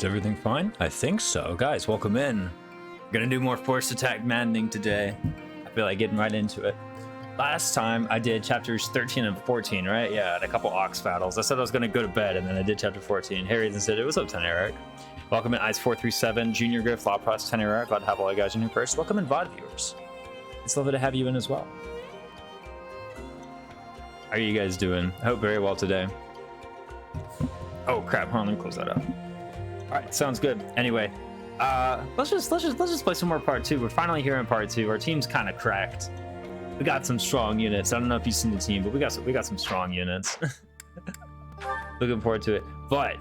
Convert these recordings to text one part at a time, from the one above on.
Is everything fine? I think so. Guys, welcome in. We're gonna do more Forced Attack Maddening today. I feel like getting right into it. Last time I did chapters 13 and 14, right? Yeah, and a couple ox battles. I said I was gonna go to bed, and then I did chapter 14. Harry said, "What's up, 10 Eric?" Welcome in Ice437, Junior Griff, Lawpross, 10 Eric. Glad to have all you guys in here first. Welcome in VOD viewers. It's lovely to have you in as well. How are you guys doing? I hope very well today. Oh crap! Hold on, let me close that up. All right, sounds good. Anyway, let's just play some more part 2. We're finally here in part 2. Our team's kind of cracked. We got some strong units. I don't know if you've seen the team, but we got some strong units. Looking forward to it. But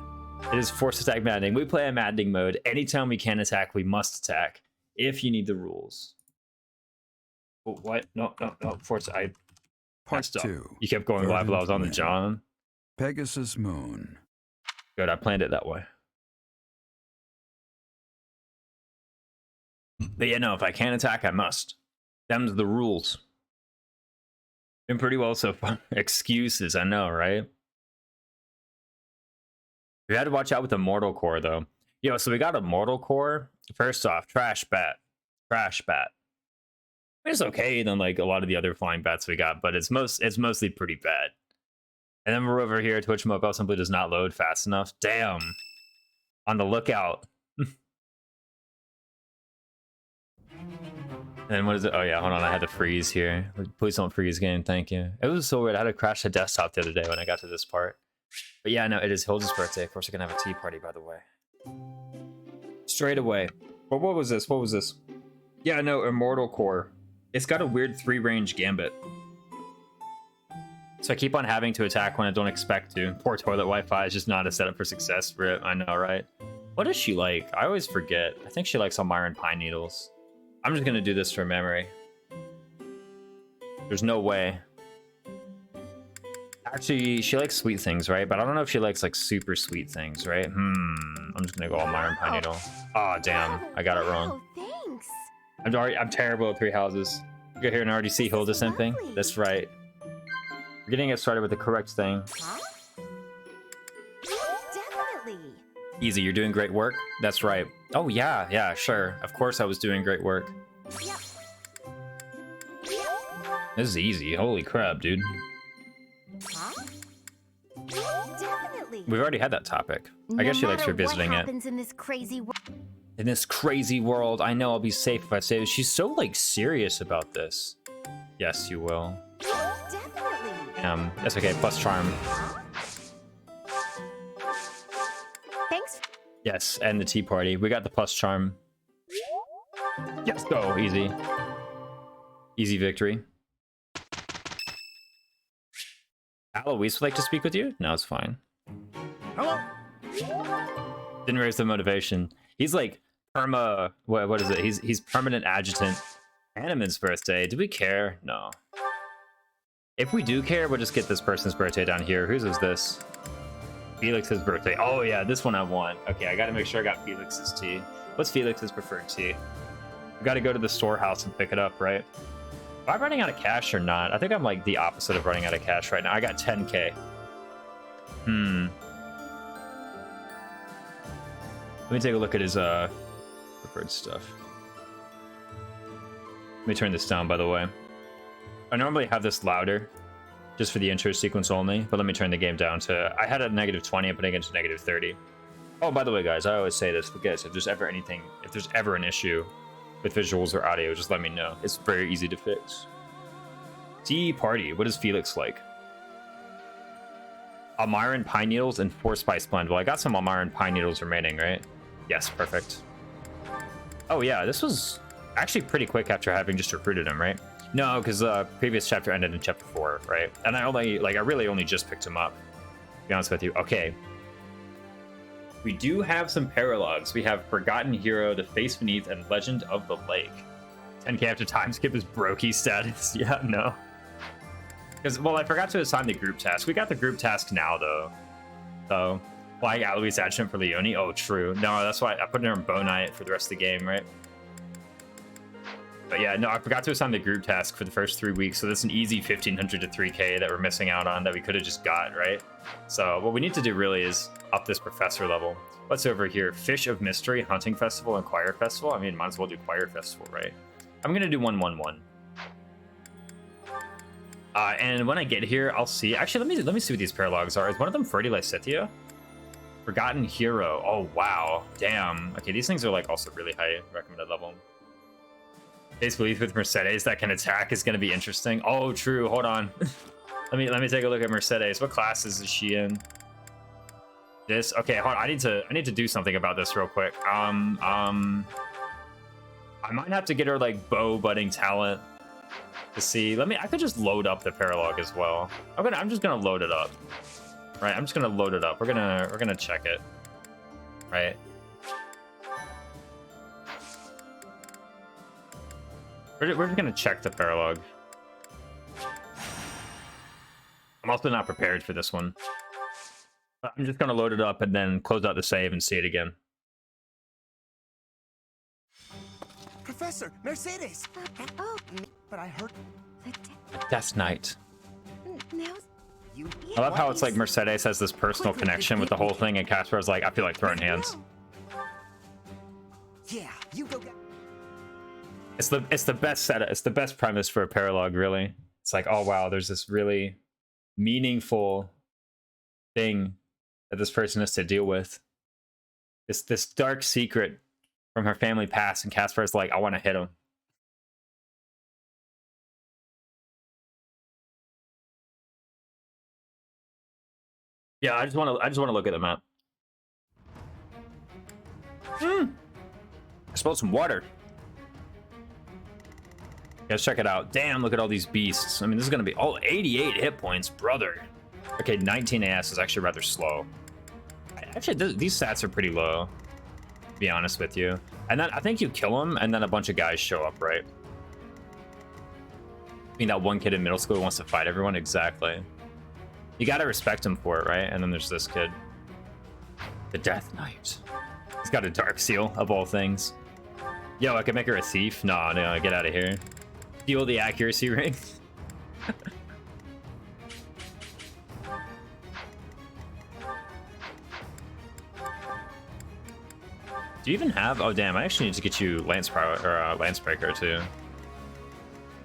it is Forced Attack Maddening. We play a maddening mode. Anytime we can attack, we must attack. If you need the rules. Oh, what? No. Force. Part 2. You kept going live while I was on the John. Pegasus Moon. Good. I planned it that way. But yeah, no, if I can't attack, I must. Them's the rules. Been pretty well so far. Excuses, I know, right? We had to watch out with the Mortal Core, though. Yo, so we got a Mortal Core. First off, Trash Bat. It's okay than like a lot of the other flying bats we got, but it's mostly pretty bad. And then we're over here. Twitch mobile simply does not load fast enough. Damn. On the lookout. And what is it? Oh yeah, hold on. I had to freeze here. Please don't freeze game. Thank you. It was so weird. I had to crash the desktop the other day when I got to this part. But yeah, no, it is Hilda's birthday. Of course, we're gonna have a tea party, by the way. Straight away. But what was this? Yeah, no, Immortal Core. It's got a weird 3-range gambit. So I keep on having to attack when I don't expect to. Poor toilet Wi-Fi is just not a setup for success for it. I know, right? What does she like? I always forget. I think she likes Almyran Pine Needles. I'm just gonna do this for memory. There's no way. Actually, she likes sweet things, right? But I don't know if she likes like super sweet things, right? I'm just gonna go Almyran Pine Needle. Oh damn, I got it wrong. Thanks. I'm terrible at 3 houses. You get here and already see Hilda simping. That's right. We're getting it started with the correct thing. Huh? Definitely. Easy, you're doing great work. That's right. Oh yeah, sure. Of course I was doing great work. Yep. This is easy. Holy crap, dude. Huh? Definitely. We've already had that topic. I guess she likes revisiting it. In this crazy world. In this crazy world, I know I'll be safe if I say it. She's so like serious about this. Yes, you will. Definitely. That's okay. Plus charm. Thanks. Yes, and the tea party. We got the plus charm. Yes, go. Easy. Easy victory. Alois would like to speak with you? No, it's fine. Hello. Didn't raise the motivation. He's like perma. What is it? He's permanent adjutant. Animan's birthday. Do we care? No. If we do care, we'll just get this person's birthday down here. Whose is this? Felix's birthday. Oh yeah, this one I want. Okay, I gotta make sure I got Felix's tea. What's Felix's preferred tea? We gotta go to the storehouse and pick it up, right? Am I running out of cash or not? I think I'm like the opposite of running out of cash right now. I got 10k. Let me take a look at his preferred stuff. Let me turn this down, by the way. I normally have this louder, just for the intro sequence only, but let me turn the game down to... I had a -20, I'm putting it to -30. Oh, by the way, guys, I always say this, but guys, if there's ever an issue with visuals or audio, just let me know. It's very easy to fix. Tea party, what is Felix like? Almyran Pine Needles and 4 Spice Blend. Well, I got some Almyran Pine Needles remaining, right? Yes, perfect. Oh yeah, this was actually pretty quick after having just recruited him, right? No, because the previous chapter ended in chapter 4, right? And I really only just picked him up, to be honest with you. Okay. We do have some paralogues. We have Forgotten Hero, The Face Beneath, and Legend of the Lake. 10k after time skip is brokey status. Yeah, no. Because, well, I forgot to assign the group task. We got the group task now, though. So, flying Alois Adjutant for Leone. Oh, true. No, that's why I put her in Bow Knight for the rest of the game, right? But yeah, no, I forgot to assign the group task for the first 3 weeks, so that's an easy 1500 to 3k that we're missing out on that we could have just got, right? So what we need to do really is up this professor level. What's over here? Fish of Mystery, Hunting Festival, and Choir Festival. I mean, might as well do Choir Festival, right? I'm gonna do 111. And when I get here, I'll see. Actually, let me see what these paralogues are. Is one of them Ferdi Lysithia? Forgotten Hero. Oh wow, damn. Okay, these things are like also really high recommended level. Base belief with Mercedes that can attack is gonna be interesting. Oh, true. Hold on. let me take a look at Mercedes. What classes is she in? This. Okay, hold on. I need to do something about this real quick. I might have to get her like bow budding talent to see. I could just load up the paralogue as well. I'm just gonna load it up. Right, I'm just gonna load it up. We're gonna check it. Right. We're just gonna check the paralogue. I'm also not prepared for this one. I'm just gonna load it up and then close out the save and see it again. Professor, Mercedes! Oh, But I heard... Death Knight. now You... I love how it's like Mercedes has this personal connection with the whole thing, and Casper's like, I feel like throwing hands. Yeah, you go get... It's the best setup. It's the best premise for a paralogue, really. It's like, oh wow, there's this really meaningful thing that this person has to deal with. This dark secret from her family past, and Casper's like, I want to hit him. Yeah, I just want to look at the map. I spilled some water. Let's check it out. Damn, look at all these beasts. I mean, this is gonna be 88 hit points, brother. Okay, 19 AS is actually rather slow. Actually, these stats are pretty low, to be honest with you. And then I think you kill them, and then a bunch of guys show up, right? I mean, that one kid in middle school who wants to fight everyone. Exactly. You gotta respect him for it, right? And then there's this kid, the Death Knight. He's got a dark seal of all things. Yo, I could make her a thief. No, get out of here. Steal the accuracy ring. Do you even have? Oh damn! I actually need to get you Lance Breaker too.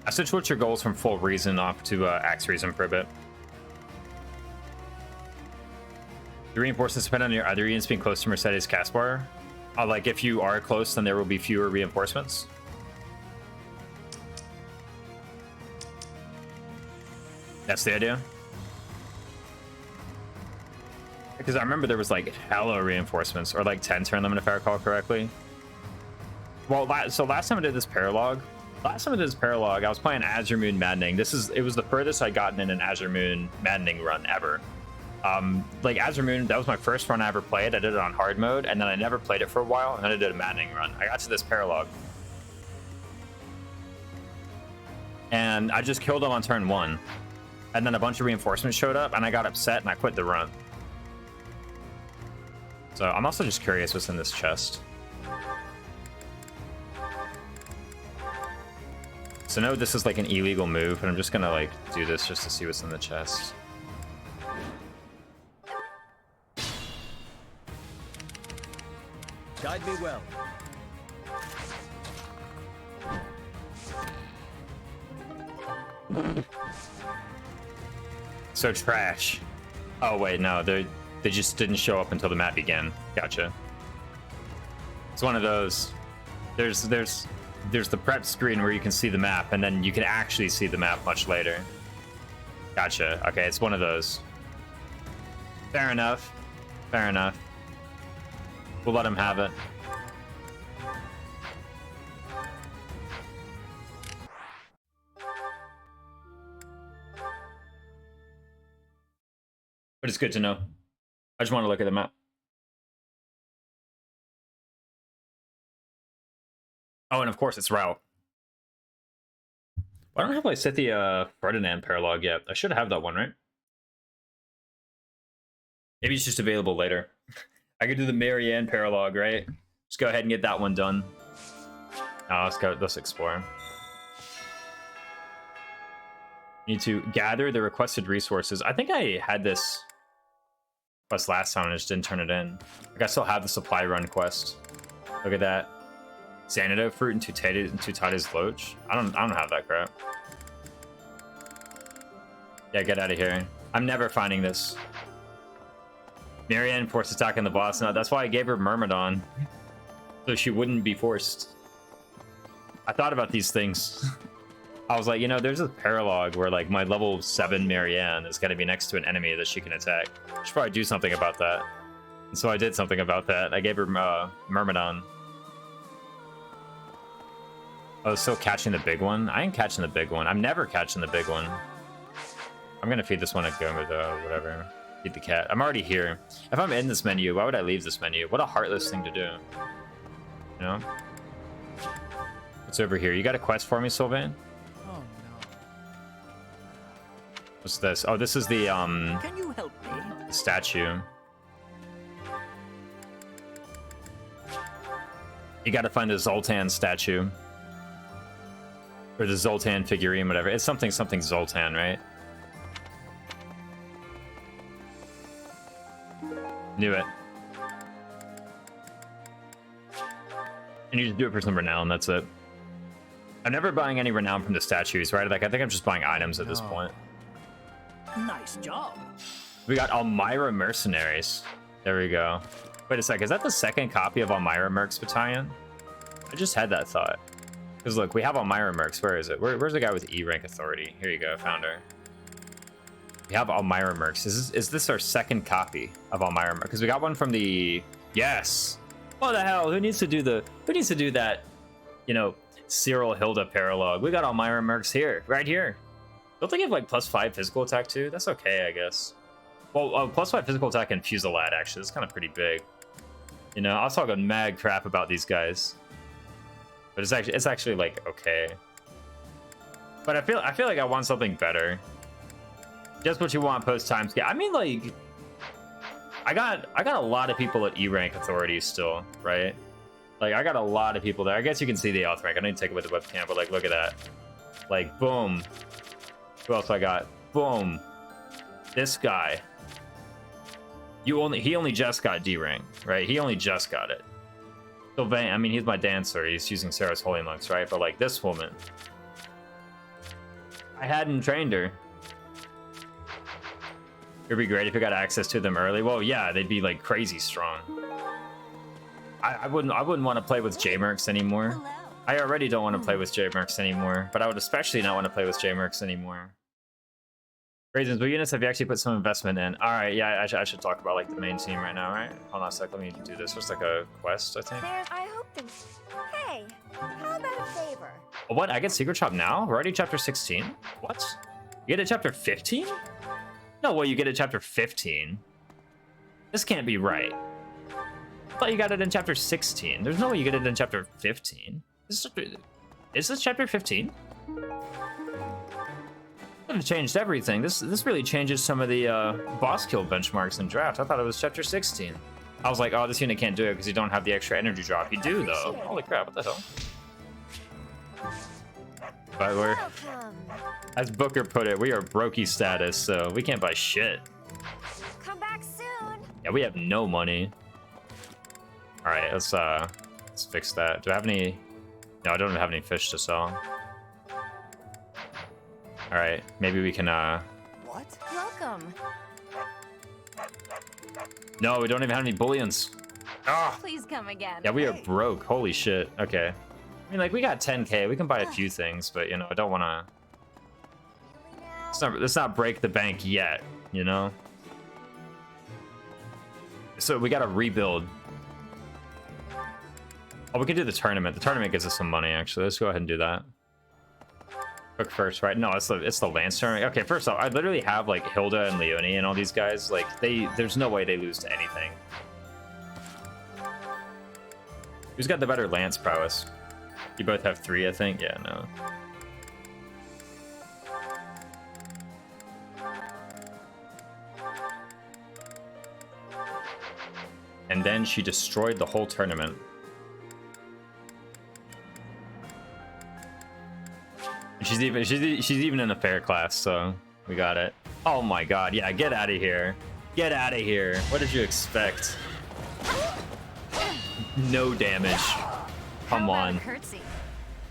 I switched what's your goals from full reason off to axe reason for a bit. The reinforcements depend on your other units being close to Mercedes Caspar. Like if you are close, then there will be fewer reinforcements. That's the idea. Because I remember there was like hella reinforcements, or like 10 turn limit if I recall correctly. Well, so last time I did this paralogue, I was playing Azure Moon Maddening. It was the furthest I'd gotten in an Azure Moon Maddening run ever. Like Azure Moon, that was my first run I ever played. I did it on hard mode, and then I never played it for a while, and then I did a Maddening run. I got to this paralogue, and I just killed him on turn 1. And then a bunch of reinforcements showed up, and I got upset, and I quit the run. So I'm also just curious what's in this chest. So no, this is like an illegal move, but I'm just gonna like do this just to see what's in the chest. Guide me well. So trash. Oh wait, no, they just didn't show up until the map began. Gotcha. It's one of those. There's the prep screen where you can see the map, and then you can actually see the map much later. Gotcha. Okay, it's one of those. Fair enough. Fair enough. We'll let him have it. But it's good to know. I just want to look at the map. Oh, and of course it's Route. Well, I don't have Lysithia Ferdinand paralogue yet. I should have that one, right? Maybe it's just available later. I could do the Marianne paralogue, right? Just go ahead and get that one done. Let's explore. Need to gather the requested resources. I think I had this quest last time and I just didn't turn it in. Like I still have the supply run quest. Look at that. Xanado fruit and Tutati's Loach. I don't have that crap. Yeah, get out of here. I'm never finding this. Marianne forced attacking the boss. No, that's why I gave her Myrmidon. So she wouldn't be forced. I thought about these things. I was like, you know, there's a paralogue where like my level 7 Marianne is going to be next to an enemy that she can attack. I should probably do something about that. And so I did something about that. I gave her Myrmidon. Oh, still catching the big one? I ain't catching the big one. I'm never catching the big one. I'm going to feed this one a Gomito or whatever. Feed the cat. I'm already here. If I'm in this menu, why would I leave this menu? What a heartless thing to do. You know? What's over here? You got a quest for me, Sylvain? Oh no. What's this? Oh, this is the Can you help me? statue. You gotta find the Zoltan statue. Or the Zoltan figurine, whatever. It's something Zoltan, right? Knew it. And you just do it for some renown, that's it. I'm never buying any renown from the statues, right? Like, I think I'm just buying items at this point. Nice job. We got Elmira Mercenaries. There we go. Wait a sec, is that the second copy of Elmira Mercs Battalion? I just had that thought. Because look, we have Elmira Mercs. Where is it? Where's the guy with E rank authority? Here you go, found her. We have Elmira Mercs. Is this our second copy of Elmira Mercs? Because we got one from the... Yes! What the hell? Who needs to do that, you know, Cyril Hilda paralogue? We got Elmira Mercs here, right here. Don't they give like +5 physical attack too? That's okay, I guess. Well, +5 physical attack and Fusilade actually. It's kind of pretty big. You know, I was talking mad crap about these guys, but it's actually like okay. But I feel like I want something better. Just what you want post time skip. I mean, like, I got a lot of people at E rank authorities still, right? Like, I got a lot of people there. I guess you can see the auth rank. I don't need to take it with the webcam, but like, look at that. Like, boom. Who else I got? Boom. This guy. He only just got D rank, right? He only just got it. Sylvain, I mean, he's my dancer. He's using Sarah's Holy Monks, right? But like this woman, I hadn't trained her. It'd be great if we got access to them early. Well, yeah, they'd be like crazy strong. I wouldn't want to play with J-Mercs anymore. Hello. I already don't want to play with J-Mercs anymore, but I would especially not want to play with J-Mercs anymore. Raisins, what units have you actually put some investment in? All right, yeah, I should talk about like the main team right now, right? Hold on a sec, let me do this. What's like a quest, I think? I hope things. Hey, how about a favor? Oh, what? I get Secret Shop now? We're already chapter 16? What? You get a chapter 15? No way you get a chapter 15. This can't be right. I thought you got it in chapter 16. There's no way you get it in chapter 15. Is this chapter 15? It changed everything. This really changes some of the boss kill benchmarks in draft. I thought it was chapter 16. I was like, oh, this unit can't do it because you don't have the extra energy drop. You do though. Holy crap! What the hell? But we're, Welcome. as Booker put it, we are brokey status, so we can't buy shit. Come back soon. Yeah, we have no money. All right, let's fix that. Do I have any? No, I don't have any fish to sell. All right, maybe we can. What? Welcome. No, we don't even have any bullions. Ah. Please come again. Yeah, we are broke. Holy shit. Okay. I mean, like, we got 10K. We can buy a few things, but, you know, I don't want to... Let's not break the bank yet, you know? So we got to rebuild. Oh, we can do the tournament. The tournament gives us some money, actually. Let's go ahead and do that. Cook first, right? No, it's the Lance tournament. Okay, first off, I literally have, like, Hilda and Leonie and all these guys. Like, there's no way they lose to anything. Who's got the better Lance prowess? You both have 3, I think. Yeah, no. And then she destroyed the whole tournament. She's even in a fair class, so we got it. Oh my god, yeah, get out of here. Get out of here. What did you expect? No damage. Come on.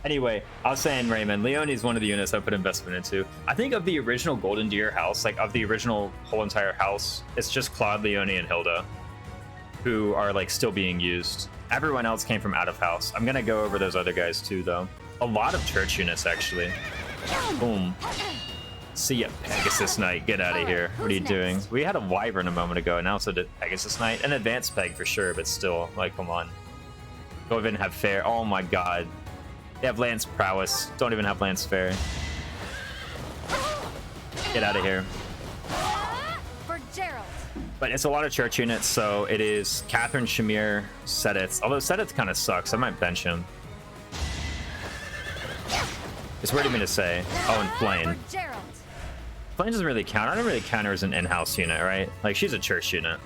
Anyway, I was saying, Raymond, Leonie's one of the units I put investment into. I think of the original Golden Deer house, like of the original whole entire house, it's just Claude, Leonie, and Hilda who are like still being used. Everyone else came from out of house. I'm gonna go over those other guys too, though. A lot of church units, actually. Boom. See ya, Pegasus Knight. Get out of here. What are you doing? We had a Wyvern a moment ago, and now so did Pegasus Knight. An advanced Peg for sure, but still, like, come on. Don't even have fair. Oh my god. They have Lance Prowess. Don't even have Lance Fair. Get out of here. For Gerald. But it's a lot of church units, so it is Catherine, Shamir, Sedith. Although Sedith kind of sucks. I might bench him. It's weird of me to say. Oh, and Flame. For Gerald. Flame doesn't really count. I don't really count her as an in-house unit, right? Like, she's a church unit.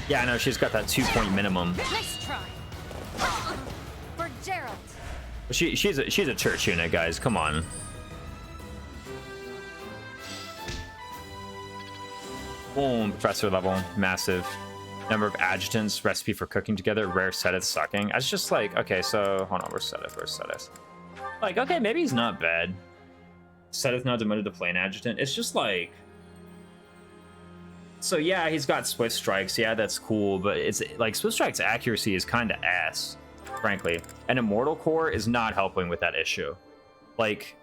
Yeah, I know. She's got that 2-point minimum. Nice try. For Gerald. But she's a church unit, guys. Come on. Boom. Professor level. Massive. Number of adjutants. Recipe for cooking together. Rare Sedith sucking. It's just like, okay, so hold on. Where's Sedith? Where's Sedith? Like, okay, maybe he's not bad. Sedith now demoted to Flame Adjutant. It's just like... So yeah, he's got Swift Strikes. Yeah, that's cool. But it's like Swift Strike's accuracy is kind of ass, frankly. And Immortal Core is not helping with that issue. Like,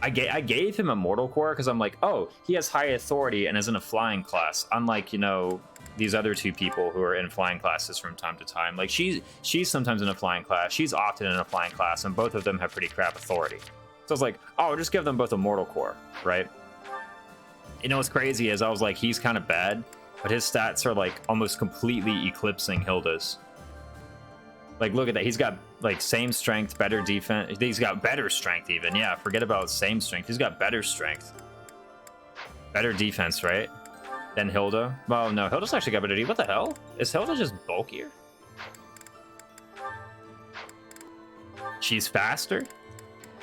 I gave him Immortal Core because I'm like, oh, he has high authority and is in a flying class. Unlike, you know, these other two people who are in flying classes from time to time. Like, she's sometimes in a flying class. She's often in a flying class. And both of them have pretty crap authority. So I was like, oh, just give them both Immortal Core, right? You know what's crazy is I was like, he's kind of bad, but his stats are like almost completely eclipsing Hilda's. Like, look at that. He's got like same strength, better defense. He's got better strength even. Yeah, forget about same strength. He's got better strength. Better defense, right? Than Hilda. Well, no, Hilda's actually got better defense. What the hell? Is Hilda just bulkier? She's faster?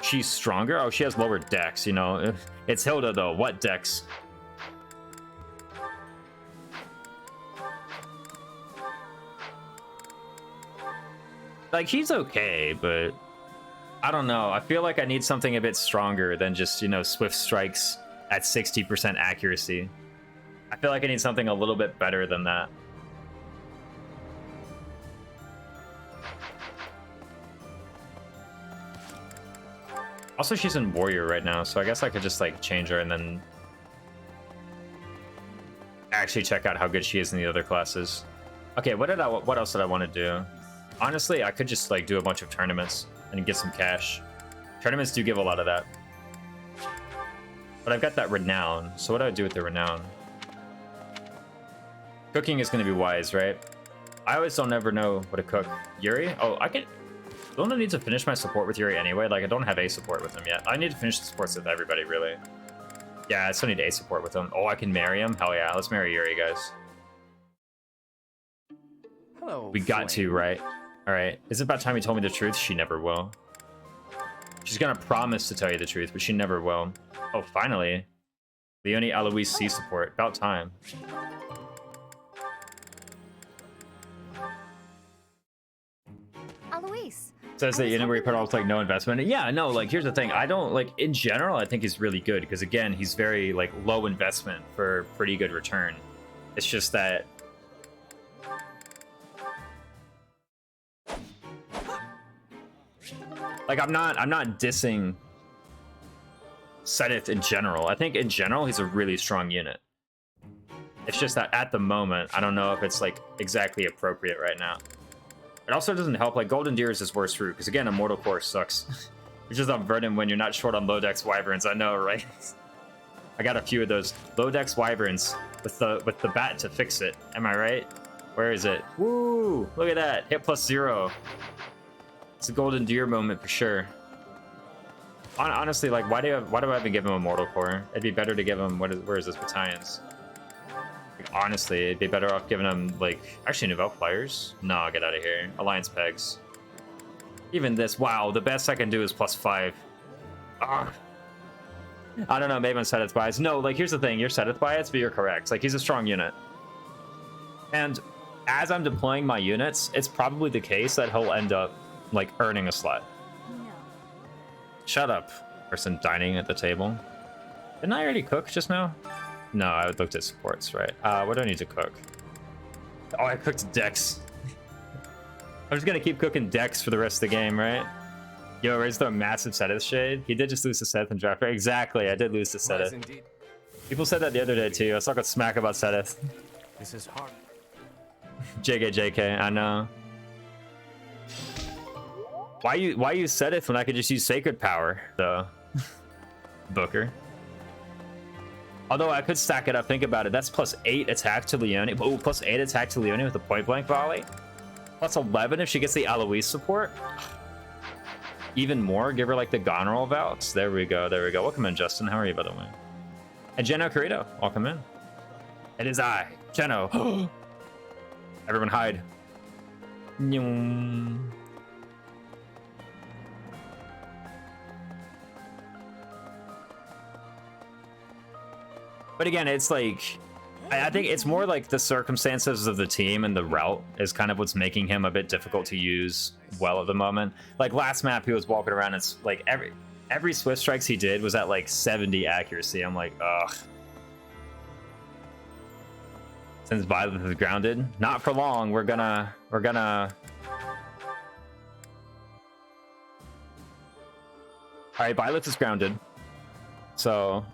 She's stronger? Oh, she has lower dex, you know. It's Hilda, though. What dex? Like, he's okay, but I don't know. I feel like I need something a bit stronger than just, you know, Swift Strikes at 60% accuracy. I feel like I need something a little bit better than that. Also, she's in Warrior right now, so I guess I could just, like, change her and then actually check out how good she is in the other classes. Okay, what else did I want to do? Honestly, I could just, like, do a bunch of tournaments and get some cash. Tournaments do give a lot of that. But I've got that Renown, so what do I do with the Renown? Cooking is going to be wise, right? I always don't ever know what to cook. Yuri? Oh, I can... Don't I need to finish my support with Yuri anyway? Like, I don't have A support with him yet. I need to finish the supports with everybody, really. Yeah, I still need A support with him. Oh, I can marry him? Hell yeah, let's marry Yuri, guys. Hello. We got to, right? Alright. Is it about time you told me the truth? She never will. She's gonna promise to tell you the truth, but she never will. Oh, finally. Leonie Aloise C support. About time. Aloise. Says that Unibri put all like no investment. Yeah, no, like here's the thing. I don't like in general, I think he's really good because again, he's very like low investment for pretty good return. It's just that like I'm not dissing Sedith in general. I think in general he's a really strong unit. It's just that at the moment, I don't know if it's like exactly appropriate right now. It also doesn't help, like, Golden Deer is his worst route, because again, Immortal Core sucks. It's just on Verdant when you're not short on low-dex Wyverns, I know, right? I got a few of those low-dex Wyverns with the bat to fix it, am I right? Where is it? Woo! Look at that, hit +0. It's a Golden Deer moment for sure. Honestly, like, why do I even give him Immortal Core? It'd be better to give him, where is this, Battalions? Like, honestly, it'd be better off giving him, like... Actually, Nouvelle Pliers? No, get out of here. Alliance Pegs. Even this, wow, the best I can do is +5. Ah. I don't know, maybe on Seteth bias. No, like, here's the thing. You're Seteth bias, but you're correct. Like, he's a strong unit. And as I'm deploying my units, it's probably the case that he'll end up, like, earning a slot. No. Shut up, person dining at the table. Didn't I already cook just now? No, I looked at supports, right? What do I need to cook? Oh, I cooked Dex. I'm just gonna keep cooking Dex for the rest of the game, right? Yo, raised a massive Seteth shade. He did just lose to Seteth in draft. Exactly, I did lose to Seteth. Indeed. People said that the other day too. I was talking smack about Seteth. This is hard. JK, I know. Why use Seteth when I could just use Sacred Power, though? Booker. Although I could stack it up, think about it. That's plus 8 attack to Leone. Oh, plus 8 attack to Leone with a point blank volley. Plus 11 if she gets the Aloise support. Even more, give her like the Goneril Valks. There we go, there we go. Welcome in, Justin. How are you, by the way? And Geno Carito, welcome in. It is I, Geno. Everyone hide. Nyum. But again, it's like, I think it's more like the circumstances of the team and the route is kind of what's making him a bit difficult to use well at the moment. Like last map, he was walking around, it's like every Swift Strikes he did was at like 70 accuracy. I'm like, ugh. Since Violet is grounded, not for long. We're gonna. All right, Violet is grounded. So,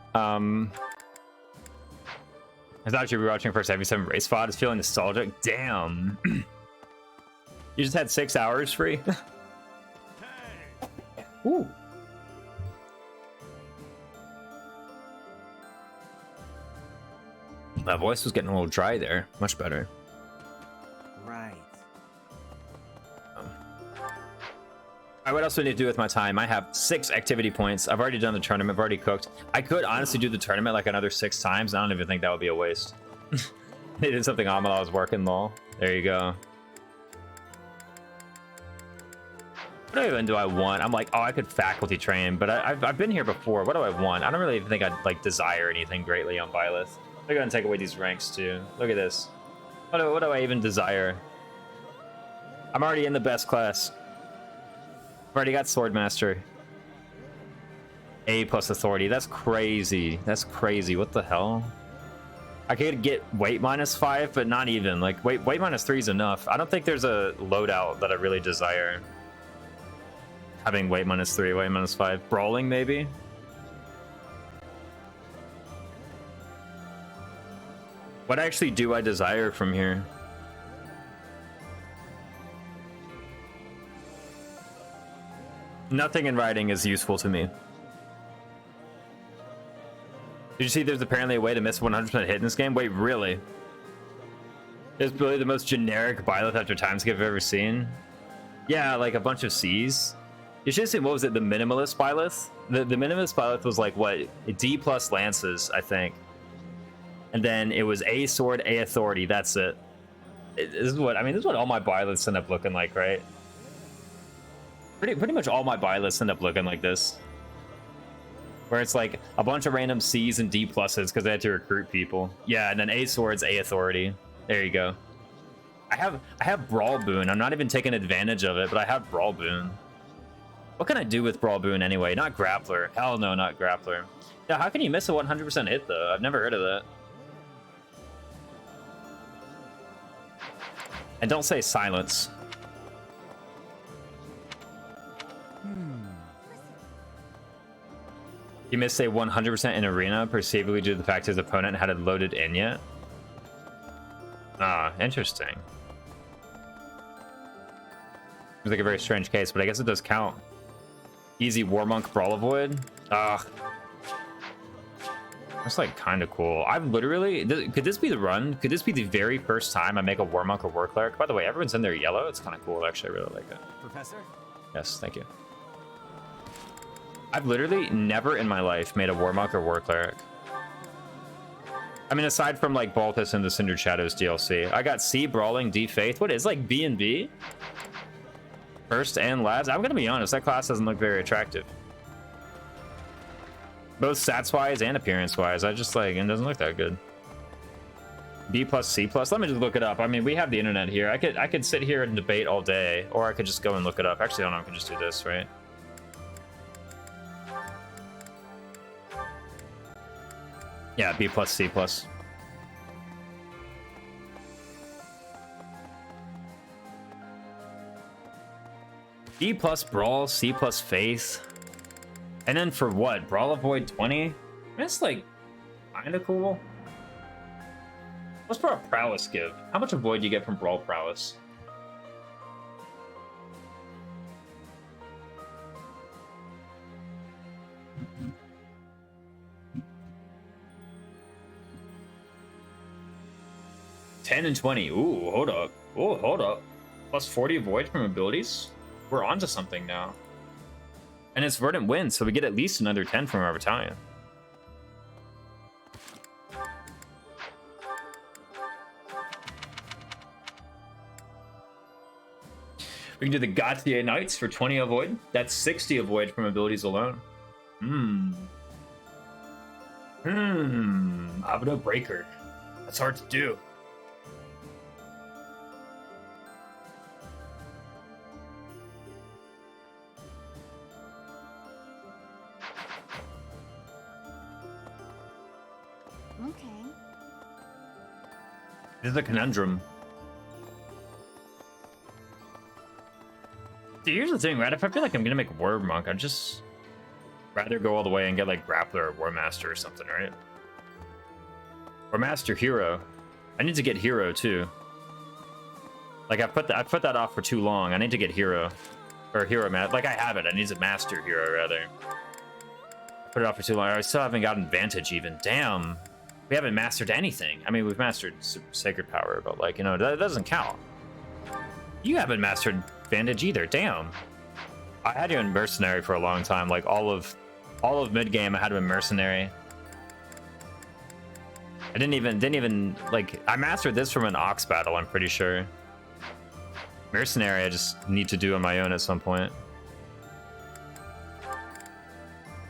I thought you were watching first 77 race VOD. Is feeling nostalgic. Damn. You just had 6 hours free. Ooh. My voice was getting a little dry there. Much better. Right. Alright, what else do I need to do with my time? I have 6 activity points. I've already done the tournament. I've already cooked. I could honestly do the tournament like another 6 times. I don't even think that would be a waste. They did something on while I was working, lol. There you go. What even do I want? I'm like, oh, I could faculty train, but I've been here before. What do I want? I don't really think I'd like desire anything greatly on Byleth. They're gonna take away these ranks too. Look at this. What do I even desire? I'm already in the best class. I've already got Swordmaster. A plus authority. That's crazy. That's crazy. What the hell? I could get weight -5, but not even. Like weight -3 is enough. I don't think there's a loadout that I really desire. Having weight -3, weight -5. Brawling maybe? What actually do I desire from here? Nothing in writing is useful to me. Did you see there's apparently a way to miss 100% hit in this game? Wait, really? It's really the most generic Byleth after time skip I've ever seen. Yeah, like a bunch of C's. You should have seen, what was it, the minimalist Byleth? The minimalist Byleth was like, what, D plus lances, I think. And then it was A sword, A authority, that's it. This is what all my Byleths end up looking like, right? Pretty much all my Byleths end up looking like this. Where it's like a bunch of random C's and D pluses because they had to recruit people. Yeah, and then A swords, A authority. There you go. I have Brawl Boon. I'm not even taking advantage of it, but I have Brawl Boon. What can I do with Brawl Boon anyway? Not Grappler. Hell no, not Grappler. Yeah, how can you miss a 100% hit though? I've never heard of that. And don't say silence. He missed a 100% in arena, perceivably due to the fact his opponent hadn't loaded in yet. Ah, interesting. Seems like a very strange case, but I guess it does count. Easy Warmonk Brawl Avoid. Ah. That's like kind of cool. I've literally... Could this be the run? Could this be the very first time I make a Warmonk or War Cleric? By the way, everyone's in their yellow. It's kind of cool, actually. I really like it. Professor? Yes, thank you. I've literally never in my life made a Warmonk or War Cleric. I mean, aside from like Baltus and the Cindered Shadows DLC. I got C, Brawling, D, Faith. What is like B and B? First and last. I'm gonna be honest, that class doesn't look very attractive. Both stats wise and appearance wise. I just like, it doesn't look that good. B plus, C plus. Let me just look it up. I mean, we have the internet here. I could sit here and debate all day, or I could just go and look it up. Actually, I don't know. I can just do this, right? Yeah, B plus, C plus. B plus Brawl, C plus Faith. And then for what? Brawl Avoid 20? That's like kinda cool. What's Brawl Prowess give? How much Avoid do you get from Brawl Prowess? $10 and 20. Ooh, hold up. Oh, hold up. Plus 40 Avoid from abilities? We're onto something now. And it's Verdant Wind, so we get at least another 10 from our battalion. We can do the Gautier Knights for 20 Avoid. That's 60 Avoid from abilities alone. Abdo Breaker. That's hard to do. Okay. This is a conundrum. See, here's the thing, right? If I feel like I'm gonna make War Monk, I'd just rather go all the way and get like Grappler or War Master or something, right? War Master Hero. I need to get Hero too. Like I put that off for too long. I need to get Hero. Or Hero Man. Like I have it. I need to Master Hero rather. Put it off for too long. I still haven't gotten Vantage even. Damn. We haven't mastered anything. I mean, we've mastered Sacred Power, but like, you know, that doesn't count. You haven't mastered Vantage either. Damn. I had you in Mercenary for a long time. Like all of mid game, I had him in Mercenary. I didn't even like. I mastered this from an Ox battle. I'm pretty sure. Mercenary, I just need to do on my own at some point.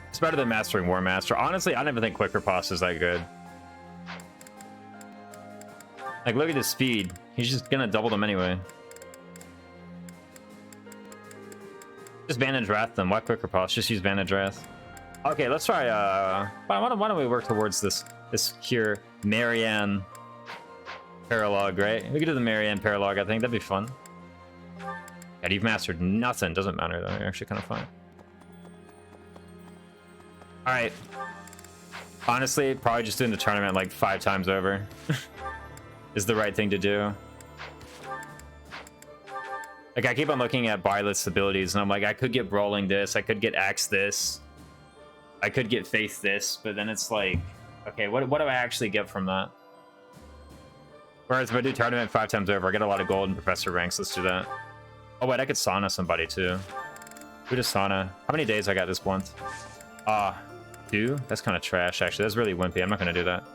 It's better than mastering War Master. Honestly, I don't even think Quick Riposte is that good. Like, look at his speed. He's just gonna double them anyway. Just Vantage Wrath them. Why Quick Riposte? Just use Vantage Wrath. Okay, let's try. Why don't we work towards this here Marianne paralogue, right? We could do the Marianne paralogue. I think that'd be fun. Yeah, you've mastered nothing. Doesn't matter though. You're actually kind of fine. All right. Honestly, probably just doing the tournament like 5 times over is the right thing to do. Like, I keep on looking at Byleth's abilities, and I'm like, I could get Brawling this, I could get Axe this, I could get Faith this, but then it's like, okay, what do I actually get from that? Whereas if I do tournament 5 times over, I get a lot of gold and Professor ranks. Let's do that. Oh, wait, I could sauna somebody, too. Who does sauna? How many days I got this month? 2? That's kind of trash, actually. That's really wimpy. I'm not going to do that.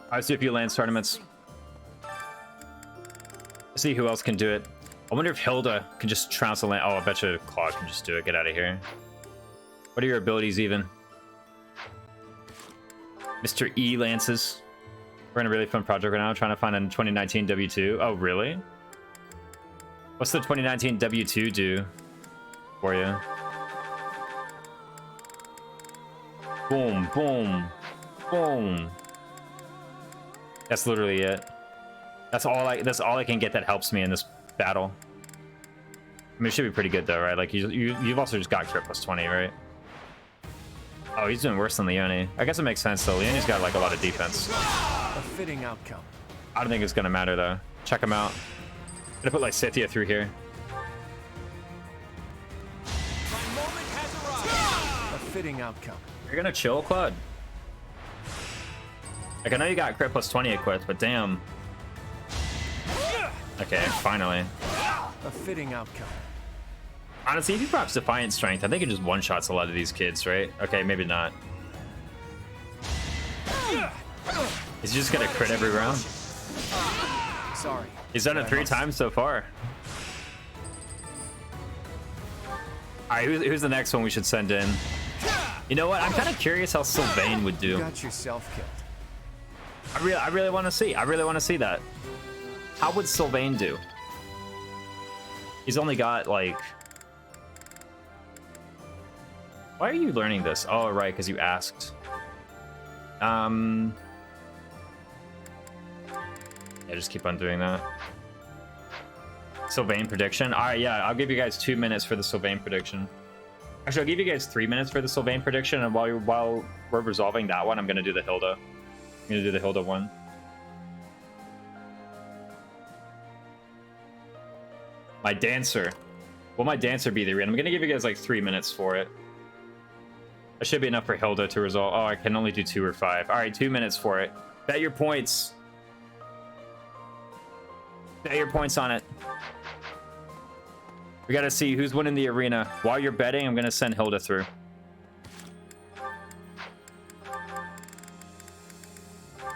Alright, see a few Lance tournaments. See who else can do it. I wonder if Hilda can just trounce a Lance. Oh, I bet you Claude can just do it. Get out of here. What are your abilities even? Mr. E Lances. We're in a really fun project right now, trying to find a 2019 W2. Oh, really? What's the 2019 W2 do for you? Boom, boom, boom. That's literally it. That's all I can get that helps me in this battle. I mean, it should be pretty good though, right? Like you've also just got crit plus 20, right? Oh, he's doing worse than Leone. I guess it makes sense though. Leone's got like a lot of defense. A fitting outcome. I don't think it's gonna matter though. Check him out. I'm gonna put like Scythia through here. My moment has arrived. A fitting outcome. You're gonna chill, Claude? Like, I know you got crit plus 20 equipped, but damn. Okay, finally. A fitting outcome. Honestly, if he props Defiant Strength, I think it just one-shots a lot of these kids, right? Okay, maybe not. Is he just gonna crit every round? Sorry. He's done it 3 times so far. All right, who's the next one we should send in? You know what? I'm kind of curious how Sylvain would do. Got yourself killed. I really want to see. I really want to see that. How would Sylvain do? He's only got like. Why are you learning this? Oh, right, because you asked. Yeah, just keep on doing that. Sylvain prediction. All right, yeah, I'll give you guys 2 minutes for the Sylvain prediction. Actually, I'll give you guys 3 minutes for the Sylvain prediction, and while we're resolving that one, I'm gonna do the Hilda. I'm gonna do the Hilda one. My dancer. Will my dancer be the arena? I'm gonna give you guys like 3 minutes for it. That should be enough for Hilda to resolve. Oh, I can only do 2 or 5. All right, 2 minutes for it. Bet your points. Bet your points on it. We gotta see who's winning the arena. While you're betting, I'm gonna send Hilda through.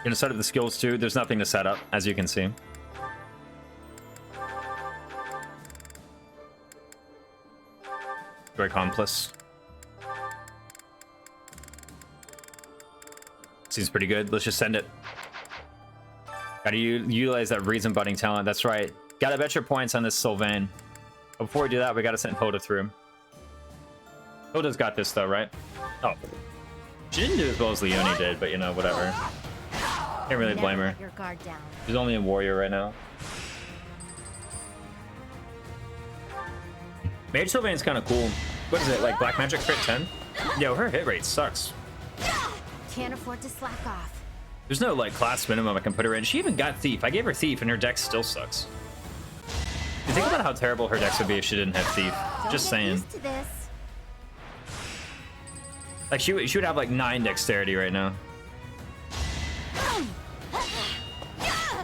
Gonna set up the skills too. There's nothing to set up, as you can see. Very complex. Seems pretty good. Let's just send it. Gotta utilize that reason budding talent. That's right. Gotta bet your points on this Sylvain. But before we do that, we gotta send Hilda through. Hilda's got this though, right? Oh. She didn't do as well as Leonie did, but you know, whatever. Can't really blame her. Your guard down. She's only a warrior right now. Mage Sylvain's kind of cool. What is it, like Black Magic crit 10? Yo, her hit rate sucks. Can't afford to slack off. There's no like class minimum I can put her in. She even got Thief. I gave her Thief and her dex still sucks. You think about how terrible her dex would be if she didn't have Thief. Just saying. Used to this. Like she would have like 9 dexterity right now.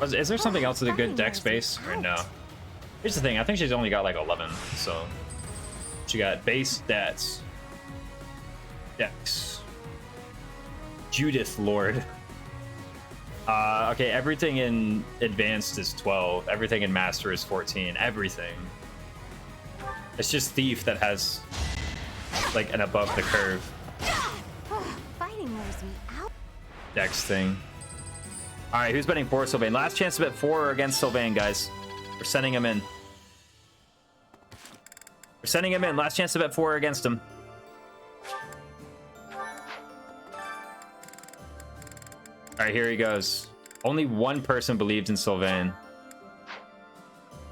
Is there something else with a good dex base or no? Here's the thing. I think she's only got like 11. So she got base stats, dex, Judith Lord. Okay, everything in advanced is 12. Everything in master is 14. Everything. It's just Thief that has like an above the curve Fighting wears me out. dex thing. All right, who's betting for Sylvain? Last chance to bet for or against Sylvain, guys. We're sending him in. We're sending him in. Last chance to bet for or against him. All right, here he goes. Only one person believed in Sylvain.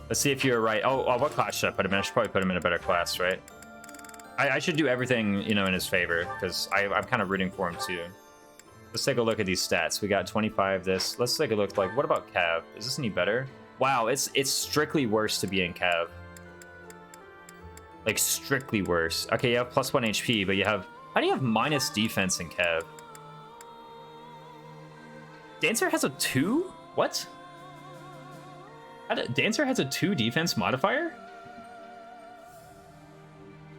Let's see if you're right. Oh, what class should I put him in? I should probably put him in a better class, right? I should do everything, you know, in his favor, because I'm kind of rooting for him too. Let's take a look at these stats. We got 25 this. Let's take a look. Like, what about Cav? Is this any better? Wow, it's strictly worse to be in Cav. Like, strictly worse. Okay, you have +1 HP, but you have... How do you have minus defense in Cav? Dancer has a 2? What? Dancer has a 2 defense modifier?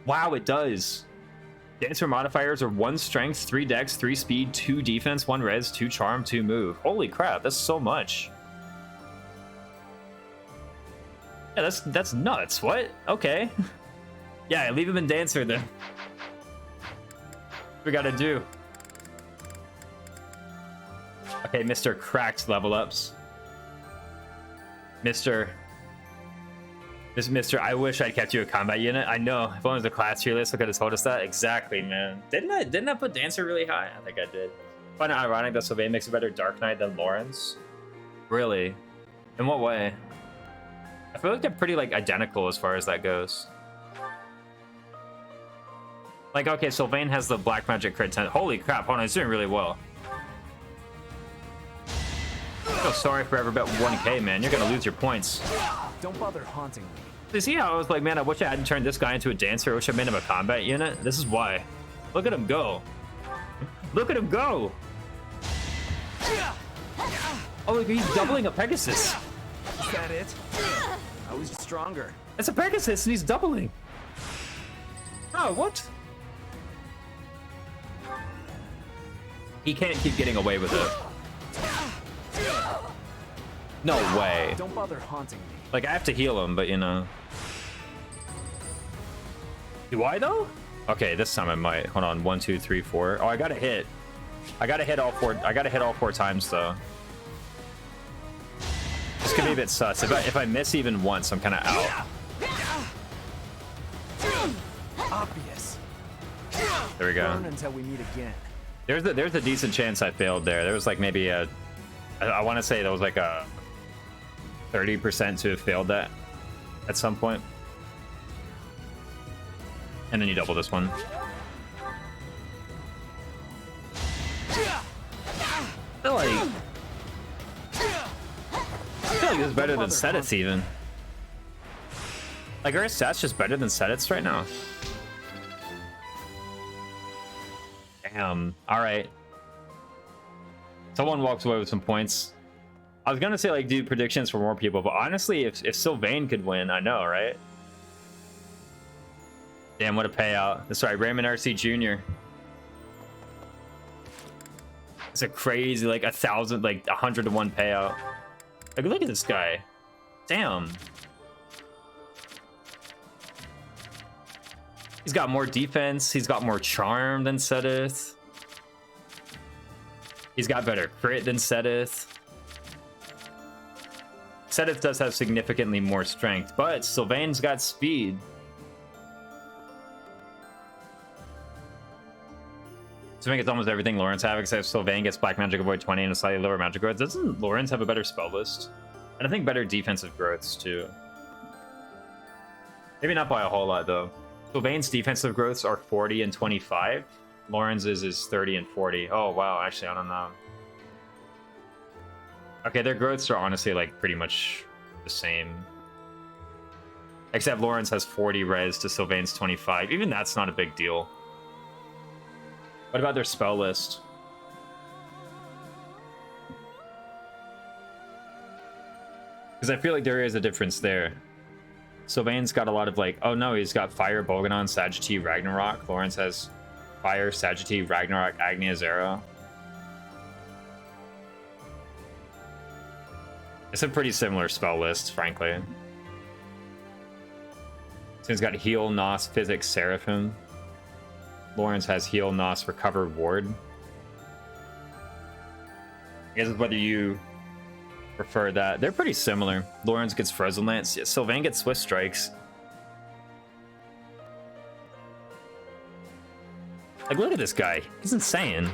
Wow, it does. Dancer modifiers are 1 strength, 3 dex, 3 speed, 2 defense, 1 res, 2 charm, 2 move. Holy crap, that's so much. Yeah, that's nuts. What? Okay. Yeah, leave him in Dancer then. What we gotta do? Okay, Mr. Cracked level ups. Mr. I wish I'd kept you a combat unit. I know. If only was a class tier list, I could have told us that. Exactly, man. Didn't I put Dancer really high? I think I did. Find it ironic that Sylvain makes a better Dark Knight than Lawrence. Really? In what way? I feel like they're pretty like identical as far as that goes. Like, okay, Sylvain has the Black Magic crit 10. Holy crap, hold on, he's doing really well. I feel sorry for ever bet 1k, man. You're gonna lose your points. Don't bother haunting me. You see how I was like, man, I wish I hadn't turned this guy into a dancer. I wish I made him a combat unit. This is why. Look at him go. Look at him go. Oh, look, he's doubling a Pegasus. Is that it? I was stronger. It's a Pegasus and he's doubling. Oh, what? He can't keep getting away with it. No way. Don't bother haunting me. Like, I have to heal him, but you know. Do I though? Okay, this time I might. Hold on, 1, 2, 3, 4. Oh, I gotta hit. I gotta hit all four times though. This could be a bit sus. If I miss even once, I'm kind of out. Obvious. There we go. Burn until we meet again. There's a decent chance I failed there. There was like maybe a, I want to say there was like a 30% to have failed that at some point. And then you double this one. I feel like it's better than Sedits even. Like, are his stats just better than Sedits right now? Damn. All right. Someone walks away with some points. I was gonna say like do predictions for more people, but honestly, if Sylvain could win, I know, right? Damn, what a payout. That's right, Raymond RC Jr. It's a crazy, like 1,000, like 100 to 1 payout. Like, look at this guy. Damn. He's got more defense. He's got more charm than Sedith. He's got better crit than Sedith. Sedith does have significantly more strength, but Sylvain's got speed. Sylvain gets almost everything Lawrence have, except Sylvain gets Black Magic Avoid 20 and a slightly lower magic growth. Doesn't Lawrence have a better spell list? And I think better defensive growths too. Maybe not by a whole lot though. Sylvain's defensive growths are 40 and 25. Lawrence's is 30 and 40. Oh wow, actually I don't know. Okay, their growths are honestly like pretty much the same. Except Lawrence has 40 res to Sylvain's 25. Even that's not a big deal. What about their spell list? Because I feel like there is a difference there. Sylvain's got a lot of like, oh no, he's got Fire, Bolganon, Sagittee, Ragnarok. Lawrence has Fire, Sagittee, Ragnarok, Agnia, Zero. It's a pretty similar spell list, frankly. So he's got Heal, Nos, Physics, Seraphim. Lawrence has Heal, Nos, Recover, Ward. I guess whether you prefer that. They're pretty similar. Lawrence gets Frozen Lance. Yeah, Sylvain gets Swift Strikes. Like, look at this guy. He's insane.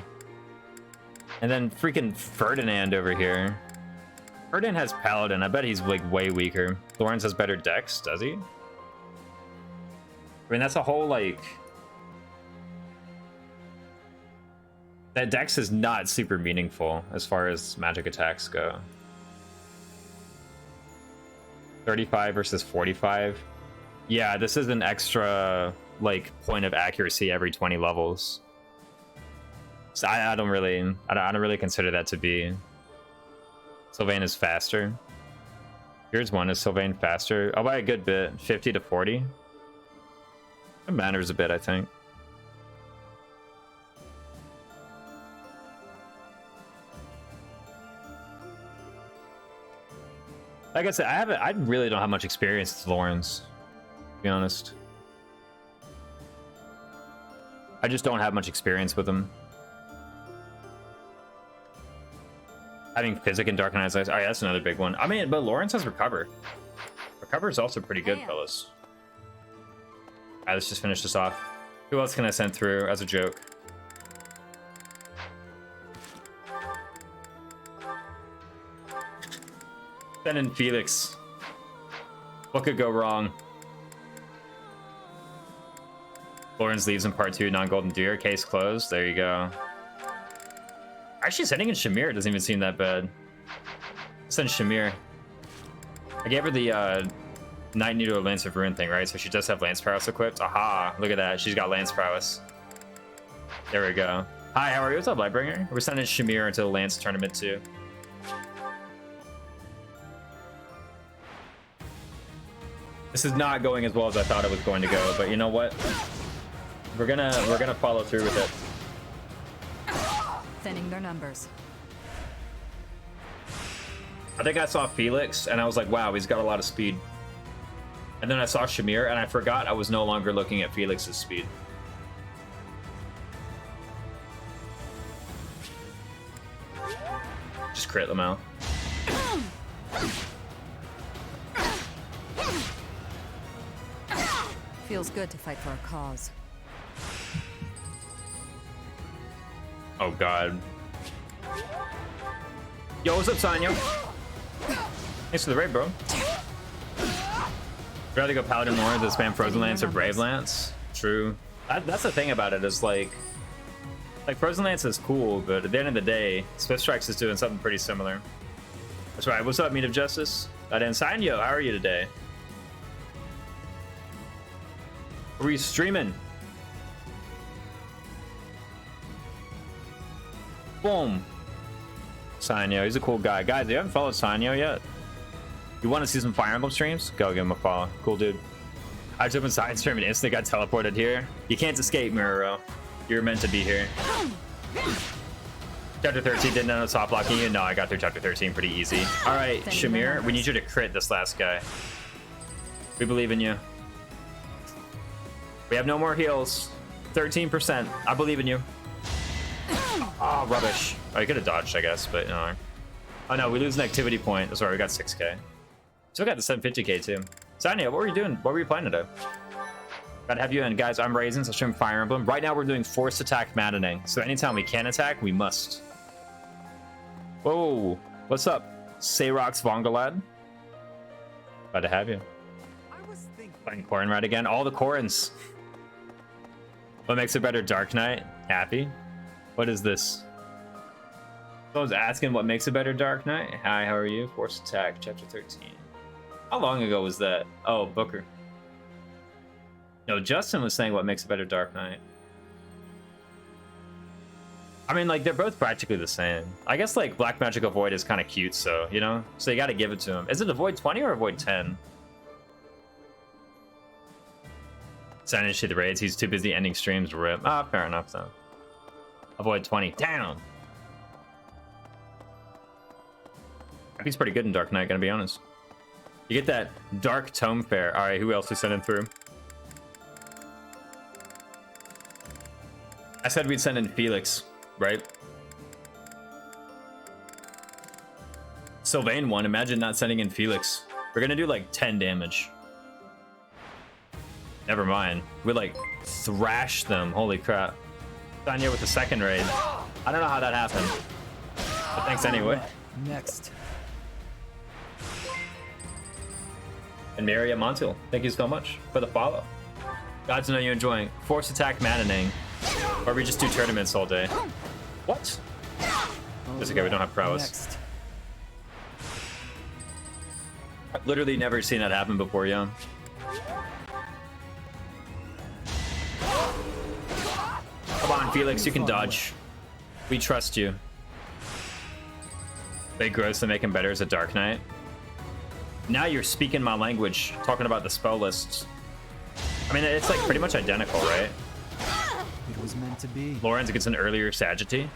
And then freaking Ferdinand over here. Ferdinand has Paladin. I bet he's like way weaker. Lawrence has better dex, does he? I mean, that's a whole like... That dex is not super meaningful as far as magic attacks go. 35 versus 45. Yeah, this is an extra like point of accuracy every 20 levels. So I don't really consider that to be. Sylvain is faster. Here's one. Is Sylvain faster? Oh, by a good bit. 50 to 40. It matters a bit, I think. Like I said, I really don't have much experience with Lawrence, to be honest. I just don't have much experience with him. Having Physic and Darkened Eyes. Oh yeah, that's another big one. I mean, but Lawrence has Recover. Recover is also pretty good, fellas. Alright, let's just finish this off. Who else can I send through as a joke? Send in Felix. What could go wrong? Lawrence leaves in part 2, non-golden deer. Case closed. There you go. Actually, sending in Shamir doesn't even seem that bad. Send Shamir. I gave her the Night Needle Lance of Ruin thing, right? So she does have Lance Prowess equipped. Aha! Look at that. She's got Lance Prowess. There we go. Hi, how are you? What's up, Lightbringer? We're sending Shamir into the Lance tournament too. This is not going as well as I thought it was going to go, but you know what? We're gonna follow through with it. Thinning their numbers. I think I saw Felix and I was like, wow, he's got a lot of speed. And then I saw Shamir, and I forgot I was no longer looking at Felix's speed. Just crit them out. Feels good to fight for a cause. Oh god. Yo, what's up, Sanyo? Thanks for the raid, bro. I'd rather go Paladin Lord than spam Frozen Lance or Brave Lance. True. That's the thing about it is like Frozen Lance is cool, but at the end of the day, Swift Strikes is doing something pretty similar. That's right. What's up, Meat of Justice? And Sanyo, how are you today? Are we streaming? Boom. Sanyo, he's a cool guy. Guys, if you haven't followed Sanyo yet, you want to see some Fire Emblem streams? Go give him a follow. Cool dude. I just opened side stream and instantly got teleported here. You can't escape, Mirror. You're meant to be here. Chapter 13 didn't end up soft blocking you. No, I got through chapter 13 pretty easy. All right, Shamir, we need you to crit this last guy. We believe in you. We have no more heals. 13%. I believe in you. Oh, rubbish. Oh, you could have dodged, I guess, but no. Oh no, we lose an activity point. Sorry, we got 6k. Still got the 750k too. Sanya, what were you doing? What were you playing today? Gotta have you in, guys. I'm Raisins. I'll stream Fire Emblem. Right now, we're doing Forced Attack Maddening. So anytime we can attack, we must. Whoa, what's up, Sayrox Vongalad? Glad to have you. Playing Corrin right again. All the Corrins. What makes it better? Dark Knight. Happy. What is this? I was asking what makes a better Dark Knight. Hi, how are you? Forced Attack, Chapter 13. How long ago was that? Oh, Booker. No, Justin was saying what makes a better Dark Knight. I mean, like, they're both practically the same. I guess, like, Black Magical Void is kind of cute, so, you know? So you gotta give it to him. Is it a Void 20 or a Void 10? Signing to the raids. He's too busy ending streams. Rip. Ah, fair enough, though. Avoid 20. Down. He's pretty good in Dark Knight, gonna be honest. You get that Dark Tome Fair. All right, who else we sending through? I said we'd send in Felix, right? Sylvain won. Imagine not sending in Felix. We're gonna do like 10 damage. Never mind. We like thrash them. Holy crap. Tanya with the second raid. I don't know how that happened. But thanks anyway. Next. And Maria Montiel, thank you so much for the follow. Glad to know you're enjoying Forced Attack Maddening. Or we just do tournaments all day. What? It's okay, we don't have prowess. Next. I've literally never seen that happen before, yeah. Come on, Felix, you can dodge. We trust you. They gross to make him better as a Dark Knight. Now you're speaking my language, talking about the spell lists. I mean, it's like pretty much identical, right? It was meant to be. Lawrence gets an earlier Sagittary.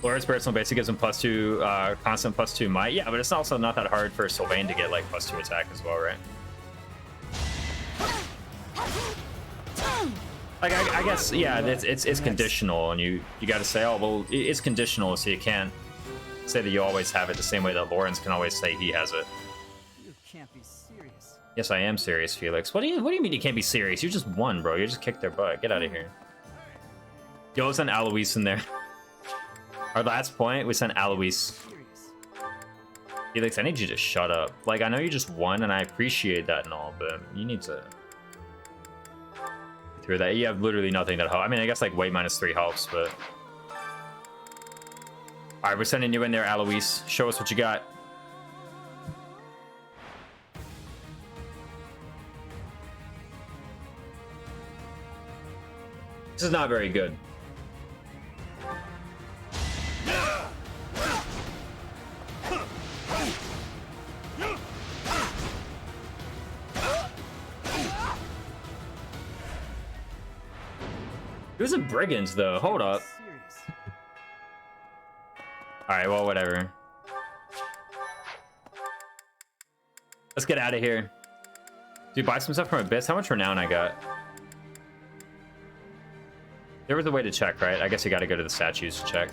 Lawrence personal basic gives him +2, constant +2 might. Yeah, but it's also not that hard for Sylvain to get like +2 attack as well, right? Like I guess, yeah, it's conditional, and you got to say, oh well, it's conditional, so you can't say that you always have it the same way that Lawrence can always say he has it. You can't be serious. Yes, I am serious, Felix. What do you mean you can't be serious? You just won, bro. You just kicked their butt. Get out of here. Yo, send Alois in there. Our last point, we sent Alois. Felix, I need you to shut up. Like, I know you just won, and I appreciate that and all, but you need to... Through that, you have literally nothing that helps. I mean, I guess like weight -3 helps, but... Alright, we're sending you in there, Alois. Show us what you got. This is not very good. It was a brigand, though. Hold up. Alright, well, whatever. Let's get out of here. Dude, buy some stuff from Abyss. How much renown I got? There was a way to check, right? I guess you got to go to the statues to check.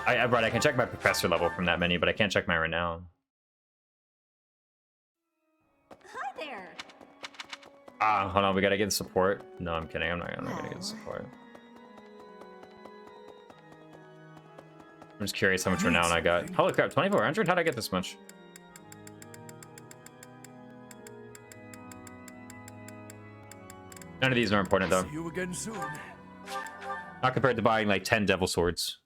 Right, I can check my professor level from that menu, but I can't check my renown. Hi there. Hold on, we gotta get support. No, I'm kidding. I'm not gonna get support. I'm just curious how much renown I got. Holy crap, 2,400? How'd I get this much? None of these are important though. See you again soon. Not compared to buying like 10 devil swords.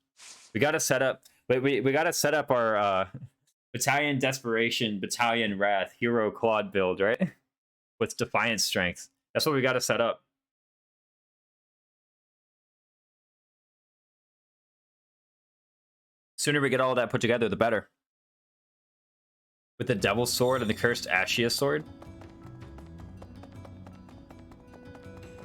We gotta set up. We gotta set up our Battalion Desperation, Battalion Wrath, Hero Claude build, right? With Defiant Strength. That's what we gotta set up. Sooner we get all that put together, the better. With the Devil Sword and the Cursed Ashia Sword.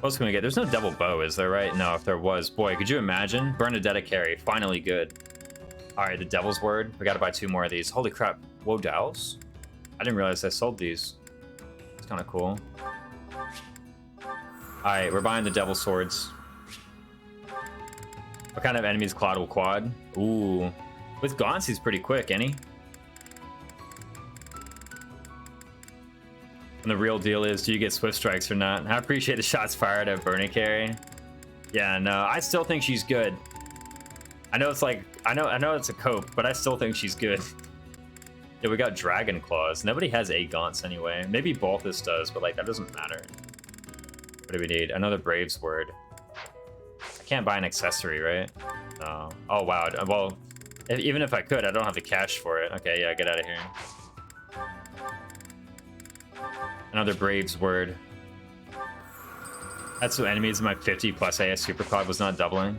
What else can we get? There's no Devil Bow, is there, right? No, if there was. Boy, could you imagine? Bernadetta carry. Finally good. Alright, the Devil's Word. We gotta buy 2 more of these. Holy crap. Whoa, Dowels? I didn't realize I sold these. It's kind of cool. Alright, we're buying the Devil Swords. What kind of enemies Claude will quad? Ooh. With Gaunts, he's pretty quick, ain't he? And the real deal is, do you get Swift Strikes or not? I appreciate the shots fired at Bernie Carry. Yeah, no, I still think she's good. I know it's like, I know it's a cope, but I still think she's good. Yeah, we got Dragon Claws. Nobody has 8 Gaunts anyway. Maybe Balthus does, but like, that doesn't matter. What do we need? Another Brave's Word. I can't buy an accessory, right? No. Oh, wow. Well, even if I could, I don't have the cash for it. Okay, yeah, get out of here. Another Brave's Word. That's what enemies in my 50 plus AS Super Claude was not doubling.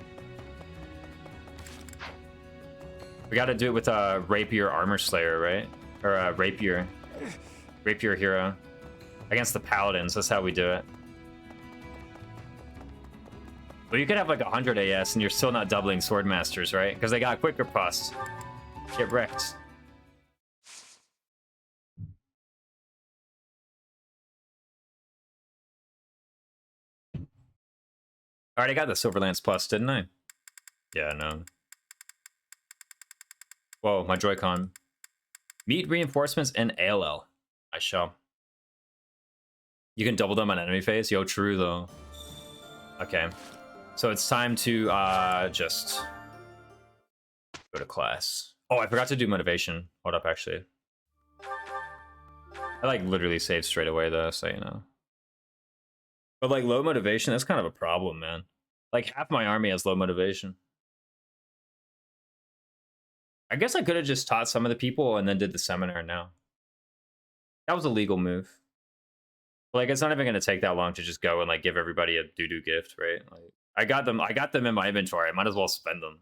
We gotta do it with a Rapier Armor Slayer, right? Or a Rapier Hero. Against the Paladins, that's how we do it. Well, you could have like 100 AS and you're still not doubling Swordmasters, right? Because they got quicker pust. Get wrecked. Alright, I got the Silverlance Plus, didn't I? Yeah, no. Whoa, my Joy-Con. Meet reinforcements in ALL. I shall. You can double them on enemy phase? Yo, true though. Okay. So it's time to just go to class. Oh, I forgot to do motivation. Hold up, actually. I like literally saved straight away though, so you know. But like low motivation, that's kind of a problem, man. Like half my army has low motivation. I guess I could have just taught some of the people and then did the seminar now. That was a legal move. Like it's not even gonna take that long to just go and like give everybody a doo-doo gift, right? Like I got them in my inventory. I might as well spend them.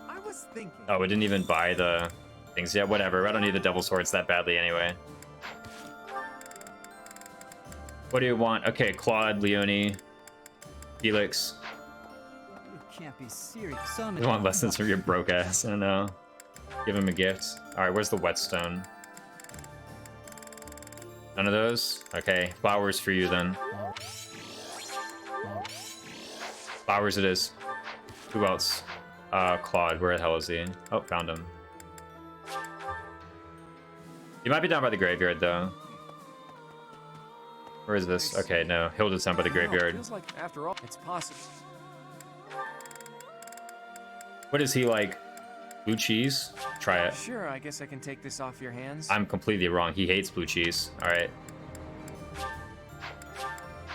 I was thinking. Oh, we didn't even buy the things yet. Whatever. I don't need the Devil Swords that badly anyway. What do you want? Okay, Claude, Leonie, Felix. You can't be serious. You want lessons from your broke ass? I don't know. Give him a gift. All right, where's the whetstone? None of those? Okay, flowers for you then. Flowers it is. Who else? Claude, where the hell is he? Oh, found him. He might be down by the graveyard though. Where is this? Okay, no, Hilda's down by the graveyard. Feels like after all, it's possible. What is he like? Blue cheese? Try it. Sure, I guess I can take this off your hands. I'm completely wrong. He hates blue cheese. All right.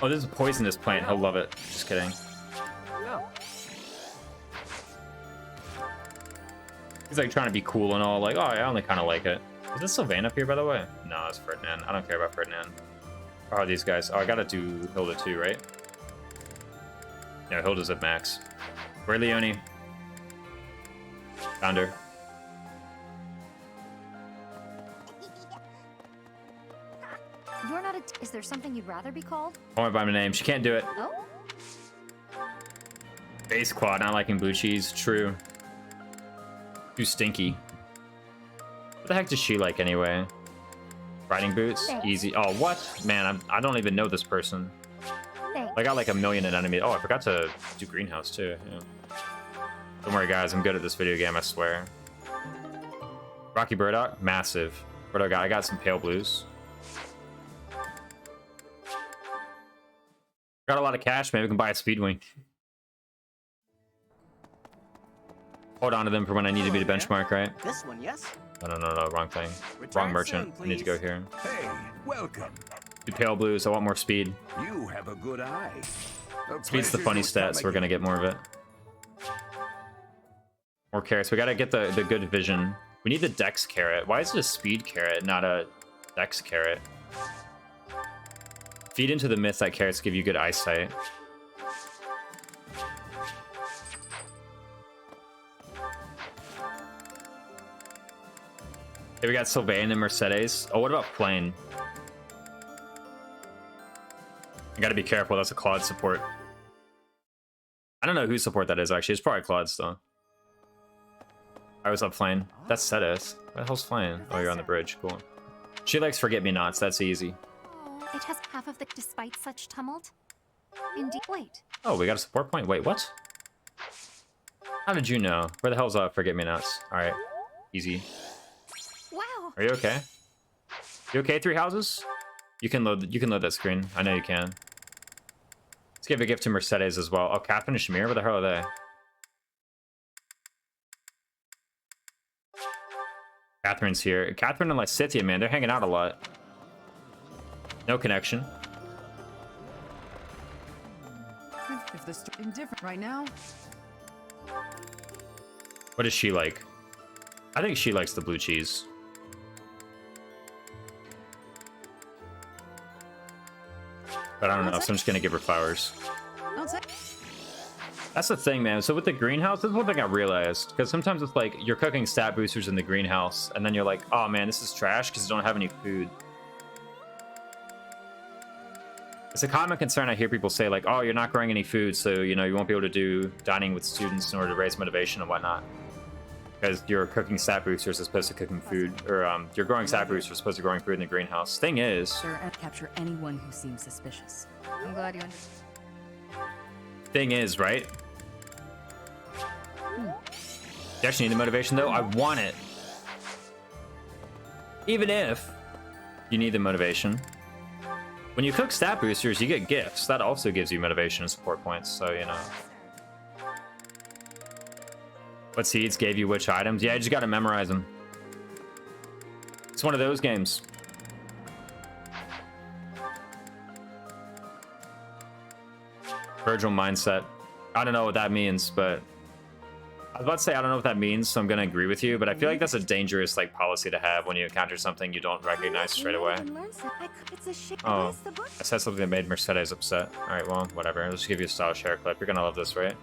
Oh, this is a poisonous plant. He'll love it. Just kidding. No. He's like trying to be cool and all. Like, oh, I only kind of like it. Is this Sylvain up here, by the way? No, it's Ferdinand. I don't care about Ferdinand. Oh, these guys. Oh, I gotta do Hilda too, right? No, Hilda's at max. Where Leonie? Found her. You're not a. Is there something you'd rather be called? I want to buy my name. She can't do it. Oh? Base quad, not liking blue cheese. True. Too stinky. What the heck does she like anyway? Riding boots, Thanks. easy. Oh, what? Man, I don't even know this person. Thanks. I got like 1,000,000 in enemies. Oh, I forgot to do greenhouse too. Yeah. Don't worry, guys. I'm good at this video game, I swear. Rocky Burdock, massive. What do I got? I got some pale blues. Got a lot of cash. Maybe we can buy a Speedwing. Hold on to them for when I need to be the benchmark, right? This one, yes? No, wrong thing. Return Wrong merchant. soon, I need to go please. here. Hey, welcome. Do pale blues. I want more speed. You have a good eye. Speed's the funny stat, so we're gonna get more of it. More carrots. We gotta get the good vision. We need the dex carrot. Why is it a speed carrot, not a dex carrot? Feed into the myth that carrots give you good eyesight. Hey, we got Sylvain and Mercedes. Oh, what about Plane? I gotta be careful. That's a Claude support. I don't know whose support that is, actually. It's probably Claude's, though. I was up Plane. That's Cetus. Where the hell's Plane? Oh, you're on the bridge. Cool. She likes Forget-Me-Nots. That's easy. Oh, it has half of the despite such tumult. Indeed. Wait. Oh, we got a support point? Wait, what? How did you know? Where the hell's Forget-Me-Nots? Alright. Easy. Wow. Are you okay? You okay, Three Houses? You can load that screen. I know you can. Let's give a gift to Mercedes as well. Oh, Catherine and Shamir? Where the hell are they? Catherine's here. Catherine and Lysithia, man, they're hanging out a lot. No connection. If this indifferent right now. What is she like? I think she likes the blue cheese. But I don't know, so I'm just gonna give her flowers. Don't say. That's the thing, man. So with the greenhouse, this is one thing I realized. Because sometimes it's like, you're cooking stat boosters in the greenhouse, and then you're like, oh man, this is trash because you don't have any food. It's a common concern I hear people say, like, oh, you're not growing any food, so, you know, you won't be able to do dining with students in order to raise motivation and whatnot. Because you're cooking stat boosters as opposed to cooking food, or you're growing stat boosters as opposed to growing food in the greenhouse. Thing is, Sir, and capture anyone who seems suspicious. I'm glad you understand. right? You actually need the motivation, though? I want it. Even if you need the motivation. When you cook stat boosters, you get gifts. That also gives you motivation and support points, so, you know. What seeds gave you which items? Yeah, you just gotta memorize them. It's one of those games. Virgil mindset. I don't know what that means, but I was about to say I don't know what that means, so I'm gonna agree with you, but I feel like that's a dangerous like policy to have when you encounter something you don't recognize straight away. It's a shame. Oh, Where's the book? I said something that made Mercedes upset. Alright, well, whatever. Let's give you a style share clip. You're gonna love this, right?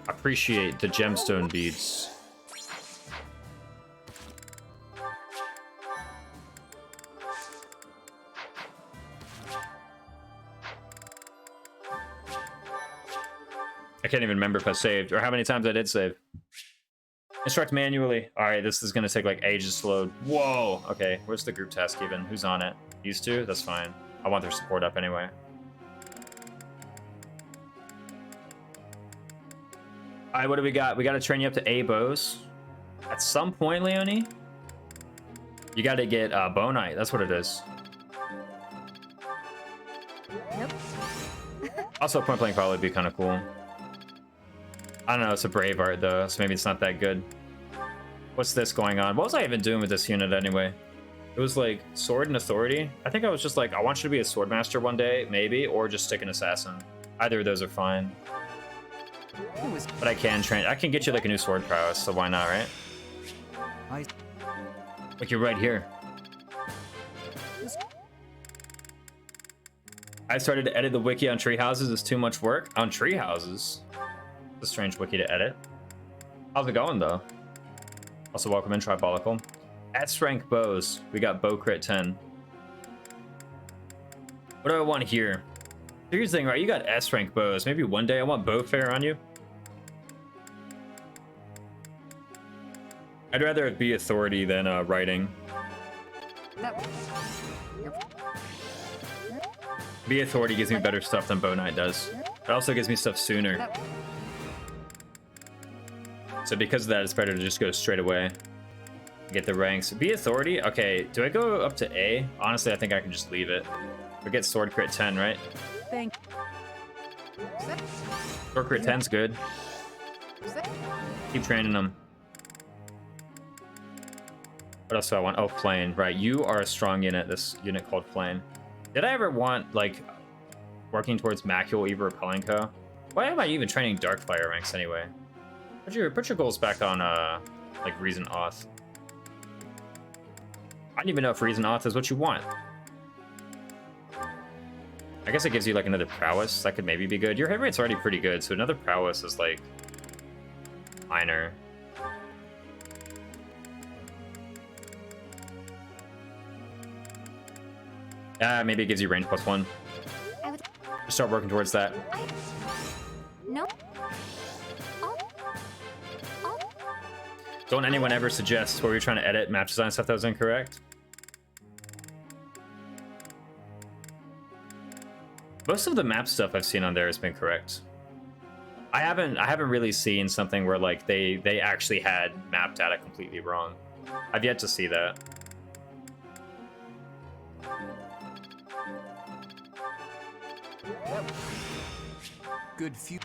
Appreciate the gemstone beads. I can't even remember if I saved or how many times I did save. Instruct manually. All right, this is gonna take like ages to load. Whoa. Okay, where's the group task even? Who's on it? These two? That's fine. I want their support up anyway. All right, what do we got? We got to train you up to A bows. At some point, Leonie, you got to get Bow Knight. That's what it is. Nope. Also, point blank probably would be kind of cool. I don't know. It's a brave art though, so maybe it's not that good. What's this going on? What was I even doing with this unit anyway? It was like sword and authority. I think I was just like, I want you to be a sword master one day, maybe, or just stick an assassin. Either of those are fine. But I can train. I can get you like a new sword prowess, so why not, right? Like you're right here. I started to edit the wiki on tree houses. It's too much work on tree houses. It's a strange wiki to edit. How's it going though? Also, welcome in Tribolical. S rank bows. We got bow crit 10. What do I want here? Here's the thing, right? You got S rank bows. Maybe one day I want bow fair on you. I'd rather it be authority than writing. That. Be Authority gives me better stuff than Bow Knight does. It also gives me stuff sooner. That. So because of that, it's better to just go straight away. Get the ranks. Be Authority? Okay, do I go up to A? Honestly, I think I can just leave it. Forget Sword Crit 10, right? Thank. Sword Crit 10's good. Keep training them. What else do I want? Oh, Plane. Right, you are a strong unit, this unit called Plane. Did I ever want, like, working towards Macule, Eva, or Pelenko? Why am I even training Darkfire ranks anyway? Put your goals back on, like, Reason Auth. I don't even know if Reason Auth is what you want. I guess it gives you, like, another Prowess. That could maybe be good. Your hit rate's already pretty good, so another Prowess is, like, minor. Maybe it gives you range +1. I would. Just start working towards that. No. Oh. Oh. Don't anyone ever suggest where you're trying to edit map design stuff that was incorrect. Most of the map stuff I've seen on there has been correct. I haven't really seen something where like they actually had map data completely wrong. I've yet to see that. Good few.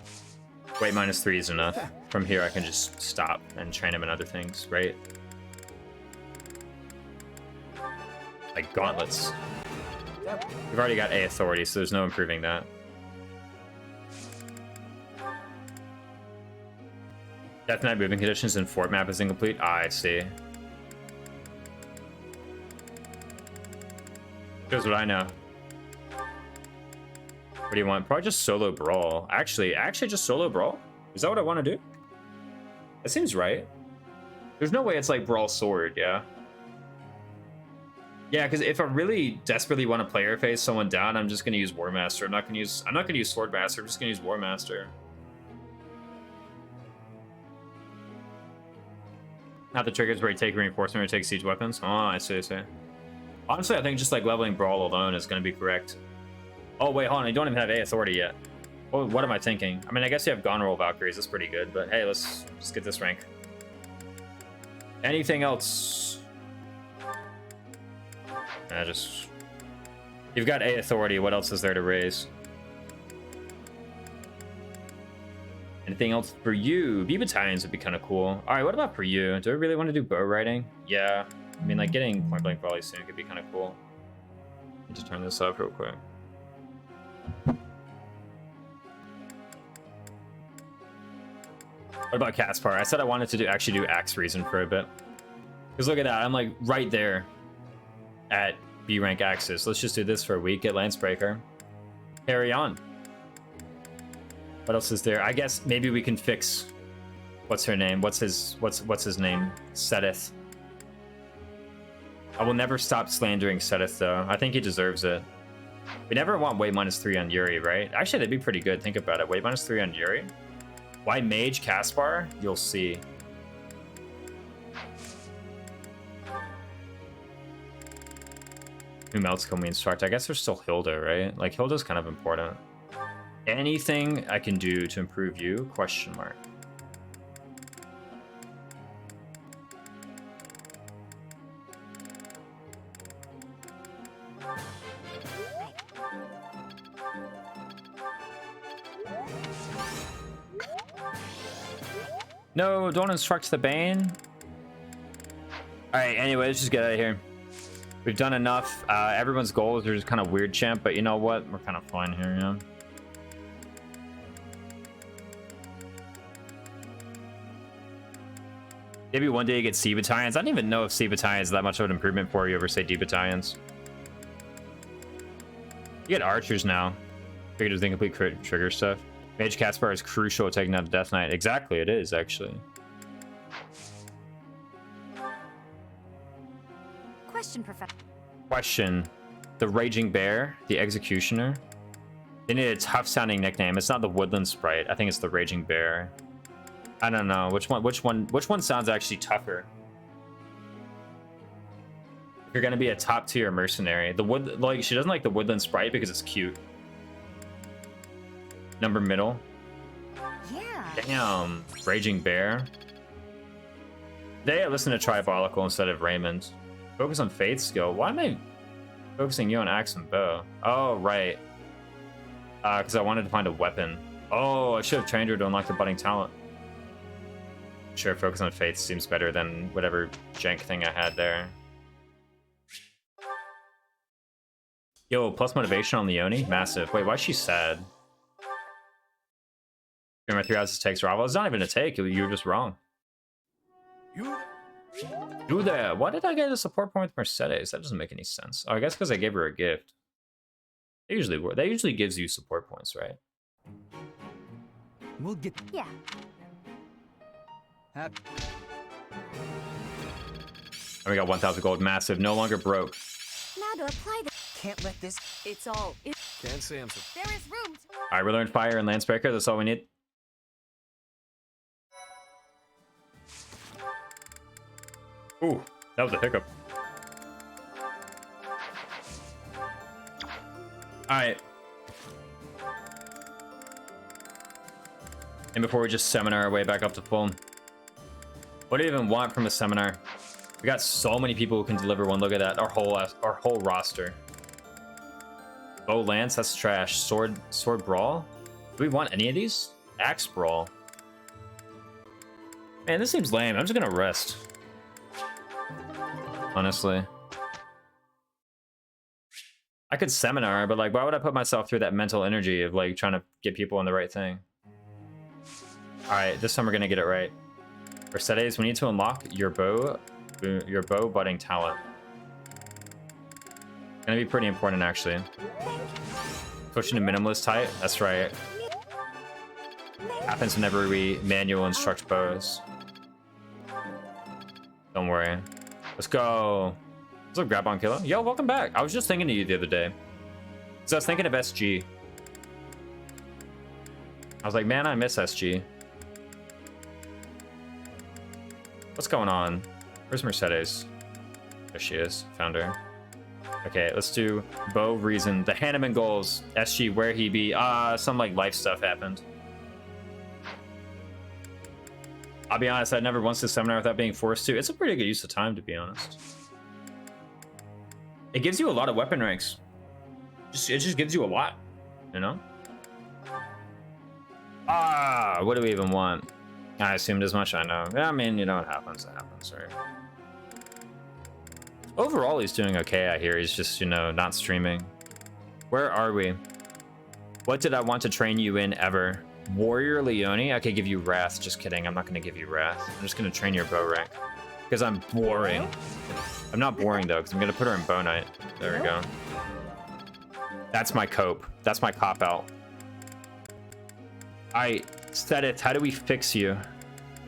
Weight -3 is enough. From here I can just stop and train him in other things, right? Like gauntlets. We've already got A Authority, so there's no improving that. Death Knight moving conditions and fort map is incomplete. Ah, I see. Here's what I know. What do you want? Probably just solo brawl. Actually just solo brawl? Is that what I want to do? That seems right. There's no way it's like brawl sword, yeah? Yeah, because if I really desperately want to player face someone down, I'm just gonna use War Master. I'm not gonna use Swordmaster, I'm just gonna use War Master. Not the triggers where you take reinforcement or take siege weapons. Oh, I see. Honestly, I think just like leveling brawl alone is gonna be correct. Oh wait, hold on, you don't even have A Authority yet. Well, what am I thinking? I mean, I guess you have Gonroll Valkyries, that's pretty good, but hey, let's just get this rank. Anything else? You've got A Authority, what else is there to raise? Anything else for you? B battalions would be kind of cool. All right, what about for you? Do I really want to do bow riding? Yeah, I mean, like getting point blank volley soon could be kind of cool. Let me just turn this up real quick. What about Caspar? I said I wanted to actually do Axe Reason for a bit. Because look at that, I'm like right there at B rank Axis. Let's just do this for a week, get Lancebreaker. Carry on. What else is there? I guess maybe we can fix what's her name? What's his name? Seteth. I will never stop slandering Seteth though. I think he deserves it. We never want weight -3 on Yuri, right? Actually, that'd be pretty good. Think about it. Weight -3 on Yuri. Why Mage Caspar? You'll see. Whom else can we instruct? I guess there's still Hilda, right? Like, Hilda's kind of important. Anything I can do to improve you? Question mark. No, don't instruct the Bane. Alright, anyway, let's just get out of here. We've done enough. Everyone's goals are just kind of weird, champ, but you know what? We're kind of fine here, yeah. Maybe one day you get C battalions. I don't even know if C battalions is that much of an improvement for you over, say, D battalions. You get archers now. Figured it's incomplete trigger stuff. Mage Caspar is crucial at taking out the Death Knight. Exactly, it is, actually. Question, Professor. Question. The Raging Bear, the Executioner. They need a tough-sounding nickname. It's not the Woodland Sprite. I think it's the Raging Bear. I don't know. Which one sounds actually tougher? You're gonna be a top tier mercenary. The wood, like, she doesn't like the woodland sprite because it's cute. Number middle. Yeah. Damn. Raging Bear. They listen to Tribalical instead of Raymond. Focus on Faith skill. Why am I focusing you on axe and bow? Oh, right. Because I wanted to find a weapon. Oh, I should have trained her to unlock the budding talent. Sure, focus on Faith seems better than whatever jank thing I had there. Yo, plus motivation on Leonie? Massive. Wait, why is she sad? Remember 3 houses takes rival. It's not even a take. You were just wrong. Do that. Why did I get a support point with Mercedes? That doesn't make any sense. Oh, I guess because I gave her a gift. They usually gives you support points, right? We'll get. Yeah. Happy. Oh, we got 1,000 gold. Massive. No longer broke. Now to apply the. Can't let this. It's all. Can't say I'm so. There is room. All right, we learned fire and Lancebreaker. That's all we need. Ooh, that was a hiccup. All right. And before we just seminar our way back up to full, what do you even want from a seminar? We got so many people who can deliver one. Look at that, our whole roster. Bow Lance, that's trash. Sword Brawl. Do we want any of these? Axe Brawl. Man, this seems lame. I'm just gonna rest. Honestly. I could seminar, but like, why would I put myself through that mental energy of like trying to get people on the right thing? Alright, this time we're gonna get it right. Mercedes, we need to unlock your bow budding talent. Gonna be pretty important actually. Pushing to minimalist type, that's right. Happens whenever we manual instruct bows. Don't worry. Let's go. What's up, Grab on Killer? Yo, welcome back. I was just thinking of you the other day. Because I was thinking of SG. I was like, man, I miss SG. What's going on? Where's Mercedes? There she is. Found her. Okay, let's do Bow Reason. The Hanneman goals. SG, where he be? Some like life stuff happened. I'll be honest, I never once did seminar without being forced to. It's a pretty good use of time, to be honest. It gives you a lot of weapon ranks. It just gives you a lot, you know? What do we even want? I assumed as much, I know. I mean, you know what happens, it happens, right? Overall, he's doing okay, I hear. He's just, you know, not streaming. Where are we? What did I want to train you in ever? Warrior Leonie? I could give you Wrath. Just kidding. I'm not going to give you Wrath. I'm just going to train your bow rank. Because I'm boring. I'm not boring, though, because I'm going to put her in Bow Knight. There we go. That's my cope. That's my cop-out. I said it. How do we fix you?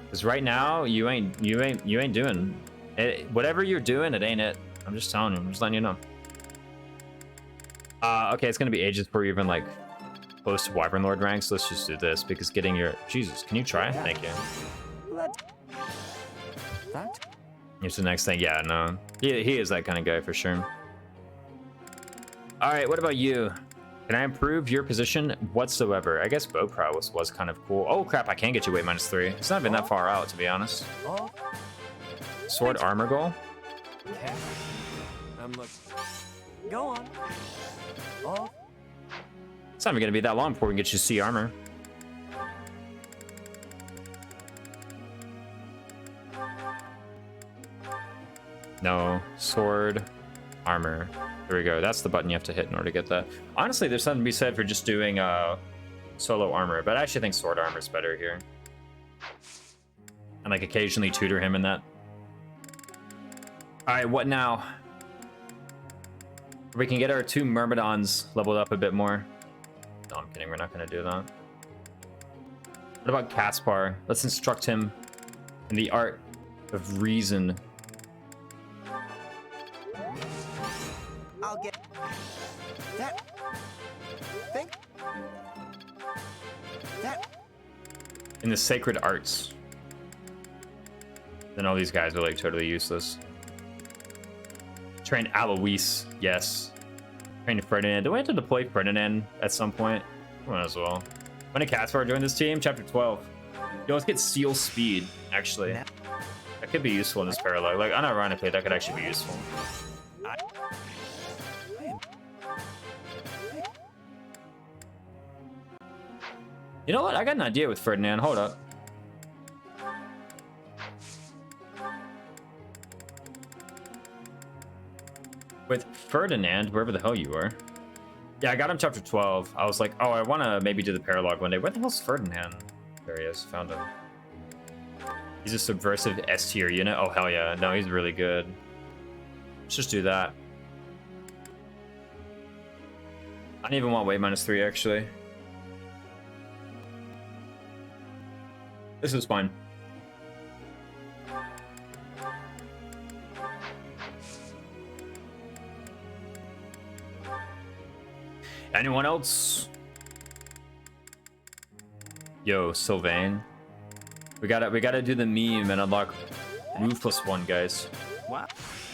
Because right now, you ain't doing it. Whatever you're doing, it ain't it. I'm just telling you. I'm just letting you know. Okay, it's going to be ages before you even, like, close to Wyvern Lord ranks. Let's just do this because getting your Jesus, can you try? Thank you. That? Here's the next thing. Yeah, no, he is that kind of guy for sure. All right, what about you? Can I improve your position whatsoever? I guess bow prowess was kind of cool. Oh crap, I can get you weight -3. It's not been that far out, to be honest. Sword armor goal. Okay. I'm looking. Go on. Oh. It's not even gonna be that long before we can get you C armor. No, sword armor. There we go. That's the button you have to hit in order to get that. Honestly, there's something to be said for just doing solo armor, but I actually think sword armor is better here. And like occasionally tutor him in that. All right, what now? We can get our 2 Myrmidons leveled up a bit more. No, I'm kidding. We're not going to do that. What about Caspar? Let's instruct him in the art of reason. I'll get that thing. That. In the sacred arts. Then all these guys are like totally useless. Train Alois, yes. Train Ferdinand. Do I have to deploy Ferdinand at some point? Might as well. When did Caspar join this team? Chapter 12. Yo, let's get Seal Speed, actually. That could be useful in this paralogue. Like, unironically, that could actually be useful. You know what? I got an idea with Ferdinand. Hold up. With Ferdinand, wherever the hell you are. Yeah, I got him chapter 12. I was like, oh, I want to maybe do the paralogue one day. Where the hell's Ferdinand? There he is. Found him. He's a subversive S tier unit. Oh, hell yeah. No, he's really good. Let's just do that. I don't even want weight -3, actually. This is fine. Anyone else? Yo, Sylvain. We gotta do the meme and unlock Ruthless One, guys. Wow.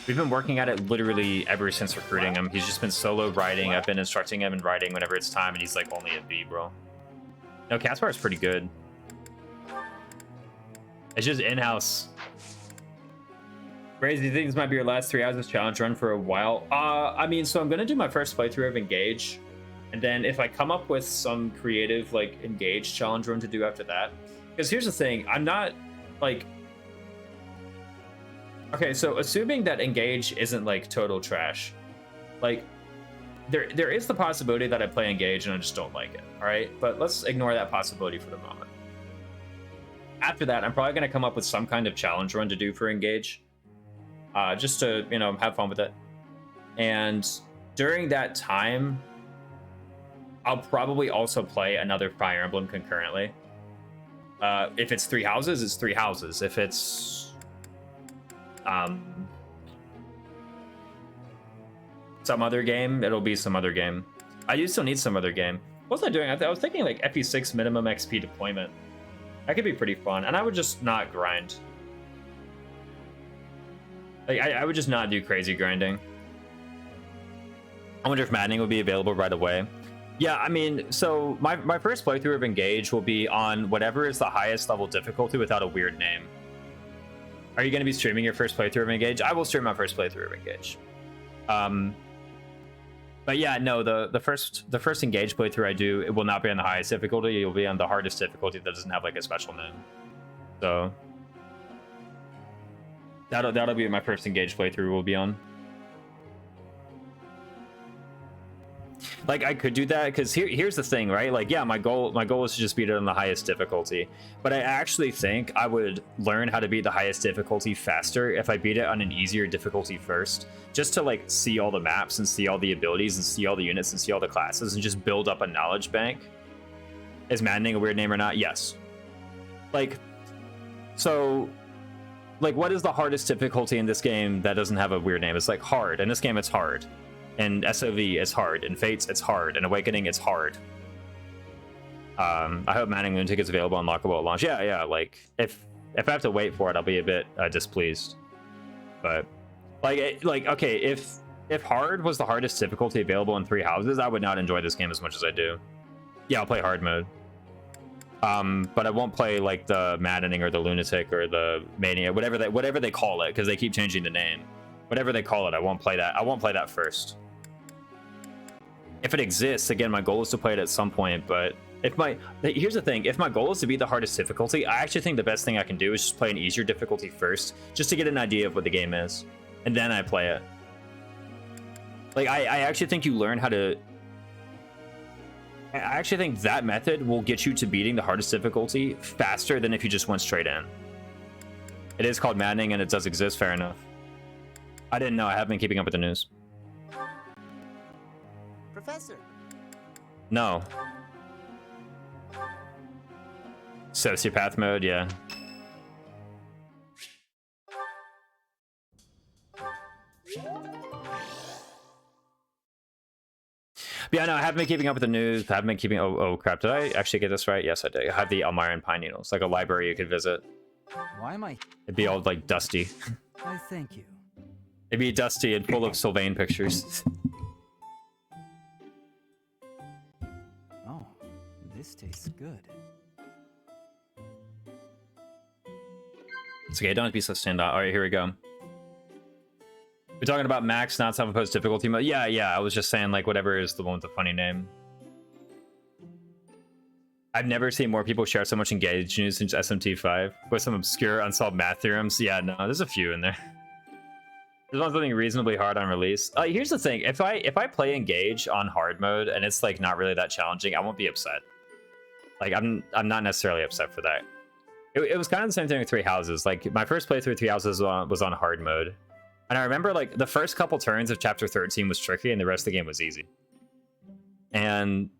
We've been working at it literally ever since recruiting him. He's just been solo riding. I've been instructing him in riding whenever it's time, and he's like only at B, bro. No, Caspar is pretty good. It's just in-house. Raise, do you think this might be your last 3 hours of challenge run for a while? I mean, so I'm gonna do my first playthrough of Engage, and then if I come up with some creative like Engage challenge run to do after that, because here's the thing, I'm not like, okay, so assuming that Engage isn't like total trash, like there is the possibility that I play Engage and I just don't like it, all right? But let's ignore that possibility for the moment. After that, I'm probably going to come up with some kind of challenge run to do for Engage, just to, you know, have fun with it. And during that time, I'll probably also play another Fire Emblem concurrently. If it's 3 houses, it's 3 houses. If it's some other game, it'll be some other game. I do still need some other game. What was I doing? I was thinking like FE6 minimum XP deployment. That could be pretty fun, and I would just not grind. Like, I would just not do crazy grinding. I wonder if Maddening would be available right away. Yeah, I mean, so my first playthrough of Engage will be on whatever is the highest level difficulty without a weird name. Are you going to be streaming your first playthrough of Engage? I will stream my first playthrough of Engage. But yeah, no, the first Engage playthrough I do, it will not be on the highest difficulty. It will be on the hardest difficulty that doesn't have like a special name. So that'll be my first Engage playthrough will be on. Like, I could do that because here's the thing, right? Like, yeah, my goal is to just beat it on the highest difficulty, but I actually think I would learn how to beat the highest difficulty faster if I beat it on an easier difficulty first, just to like see all the maps and see all the abilities and see all the units and see all the classes and just build up a knowledge bank. Is Maddening a weird name or not? Yes. Like, so like, what is the hardest difficulty in this game that doesn't have a weird name? It's like hard. In this game, it's hard. And SOV, it's hard. In Fates, it's hard. In Awakening, it's hard. I hope Maddening Lunatic is available unlockable at launch. Yeah, like, if I have to wait for it, I'll be a bit displeased. But, like, okay, if hard was the hardest difficulty available in 3 houses, I would not enjoy this game as much as I do. Yeah, I'll play hard mode. But I won't play, like, the Maddening or the Lunatic or the Mania, whatever they call it, because they keep changing the name. Whatever they call it, I won't play that. I won't play that first. If it exists, again, my goal is to play it at some point, but here's the thing, if my goal is to beat the hardest difficulty, I actually think the best thing I can do is just play an easier difficulty first, just to get an idea of what the game is, and then I play it. Like, I actually think you learn how to... I actually think that method will get you to beating the hardest difficulty faster than if you just went straight in. It is called Maddening, and it does exist, fair enough. I didn't know. I haven't been keeping up with the news. Professor. No. Sociopath mode, yeah. But yeah, no, I haven't been keeping up with the news. I haven't been keeping... Oh, crap. Did I actually get this right? Yes, I did. I have the Elmira Pine Needles, like a library you could visit. Why am I... It'd be all, like, dusty. I thank you. Maybe dusty and full of Sylvain pictures. Oh, this tastes good. It's okay, don't have to be so standout. Alright, here we go. We're talking about Max, not self-imposed difficulty mode. Yeah, I was just saying, like, whatever is the one with the funny name. I've never seen more people share so much engaged news since SMT5 with some obscure unsolved math theorems. Yeah, no, there's a few in there. There's one something reasonably hard on release. Here's the thing: if I play Engage on hard mode and it's like not really that challenging, I won't be upset. Like I'm not necessarily upset for that. It was kind of the same thing with Three Houses. Like my first playthrough of Three Houses was on hard mode, and I remember like the first couple turns of chapter 13 was tricky, and the rest of the game was easy. And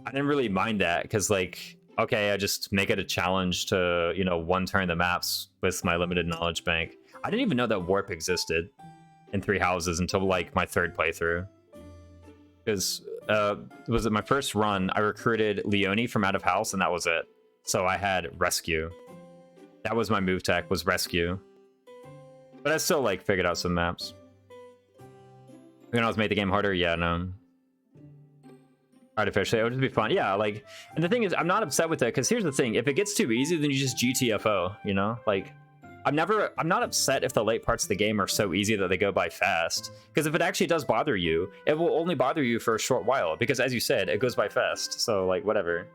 I didn't really mind that because like, okay, I just make it a challenge to, you know, one turn the maps with my limited knowledge bank. I didn't even know that warp existed in Three Houses until like my third playthrough. Because was it my first run, I recruited Leonie from out of house, and that was it. So I had rescue. That was my move tech, was rescue. But I still like figured out some maps. You know, I was made the game harder. Yeah, no. Artificially, it would just be fun. Yeah, like, and the thing is, I'm not upset with it because here's the thing: if it gets too easy, then you just GTFO. You know, like, I'm not upset if the late parts of the game are so easy that they go by fast. Because if it actually does bother you, it will only bother you for a short while. Because as you said, it goes by fast. So like, whatever.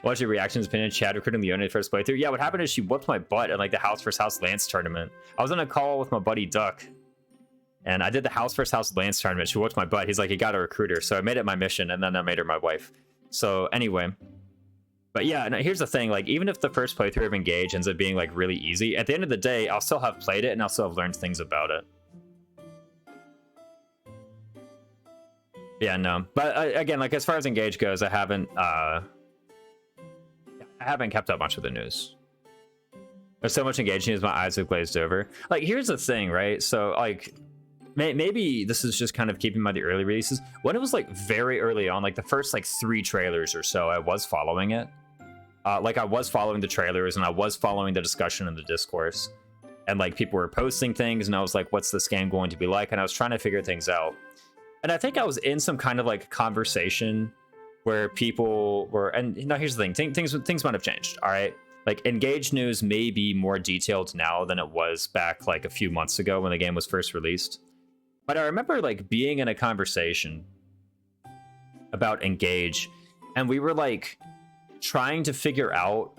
What's your reactions? Opinion? Chad recruiting Leonie first playthrough. Yeah, what happened is she whooped my butt in like the house versus house Lance tournament. I was on a call with my buddy Duck. And I did the house versus house Lance tournament. She whooped my butt. He's like, he got a recruiter. So I made it my mission, and then I made her my wife. So anyway. But yeah, no, here's the thing. Like, even if the first playthrough of Engage ends up being like really easy, at the end of the day, I'll still have played it, and I'll still have learned things about it. Yeah, no. But again, like, as far as Engage goes, I haven't kept up much of the news. There's so much Engage news, my eyes have glazed over. Like, here's the thing, right? So, like, maybe this is just kind of keeping by the early releases. When it was like very early on, like the first like 3 trailers or so, I was following it. Like I was following the trailers, and I was following the discussion in the discourse, and like people were posting things, and I was like, what's this game going to be like? And I was trying to figure things out. And I think I was in some kind of like conversation where people were, and you know, here's the thing, things might have changed. All right. Like, Engage news may be more detailed now than it was back like a few months ago when the game was first released. But I remember like being in a conversation about Engage, and we were like trying to figure out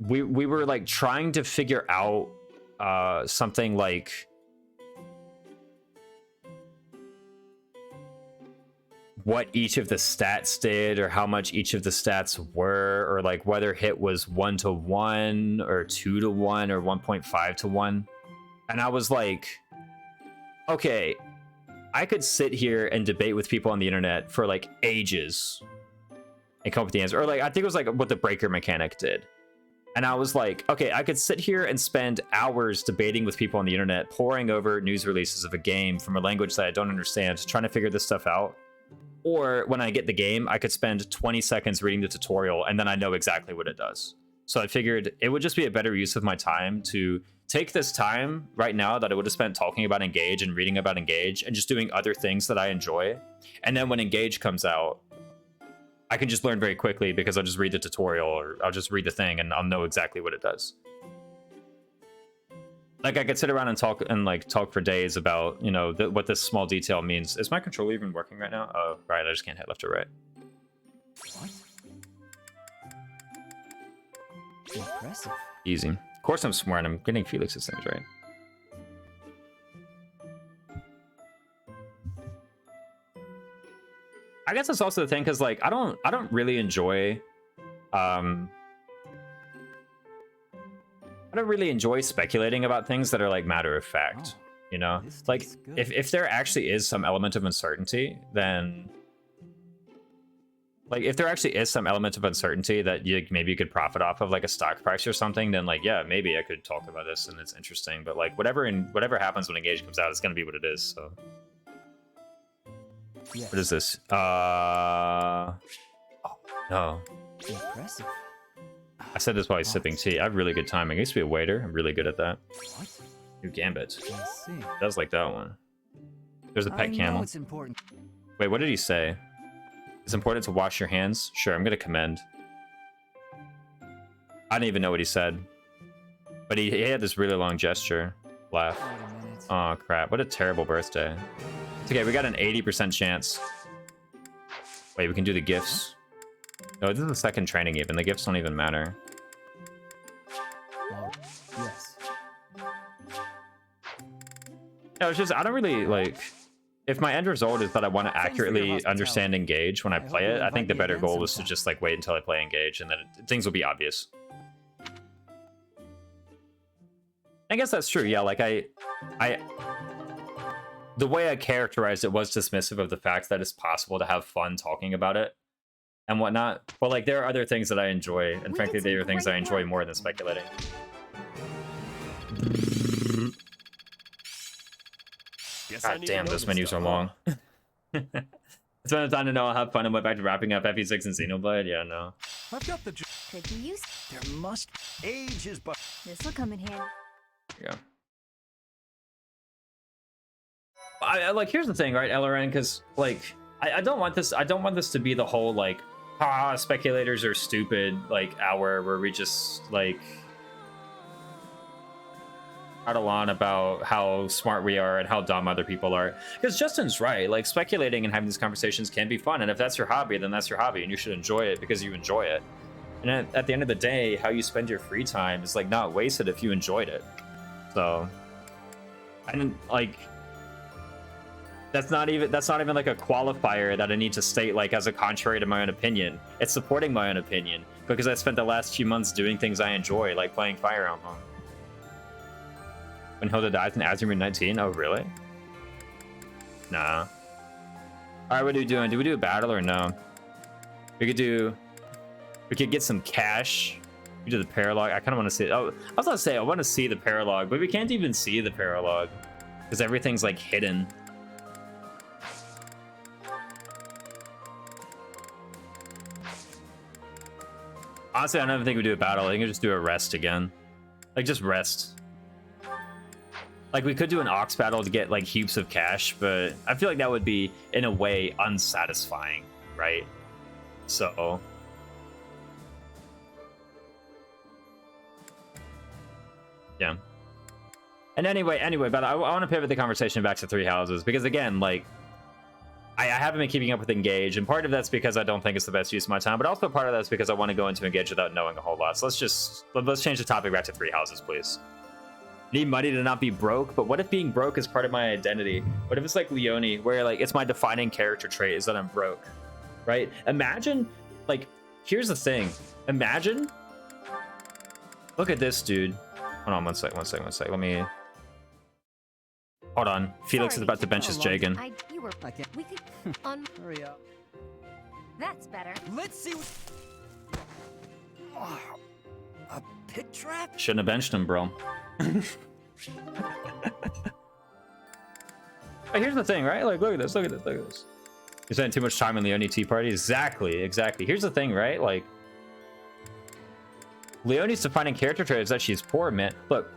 we were like trying to figure out something like what each of the stats did, or how much each of the stats were, or like whether hit was 1-to-1 or 2-to-1 or 1.5-to-1. And I was like, okay, I could sit here and debate with people on the internet for like ages and come up with the answer. Or like, I think it was like what the breaker mechanic did. And I was like, okay, I could sit here and spend hours debating with people on the internet, poring over news releases of a game from a language that I don't understand, trying to figure this stuff out. Or when I get the game, I could spend 20 seconds reading the tutorial, and then I know exactly what it does. So I figured it would just be a better use of my time to take this time right now that I would have spent talking about Engage and reading about Engage and just doing other things that I enjoy. And then when Engage comes out, I can just learn very quickly because I'll just read the tutorial, or I'll just read the thing and I'll know exactly what it does. Like, I could sit around and talk for days about, you know, what this small detail means. Is my controller even working right now? Oh, right, I just can't hit left or right. What? Impressive. Easy. Of course I'm smart. I'm getting Felix's things right. I guess that's also the thing, because like I don't really enjoy I don't really enjoy speculating about things that are like matter of fact. Oh, you know, this like tastes good. if there actually is some element of uncertainty, then like if there actually is some element of uncertainty that maybe you could profit off of, like a stock price or something, then like, yeah, maybe I could talk about this and it's interesting. But like whatever happens when Engage comes out, it's gonna be what it is. So Yes. what is this? Oh no. Impressive. I said this while he's sipping tea. I have really good timing. I used to be a waiter. I'm really good at that. What? New gambit. I see. Does like that one. There's a I pet know camel. it's important. Wait, what did he say? It's important to wash your hands? Sure, I'm gonna commend. I didn't even know what he said. But he had this really long gesture. Laugh. Wait a minute. Oh crap, what a terrible birthday. It's okay, we got an 80% chance. Wait, we can do the gifts. No, this is the second training even. The gifts don't even matter. Well, yes. No, it's just, I don't really, like... If my end result is that I want to Thanks for your accurately hospitality. understand Engage when I hope play you'll it, I think invite the me better again goal is to sometime. just, like, wait until I play Engage, and then things will be obvious. I guess that's true, yeah, like, the way I characterized it was dismissive of the fact that it's possible to have fun talking about it and whatnot. But, like, there are other things that I enjoy, and We frankly, did there are some things I great enjoy work. more than speculating. Guess I God need to damn, know those this menus are stuff. long. It's been a time to know how fun and went back to wrapping up FE6 and Xenoblade. Yeah, no. I've got the. Could be used. There must. Age is but This'll come in handy. Yeah. Like, here's the thing, right, LRN? Because, like, I don't want this. I don't want this to be the whole, like, speculators are stupid, like, hour where we just, like, prattle on about how smart we are and how dumb other people are. Because Justin's right. Like, speculating and having these conversations can be fun. And if that's your hobby, then that's your hobby, and you should enjoy it because you enjoy it. And at the end of the day, how you spend your free time is, like, not wasted if you enjoyed it. So, and, like, that's not even like a qualifier that I need to state, like, as a contrary to my own opinion. It's supporting my own opinion because I spent the last few months doing things I enjoy, like playing Fire Emblem. When Hilda dies in Azure 19? Oh, really? Nah. Alright, what are we doing? Do we do a battle or no? We could get some cash. We do the paralogue. I kind of want to see it. Oh, I was gonna say I want to see the paralogue, but we can't even see the paralogue because everything's, like, hidden. Honestly, I don't even think we do a battle. I think we just do a rest again. Like, just rest. Like, we could do an ox battle to get, like, heaps of cash, but I feel like that would be, in a way, unsatisfying, right? So... yeah. And anyway, but I want to pivot the conversation back to Three Houses, because, again, like, I haven't been keeping up with Engage, and part of that's because I don't think it's the best use of my time, but also part of that's because I want to go into Engage without knowing a whole lot. So let's change the topic back to Three Houses, please. Need money to not be broke, but what if being broke is part of my identity? What if it's like Leone, where, like, it's my defining character trait is that I'm broke, right? Imagine, like, here's the thing. Imagine, look at this, dude. Hold on, one sec. Let me, hold on. Felix is Sorry, about to bench his Jagan. You were. I can't. We could. On. Hurry up. That's better. Let's see. Oh, a pit trap? Shouldn't have benched him, bro. But here's the thing, right? Like, look at this. You're spending too much time in Leone Tea Party. Exactly. Here's the thing, right? Like, Leone's defining character trait is that she's poor, man. Look,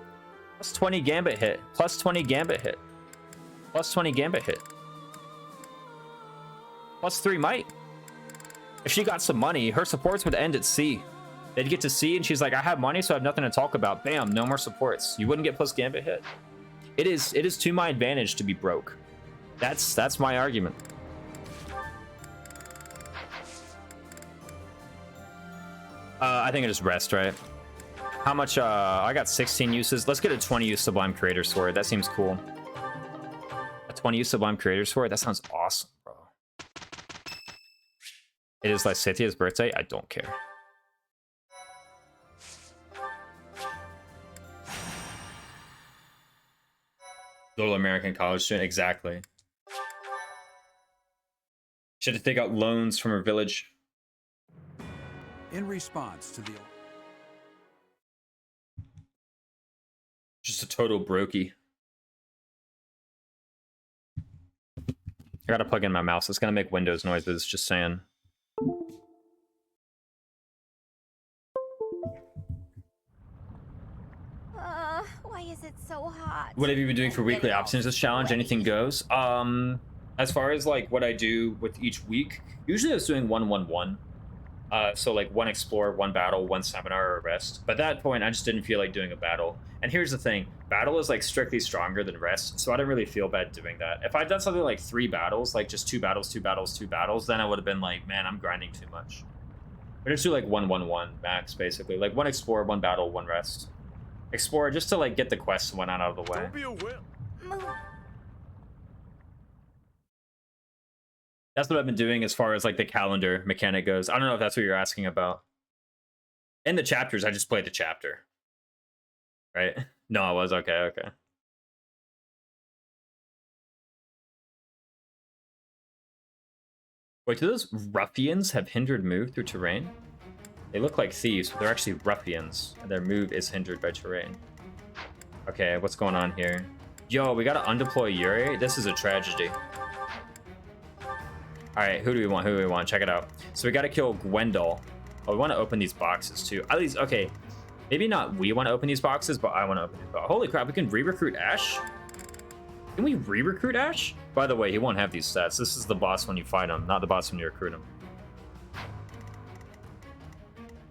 plus 20 gambit hit, plus 20 gambit hit, plus 20 gambit hit, plus 3 might. If she got some money, her supports would end at C. They'd get to C, and she's like, I have money, so I have nothing to talk about. Bam, no more supports. You wouldn't get plus gambit hit. It is to my advantage to be broke. That's my argument. I think I just rest, right? How much? I got 16 uses. Let's get a 20 use Sublime Creator Sword. That seems cool. A 20 use Sublime Creator Sword? That sounds awesome, bro. It is Lysithia's birthday? I don't care. Little American college student, exactly. She had to take out loans from her village. in response to the Just a total brokey. I gotta plug in my mouse. It's gonna make Windows noises, just saying. so hot. What have you been doing for weekly abstinence challenge? Anything goes. As far as like what I do with each week, usually I was doing 1-1-1. So like 1 explore, 1 battle, 1 seminar, or rest. But at that point, I just didn't feel like doing a battle. And here's the thing, battle is like strictly stronger than rest, so I didn't really feel bad doing that. If I'd done something like 3 battles, like just 2 battles, 2 battles, 2 battles, then I would have been like, man, I'm grinding too much. But just do like 1-1-1 max, basically. Like 1 explore, 1 battle, 1 rest. Explore just to like get the quests and whatnot out of the way. Don't be a whip. Move. That's what I've been doing as far as like the calendar mechanic goes. I don't know if that's what you're asking about. In the chapters, I just played the chapter. Right? No, I was. Okay. Wait, do those ruffians have hindered move through terrain? They look like thieves, but they're actually ruffians, and their move is hindered by terrain. Okay, what's going on here? Yo, we gotta undeploy Yuri? This is a tragedy. Alright, who do we want? Check it out. So we gotta kill Gwendol. Oh, we want to open these boxes too. At least, okay. Maybe not we want to open these boxes, but I want to open these boxes. Holy crap, we can re-recruit Ash? Can we re-recruit Ash? By the way, he won't have these stats. This is the boss when you fight him, not the boss when you recruit him.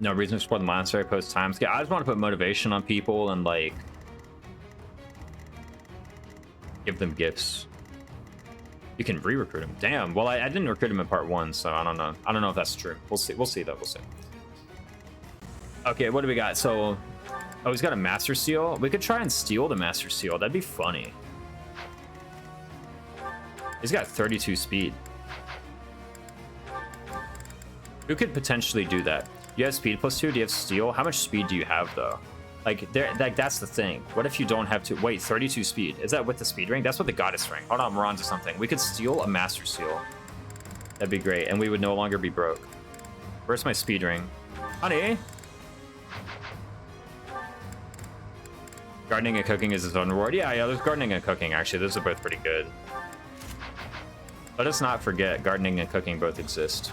No reason to explore the monastery post times. Yeah, I just want to put motivation on people and like give them gifts. You can re-recruit him. Damn. Well, I didn't recruit him in part 1, so I don't know. I don't know if that's true. We'll see. We'll see though. We'll see. Okay, what do we got? So, oh, he's got a master seal. We could try and steal the master seal. That'd be funny. He's got 32 speed. Who could potentially do that? You have speed +2. Do you have steel? How much speed do you have though? Like that's the thing. What if you don't have to wait? 32 speed. Is that with the speed ring? That's with the goddess ring. Hold on, we're on to something. We could steal a master seal. That'd be great, and we would no longer be broke. Where's my speed ring? Honey. Gardening and cooking is its own reward. Yeah, there's gardening and cooking, actually. Those are both pretty good. Let us not forget, gardening and cooking both exist.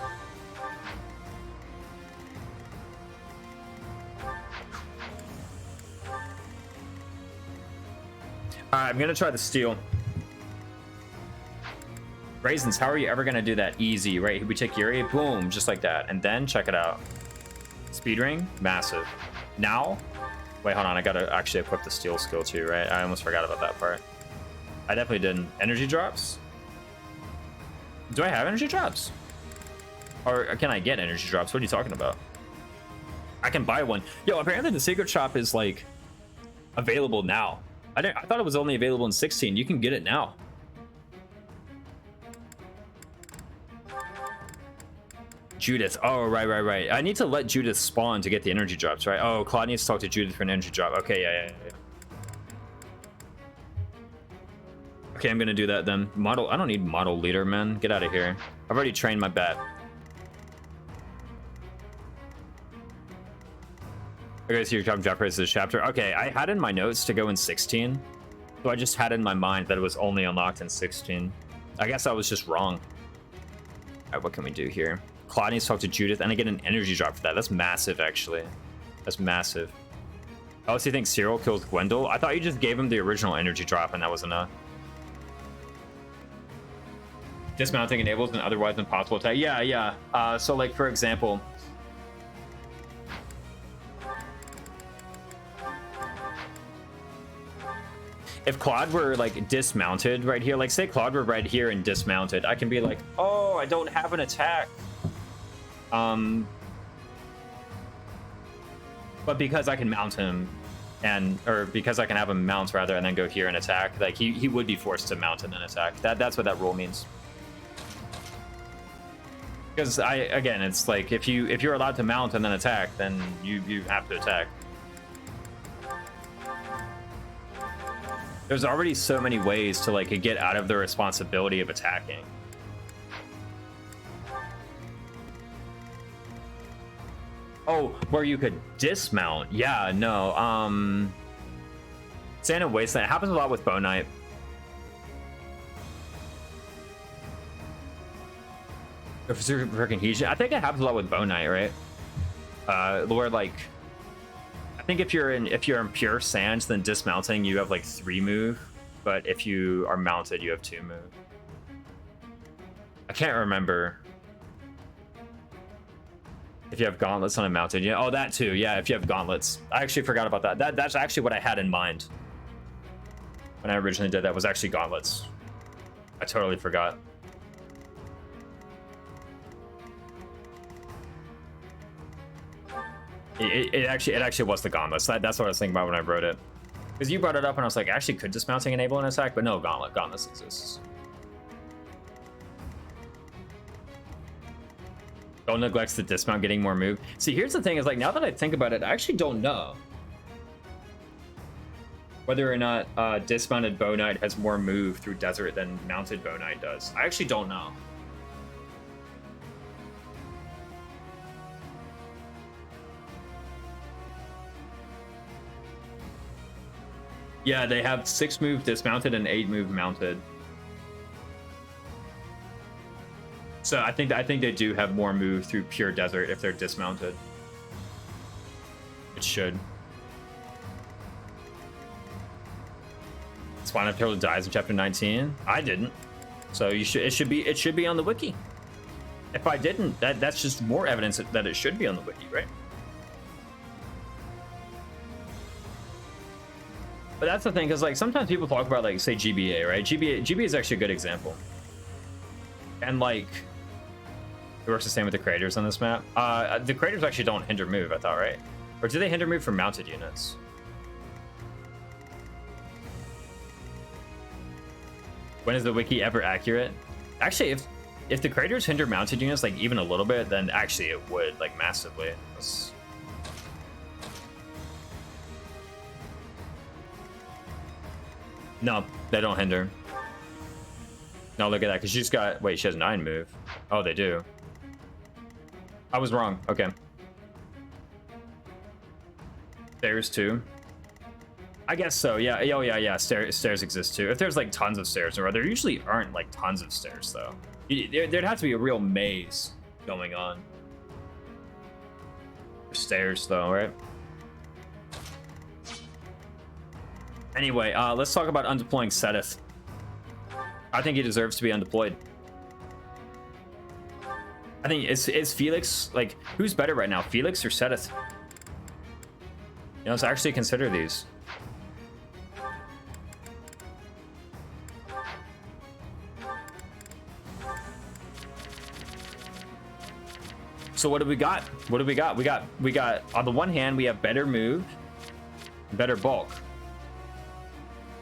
Alright, I'm gonna try the steal. Raisins, how are you ever gonna do that? Easy, right? We take Yuri, boom, just like that. And then, check it out. Speed ring, massive. Now, wait, hold on, I gotta actually equip the steal skill too, right? I almost forgot about that part. I definitely didn't. Energy drops? Do I have energy drops? Or can I get energy drops? What are you talking about? I can buy one. Yo, apparently the secret shop is like available now. I thought it was only available in 16. You can get it now. Judith. Oh, right. I need to let Judith spawn to get the energy drops, right? Oh, Claude needs to talk to Judith for an energy drop. Okay, yeah. Okay, I'm gonna do that then. Model. I don't need model leader, man. Get out of here. I've already trained my bat. Okay, so your drop price this chapter. Okay, I had in my notes to go in 16, so I just had in my mind that it was only unlocked in 16. I guess I was just wrong. All right, what can we do here? Claude needs to talk to Judith, and I get an energy drop for that. That's massive, actually. That's massive. Oh, so you think Cyril kills Gwendol? I thought you just gave him the original energy drop, and that was enough. Dismounting enables an otherwise impossible attack. Yeah. So, like, for example... if Claude were like dismounted right here, like say Claude were right here and dismounted, I can be like, oh, I don't have an attack. But because I can mount him or because I can have him mount rather and then go here and attack, like he would be forced to mount and then attack. That's what that rule means. Because again, it's like if you're allowed to mount and then attack, then you have to attack. There's already so many ways to like get out of the responsibility of attacking. Oh, where you could dismount. Yeah, no. Sand and Wasteland. It happens a lot with Bone Knight. Freaking Heat. I think it happens a lot with Bone Knight, right? Where like think if you're in pure sands, then dismounting you have like 3 move, but if you are mounted, you have 2 move. I can't remember if you have gauntlets on a mounted. Yeah, oh that too. Yeah, if you have gauntlets. I actually forgot about that. That's actually what I had in mind when I originally did that, was actually gauntlets. I totally forgot. It actually was the gauntlets. That's what I was thinking about when I wrote it. Because you brought it up and I was like, actually, could dismounting enable an attack? But no, gauntlets exists. Don't neglect the dismount getting more move. See, here's the thing is, like, now that I think about it, I actually don't know whether or not dismounted bow knight has more move through desert than mounted bow knight does. I actually don't know. Yeah, they have 6 move dismounted and 8 move mounted. So I think they do have more move through pure desert if they're dismounted. It should. Spinal Killer dies in chapter 19. I didn't. So you should. It should be on the wiki. If I didn't, that's just more evidence that it should be on the wiki, right? But that's the thing, because like sometimes people talk about like say GBA, right? GBA is actually a good example. And like it works the same with the craters on this map. The craters actually don't hinder move, I thought, right? Or do they hinder move from mounted units? When is the wiki ever accurate? Actually, if the craters hinder mounted units like even a little bit, then actually it would, like, massively. No, they don't hinder. No, look at that, because she's got... Wait, she has 9 move. Oh, they do. I was wrong. Okay. Stairs too. I guess so. Yeah. Oh yeah. Stairs exist too. If there's like tons of stairs, or there usually aren't like tons of stairs though. There'd have to be a real maze going on. Stairs though, right? Anyway, let's talk about undeploying Seteth. I think he deserves to be undeployed. I think is Felix, like, who's better right now, Felix or Seteth? You know, let's actually consider these. So what do we got? What do we got? We got on the one hand, we have better move, better bulk.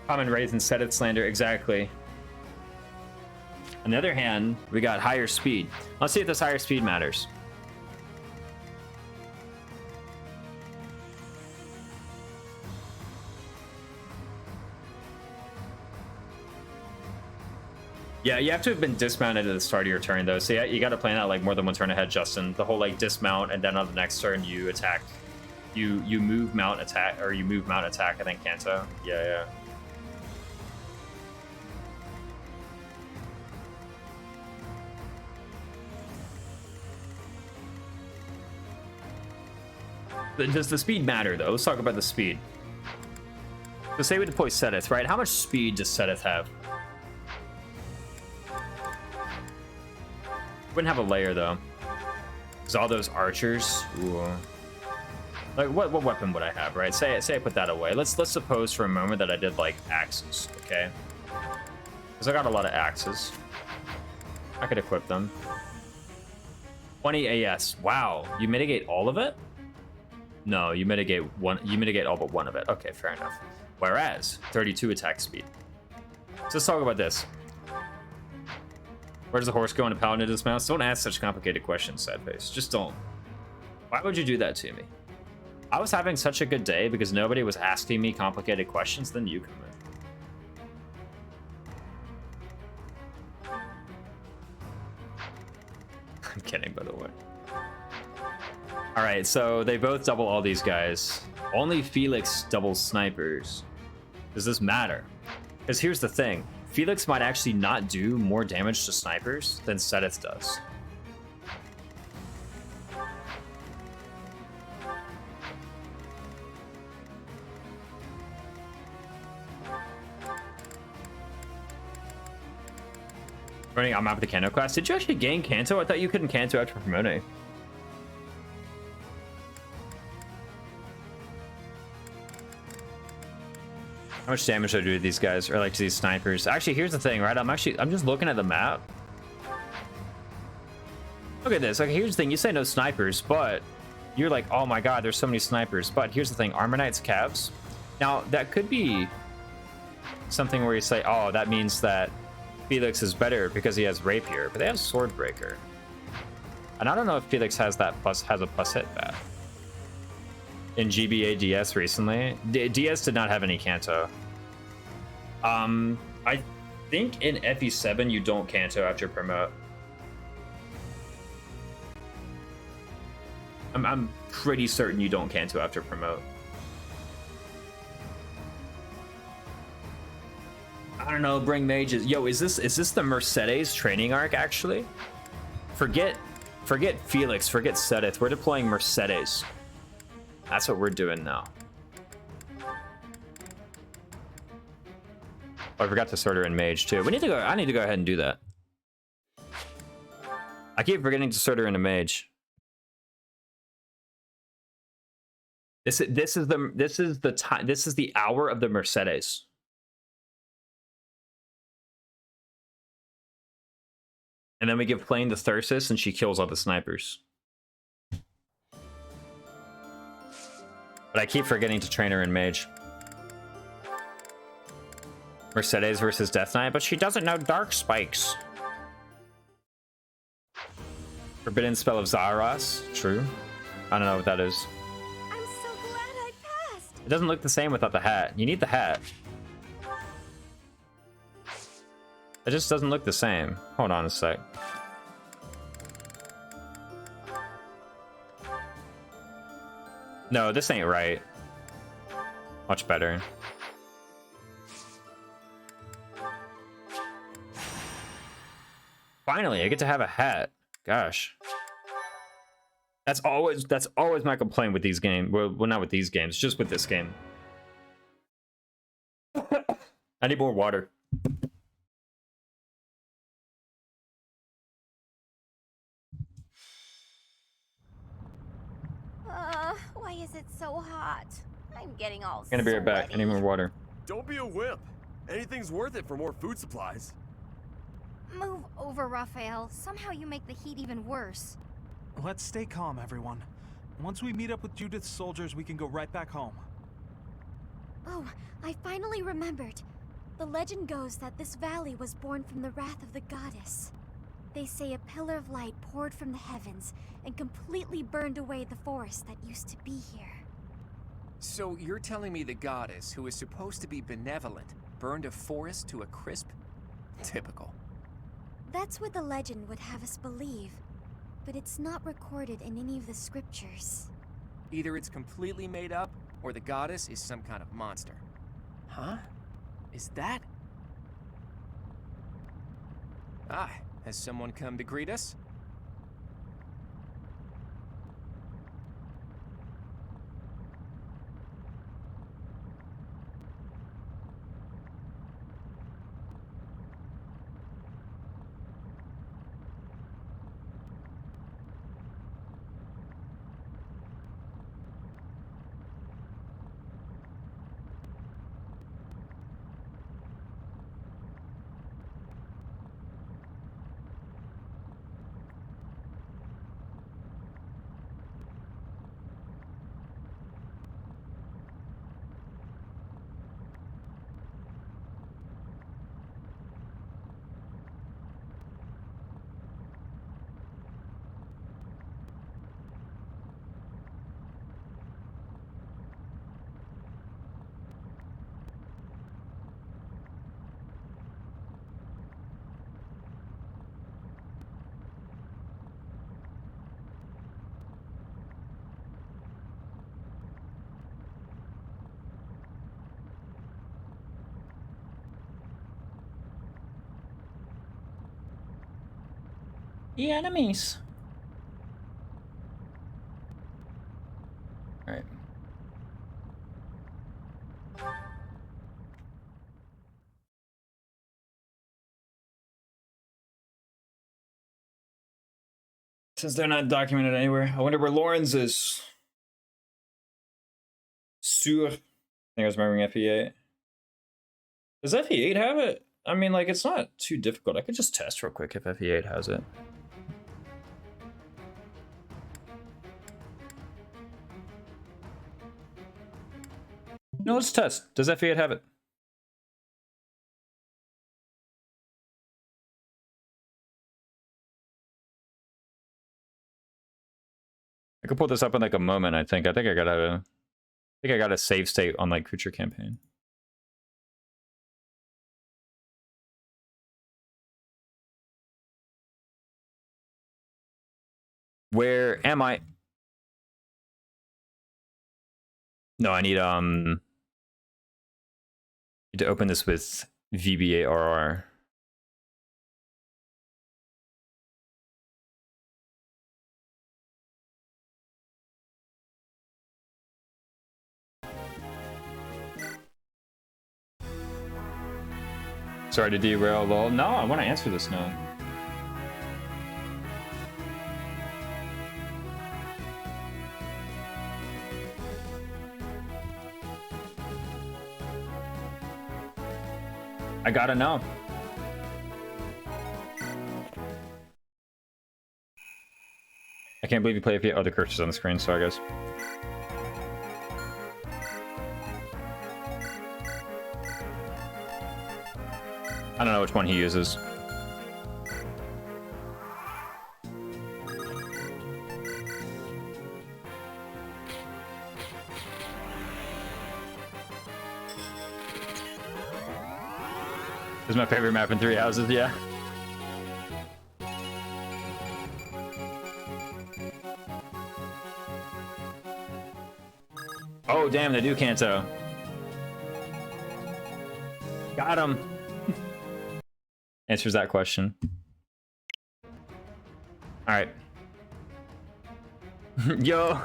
Common Raisin, Seteth Slander, exactly. On the other hand, we got higher speed. Let's see if this higher speed matters. Yeah, you have to have been dismounted at the start of your turn, though. So yeah, you got to plan out like more than one turn ahead, Justin. The whole like dismount, and then on the next turn you attack. You move mount attack, or you move mount attack. I think Kanto. Yeah. Does the speed matter, though? Let's talk about the speed. So say we deploy Seteth, right? How much speed does Seteth have? Wouldn't have a layer, though. Because all those archers... Ooh. Like, what weapon would I have, right? Say I put that away. Let's suppose for a moment that I did, like, axes, okay? Because I got a lot of axes. I could equip them. 20 AS. Wow. You mitigate all of it? No, you mitigate all but one of it. Okay, fair enough. Whereas 32 attack speed. So let's talk about this. Where does the horse go in a paladin dismounts? Don't ask such complicated questions, Sadface. Just don't. Why would you do that to me? I was having such a good day because nobody was asking me complicated questions, then you come in. I'm kidding, by the way. All right, so they both double all these guys. Only Felix doubles snipers. Does this matter? Because here's the thing. Felix might actually not do more damage to snipers than Seteth does. Running on map of the Kanto class. Did you actually gain Kanto? I thought you couldn't Kanto after promoting. How much damage do I do to these guys, or like to these snipers? Actually, here's the thing, right? I'm just looking at the map. Look at this. Okay, here's the thing. You say no snipers, but you're like, oh my god, there's so many snipers. But here's the thing, Armor Knight's calves. Now, that could be something where you say, oh, that means that Felix is better because he has Rapier, but they have Swordbreaker. And I don't know if Felix has a plus hit bat. In GBA DS recently, DS did not have any Kanto. I think in FE7 you don't Kanto after promote. I'm pretty certain you don't Kanto after promote. I don't know, bring mages. Yo, is this the Mercedes training arc actually? Forget Felix, forget Sedith. We're deploying Mercedes. That's what we're doing now. Oh, I forgot to sort her in mage too. I need to go ahead and do that. I keep forgetting to sort her into mage. This is the hour of the Mercedes. And then we give Plane to Thyrsis and she kills all the snipers. But I keep forgetting to train her in mage. Mercedes versus Death Knight, but she doesn't know Dark Spikes. Forbidden Spell of Zaros. True. I don't know what that is. I'm so glad I passed. It doesn't look the same without the hat. You need the hat. It just doesn't look the same. Hold on a sec. No, this ain't right. Much better. Finally, I get to have a hat. Gosh. That's always my complaint with these games. Well, not with these games, just with this game. I need more water. Why is it so hot? I'm getting all Gonna be right back. I need more water. Don't be a wimp. Anything's worth it for more food supplies. Move over, Raphael. Somehow you make the heat even worse. Let's stay calm, everyone. Once we meet up with Judith's soldiers, we can go right back home. Oh, I finally remembered. The legend goes that this valley was born from the wrath of the goddess. They say a pillar of light poured from the heavens and completely burned away the forest that used to be here. So you're telling me the goddess, who is supposed to be benevolent, burned a forest to a crisp? Typical. That's what the legend would have us believe, but it's not recorded in any of the scriptures. Either it's completely made up, or the goddess is some kind of monster. Huh? Is that? Ah, has someone come to greet us? The enemies. All right. Since they're not documented anywhere. I wonder where Lawrence is. Sur. I think I was remembering FE8. Does FE8 have it? I mean, like, it's not too difficult. I could just test real quick if FE8 has it. No, let's test. Does FE8 have it? I could pull this up in like a moment, I think. I think I got a save state on like creature campaign. Where am I? No, I need to open this with VBARR. Sorry to derail, lol. No, I want to answer this now. I gotta know. I can't believe you play the other cursors on the screen, sorry guys. I don't know which one he uses. This is my favorite map in Three Houses, yeah. Oh, damn, they do Kanto. Got him. Answers that question. All right. Yo.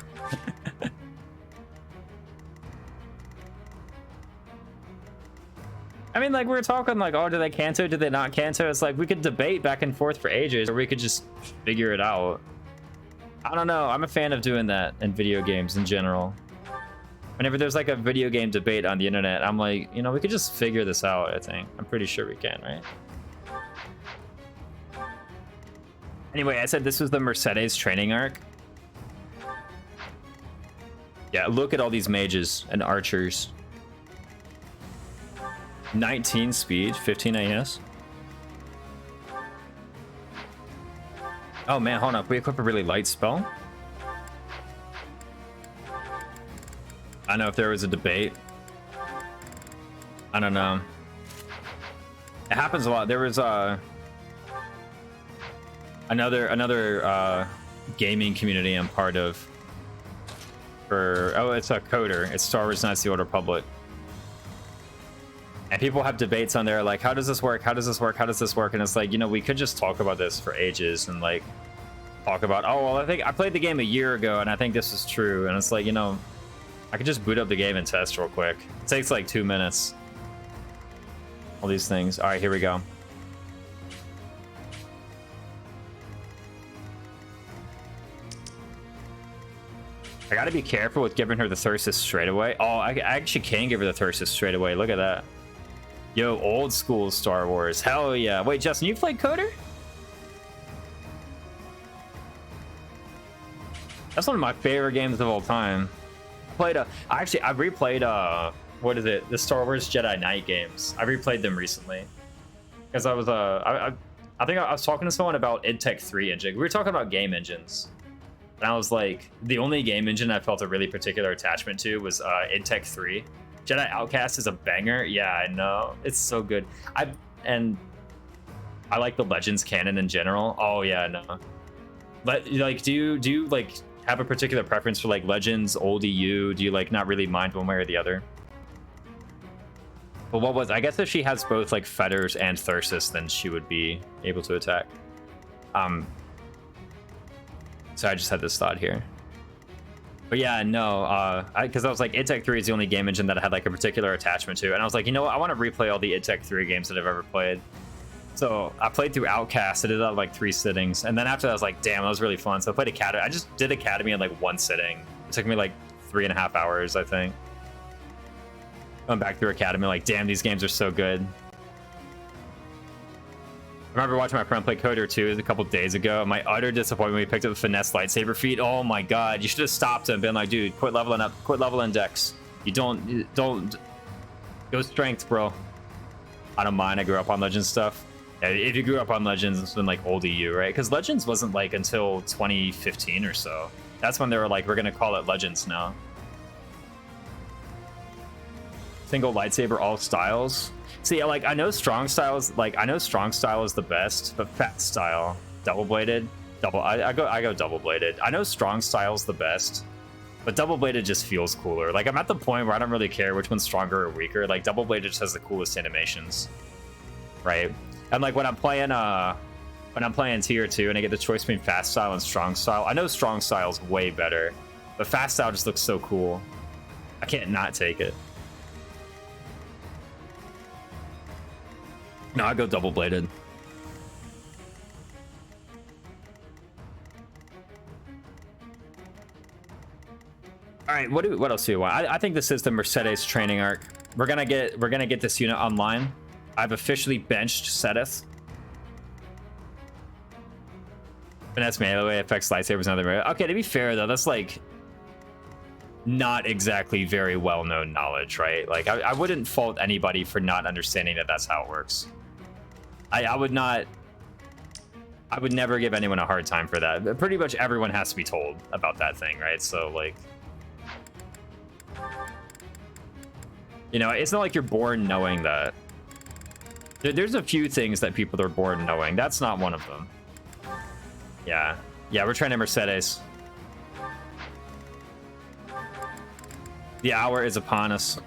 I mean, like, we're talking like, oh, do they Kanto? Do they not Kanto? It's like we could debate back and forth for ages, or we could just figure it out. I don't know. I'm a fan of doing that in video games in general. Whenever there's like a video game debate on the internet, I'm like, you know, we could just figure this out, I think. I'm pretty sure we can, right? Anyway, I said this was the Mercedes training arc. Yeah, look at all these mages and archers. 19 speed, 15 AS. Oh man, hold on. Can we equip a really light spell? I know if there was a debate. I don't know. It happens a lot. There was another gaming community I'm part of. It's a coder. It's Star Wars Knights of the Old Republic. And people have debates on there like, how does this work? How does this work? How does this work? And it's like, you know, we could just talk about this for ages and like talk about, oh, well, I think I played the game a year ago and I think this is true. And it's like, you know, I could just boot up the game and test real quick. It takes like 2 minutes. All these things. All right, here we go. I gotta be careful with giving her the Thyrsus straight away. Oh, I actually can give her the Thyrsus straight away. Look at that. Yo, old school Star Wars. Hell yeah. Wait, Justin, you played Coder? That's one of my favorite games of all time. I replayed what is it? The Star Wars Jedi Knight games. I replayed them recently. Because I was I think I was talking to someone about IdTech 3 engine. We were talking about game engines. And I was like, the only game engine I felt a really particular attachment to was IdTech 3. Jedi Outcast is a banger. Yeah, I know. It's so good. I like the Legends canon in general. Oh yeah, no. But like, do you like have a particular preference for like Legends, old EU? Do you like not really mind one way or the other? But I guess if she has both like Fetters and Thyrsus, then she would be able to attack. So I just had this thought here. But yeah, no, because I was like, IdTech 3 is the only game engine that I had like a particular attachment to. And I was like, you know what? I want to replay all the IdTech 3 games that I've ever played. So I played through Outcast. I did that in like 3 sittings, and then after that I was like, damn, that was really fun. So I played Academy. I just did Academy in like 1 sitting. It took me like 3.5 hours, I think. Going back through Academy, like, damn, these games are so good. I remember watching my friend play Coder 2 a couple days ago. My utter disappointment when he picked up the finesse lightsaber feat. Oh my god, you should have stopped him and been like, dude, quit leveling up, quit leveling Dex. You don't go strength, bro. I don't mind. I grew up on Legends stuff. Yeah, if you grew up on Legends, it's been like old EU, right? Because Legends wasn't like until 2015 or so. That's when they were like, we're gonna call it Legends now. Single lightsaber, all styles. See, like, I know strong styles, like, I know strong style is the best, but fat style, double bladed, I go double bladed. I know strong style is the best, but double bladed just feels cooler. Like, I'm at the point where I don't really care which one's stronger or weaker. Like, double bladed just has the coolest animations, right? And like when I'm playing tier 2 and I get the choice between fast style and strong style, I know strong style is way better, but fast style just looks so cool. I can't not take it. No, I go double bladed. All right, what else do you want? I think this is the Mercedes training arc. We're gonna get this unit online. I've officially benched Seteth. Finesse melee affects lightsabers and other. Okay, to be fair though, that's like not exactly very well-known knowledge, right? Like I wouldn't fault anybody for not understanding that that's how it works. I would never give anyone a hard time for that. Pretty much everyone has to be told about that thing, right? So like, you know, it's not like you're born knowing that. There's a few things that people are born knowing. That's not one of them. Yeah, we're training Mercedes. The hour is upon us.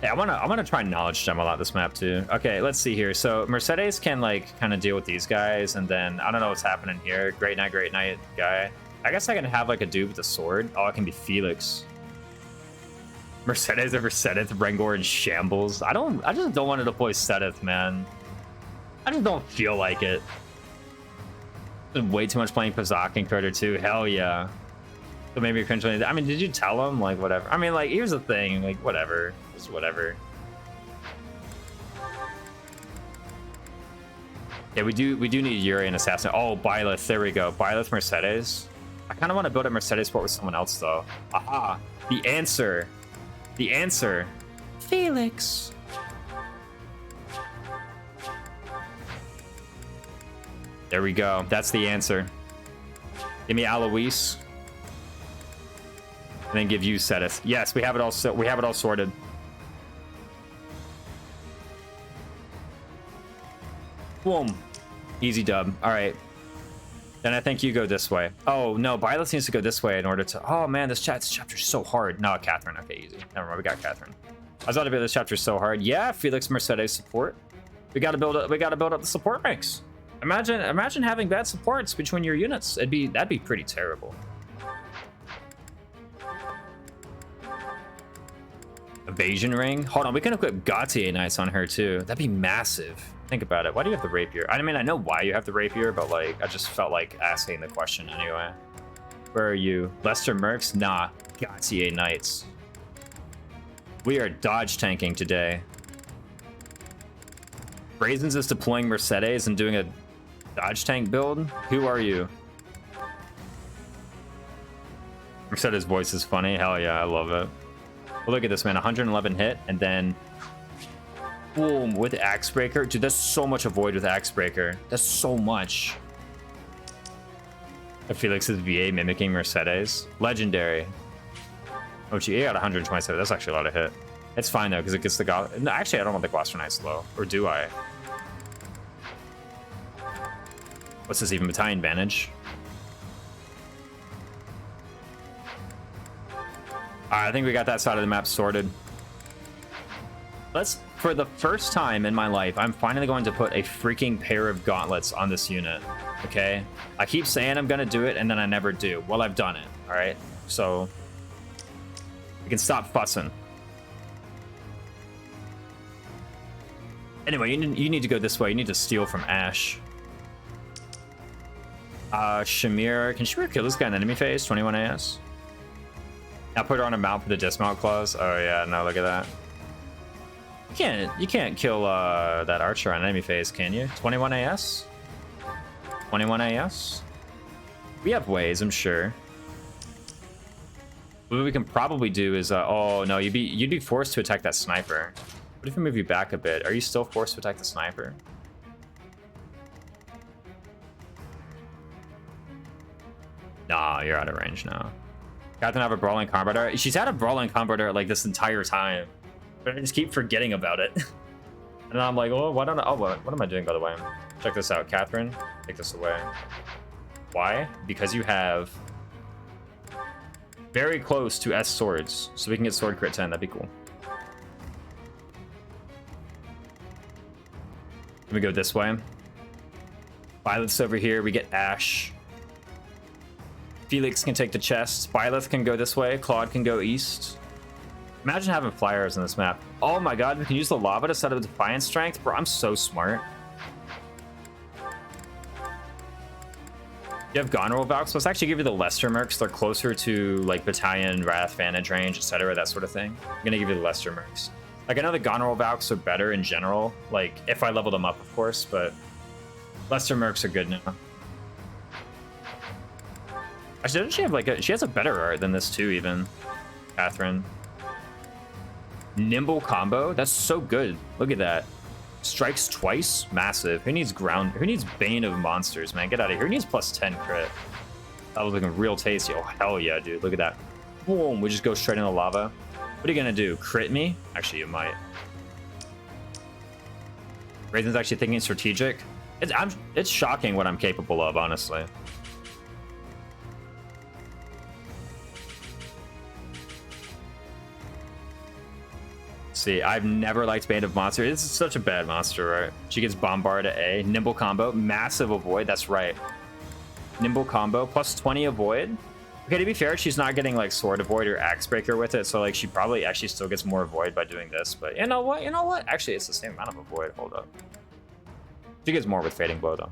Yeah, I wanna try knowledge gem a lot this map too. Okay, let's see here. So Mercedes can like kind of deal with these guys, and then I don't know what's happening here. Great night guy. I guess I can have like a dude with a sword. Oh, it can be Felix. Mercedes over Seteth, Rengor in shambles. I just don't want to deploy Seteth, man. I just don't feel like it. Been way too much playing Pazak and Coder 2. Hell yeah. So maybe you're cringe. I mean, did you tell him? Like, whatever. I mean, like, here's the thing. Like, whatever. Just whatever. Yeah, we do need Yuri and Assassin. Oh, Byleth. There we go. Byleth, Mercedes. I kind of want to build a Mercedes port with someone else, though. Aha. The answer. The answer. Felix. There we go. That's the answer. Give me Alois. And then give you Seteth. Yes, we have it all sorted. Boom. Easy dub. All right. Then I think you go this way. Oh, no. Byleth needs to go this way in order to... Oh, man. This chapter's so hard. No, Catherine. Okay, easy. Never mind. We got Catherine. I was about to be this chapter's so hard. Yeah, Felix Mercedes support. We got to build up the support mix. Imagine having bad supports between your units. That'd be pretty terrible. Evasion ring. Hold on, we can equip Gautier Knights on her too. That'd be massive. Think about it. Why do you have the rapier? I mean, I know why you have the rapier, but like, I just felt like asking the question anyway. Where are you? Lester Mercs? Nah, Gautier Knights. We are dodge tanking today. Raisins is deploying Mercedes and doing a dodge tank build? Who are you? Mercedes' voice is funny. Hell yeah, I love it. Well, look at this, man. 111 hit, and then boom with Axe Breaker. Dude, that's so much avoid with Axe Breaker. That's so much. Felix's VA mimicking Mercedes. Legendary. Oh, gee, got 127. That's actually a lot of hit. It's fine, though, because it gets the... No, actually, I don't want the Gloster Knights low. Or do I? What's this even? Battalion Advantage? Alright, I think we got that side of the map sorted. For the first time in my life, I'm finally going to put a freaking pair of gauntlets on this unit. Okay? I keep saying I'm gonna do it, and then I never do. Well, I've done it. Alright? So... we can stop fussing. Anyway, you need to go this way. You need to steal from Ash. Shamir. Can Shamir kill this guy in enemy phase? 21 AS. Now put her on a mount for the dismount clause. Oh yeah, no, look at that. You can't kill that archer on enemy phase, can you? 21 AS? 21 AS? We have ways, I'm sure. What we can probably do is oh no, you'd be forced to attack that sniper. What if we move you back a bit? Are you still forced to attack the sniper? Nah, you're out of range now. Catherine have a brawling combater. She's had a brawling combater like this entire time, but I just keep forgetting about it. And I'm like, oh, why don't I? Oh, what am I doing by the way? Check this out, Catherine. Take this away. Why? Because you have very close to S swords, so we can get sword crit 10. That'd be cool. Let me go this way. Violet's over here. We get Ash. Felix can take the chest. Byleth can go this way. Claude can go east. Imagine having flyers in this map. Oh my god, we can use the lava to set up Defiant Strength. Bro, I'm so smart. You have Goneril Valks. Let's actually give you the Lesser Mercs. They're closer to like Battalion, Wrath, Vantage range, etc. That sort of thing. I'm gonna give you the Lesser Mercs. Like, I know the Goneril Valks are better in general, like, if I level them up, of course, but Lesser Mercs are good now. Actually, doesn't she have, like, she has a better art than this, too, even. Catherine. Nimble combo? That's so good. Look at that. Strikes twice? Massive. Who needs Bane of Monsters, man? Get out of here. Who needs plus 10 crit? That was looking real tasty. Oh, hell yeah, dude. Look at that. Boom. We just go straight in the lava. What are you gonna do? Crit me? Actually, you might. Raisin's actually thinking strategic. It's shocking what I'm capable of, honestly. See, I've never liked Bane of Monsters. This is such a bad monster, right? She gets bombarded at A. Nimble combo. Massive avoid. That's right. Nimble combo. Plus 20 avoid. Okay, to be fair, she's not getting like sword avoid or axe breaker with it, so like she probably actually still gets more avoid by doing this. But you know what? You know what? Actually, it's the same amount of avoid. Hold up. She gets more with fading blow though.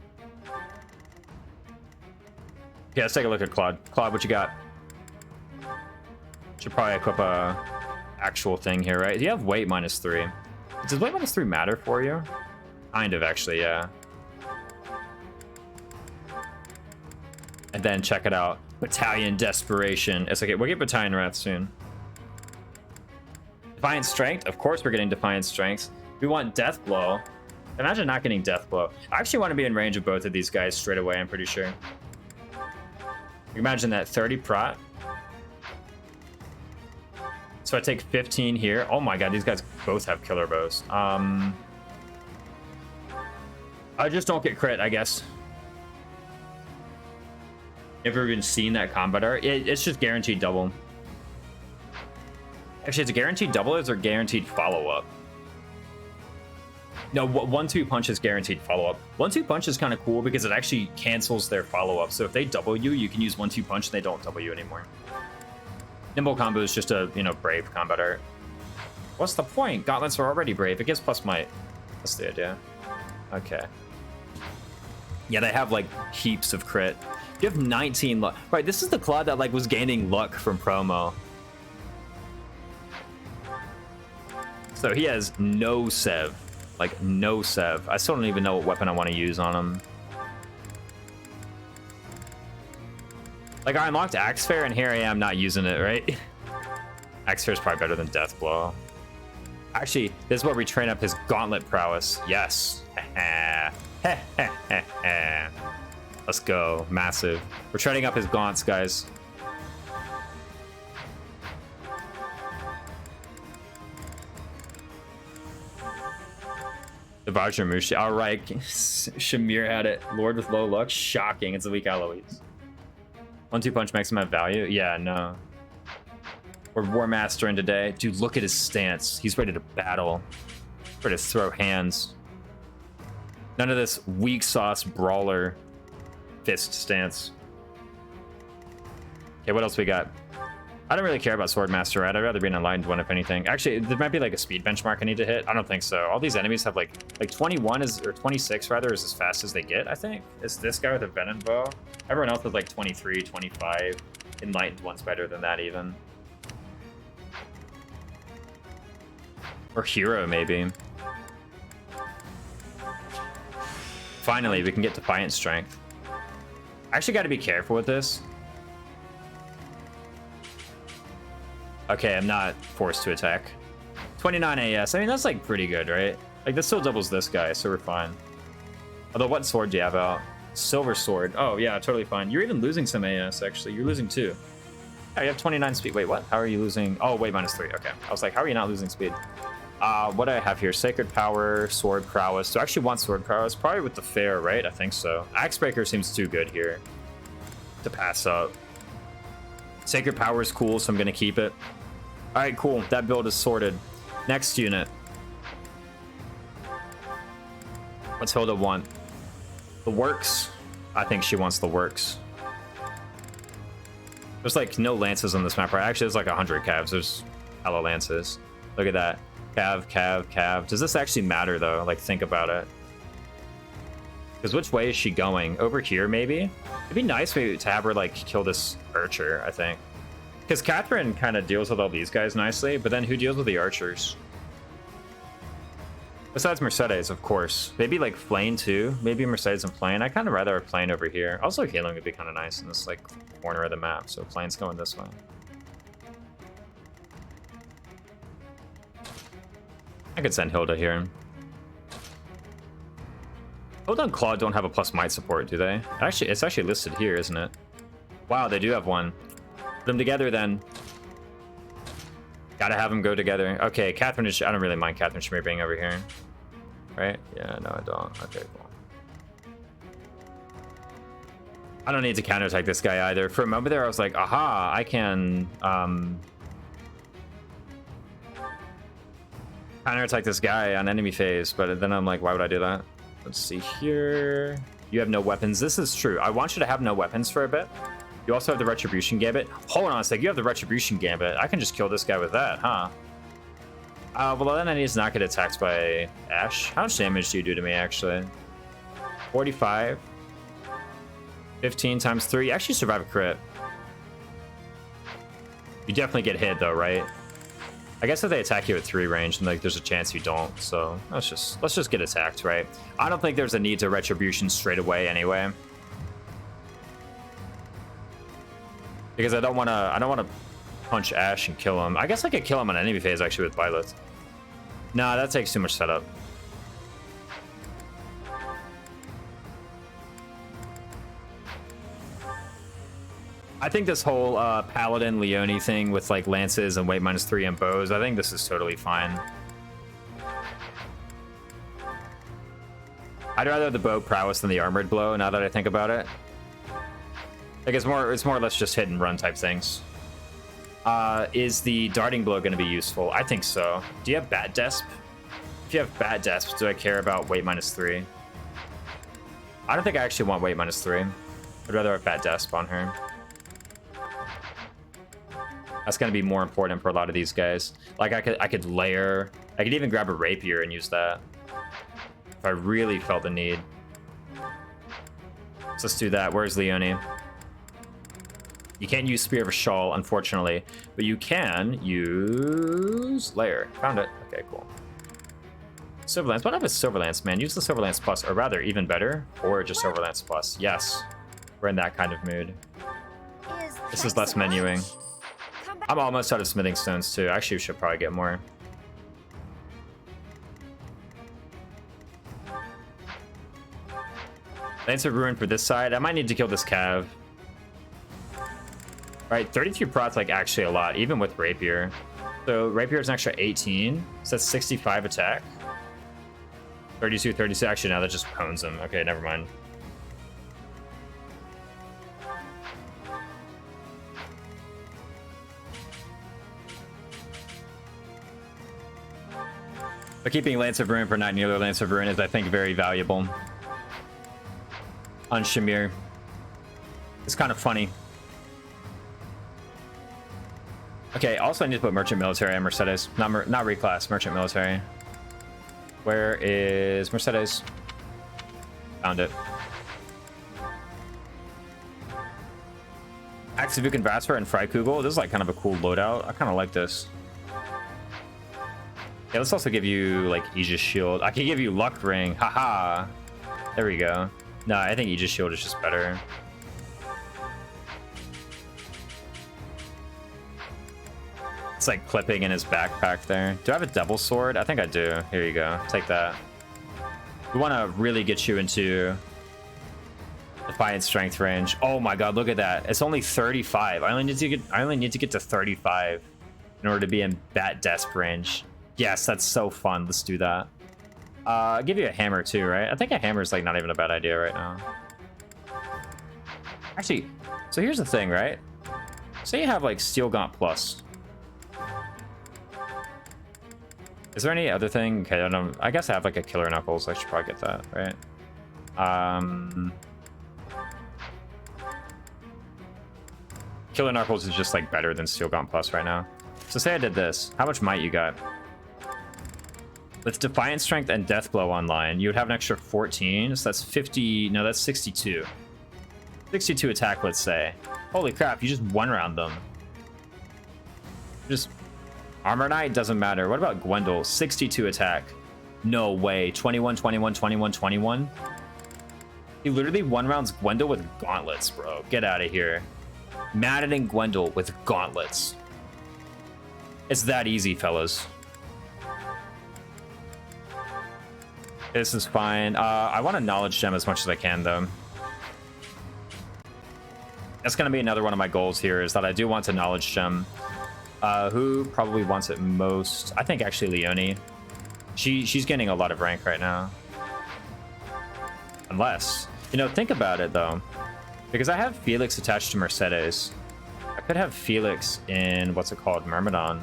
Okay, let's take a look at Claude. Claude, what you got? Should probably equip a actual thing here, right? You have weight -3. Does weight -3 matter for you? Kind of, actually, yeah. And then check it out. Battalion Desperation. It's okay, we'll get Battalion Wrath soon. Defiant Strength. Of course we're getting Defiant Strength. We want Death Blow. Imagine not getting Death Blow. I actually want to be in range of both of these guys straight away, I'm pretty sure. Imagine that 30 prot. So I take 15 here. Oh my god, these guys both have killer bows. I just don't get crit, I guess. Never even seen that combat art. It's just guaranteed double. Actually, it's a guaranteed double or is there guaranteed follow-up? No, 1-2 punch is guaranteed follow-up. 1-2 punch is kind of cool because it actually cancels their follow-up. So if they double you, you can use 1-2 punch and they don't double you anymore. Nimble combo is just a, you know, brave combat art. What's the point? Gauntlets are already brave. It gives plus might. That's the idea. Okay. Yeah, they have like heaps of crit. You have 19 luck. Right, this is the Claude that like was gaining luck from promo. So he has no sev. Like no sev. I still don't even know what weapon I want to use on him. Like I unlocked Axe Fair and here I am not using it, right? Axe Fair is probably better than Death Blow. Actually, this is where we train up his gauntlet prowess. Yes. Let's go. Massive. We're training up his gaunts, guys. The Vajra Mushi. All right. Shamir had it. Lord with low luck. Shocking. It's a weak Eloise. 1-2 punch makes him have value. Yeah, no. We're War Mastering today. Dude, look at his stance. He's ready to battle. Ready to throw hands. None of this weak sauce brawler fist stance. Okay, what else we got? I don't really care about Swordmaster, right? I'd rather be an enlightened one if anything. Actually, there might be like a speed benchmark I need to hit. I don't think so. All these enemies have like 21 is, or 26 rather, is as fast as they get, I think. It's this guy with a venom bow. Everyone else is like 23, 25. Enlightened one's better than that even. Or hero, maybe. Finally, we can get Defiant Strength. I actually got to be careful with this. Okay, I'm not forced to attack. 29 AS. I mean, that's like pretty good, right? Like, this still doubles this guy, so we're fine. Although, what sword do you have out? Silver sword. Oh, yeah, totally fine. You're even losing some AS, actually. You're losing 2. Oh, you have 29 speed. Wait, what? How are you losing? Oh, wait, -3. Okay. I was like, how are you not losing speed? What do I have here? Sacred Power, Sword Prowess. Do I actually want Sword Prowess? Probably with the Fair, right? I think so. Axebreaker seems too good here to pass up. Sacred Power is cool, so I'm going to keep it. All right, cool. That build is sorted. Next unit. What's Hilda want? The Works? I think she wants the Works. There's like no lances on this map, right? Actually, there's like 100 calves. There's hella lances. Look at that. Cav, cav, cav. Does this actually matter, though? Like, think about it. Because which way is she going? Over here, maybe? It'd be nice maybe to have her, like, kill this archer, I think. Because Catherine kind of deals with all these guys nicely, but then who deals with the archers? Besides Mercedes, of course. Maybe, like, Flame, too. Maybe Mercedes and Plane. I kind of rather have Plane over here. Also, healing would be kind of nice in this, like, corner of the map. So Plane's going this way. I could send Hilda here. Hilda and Claude don't have a plus might support, do they? Actually, it's actually listed here, isn't it? Wow, they do have one. Put them together then. Gotta have them go together. Okay, Catherine is... I don't really mind Catherine Schmier being over here. Right? Yeah, no, I don't. Okay, cool. I don't need to counterattack this guy either. For a moment there, I was like, aha, I can... counterattack this guy on enemy phase, but then I'm like, why would I do that? Let's see here. You have no weapons. This is true. I want you to have no weapons for a bit. You also have the Retribution Gambit. Hold on a sec. You have the Retribution Gambit. I can just kill this guy with that, huh? Well, then I need to not get attacked by Ash. How much damage do you do to me, actually? 45. 15 times 3. You actually survive a crit. You definitely get hit, though, right? I guess if they attack you at 3 range, then like there's a chance you don't. So let's just get attacked, right? I don't think there's a need to Retribution straight away anyway, because I don't want to punch Ash and kill him. I guess I could kill him on enemy phase actually with Violet. Nah, that takes too much setup. I think this whole Paladin Leone thing with like lances and weight -3 and bows, I think this is totally fine. I'd rather have the bow prowess than the armored blow now that I think about it. Like it's more or less just hit and run type things. Is the darting blow going to be useful? I think so. Do you have Bat Desp? If you have Bat Desp, do I care about weight -3? I don't think I actually want weight -3. I'd rather have Bat Desp on her. That's going to be more important for a lot of these guys. Like I could layer. I could even grab a rapier and use that if I really felt the need. So let's do that. Where's Leone? You can't use Spear of Shawl, unfortunately, but you can use Layer. Found it. Okay, cool. Silverlance. What about Silverlance, man? Use the Silverlance Plus, or rather, even better, or just Silverlance Plus. Yes, we're in that kind of mood. This is less menuing. I'm almost out of smithing stones too. Actually, we should probably get more. Lance of Ruin for this side. I might need to kill this Cav. Right, 33 prot's like actually a lot, even with Rapier. So Rapier is an extra 18. So that's 65 attack. 32, 36. Actually, now that just pones him. Okay, never mind. But keeping Lance of Ruin for not nearly Lance of Ruin is, I think, very valuable on Shamir. It's kind of funny. Okay, also I need to put merchant military and Mercedes. Not reclass, merchant military. Where is Mercedes? Found it. Axevuken Vasper and Freikugel. This is like kind of a cool loadout. I kind of like this. Yeah, let's also give you like Aegis Shield. I can give you Luck Ring. Haha. There we go. No, I think Aegis Shield is just better. It's like clipping in his backpack there. Do I have a Devil Sword? I think I do. Here you go. Take that. We want to really get you into Defiant Strength range. Oh my god, look at that. It's only 35. I only need to get to 35 in order to be in Bat Desp range. Yes, that's so fun. Let's do that. I'll give you a hammer too, right? I think a hammer is like not even a bad idea right now. Actually, so here's the thing, right? Say you have like Steel Gaunt Plus. Is there any other thing? Okay, I guess I have like a Killer Knuckles. I should probably get that, right? Killer Knuckles is just like better than Steel Gaunt Plus right now. So say I did this. How much might you got? With Defiant Strength and Death Blow online, you would have an extra 14. So that's 50. No, that's 62. 62 attack, let's say. Holy crap, you just one round them. Just Armor Knight doesn't matter. What about Gwendol? 62 attack. No way. 21, 21, 21, 21. He literally one rounds Gwendol with gauntlets, bro. Get out of here. Maddening Gwendol with gauntlets. It's that easy, fellas. This is fine. I want a knowledge gem as much as I can, though. That's going to be another one of my goals here, is that I do want a knowledge gem. Who probably wants it most? I think actually Leonie. She's getting a lot of rank right now. Unless, you know, think about it though. Because I have Felix attached to Mercedes. I could have Felix in, what's it called, Myrmidon.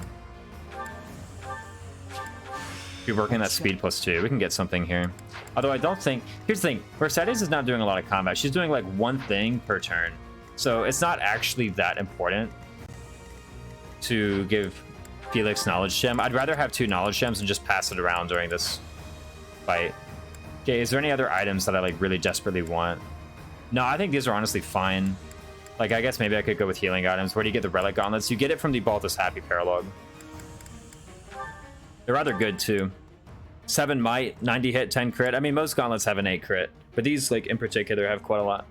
Be working that speed +2. We can get something here. Although I don't think, here's the thing, Mercedes is not doing a lot of combat. She's doing like one thing per turn. So it's not actually that important to give Felix knowledge gem. I'd rather have 2 knowledge gems and just pass it around during this fight. Okay, is there any other items that I like really desperately want? No, I think these are honestly fine. Like, I guess maybe I could go with healing items. Where do you get the relic gauntlets? You get it from the Balthus Happy paralogue. They're rather good too. 7 might, 90 hit, 10 crit. I mean, most gauntlets have an 8 crit, but these, like, in particular, have quite a lot.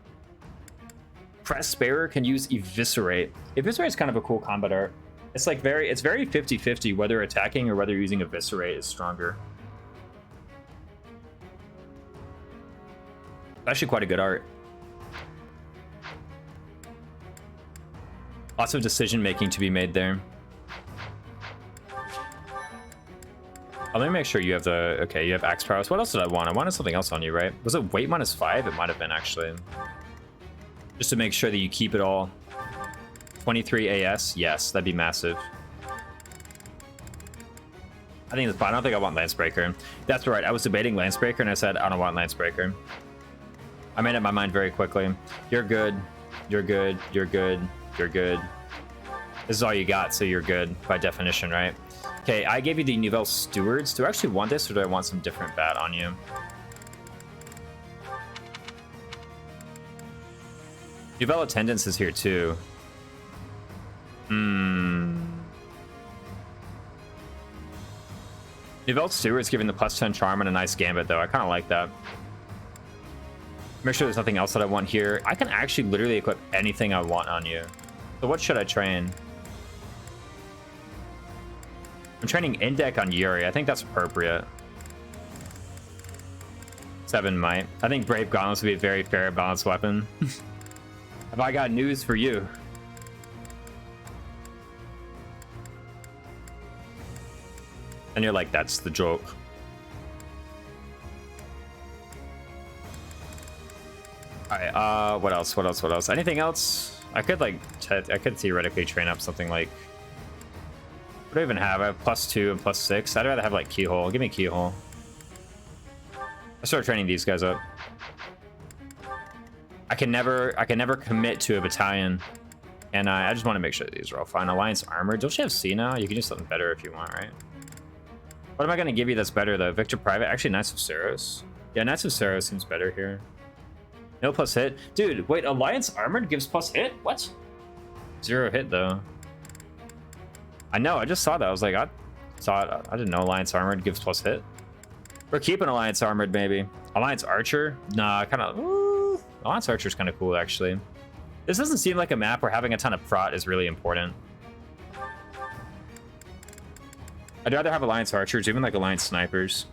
Press Bearer can use Eviscerate. Eviscerate is kind of a cool combat art. It's like very 50-50 whether attacking or whether using Eviscerate is stronger. Actually quite a good art. Lots of decision making to be made there. Oh, let me make sure you have the, okay, you have axe prowess. What else did I want? I wanted something else on you, right? Was it weight -5? It might have been, actually. Just to make sure that you keep it all. 23 AS, yes, that'd be massive. I think that's fine. I don't think I want Lancebreaker. That's right, I was debating Lancebreaker and I said I don't want Lancebreaker. I made up my mind very quickly. You're good, you're good, you're good, you're good. This is all you got, so you're good by definition, right? Okay, I gave you the Nouvelle Stewards. Do I actually want this or do I want some different bat on you? Nouvelle Attendance is here too. Nouvelle Stewards giving the +10 charm and a nice gambit though. I kind of like that. Make sure there's nothing else that I want here. I can actually literally equip anything I want on you. So what should I train? I'm training Indec on Yuri. I think that's appropriate. 7 might. I think Brave Gauntlets would be a very fair balanced weapon. Have I got news for you? And you're like, that's the joke. Alright, what else? What else? What else? Anything else? I could like, I could theoretically train up something like, what do I even have? I have +2 and +6. I'd rather have like Keyhole. Give me Keyhole. I start training these guys up. I can never commit to a battalion. And I just want to make sure that these are all fine. Alliance armor. Don't you have C now? You can do something better if you want, right? What am I going to give you that's better, though? Victor Private? Actually, Knights of Saros. Yeah, Knights of Saros seems better here. No plus hit. Dude, wait, Alliance Armored gives plus hit? What? 0 hit, though. I know, I just saw that. I was like, I didn't know Alliance Armored gives plus hit. We're keeping Alliance Armored, maybe. Alliance Archer? Nah, kind of... Alliance Archer's kind of cool, actually. This doesn't seem like a map where having a ton of prot is really important. I'd rather have Alliance Archers, even like Alliance Snipers.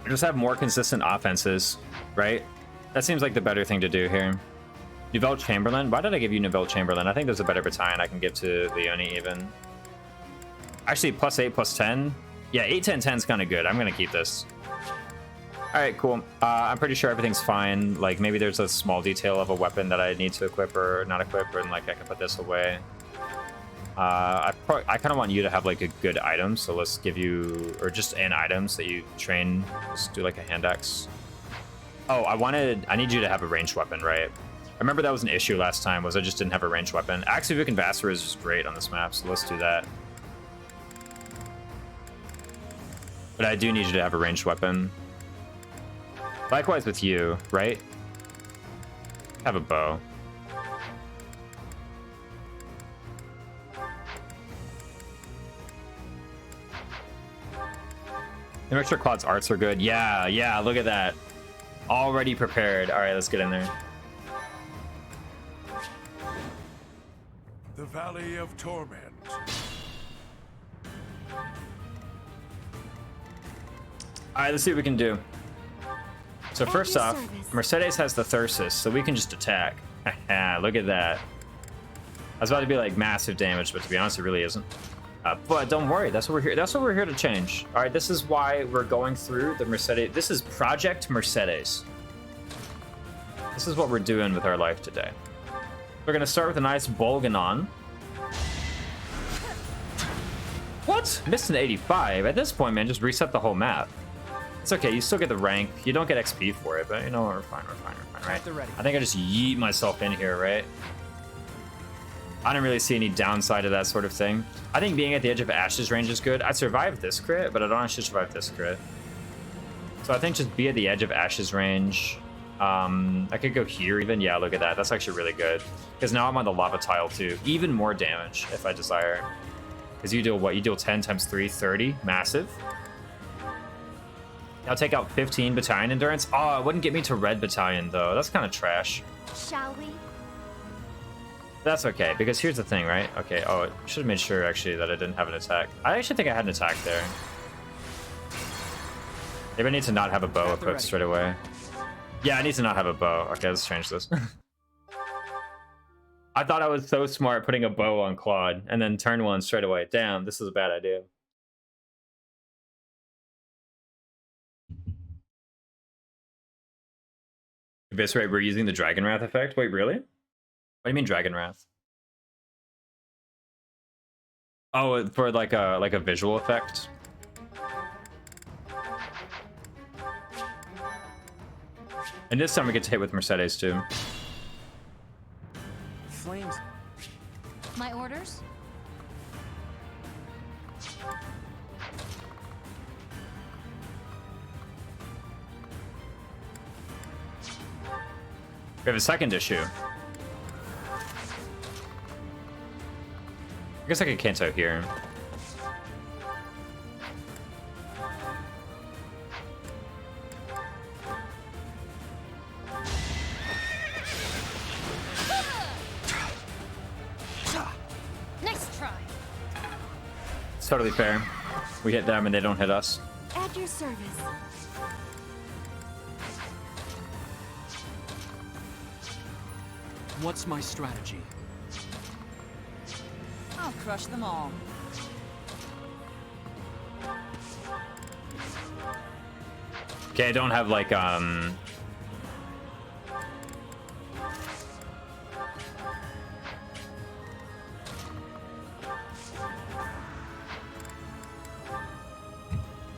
Just have more consistent offenses, right? That seems like the better thing to do here. Nouvelle Chamberlain? Why did I give you Nouvelle Chamberlain? I think there's a better battalion I can give to Leone even. Actually, +8, +10. Yeah, 8, 10, 10 is kind of good. I'm going to keep this. All right, cool. I'm pretty sure everything's fine. Like, maybe there's a small detail of a weapon that I need to equip or not equip, and like I can put this away. I kind of want you to have like a good item, so let's give you, or just an item so that you train. Let's do like a hand axe. Oh, I need you to have a ranged weapon, right? I remember that was an issue last time, was I just didn't have a ranged weapon. Axe of Vuk and Vassar is just great on this map, so let's do that. But I do need you to have a ranged weapon. Likewise with you, right? Have a bow. The Mixture Claud's arts are good. Yeah, yeah, look at that. Already prepared. All right, let's get in there. The Valley of Torment. All right, let's see what we can do. So first off, Mercedes has the Thyrsus, so we can just attack. Look at that. I was about to be like massive damage, but to be honest, it really isn't. But don't worry, that's what we're here. That's what we're here to change. All right, this is why we're going through the Mercedes. This is Project Mercedes. This is what we're doing with our life today. We're gonna start with a nice Bolganon. What? Missed an 85. At this point, man, just reset the whole map. It's okay, you still get the rank. You don't get XP for it, but you know what, we're fine, right? I think I just yeet myself in here, right? I don't really see any downside to that sort of thing. I think being at the edge of Ash's range is good. I survived this crit, but I don't actually survive this crit. So I think just be at the edge of Ash's range. I could go here even. Yeah, look at that. That's actually really good. Because now I'm on the lava tile too. Even more damage if I desire. Because you deal what? You deal 10 times 3, 30. Massive. I'll take out 15 battalion endurance. Oh, it wouldn't get me to red battalion though. That's kind of trash. Shall we? That's okay, because here's the thing, right? Okay, oh, I should have made sure actually that I didn't have an attack. I actually think I had an attack there. Maybe I need to not have a bow equipped straight away. Yeah, I need to not have a bow. Okay, let's change this. I thought I was so smart putting a bow on Claude and then turn one straight away. Damn, this is a bad idea. Eviscerate, we're using the Dragon Wrath effect? Wait, really? What do you mean Dragon Wrath? Oh, for like a visual effect? And this time we get to hit with Mercedes too. Flames. My orders? We have a second issue. I guess I could Kanto here. Nice try. It's totally fair. We hit them and they don't hit us. At your service. What's my strategy? I'll crush them all. Okay, I don't have like what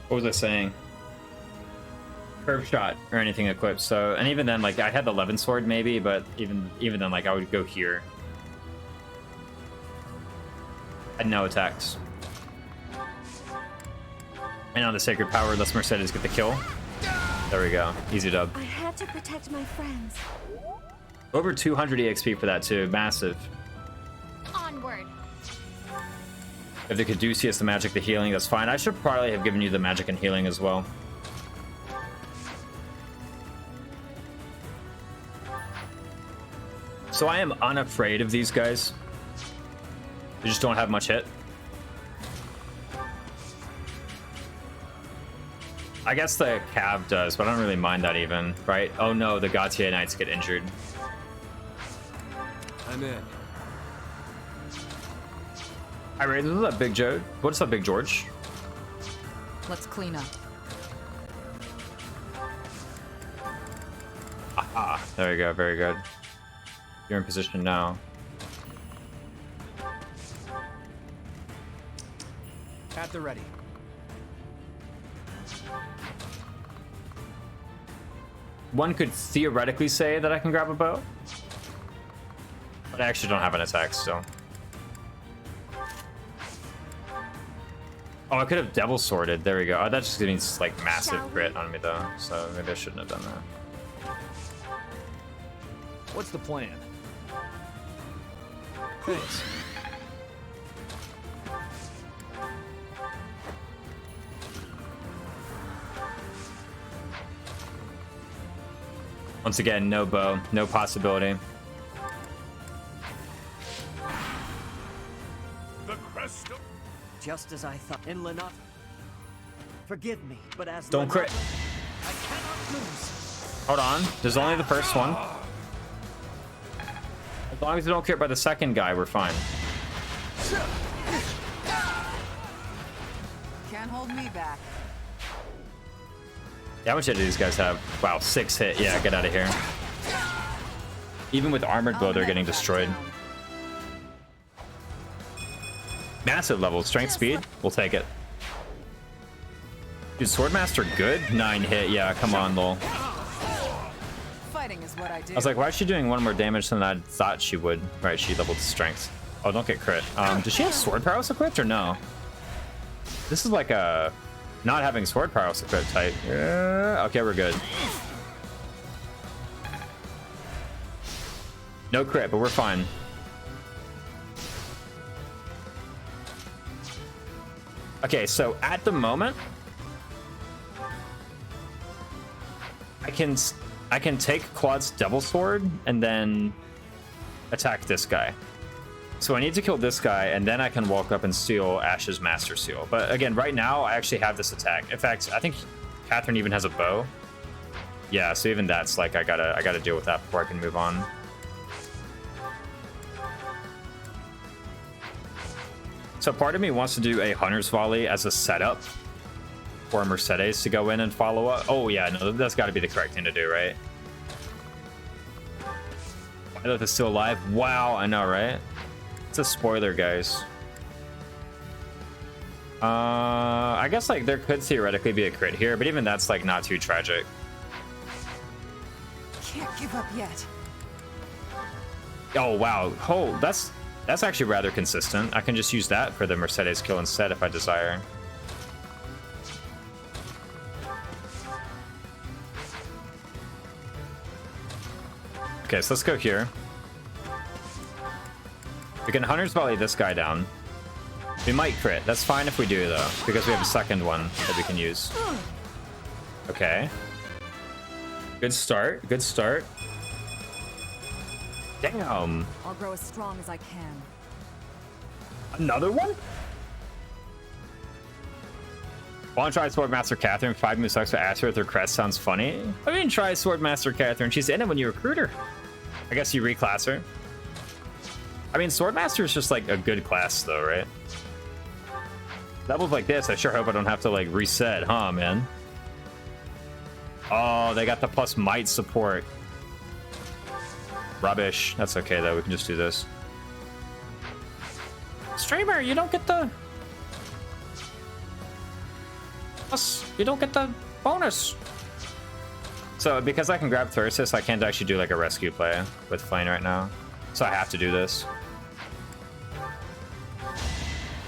was I saying? curve shot or anything equipped. So, and even then, like I had the 11 sword maybe, but even then, like I would go here. I had no attacks. And on the Sacred Power, let's Mercedes get the kill. There we go. Easy dub. I had to protect my friends. Over 200 EXP for that too. Massive. Onward. If the Caduceus, the magic, the healing, that's fine. I should probably have given you the magic and healing as well. So I am unafraid of these guys. They just don't have much hit. I guess the Cav does, but I don't really mind that even, right? Oh no, the Gautier Knights get injured. I'm in. Hi, Ray, this is up, Big Joe. What's up, Big George? Let's clean up. Ah, there you go, very good. You're in position now. At the ready. One could theoretically say that I can grab a bow, but I actually don't have an attack still. Oh, I could have Devil Sworded. There we go. Oh, that just means like massive crit on me though, so maybe I shouldn't have done that. What's the plan? Thanks. Once again, no bow, no possibility. The crest of... Just as I thought. In Lenot. Forgive me, but as Don't crit. I cannot lose. Hold on. There's only the first one. As long as you don't crit by the second guy, we're fine. Can't hold me back. Yeah, how much hit do these guys have? Wow, 6 hit. Yeah, get out of here. Even with armored bow, they're getting destroyed. Massive level. Strength, speed. We'll take it. Dude, Swordmaster good? 9 hit. Yeah, come on, lol. Fighting is what I do. I was like, why is she doing 1 more damage than I thought she would? Right, she leveled strength. Oh, don't get crit. Does she have sword prowess equipped or no? This is like a not having sword prowess equipped type. Okay, we're good. No crit, but we're fine. Okay, so at the moment, I can take Claude's Devil Sword and then attack this guy. So I need to kill this guy, and then I can walk up and steal Ash's Master Seal. But again, right now, I actually have this attack. In fact, I think Catherine even has a bow. Yeah, so even that's like I gotta deal with that before I can move on. So part of me wants to do a Hunter's Volley as a setup for Mercedes to go in and follow up. Oh yeah, no, that's got to be the correct thing to do, right? Violet is still alive. Wow, I know, right? It's a spoiler, guys. I guess like there could theoretically be a crit here, but even that's like not too tragic. Can't give up yet. Oh wow, oh that's actually rather consistent. I can just use that for the Mercedes kill instead if I desire. Okay, so let's go here. We can Hunter's Volley this guy down. We might crit. That's fine if we do, though, because we have a second one that we can use. Okay. Good start. Good start. Damn. I'll grow as strong as I can. Another one? Want to try Swordmaster Catherine? 5 moves sucks, but after with her crest sounds funny. I mean, try Swordmaster Catherine. She's in it when you recruit her. I guess you reclass her. I mean, Swordmaster is just like a good class, though, right? Levels like this, I sure hope I don't have to like reset, huh, man? Oh, they got the plus might support. Rubbish. That's okay, though. We can just do this. Streamer, you don't get the... Plus, you don't get the bonus. So because I can grab Thyrsus, I can't actually do like a rescue play with Flame right now. So I have to do this.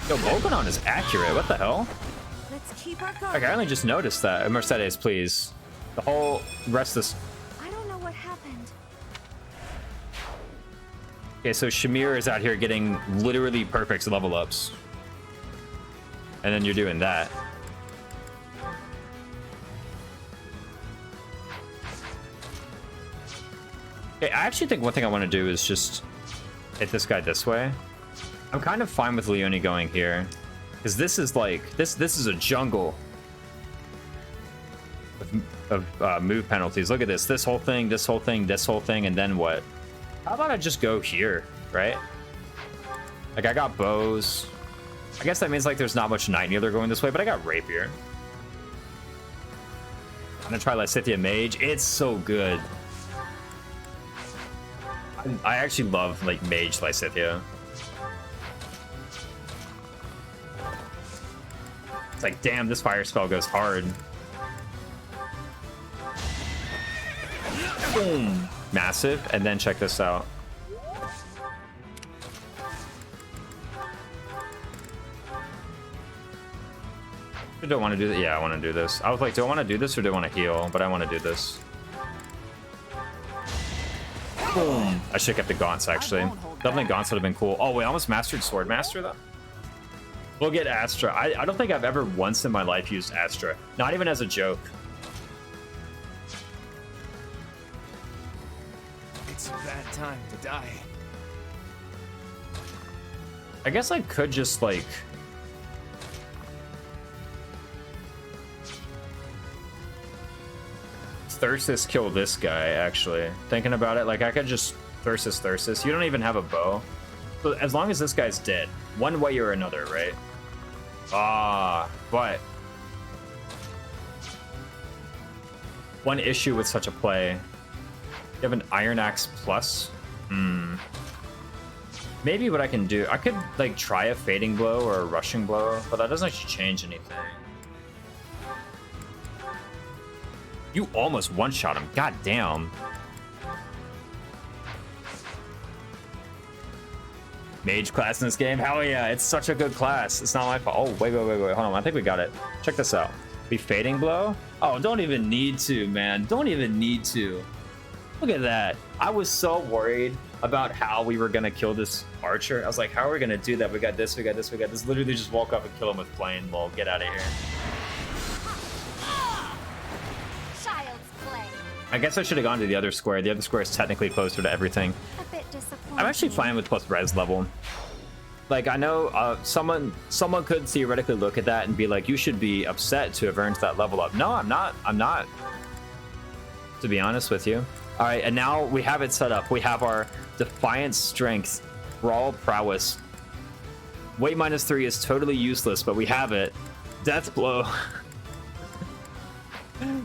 Yo, Volcanon is accurate. What the hell? Let's keep our guard. Like, I only just noticed that. Mercedes, please. The whole rest of this. I don't know what happened. Okay, so Shamir is out here getting literally perfect level ups. And then you're doing that. Okay, I actually think one thing I want to do is just hit this guy this way. I'm kind of fine with Leone going here, because this is like this is a jungle of move penalties. Look at this whole thing, this whole thing, this whole thing, and then what? How about I just go here, right? Like, I got bows. I guess that means like there's not much Night Kneeler going this way, but I got Rapier. I'm gonna try Lysithea Mage. It's so good. I actually love like Mage Lysithea. It's like, damn, this fire spell goes hard. Boom. Massive. And then check this out. I don't want to do that. Yeah, I want to do this. I was like, do I want to do this or do I want to heal? But I want to do this. Boom. I should have kept the Gaunts, actually. Definitely Gaunts would have been cool. Oh, wait, I almost mastered Swordmaster, though. We'll get Astra. I don't think I've ever once in my life used Astra. Not even as a joke. It's a bad time to die. I guess I could just, like... Thyrsus kill this guy, actually. Thinking about it, like, I could just Thyrsus. You don't even have a bow. So as long as this guy's dead, one way or another, right? But one issue with such a play, you have an Iron Axe plus. Maybe what I can do, I could like try a Fading Blow or a Rushing Blow, but that doesn't actually change anything. You almost one-shot him. God damn. Mage class in this game? Hell yeah, it's such a good class. It's not my fault. Oh, wait. Hold on, I think we got it. Check this out. We Fading Blow? Oh, don't even need to, man. Don't even need to. Look at that. I was so worried about how we were gonna kill this archer. I was like, how are we gonna do that? We got this. Literally just walk up and kill him with Flame. Well, get out of here. I guess I should have gone to the other square. The other square is technically closer to everything. A bit disappointing. I'm actually fine with plus res level. Like, I know someone could theoretically look at that and be like, you should be upset to have earned that level up. No, I'm not. To be honest with you. All right, and now we have it set up. We have our Defiance Strength, Brawl Prowess. Weight -3 is totally useless, but we have it. Death Blow.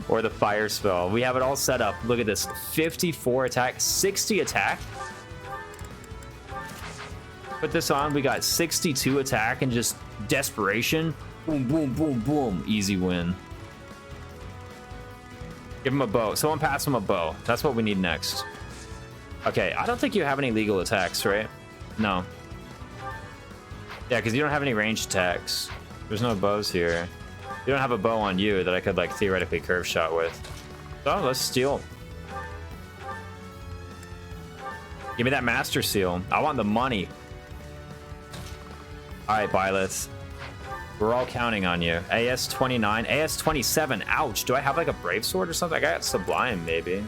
Or the Fire Spell. We have it all set up. Look at this. 54 attack, 60 attack. Put this on. We got 62 attack and just Desperation. Boom. Easy win. Give him a bow. Someone pass him a bow. That's what we need next. Okay, I don't think you have any legal attacks, right? No. Yeah, because you don't have any ranged attacks. There's no bows here. You don't have a bow on you that I could, like, theoretically curve shot with. So, let's steal. Give me that Master Seal. I want the money. Alright, Byleth. We're all counting on you. AS 29, AS 27. Ouch. Do I have, like, a Brave Sword or something? I got Sublime, maybe.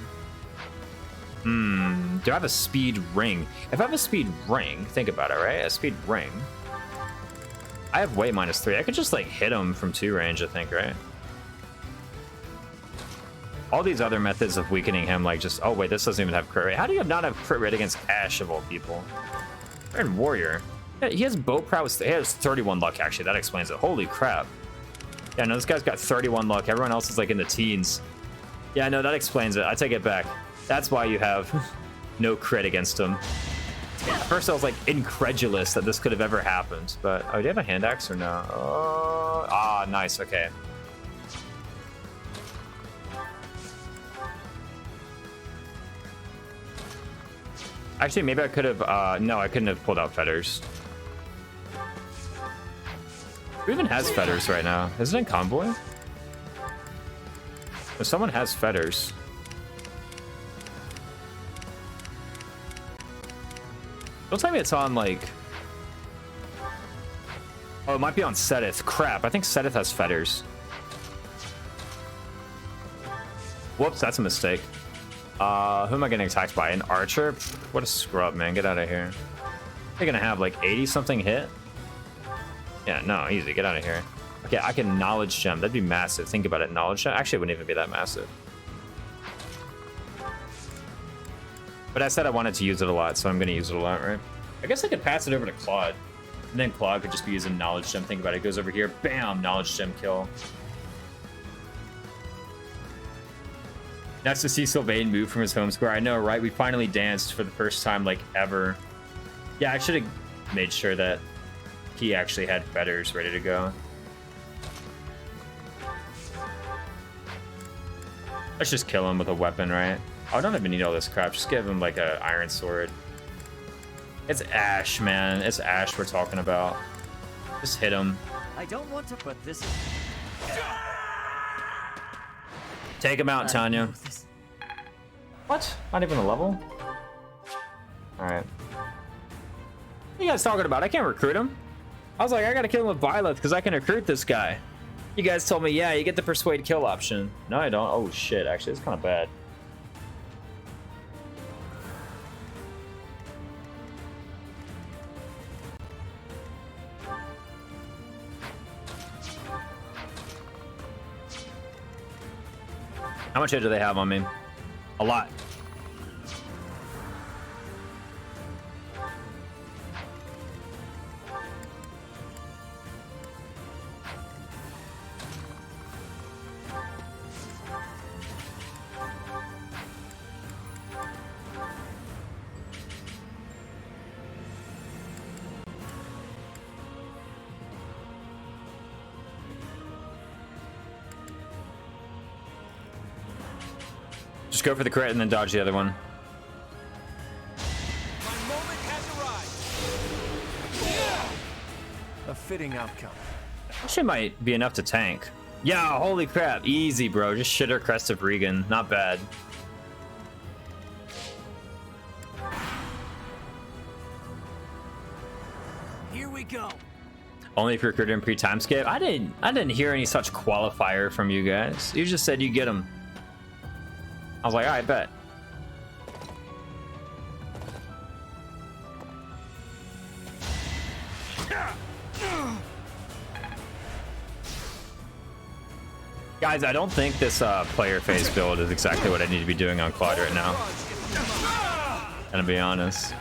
Do I have a Speed Ring? If I have a Speed Ring, think about it, right? A Speed Ring. I have weight -3. I could just like hit him from 2 range, I think, right? All these other methods of weakening him, like just, oh wait, this doesn't even have crit rate. How do you not have crit rate against Ash of all people? And Warrior. Yeah, he has bow prowess. He has 31 luck, actually. That explains it. Holy crap. Yeah, no, this guy's got 31 luck. Everyone else is like in the teens. Yeah, no, that explains it. I take it back. That's why you have no crit against him. At first I was like incredulous that this could have ever happened, but oh, do you have a hand axe or no? Oh, nice. Okay. Actually, maybe I could have, no, I couldn't have pulled out fetters. Who even has fetters right now? Isn't it Convoy? If someone has fetters. Don't tell me it's on, like... Oh, it might be on Setith. Crap, I think Setith has fetters. Whoops, that's a mistake. Who am I getting attacked by? An archer? What a scrub, man. Get out of here. They're gonna have like 80-something hit? Yeah, no, easy. Get out of here. Okay, I can knowledge gem. That'd be massive. Think about it. Knowledge gem? Actually, it wouldn't even be that massive. But I said I wanted to use it a lot, so I'm gonna use it a lot, right? I guess I could pass it over to Claude. And then Claude could just be using knowledge gem. Think about it. It goes over here. Bam! Knowledge gem kill. Nice to see Sylvain move from his home square. I know, right? We finally danced for the first time, like, ever. Yeah, I should have made sure that he actually had fetters ready to go. Let's just kill him with a weapon, right? Oh, I don't even need all this crap. Just give him, like, an iron sword. It's Ash, man. It's Ash we're talking about. Just hit him. I don't want to put this. Take him out, Tanya. What? Not even a level? Alright. What are you guys talking about? I can't recruit him. I was like, I gotta kill him with Violet because I can recruit this guy. You guys told me, yeah, you get the persuade kill option. No, I don't. Oh, shit. Actually, it's kind of bad. How much hit do they have on me? A lot. Just go for the crit and then dodge the other one. My moment has arrived. A fitting outcome. Actually might be enough to tank. Yeah, holy crap. Easy, bro. Just shitter Crest of Regan. Not bad. Here we go. Only if you're recruited in pre-time skip. I didn't hear any such qualifier from you guys. You just said you get them. I was like, I bet. Guys, I don't think this player phase build is exactly what I need to be doing on Claude right now. Gonna be honest.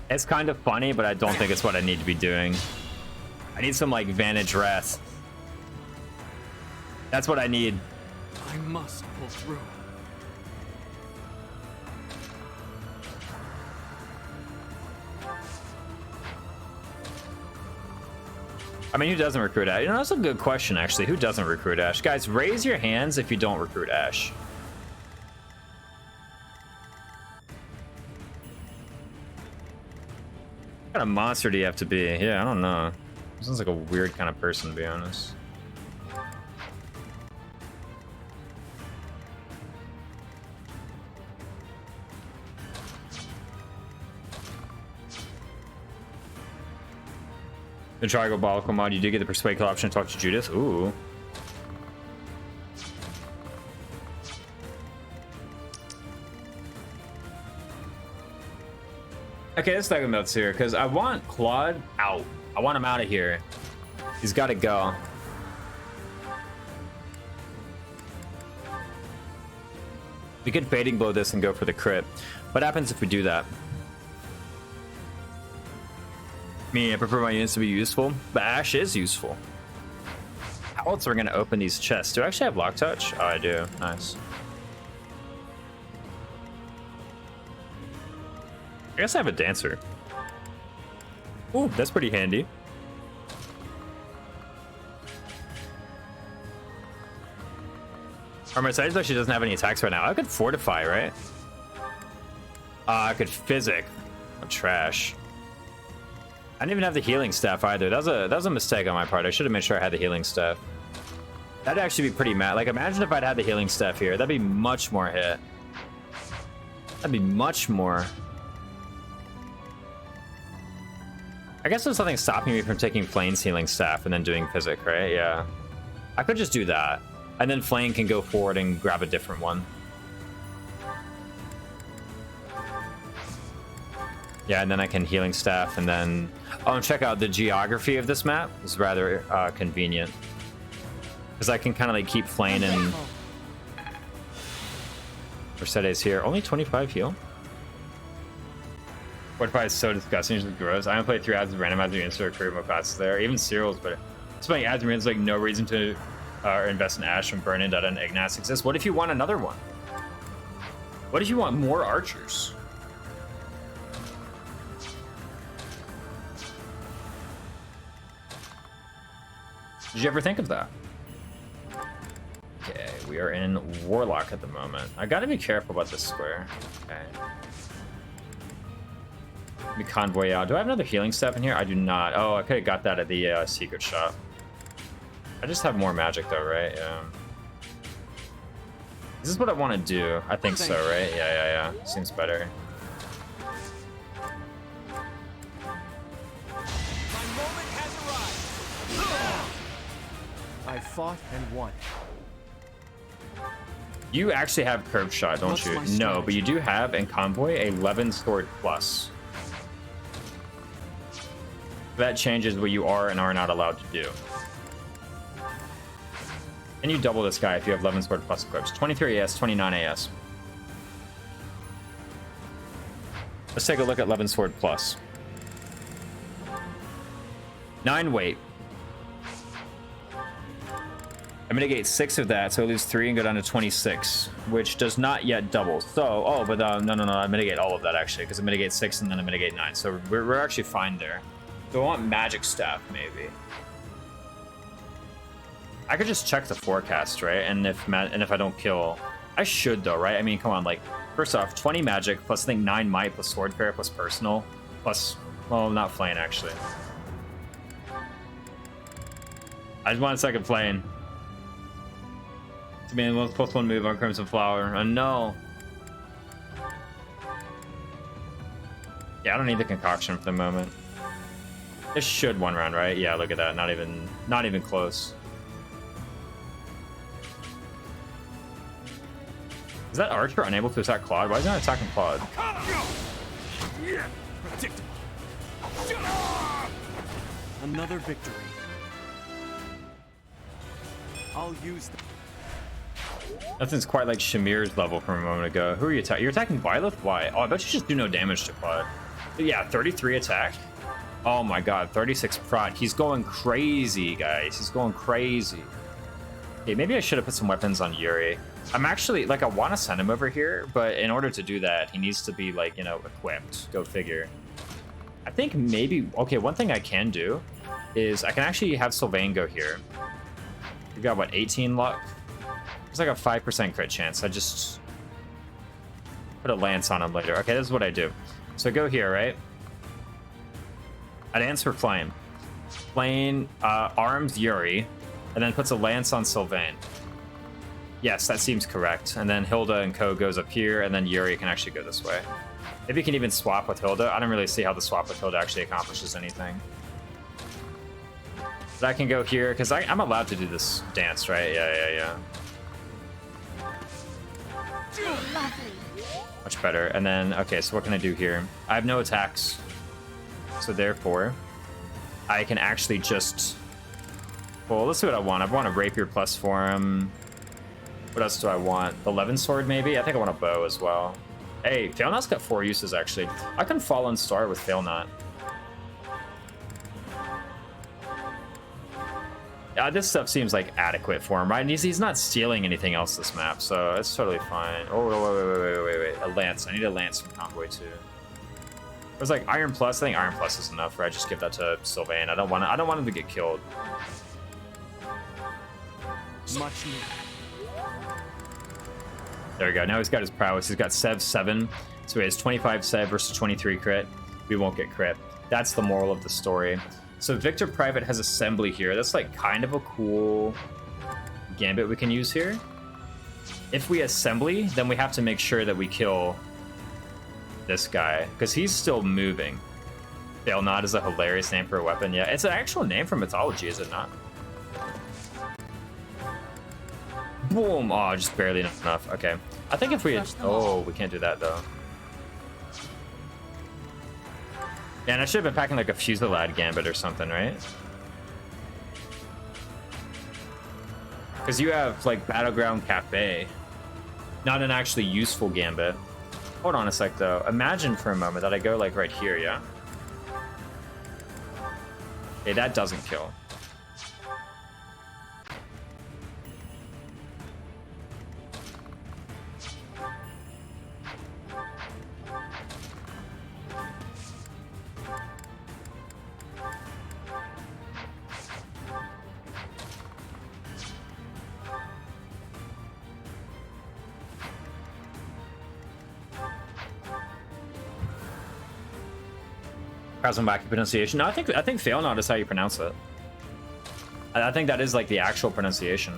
It's kind of funny, but I don't think it's what I need to be doing. I need some like Vantage Wrath. That's what I need. I must pull through. I mean, who doesn't recruit Ash? You know, that's a good question, actually. Who doesn't recruit Ash? Guys, raise your hands if you don't recruit Ash. What kind of monster do you have to be? Yeah, I don't know. Sounds like a weird kind of person, to be honest. The Trigo Bolical mod, you did get the Persuade Kill option to talk to Judith. Ooh. Okay, let's talk about here, because I want Claude out. I want him out of here. He's got to go. We could Fading Blow this and go for the crit. What happens if we do that? Me, I prefer my units to be useful, but Ash is useful. How else are we gonna open these chests? Do I actually have Lock Touch? Oh, I do. Nice. I guess I have a Dancer. Ooh, that's pretty handy. Our Mercedes actually doesn't have any attacks right now. I could Fortify, right? I could physic. Oh, trash. I didn't even have the healing staff either. That was a mistake on my part. I should have made sure I had the healing staff. That'd actually be pretty mad. Like, imagine if I'd had the healing staff here. That'd be much more hit. That'd be much more. I guess there's something stopping me from taking Flane's healing staff and then doing physic, right? Yeah. I could just do that. And then Flane can go forward and grab a different one. Yeah, and then I can healing staff and then... Oh, and check out the geography of this map. It's rather convenient. Because I can kind of like keep Flane and... Mercedes here. Only 25 heal? Fortify is so disgusting, it's just gross. I haven't played 3 ads of randomizing units or career mode classes there. Even Cyril's, but playing ads means like no reason to invest in Ash from Burn-In that an Ignatius exists. What if you want another one? What if you want more archers? Did you ever think of that? Okay, we are in Warlock at the moment. I gotta be careful about this square. Okay. Let me convoy out. Do I have another healing staff in here? I do not. Oh, I could have got that at the secret shop. I just have more magic though, right? Yeah. Is this what I want to do? I think so, right? Yeah. Seems better. I fought and won. You actually have curved shot, don't you? No, but you do have in convoy 11 sword plus. That changes what you are and are not allowed to do. And you double this guy if you have 11 sword plus equips. 23 AS, 29 AS. Let's take a look at 11 sword plus. 9 weight. I mitigate 6 of that, so I lose 3 and go down to 26, which does not yet double. So, oh, but no, I mitigate all of that actually, because I mitigate 6 and then I mitigate 9. So we're actually fine there. So I want magic staff maybe. I could just check the forecast, right? And if I don't kill, I should though, right? I mean, come on, like first off, 20 magic plus I think 9 might plus sword fair plus personal plus, well, not Flane actually. I just want a second Flane. To be the most +1 move on Crimson Flower. Oh no. Yeah, I don't need the concoction for the moment. This should one round, right? Yeah, look at that. Not even close. Is that Archer unable to attack Claude? Why is he not attacking Claude? Another victory. I'll use Nothing's quite like Shamir's level from a moment ago. Who are you attacking? You're attacking Byleth? Why? Oh, I bet you just do no damage to Claude. But yeah, 33 attack. Oh my god, 36 prod. He's going crazy, guys. He's going crazy. Okay, maybe I should have put some weapons on Yuri. I'm actually, like, I want to send him over here, but in order to do that, he needs to be, like, you know, equipped. Go figure. I think maybe, okay, one thing I can do is I can actually have Sylvain go here. We've got, what, 18 luck? There's like a 5% crit chance. I just put a lance on him later. Okay, this is what I do. So go here, right? I'd answer Flame. Flame arms Yuri, and then puts a lance on Sylvain. Yes, that seems correct. And then Hilda and Co goes up here, and then Yuri can actually go this way. Maybe you can even swap with Hilda. I don't really see how the swap with Hilda actually accomplishes anything. But I can go here, because I'm allowed to do this dance, right? Yeah. Much better. And then, okay, so what can I do here? I have no attacks. So therefore, I can actually just... Well, let's see what I want. I want a Rapier Plus for him. What else do I want? The 11 sword, maybe? I think I want a bow as well. Hey, Failnot's got 4 uses, actually. I can Fallen Star with Failnot. This stuff seems like adequate for him, right? And he's not stealing anything else this map, so it's totally fine. Oh, wait. A lance. I need a lance from Convoy, too. It was like Iron Plus. I think Iron Plus is enough, right? I just give that to Sylvain. I don't want him to get killed. much needed. There we go. Now he's got his prowess. He's got Sev 7. So he has 25 save versus 23 crit. We won't get crit. That's the moral of the story. So Victor Private has Assembly here. That's like kind of a cool gambit we can use here. If we Assembly, then we have to make sure that we kill this guy, because he's still moving. Fail Not is a hilarious name for a weapon. Yeah, it's an actual name for mythology, is it not? Boom! Oh, just barely enough. Okay. I think if we had... Oh, we can't do that, though. Yeah, and I should have been packing like a Fusilade Gambit or something, right? Because you have like Battleground Cafe. Not an actually useful Gambit. Hold on a sec, though. Imagine for a moment that I go like right here, yeah? Okay, that doesn't kill. Krasnobaki pronunciation. No, I think Fail Not is how you pronounce it. I think that is like the actual pronunciation.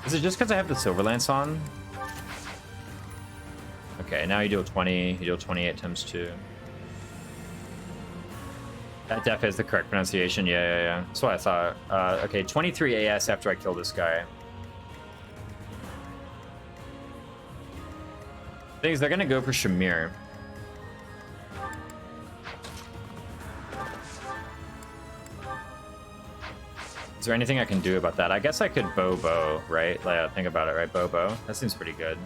Is it just because I have the Silver Lance on? Okay, now you deal 20, you deal 28 times 2. That def is the correct pronunciation. Yeah. That's what I thought. Okay, 23 AS after I kill this guy. Things they're gonna go for Shamir. Is there anything I can do about that? I guess I could bow, right? Like, think about it, right? Bow. That seems pretty good.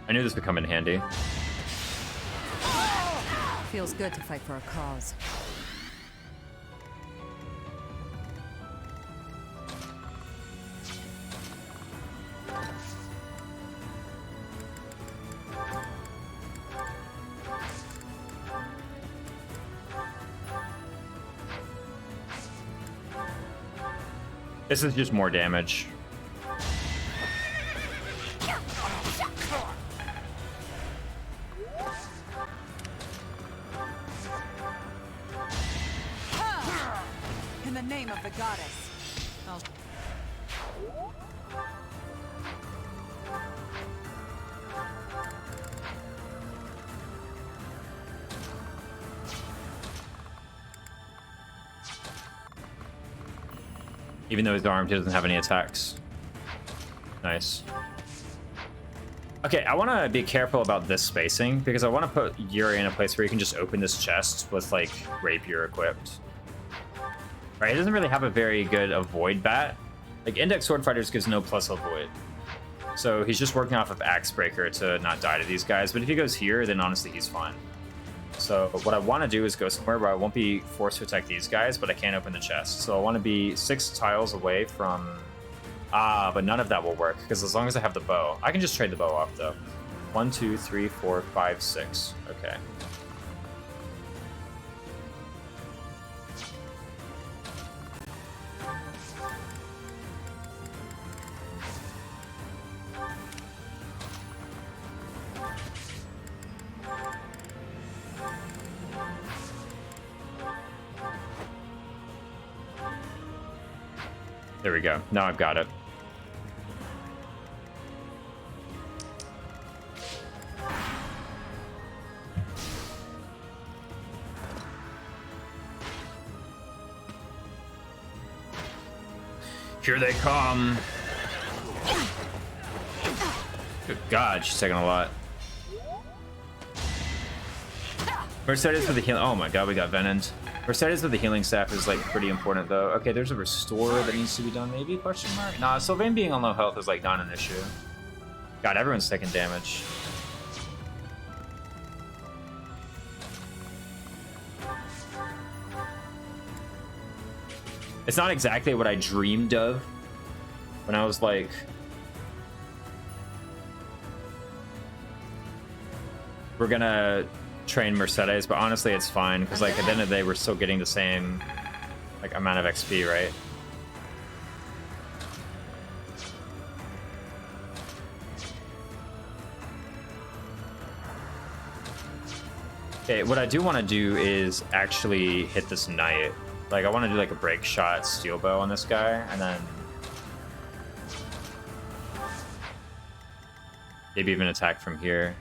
I knew this would come in handy. Feels good to fight for a cause. This is just more damage. In the name of the goddess. Even though he's armed, he doesn't have any attacks. Nice. Okay, I want to be careful about this spacing, because I want to put Yuri in a place where you can just open this chest with, like, Rapier equipped. Right, he doesn't really have a very good avoid bat. Like, Index Sword Fighters gives no plus avoid. So he's just working off of Axe Breaker to not die to these guys, but if he goes here, then honestly he's fine. So what I want to do is go somewhere where I won't be forced to attack these guys, but I can't open the chest. So I want to be 6 tiles away from... but none of that will work, because as long as I have the bow. I can just trade the bow off, though. 1, 2, 3, 4, 5, 6. Okay. There we go. Now I've got it. Here they come. Good God, she's taking a lot. Mercedes with the healing. Oh my God, we got venomed. Mercedes with the healing staff is like pretty important though. Okay, there's a restore that needs to be done maybe, question mark? Nah, Sylvain being on low health is like not an issue. God, everyone's taking damage. It's not exactly what I dreamed of when I was like, we're gonna train Mercedes, but honestly it's fine because like at the end of the day we're still getting the same like amount of XP, right? Okay, what I do want to do is actually hit this knight. Like I want to do like a break shot steel bow on this guy and then maybe even attack from here.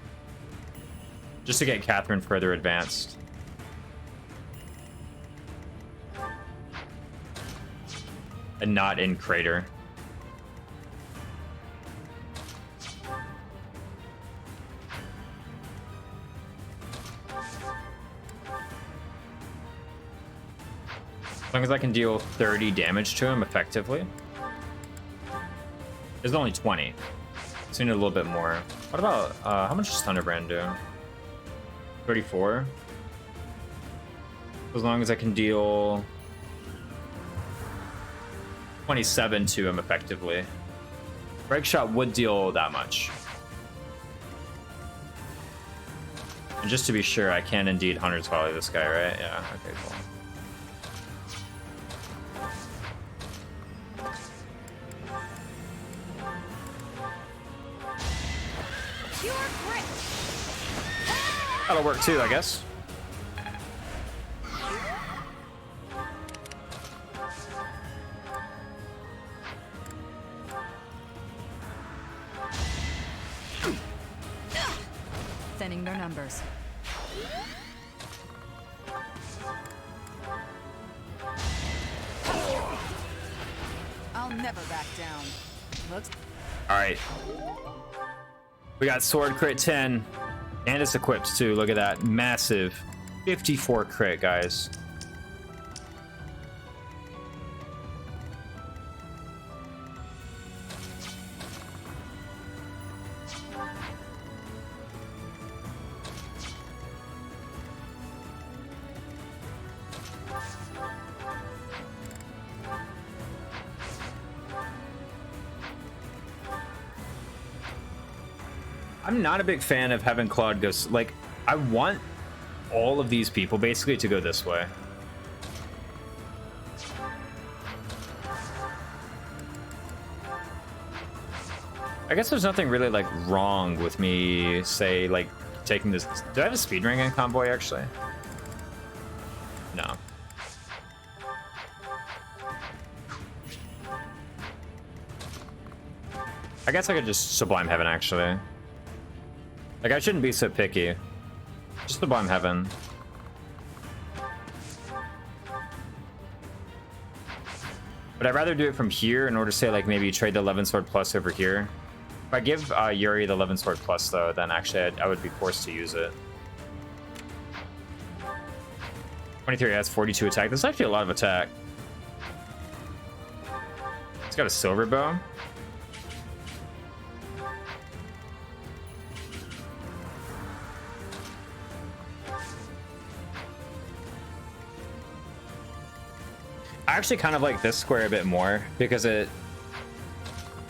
Just to get Catherine further advanced. And not in crater. As long as I can deal 30 damage to him effectively. There's only 20. So we need a little bit more. What about, how much does Thunderbrand do? 34? As long as I can deal 27 to him effectively. Break shot would deal that much. And just to be sure, I can indeed Hunter's Volley this guy, right? Yeah, okay, cool. That'll work too, I guess. Thinning their numbers. I'll never back down. Looks. All right. We got sword crit 10. And it's equipped too. Look at that. Massive 54 crit, guys. I'm not a big fan of having Claude go, like, I want all of these people basically to go this way. I guess there's nothing really like wrong with me, say, like taking this. Do I have a speed ring in convoy actually? No. I guess I could just Sublime Heaven actually. Like, I shouldn't be so picky. Just Sublime Heaven. But I'd rather do it from here in order to say, like, maybe trade the 11 Sword Plus over here. If I give Yuri the 11 Sword Plus, though, then actually I would be forced to use it. 23 has 42 attack. That's actually a lot of attack. It's got a silver bow. I actually kind of like this square a bit more because it...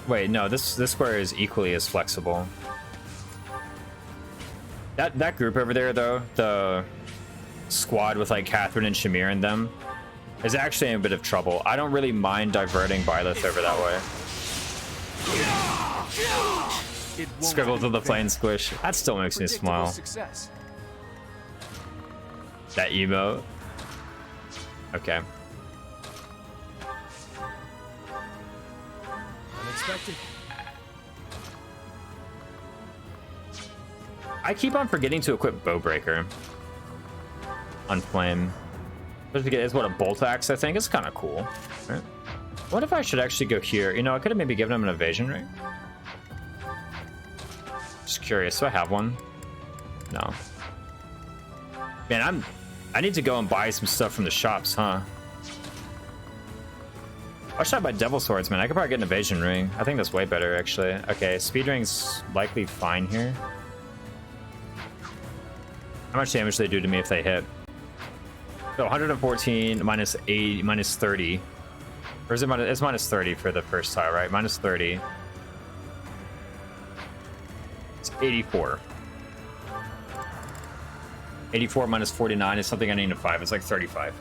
Wait, no, this square is equally as flexible. That group over there, though, the squad with like Catherine and Shamir in them, is actually in a bit of trouble. I don't really mind diverting Byleth over that way. Scribble to the plane squish. That still makes me smile. Success. That emote. Okay. Unexpected. I keep on forgetting to equip Bowbreaker on Flame. It's what, a Bolt Axe, I think? It's kind of cool. Right? What if I should actually go here? You know, I could have maybe given him an evasion ring. Just curious, do I have one? No. Man, I need to go and buy some stuff from the shops, huh? I should buy Devil Swords, man. I could probably get an evasion ring. I think that's way better, actually. Okay, speed ring's likely fine here. How much damage do they do to me if they hit? So 114 minus 8 minus 30. Or is it minus, it's minus 30 for the first tile, right? Minus 30. It's 84. 84 minus 49 is something I need a 5. It's like 35.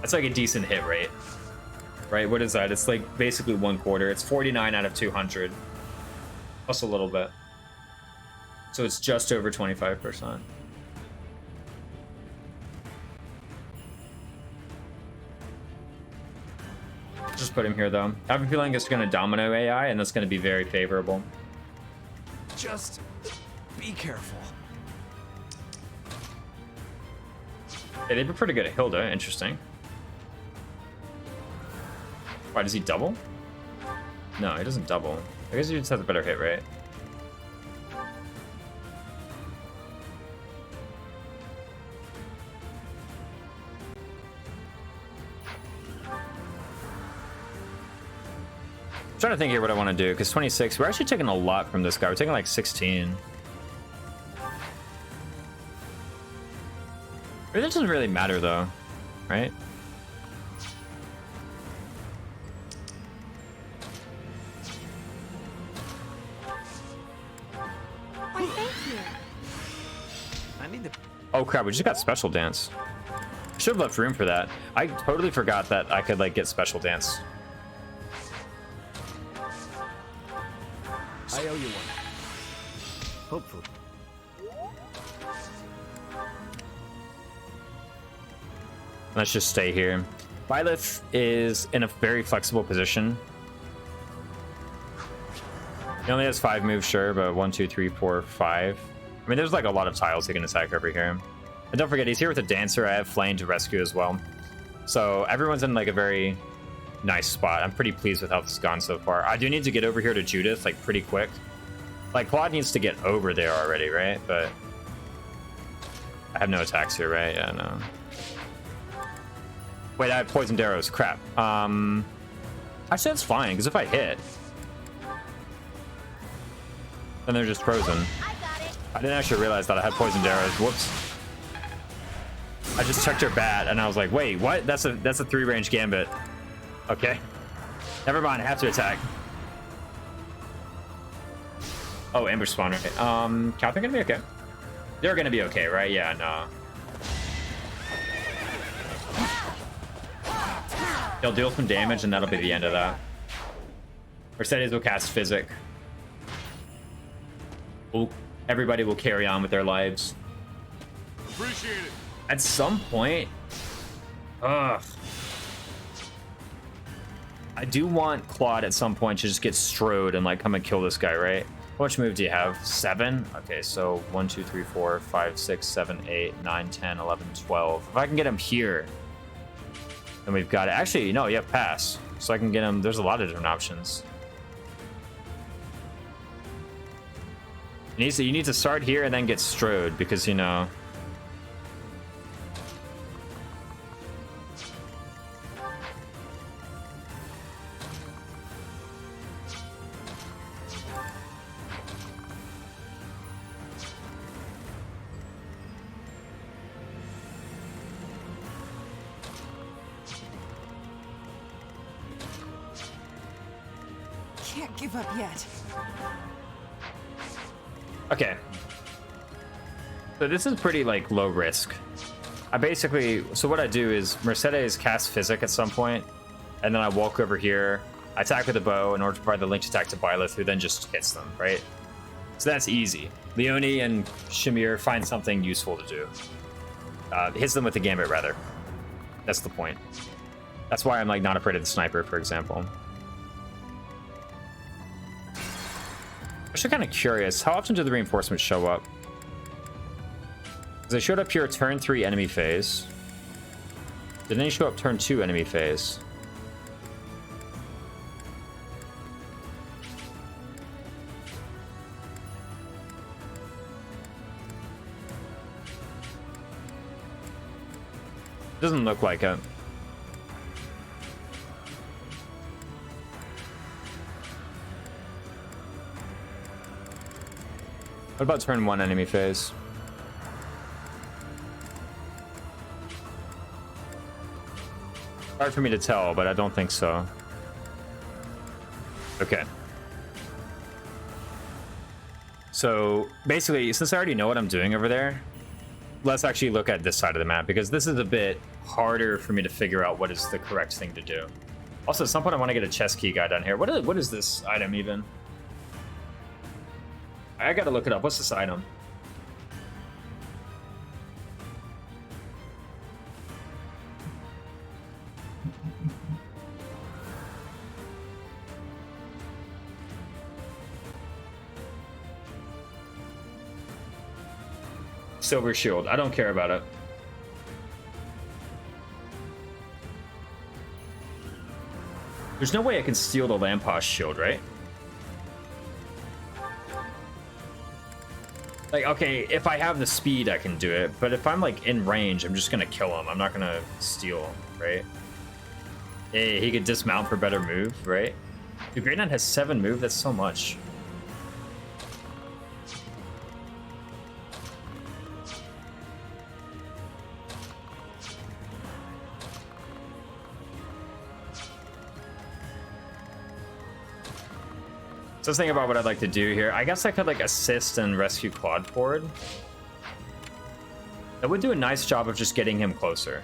That's like a decent hit rate. Right? What is that? It's like basically 1/4. It's 49 out of 200. Plus a little bit. So it's just over 25%. Just put him here though. I have a feeling it's going to domino AI and that's going to be very favorable. Just be careful. Yeah, they've been pretty good at Hilda. Interesting. Why, does he double? No, he doesn't double. I guess he just has a better hit rate. I'm trying to think here what I want to do, because 26, we're actually taking a lot from this guy. We're taking like 16. It doesn't really matter though, right? Why, thank you. I need to. Oh crap, we just got special dance. Should have left room for that. I totally forgot that I could like get special dance. I owe you one. Hopefully. Let's just stay here. Byleth is in a very flexible position. He only has 5 moves, sure, but 1, 2, 3, 4, 5. I mean, there's like a lot of tiles he can attack over here. And don't forget, he's here with a dancer. I have Flame to rescue as well. So everyone's in like a very nice spot. I'm pretty pleased with how this has gone so far. I do need to get over here to Judith like pretty quick. Like Claude needs to get over there already, right? But I have no attacks here, right? Yeah, no. Wait, I have poisoned arrows. Crap. Actually, that's fine, because if I hit, then they're just frozen. I didn't actually realize that I had poisoned arrows. Whoops. I just checked her bat, and I was like, wait, what? That's a 3-range gambit. Okay. Never mind, I have to attack. Oh, ambush spawn, right? Calthrin gonna be okay? They're gonna be okay, right? Yeah, no. They'll deal some damage, and that'll be the end of that. Mercedes will cast Physic. Everybody will carry on with their lives. Appreciate it. At some point... Ugh. I do want Claude at some point to just get strode and like come and kill this guy, right? How much move do you have? 7? Okay, so 1, 2, 3, 4, 5, 6, 7, 8, 9, 10, 11, 12. If I can get him here, then we've got it. Actually, no, you have pass. So I can get him. There's a lot of different options. You need to start here and then get strode because, you know... Can't give up yet. Okay. So this is pretty like low risk. So what I do is Mercedes cast Physic at some point, and then I walk over here, I attack with a bow in order to provide the linked attack to Byleth, who then just hits them, right? So that's easy. Leone and Shamir find something useful to do. Hits them with the gambit, rather. That's the point. That's why I'm like not afraid of the sniper, for example. I'm actually kind of curious, how often do the reinforcements show up? Because they showed up here turn 3 enemy phase. Didn't they show up turn 2 enemy phase? Doesn't look like it. What about turn 1 enemy phase? Hard for me to tell, but I don't think so. Okay. So basically, since I already know what I'm doing over there, let's actually look at this side of the map, because this is a bit harder for me to figure out what is the correct thing to do. Also, at some point I want to get a chest key guy down here. What is this item even? I gotta look it up. What's this item? Silver shield. I don't care about it. There's no way I can steal the Lampos shield, right? Like, okay, if I have the speed, I can do it. But if I'm, like, in range, I'm just gonna kill him. I'm not gonna steal, right? Hey, he could dismount for better move, right? Dude, Great Knight has 7 move. That's so much. So let's think about what I'd like to do here. I guess I could like assist and rescue Quadport. That would do a nice job of just getting him closer.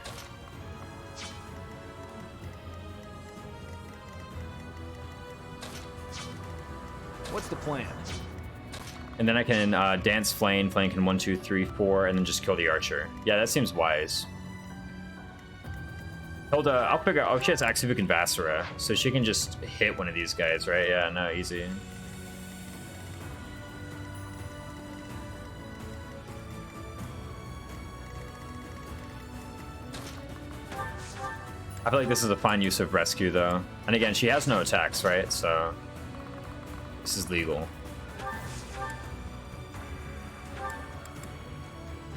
What's the plan? And then I can dance Flame. Flame can 1, 2, 3, 4, and then just kill the archer. Yeah, that seems wise. Hilda, I'll figure out. Oh, she has Axivuk and Vassara, so she can just hit one of these guys, right? Yeah, no, easy. I feel like this is a fine use of rescue, though. And again, she has no attacks, right? So this is legal.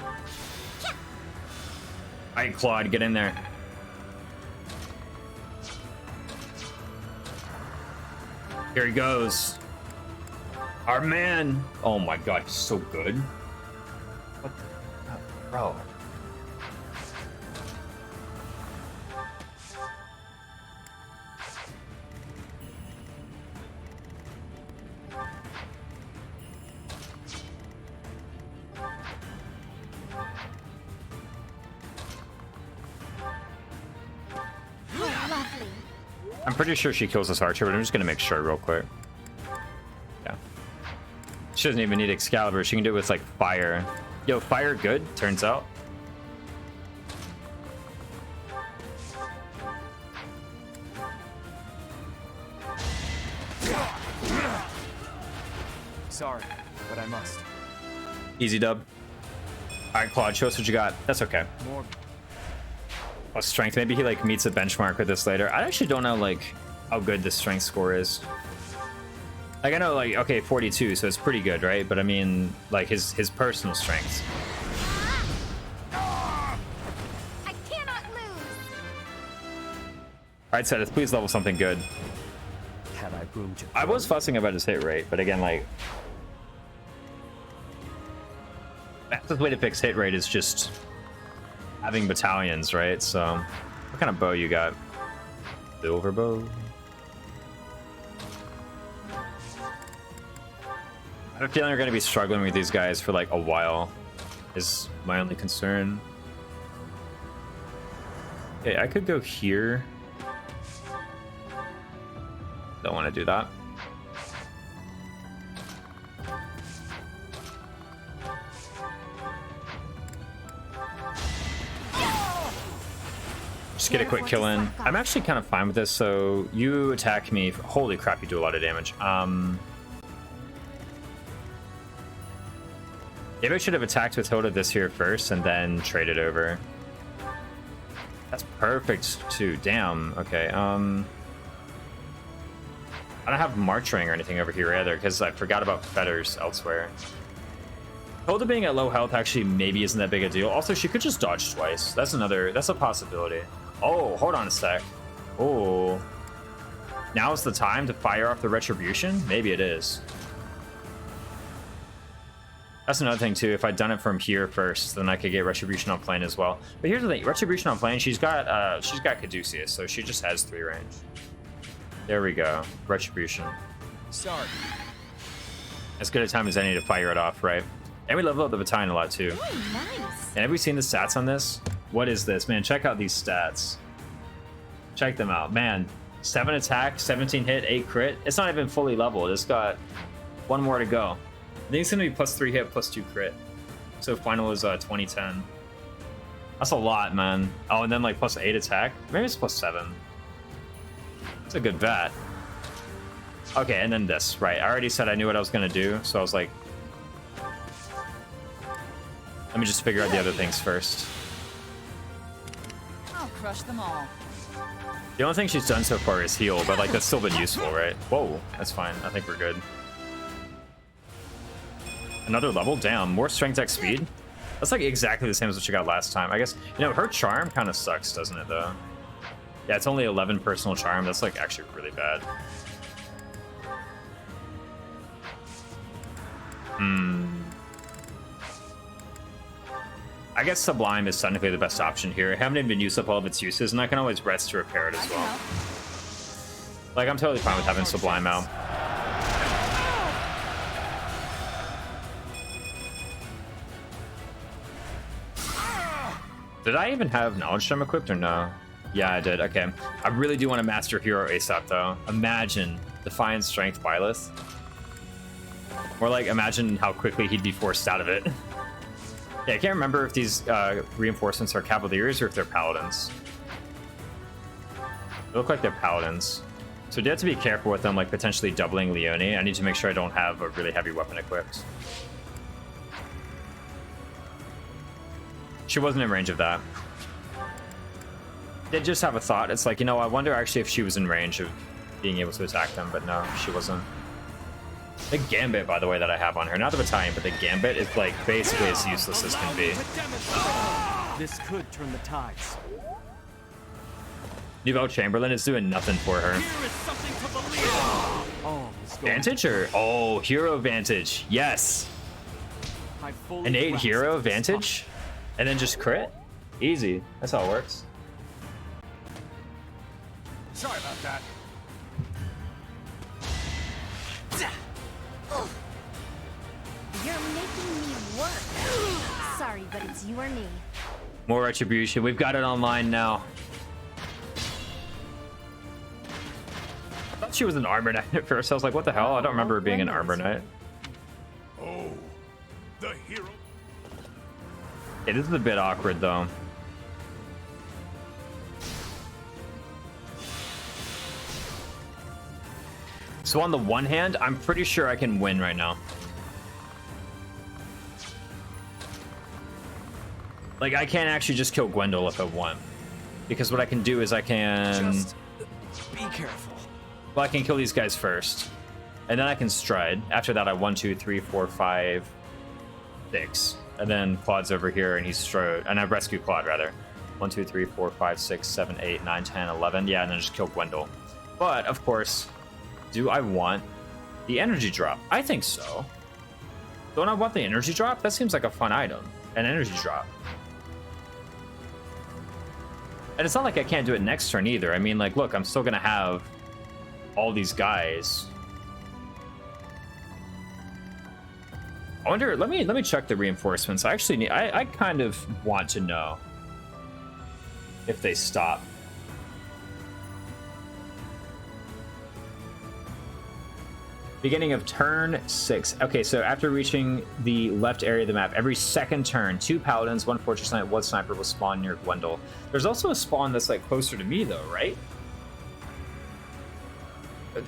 All right, Claude, get in there. Here he goes. Our man. Oh my god, he's so good. What the... Bro. I'm pretty sure she kills this archer, but I'm just gonna make sure real quick. Yeah. She doesn't even need Excalibur. She can do it with like fire. Yo, fire good, turns out. Sorry, but I must. Easy dub. Alright, Claude, show us what you got. That's okay. More. Oh, strength. Maybe he like meets a benchmark with this later. I actually don't know like how good the strength score is. Like I know like okay 42, so it's pretty good, right? But I mean like his personal strengths. I cannot lose. Alright, Seth, please level something good. Had I room to I was fussing about his hit rate, but again like the way to fix hit rate is just having battalions, right? So what kind of bow you got? Silver bow. I have a feeling we're going to be struggling with these guys for like a while, is my only concern. Okay, I could go here. Don't want to do that. Just get a quick kill in. I'm actually kind of fine with this, so you attack me. Holy crap, you do a lot of damage. Maybe I should have attacked with Hilda this here first and then traded over. That's perfect too. Damn. Okay. I don't have March Ring or anything over here either because I forgot about fetters elsewhere. Hilda being at low health actually maybe isn't that big a deal. Also, she could just dodge twice. That's a possibility. Oh, hold on a sec. Oh. Now's the time to fire off the Retribution? Maybe it is. That's another thing too. If I'd done it from here first, then I could get Retribution on plane as well. But here's the thing: Retribution on plane, she's got Caduceus, so she just has 3 range. There we go. Retribution. Sorry. As good a time as any to fire it off, right? And we level up the battalion a lot too. Ooh, nice. And have we seen the stats on this? What is this, man? Check out these stats. Check them out, man. 7 attack, 17 hit, 8 crit. It's not even fully leveled. It's got 1 more to go. I think it's gonna be +3 hit, +2 crit. So final is 2010. That's a lot, man. Oh, and then like +8 attack. Maybe it's +7. It's a good bet. Okay, and then this, right? I already said I knew what I was gonna do, so I was like, let me just figure out the other things first. I'll crush them all. The only thing she's done so far is heal, but like that's still been useful, right? Whoa, that's fine. I think we're good. Another level? Damn, more strength X speed? That's like exactly the same as what you got last time. I guess, you know, her charm kind of sucks, doesn't it, though? Yeah, it's only 11 personal charm. That's like actually really bad. I guess Sublime is technically the best option here. I haven't even used up all of its uses, and I can always rest to repair it as well. Like, I'm totally fine with having Sublime out. Did I even have Knowledge Gem equipped or no? Yeah, I did. Okay. I really do want to master Hero ASAP, though. Imagine Defiant Strength Byleth. Or, like, imagine how quickly he'd be forced out of it. Yeah, I can't remember if these reinforcements are Cavaliers or if they're Paladins. They look like they're Paladins. So you have to be careful with them, like potentially doubling Leone. I need to make sure I don't have a really heavy weapon equipped. She wasn't in range of that. Did just have a thought. It's like, you know, I wonder actually if she was in range of being able to attack them, but no, she wasn't. The Gambit, by the way, that I have on her, not the battalion, but the Gambit is like basically as useless as can be. This could turn the tides. Nouveau Chamberlain is doing nothing for her. Oh, Vantage or Hero Vantage? Yes. An 8 Hero Vantage, and then just crit. Easy. That's how it works. Sorry about that. You're making me work. Sorry, but it's you or me. More Retribution. We've got it online now. I thought she was an Armor Knight at first. I was like, what the hell? I don't remember her being an Armor Knight. Oh, the hero. It is a bit awkward, though. So on the one hand, I'm pretty sure I can win right now. Like, I can't actually just kill Gwendol if I want. Because what I can do is I can... Just be careful. Well, I can kill these guys first. And then I can stride. After that, I 1, 2, 3, 4, 5, 6. And then Claude's over here, and he's strode. And I rescue Claude, rather. 1, 2, 3, 4, 5, 6, 7, 8, 9, 10, 11. Yeah, and then just kill Gwendol. But, of course, do I want the energy drop? I think so. Don't I want the energy drop? That seems like a fun item. An energy drop. And it's not like I can't do it next turn either. I mean, like, look, I'm still gonna have all these guys. I wonder, let me check the reinforcements. I actually need, I kind of want to know if they stop. Beginning of turn 6. Okay, so after reaching the left area of the map, every second turn, 2 paladins, 1 fortress knight, 1 sniper will spawn near Gwendol. There's also a spawn that's like closer to me though, right?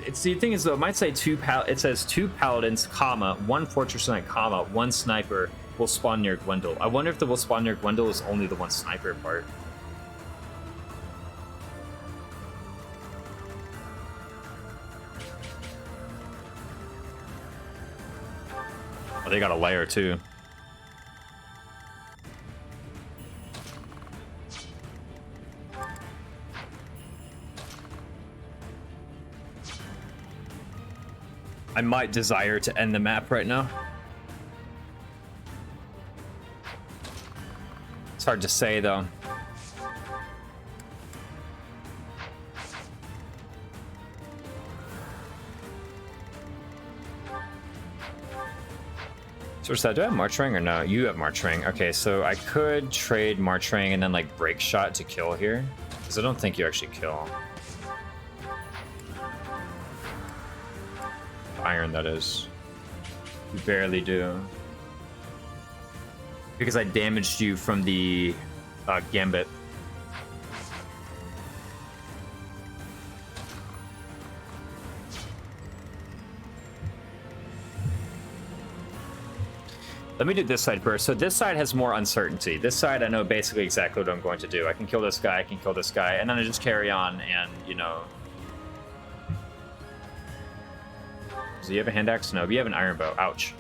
It's the thing is though, it might say it says 2 paladins, comma, 1 fortress knight, comma, 1 sniper will spawn near Gwendol. I wonder if the will spawn near Gwendol is only the 1 sniper part. Oh, they got a layer too. I might desire to end the map right now. It's hard to say though. So what's that? Do I have March Ring or no? You have March Ring. Okay, so I could trade March Ring and then like break shot to kill here. Because I don't think you actually kill. Iron, that is. You barely do. Because I damaged you from the Gambit. Let me do this side first. So this side has more uncertainty. This side, I know basically exactly what I'm going to do. I can kill this guy, I can kill this guy, and then I just carry on and, you know... Do you have a hand axe? No, but you have an iron bow. Ouch.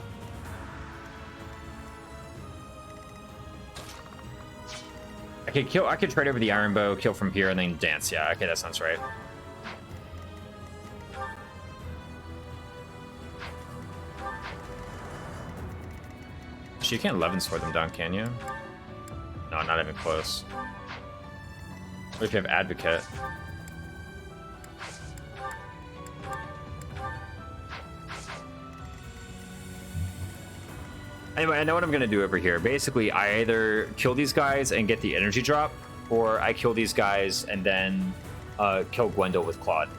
I could trade over the iron bow, kill from here, and then dance. Yeah, okay, that sounds right. You can't 11 sword them down, can you? No, not even close. What if you have Advocate? Anyway, I know what I'm gonna do over here. Basically, I either kill these guys and get the energy drop, or I kill these guys and then kill Gwendol with Claude.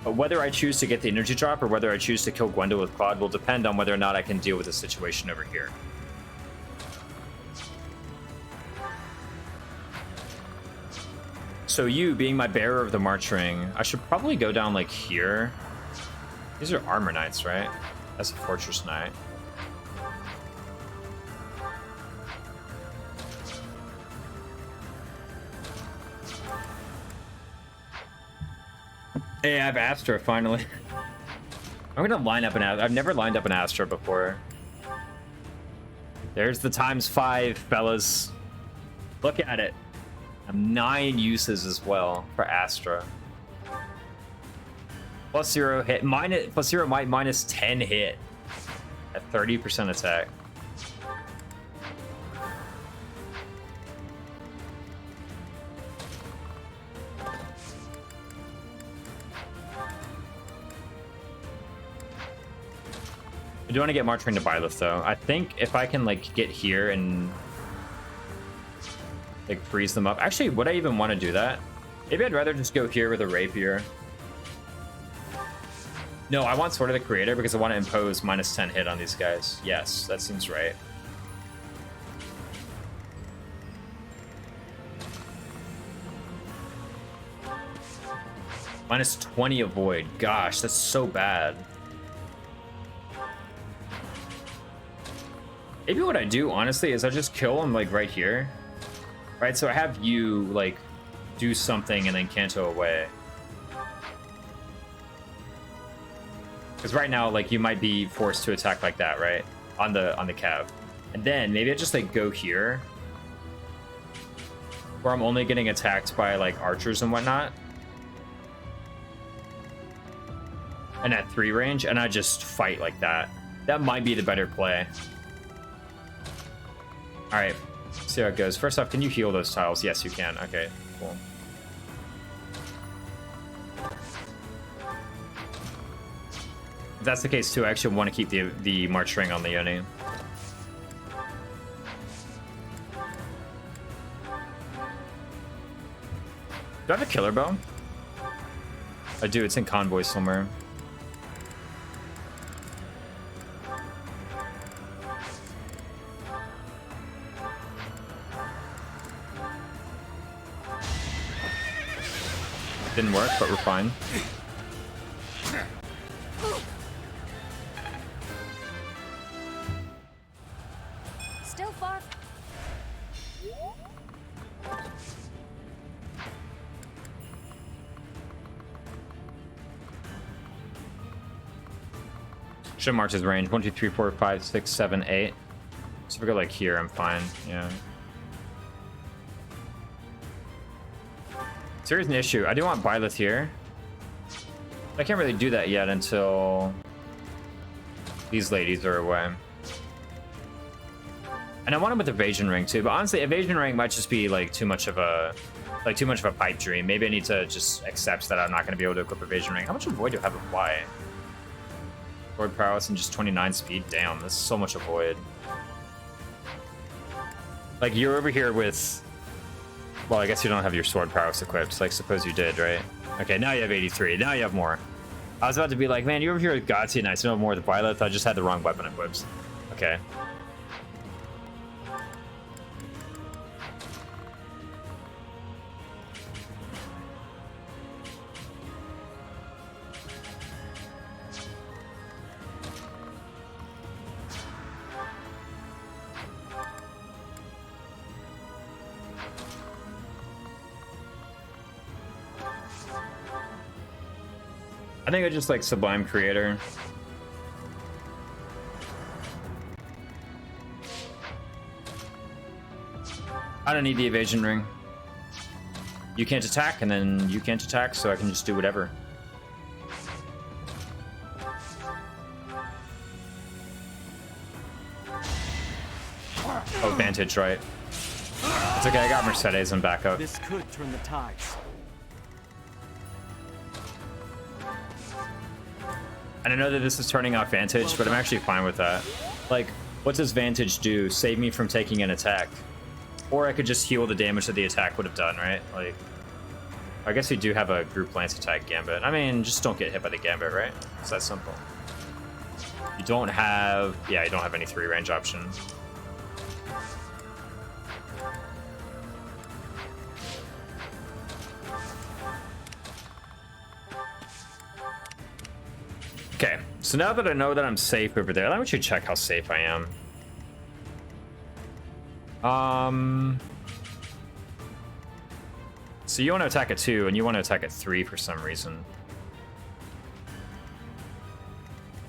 But whether I choose to get the energy drop or whether I choose to kill Gwendol with Claude will depend on whether or not I can deal with the situation over here. So you, being my bearer of the March Ring, I should probably go down like here. These are armor knights, right? That's a fortress knight. Hey, I have Astra, finally. I'm gonna line up an Astra. I've never lined up an Astra before. There's the +5, fellas. Look at it. I have 9 uses as well for Astra. +0 hit, +0 might, -10 hit at 30% attack. I do want to get March Ring to Byleth though. I think if I can like get here and like freeze them up. Actually, would I even want to do that? Maybe I'd rather just go here with a rapier. No, I want Sword of the Creator because I want to impose -10 hit on these guys. Yes, that seems right. -20 avoid. Gosh, that's so bad. Maybe what I do, honestly, is I just kill him, like, right here. Right, so I have you, like, do something and then Kanto away. Because right now, like, you might be forced to attack like that, right? On the cav. And then maybe I just, like, go here. Where I'm only getting attacked by, like, archers and whatnot. And at 3 range, and I just fight like that. That might be the better play. Alright, see how it goes. First off, can you heal those tiles? Yes, you can. Okay, cool. If that's the case too, I actually want to keep the March Ring on the Yoni. Do I have a killer bow? I do, it's in Convoy somewhere. Didn't work, but we're fine. Still far. Should march his range. 1, 2, 3, 4, 5, 6, 7, 8. So if we go like here, I'm fine. Yeah. So here's an issue. I do want Byleth here. I can't really do that yet until these ladies are away. And I want him with evasion ring too, but honestly, evasion ring might just be like too much of a pipe dream. Maybe I need to just accept that I'm not going to be able to equip evasion ring. How much avoid do I have apply? Sword prowess and just 29 speed. Damn, this is so much avoid. Like you're over here with. Well, I guess you don't have your sword prowess equipped. Like suppose you did, right? Okay, now you have 83. Now you have more. I was about to be like, man, you're over here with Gazi and I still have more with Violet. I just had the wrong weapon equipped. Okay. I think I just like Sublime Creator. I don't need the evasion ring. You can't attack, and then you can't attack, so I can just do whatever. Oh, Vantage, right. It's okay, I got Mercedes and backup. This could turn the tides. And I know that this is turning off Vantage, but I'm actually fine with that. Like, what does Vantage do? Save me from taking an attack. Or I could just heal the damage that the attack would have done, right? Like, I guess you do have a group lance attack gambit. I mean, just don't get hit by the gambit, right? It's that simple. You don't have... Yeah, you don't have any 3-range options. Okay, so now that I know that I'm safe over there, let me actually check how safe I am. So you want to attack at 2, and you want to attack at 3 for some reason.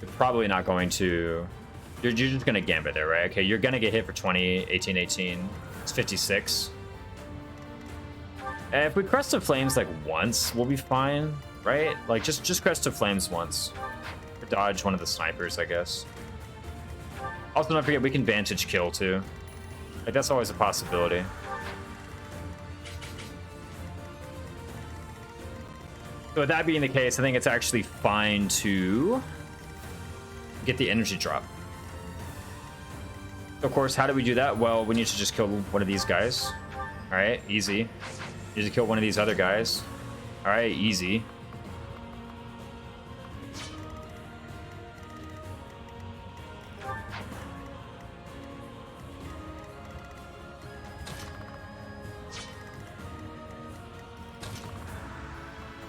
You're probably not going to... You're just going to gambit there, right? Okay, you're going to get hit for 20, 18, 18. It's 56. And if we Crest of Flames, like, once, we'll be fine, right? Like, just Crest of Flames once. Or dodge one of the snipers, I guess. Also, don't forget, we can Vantage kill, too. Like, that's always a possibility. So with that being the case, I think it's actually fine to get the energy drop. Of course, how do we do that? Well, we need to just kill one of these guys. All right, easy. Need to kill one of these other guys. All right, easy.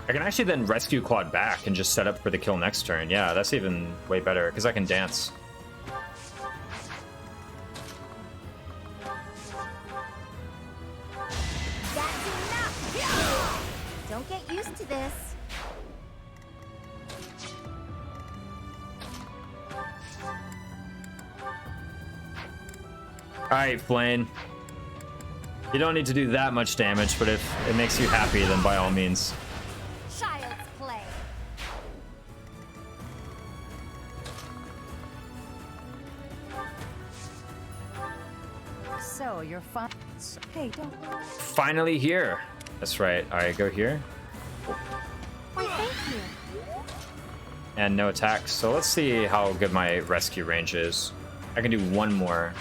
I can actually then rescue Claude back and just set up for the kill next turn. Yeah, that's even way better, because I can dance. That's enough! Don't get used to this. Alright, Flane. You don't need to do that much damage, but if it makes you happy, then by all means. Child's play. So you're fine. Hey, don't. Finally here. That's right. Alright, go here. Why, thank you. And no attacks. So let's see how good my rescue range is. I can do one more.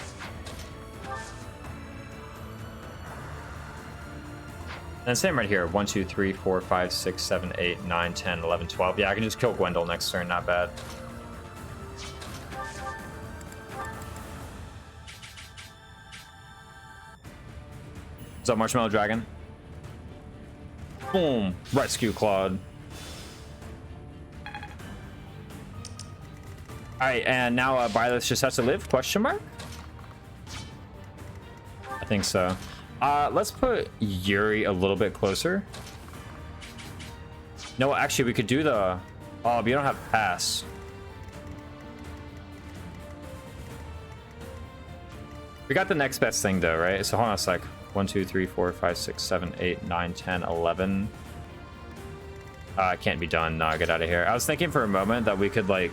And same right here. 1, 2, 3, 4, 5, 6, 7, 8, 9, 10, 11, 12. Yeah, I can just kill Gwendol next turn. Not bad. What's up, Marshmallow Dragon? Boom. Rescue Claude. Alright, and now Violet just has to live? Question mark? I think so. Let's put Yuri a little bit closer. No, actually, we could do the... Oh, but you don't have pass. We got the next best thing, though, right? So hold on a sec. 1, 2, 3, 4, 5, 6, 7, 8, 9, 10, 11. It can't be done. No, get out of here. I was thinking for a moment that we could, like...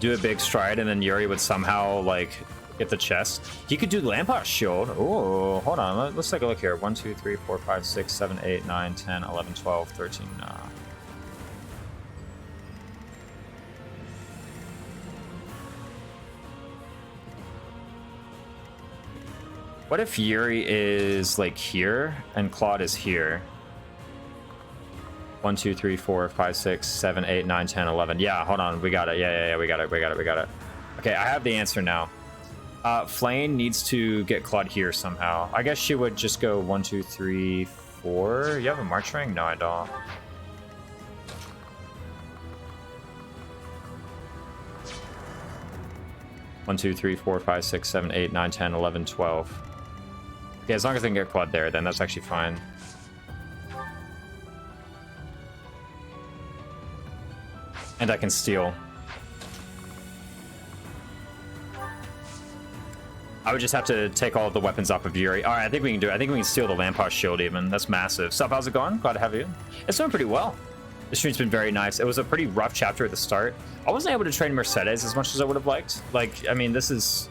do a big stride, and then Yuri would somehow like get the chest. He could do Lampart shield. Oh, hold on. Let's take a look here. 1, 2, 3, 4, 5, 6, 7, 8, 9, 10, 11, 12, 13. What if Yuri is like here and Claude is here? 1, 2, 3, 4, 5, 6, 7, 8, 9, 10, 11. Yeah, hold on. We got it. Yeah, we got it. Okay, I have the answer now. Flame needs to get Claude here somehow. I guess she would just go 1, 2, 3, 4. You have a march ring? No, I don't. One, 2, 3, 4, 5, 6, 7, 8, 9, 10, 11, 12. Okay, as long as I can get Claude there, then that's actually fine. And I can steal. I would just have to take all of the weapons off of Yuri. All right, I think we can do it. I think we can steal the Lampart shield even. That's massive. Sup, how's it going? Glad to have you. It's doing pretty well. The stream's been very nice. It was a pretty rough chapter at the start. I wasn't able to train Mercedes as much as I would have liked. Like, I mean, this is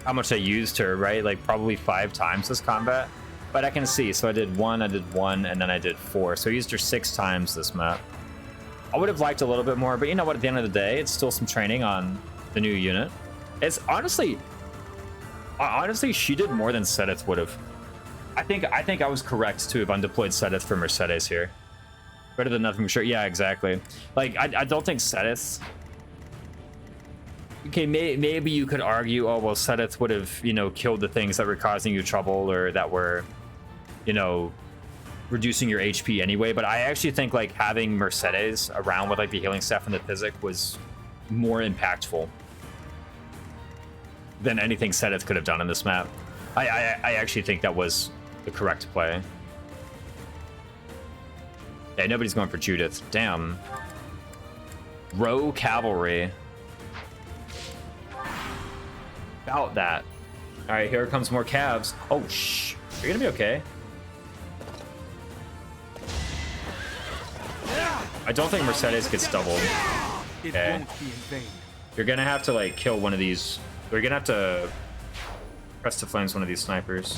how much I used her, right? Like, probably 5 times this combat. But I can see. So I did 1, and then I did 4. So I used her 6 times this map. I would have liked a little bit more, but you know what? At the end of the day, it's still some training on the new unit. It's honestly, she did more than Sedith would have. I think I was correct to have undeployed Sedith for Mercedes here. Better than nothing for sure. Yeah, exactly. Like, I don't think Sedith... Okay, maybe you could argue, oh, well, Sedith would have, you know, killed the things that were causing you trouble or that were, you know, reducing your HP anyway. But I actually think, like, having Mercedes around with, like, the healing staff and the physic was more impactful than anything Sedith could have done in this map. I actually think that was the correct play. Yeah, nobody's going for Judith. Damn. Row cavalry. About that. All right, here comes more calves. Oh, shh. You're gonna be okay. I don't think Mercedes gets doubled. Okay. You're gonna have to, like, kill one of these. We're gonna have to press to flames one of these snipers.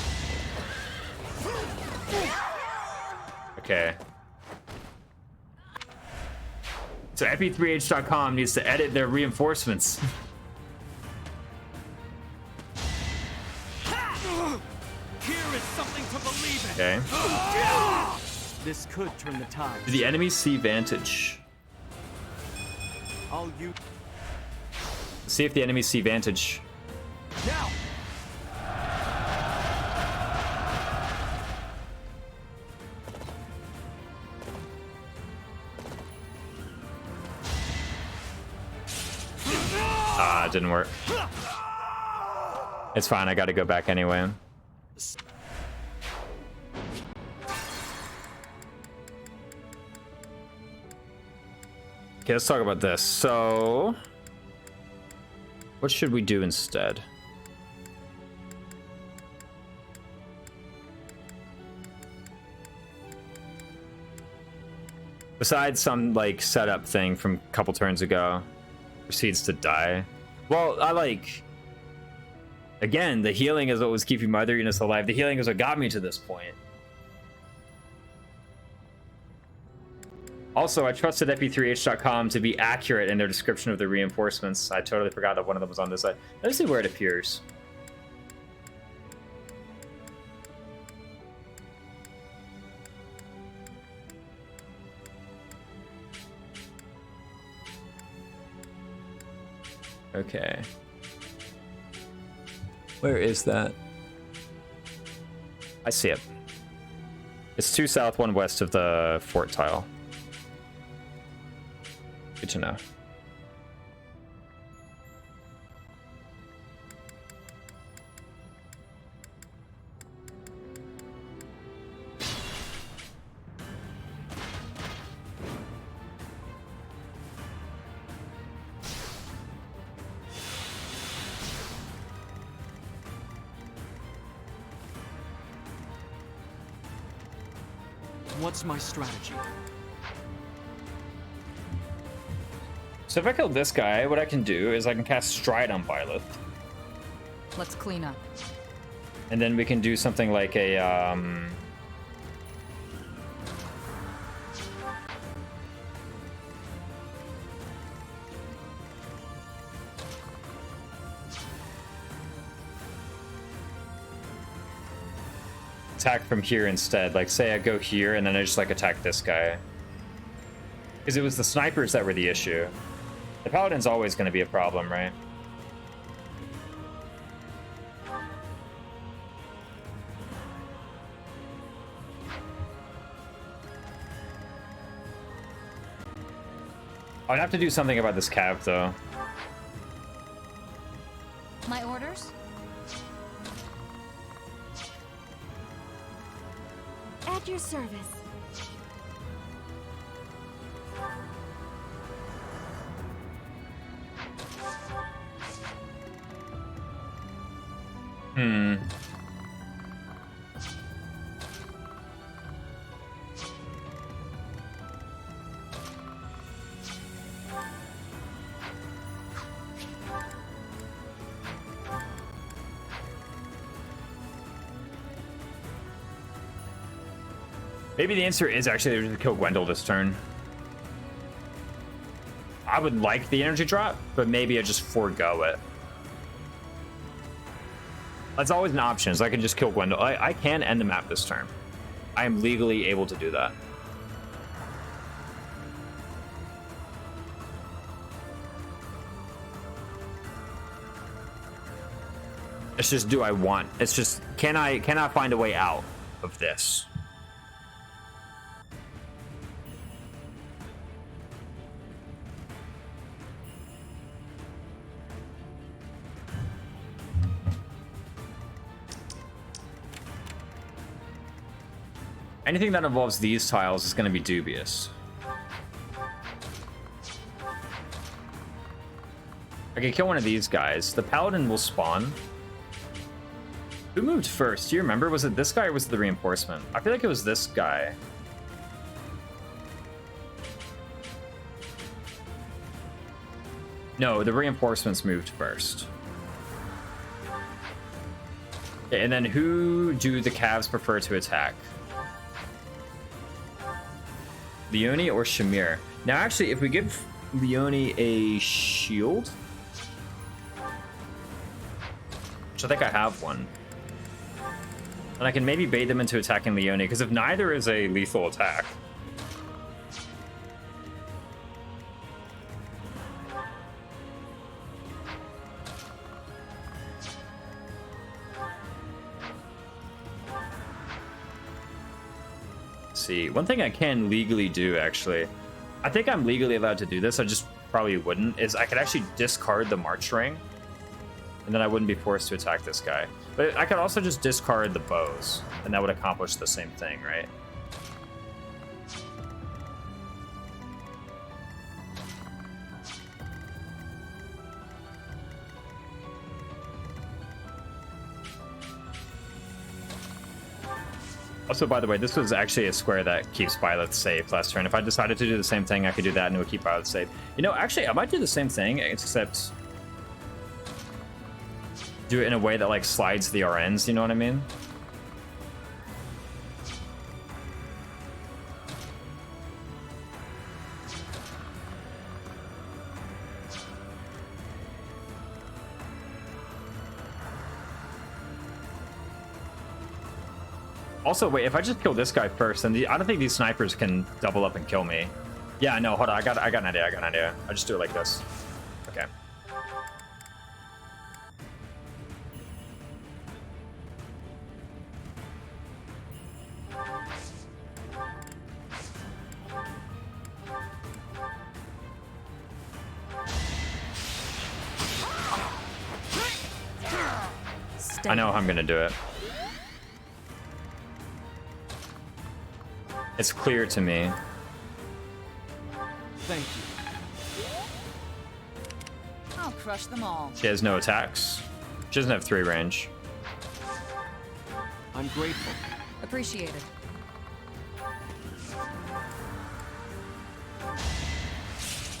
Okay. So epi3h.com needs to edit their reinforcements. Here is something to believe in. Okay. This could turn the tide. Do the enemies see Vantage? I'll use. See if the enemies see Vantage. Now. Ah, it didn't work. It's fine, I gotta go back anyway. Okay, let's talk about this. So, what should we do instead? Besides some, like, setup thing from a couple turns ago, proceeds to die. Well, I like... Again, the healing is what was keeping my other units alive. The healing is what got me to this point. Also, I trusted epi3h.com to be accurate in their description of the reinforcements. I totally forgot that one of them was on this side. Let's see where it appears. Okay. Where is that? I see it. It's 2 south, 1 west of the fort tile. Good to know. What's my strategy? So if I kill this guy, what I can do is I can cast Stride on Byleth. Let's clean up. And then we can do something like a, attack from here instead. Like, say I go here and then I just like attack this guy. Because it was the snipers that were the issue. The paladin's always going to be a problem, right? I'd have to do something about this cav, though. My orders? At your service. Maybe the answer is actually to kill Gwendol this turn. I would like the energy drop, but maybe I just forego it. That's always an option, so I can just kill Gwendol. I can end the map this turn. I am legally able to do that. It's just, do I want? It's just, can I find a way out of this? Anything that involves these tiles is going to be dubious. I can kill one of these guys. The paladin will spawn. Who moved first? Do you remember? Was it this guy or was it the reinforcement? I feel like it was this guy. No, the reinforcements moved first. Okay, and then who do the Cavs prefer to attack? Leone or Shamir? Now, actually, if we give Leone a shield, which I think I have one, and I can maybe bait them into attacking Leone, because if neither is a lethal attack, see, one thing I can legally do, actually, I think I'm legally allowed to do this, I just probably wouldn't, is I could actually discard the March Ring, and then I wouldn't be forced to attack this guy. But I could also just discard the bows, and that would accomplish the same thing, right? Also, by the way, this was actually a square that keeps Byleth safe last turn. If I decided to do the same thing, I could do that and it would keep Byleth safe. You know, actually, I might do the same thing, except do it in a way that, like, slides the RNs, you know what I mean? Also, wait, if I just kill this guy first, then I don't think these snipers can double up and kill me. Yeah, no, hold on, I got an idea. I'll just do it like this. Okay. I know how I'm gonna do it. It's clear to me. Thank you. I'll crush them all. She has no attacks. She doesn't have 3 range. I'm grateful. Appreciated.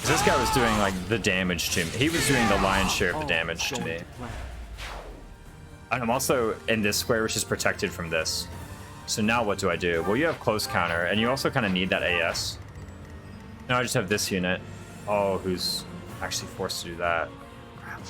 This guy was doing like the damage to me. He was doing the lion's share of the damage to me. And I'm also in this square, which is protected from this. So now what do I do? Well, you have close counter, and you also kind of need that AS. Now I just have this unit. Oh, who's actually forced to do that? Crap.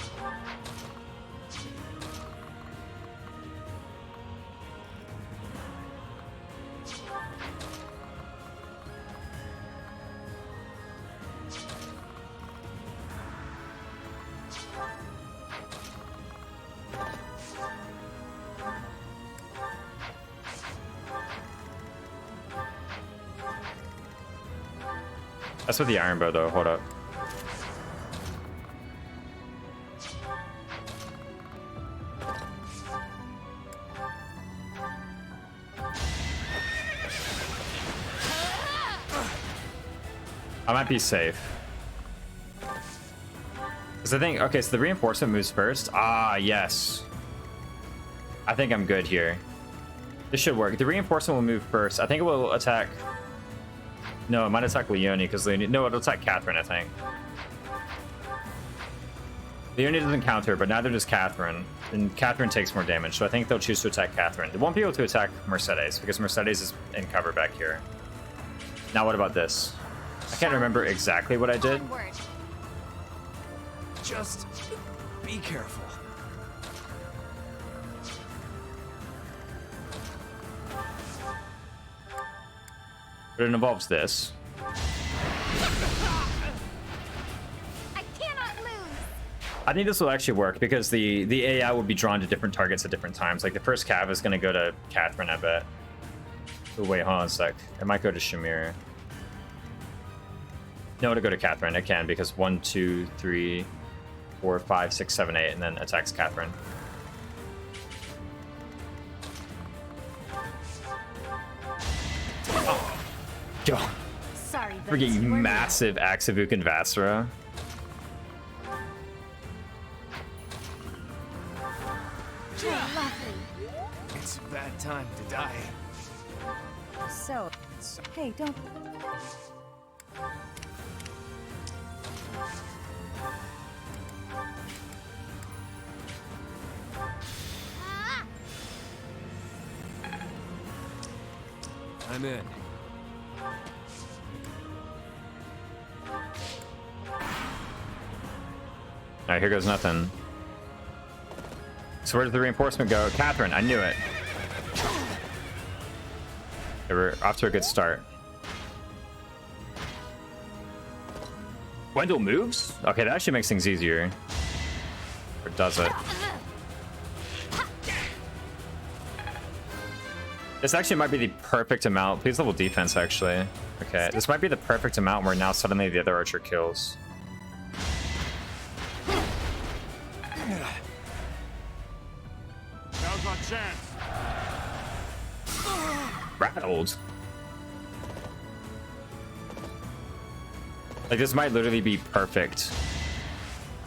That's with the iron bow though, hold up. I might be safe. Because I think, okay, so the reinforcement moves first. Ah, yes. I think I'm good here. This should work. The reinforcement will move first. I think it will attack. No, it might attack Leone because Leone. No, it'll attack Catherine, I think. Leone doesn't counter, but neither does Catherine. And Catherine takes more damage, so I think they'll choose to attack Catherine. They won't be able to attack Mercedes because Mercedes is in cover back here. Now, what about this? I can't remember exactly what I did. Just be careful. But it involves this. I cannot lose. I think this will actually work because the AI will be drawn to different targets at different times. Like the first cav is going to go to Catherine, I bet. Oh, wait, hold on a sec. It might go to Shamir. No, to go to Catherine. It can because 1, 2, 3, 4, 5, 6, 7, 8, and then attacks Catherine. Oh. Yo. Sorry, but Freaking massive Axavuk and Vassara. It's a bad time to die. So, hey, don't. I'm in. Alright, here goes nothing. So where did the reinforcement go? Catherine, I knew it. Okay, we're off to a good start. Wendell moves? Okay, that actually makes things easier. Or does it? This actually might be the perfect amount. Please level defense, actually. Okay, this might be the perfect amount where now suddenly the other archer kills. Now's our chance. Rattled. Like, this might literally be perfect.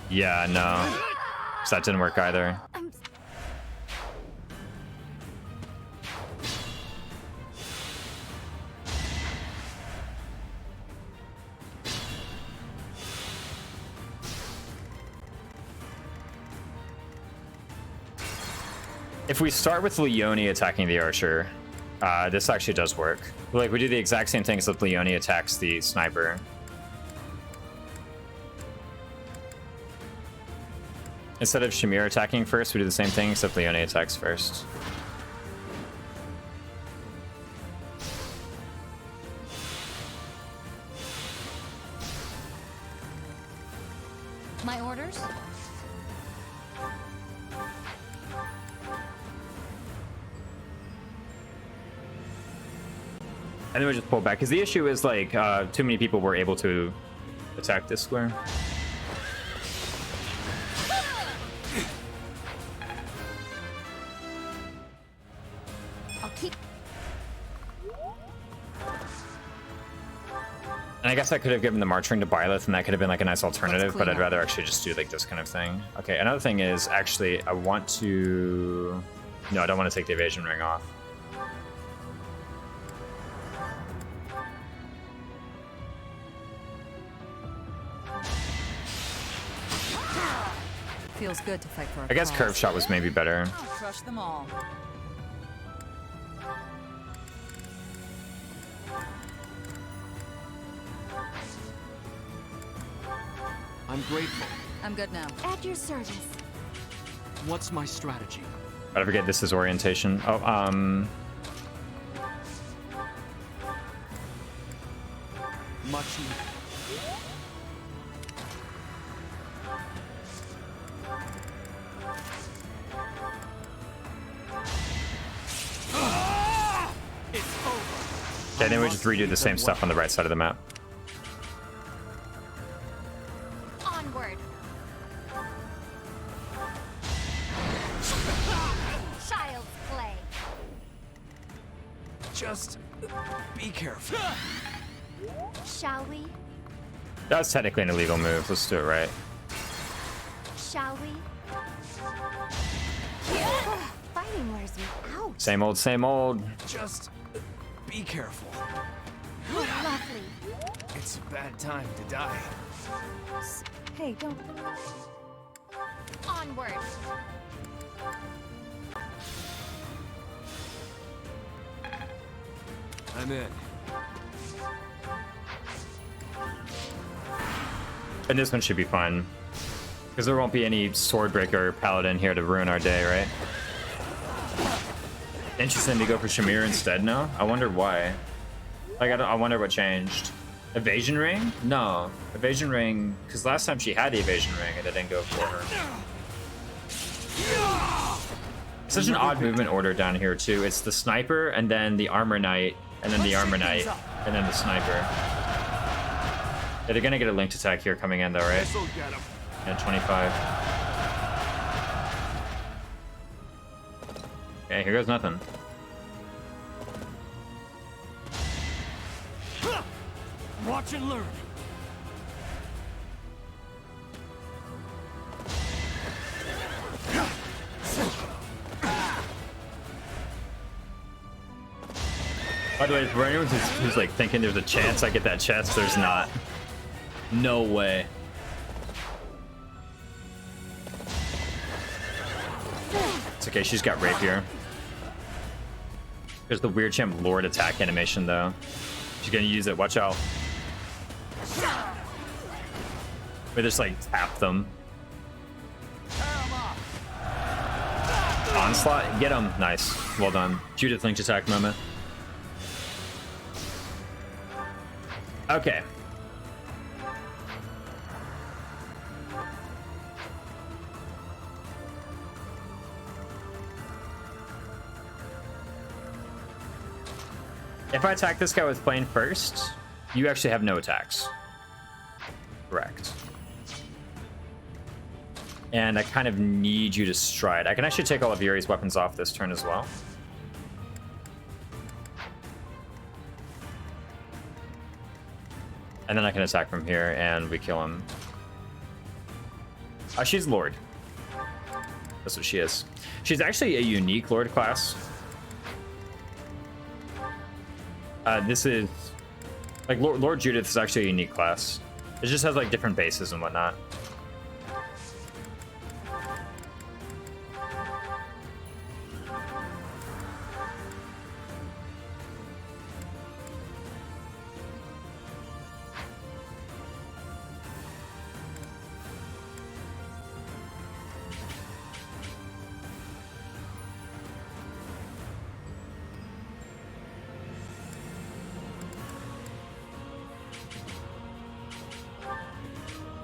Yeah, no. So that didn't work either. If we start with Leone attacking the archer, this actually does work. Like, we do the exact same thing except Leone attacks the sniper. Instead of Shamir attacking first, we do the same thing except Leone attacks first. My orders? And then we just pull back, because the issue is, like, too many people were able to attack this square. I'll keep. And I guess I could have given the March Ring to Byleth, and that could have been, like, a nice alternative, but clean I'd up. rather actually just do, like, this kind of thing. Okay, another thing is, actually, I want to... No, I don't want to take the evasion ring off. Feels good to fight for a I guess cause. curve shot was maybe better. I'll crush them all. I'm grateful. I'm good now. At your service. What's my strategy? I forget this is orientation. Oh, Much needed. okay, then we just redo the same stuff on the right side of the map. Onward. Child's play. Just be careful. Shall we? That was technically an illegal move. Let's do it right. Shall we? Fighting wears me out. Same old, same old. Just be careful. Lovely. It's a bad time to die. Hey, don't. Onward. I'm in. And this one should be fun. Because there won't be any Swordbreaker or Paladin here to ruin our day, right? Interesting to go for Shamir instead now? I wonder why. Like, I wonder what changed. Evasion Ring? No. Evasion Ring, because last time she had the Evasion Ring and it didn't go for her. Such an odd movement order down here, too. It's the Sniper, and then the Armor Knight, and then the Armor Knight, and then the Sniper. Yeah, they're gonna get a linked attack here coming in, though, right? Yeah, 25. Okay, here goes nothing. Watch and learn. By the way, for anyone who's like thinking there's a chance I get that chest, there's not. No way. It's okay, she's got rapier. There's the weird champ Lord attack animation though. She's gonna use it, watch out. We just like tap them. Onslaught, get him. Nice, well done. Judith linked attack moment. Okay. If I attack this guy with plane first, you actually have no attacks. Correct. And I kind of need you to stride. I can actually take all of Yuri's weapons off this turn as well. And then I can attack from here and we kill him. She's Lord. That's what she is. She's actually a unique Lord class. This is like Lord Judith is actually a unique class. It just has like different bases and whatnot.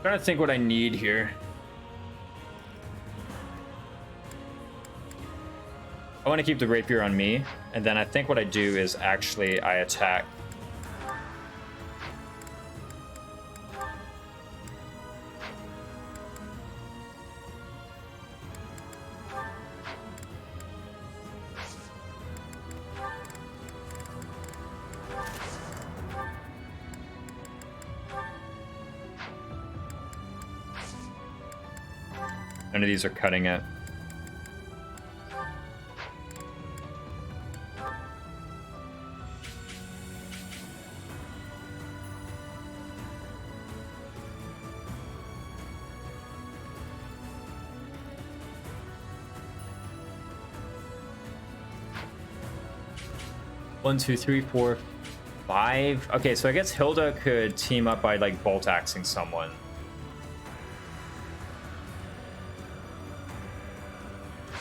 Trying to think what I need here. I want to keep the rapier on me, and then I think what I do is actually I attack. None of these are cutting it. 1, 2, 3, 4, 5. Okay, so I guess Hilda could team up by like bolt axing someone.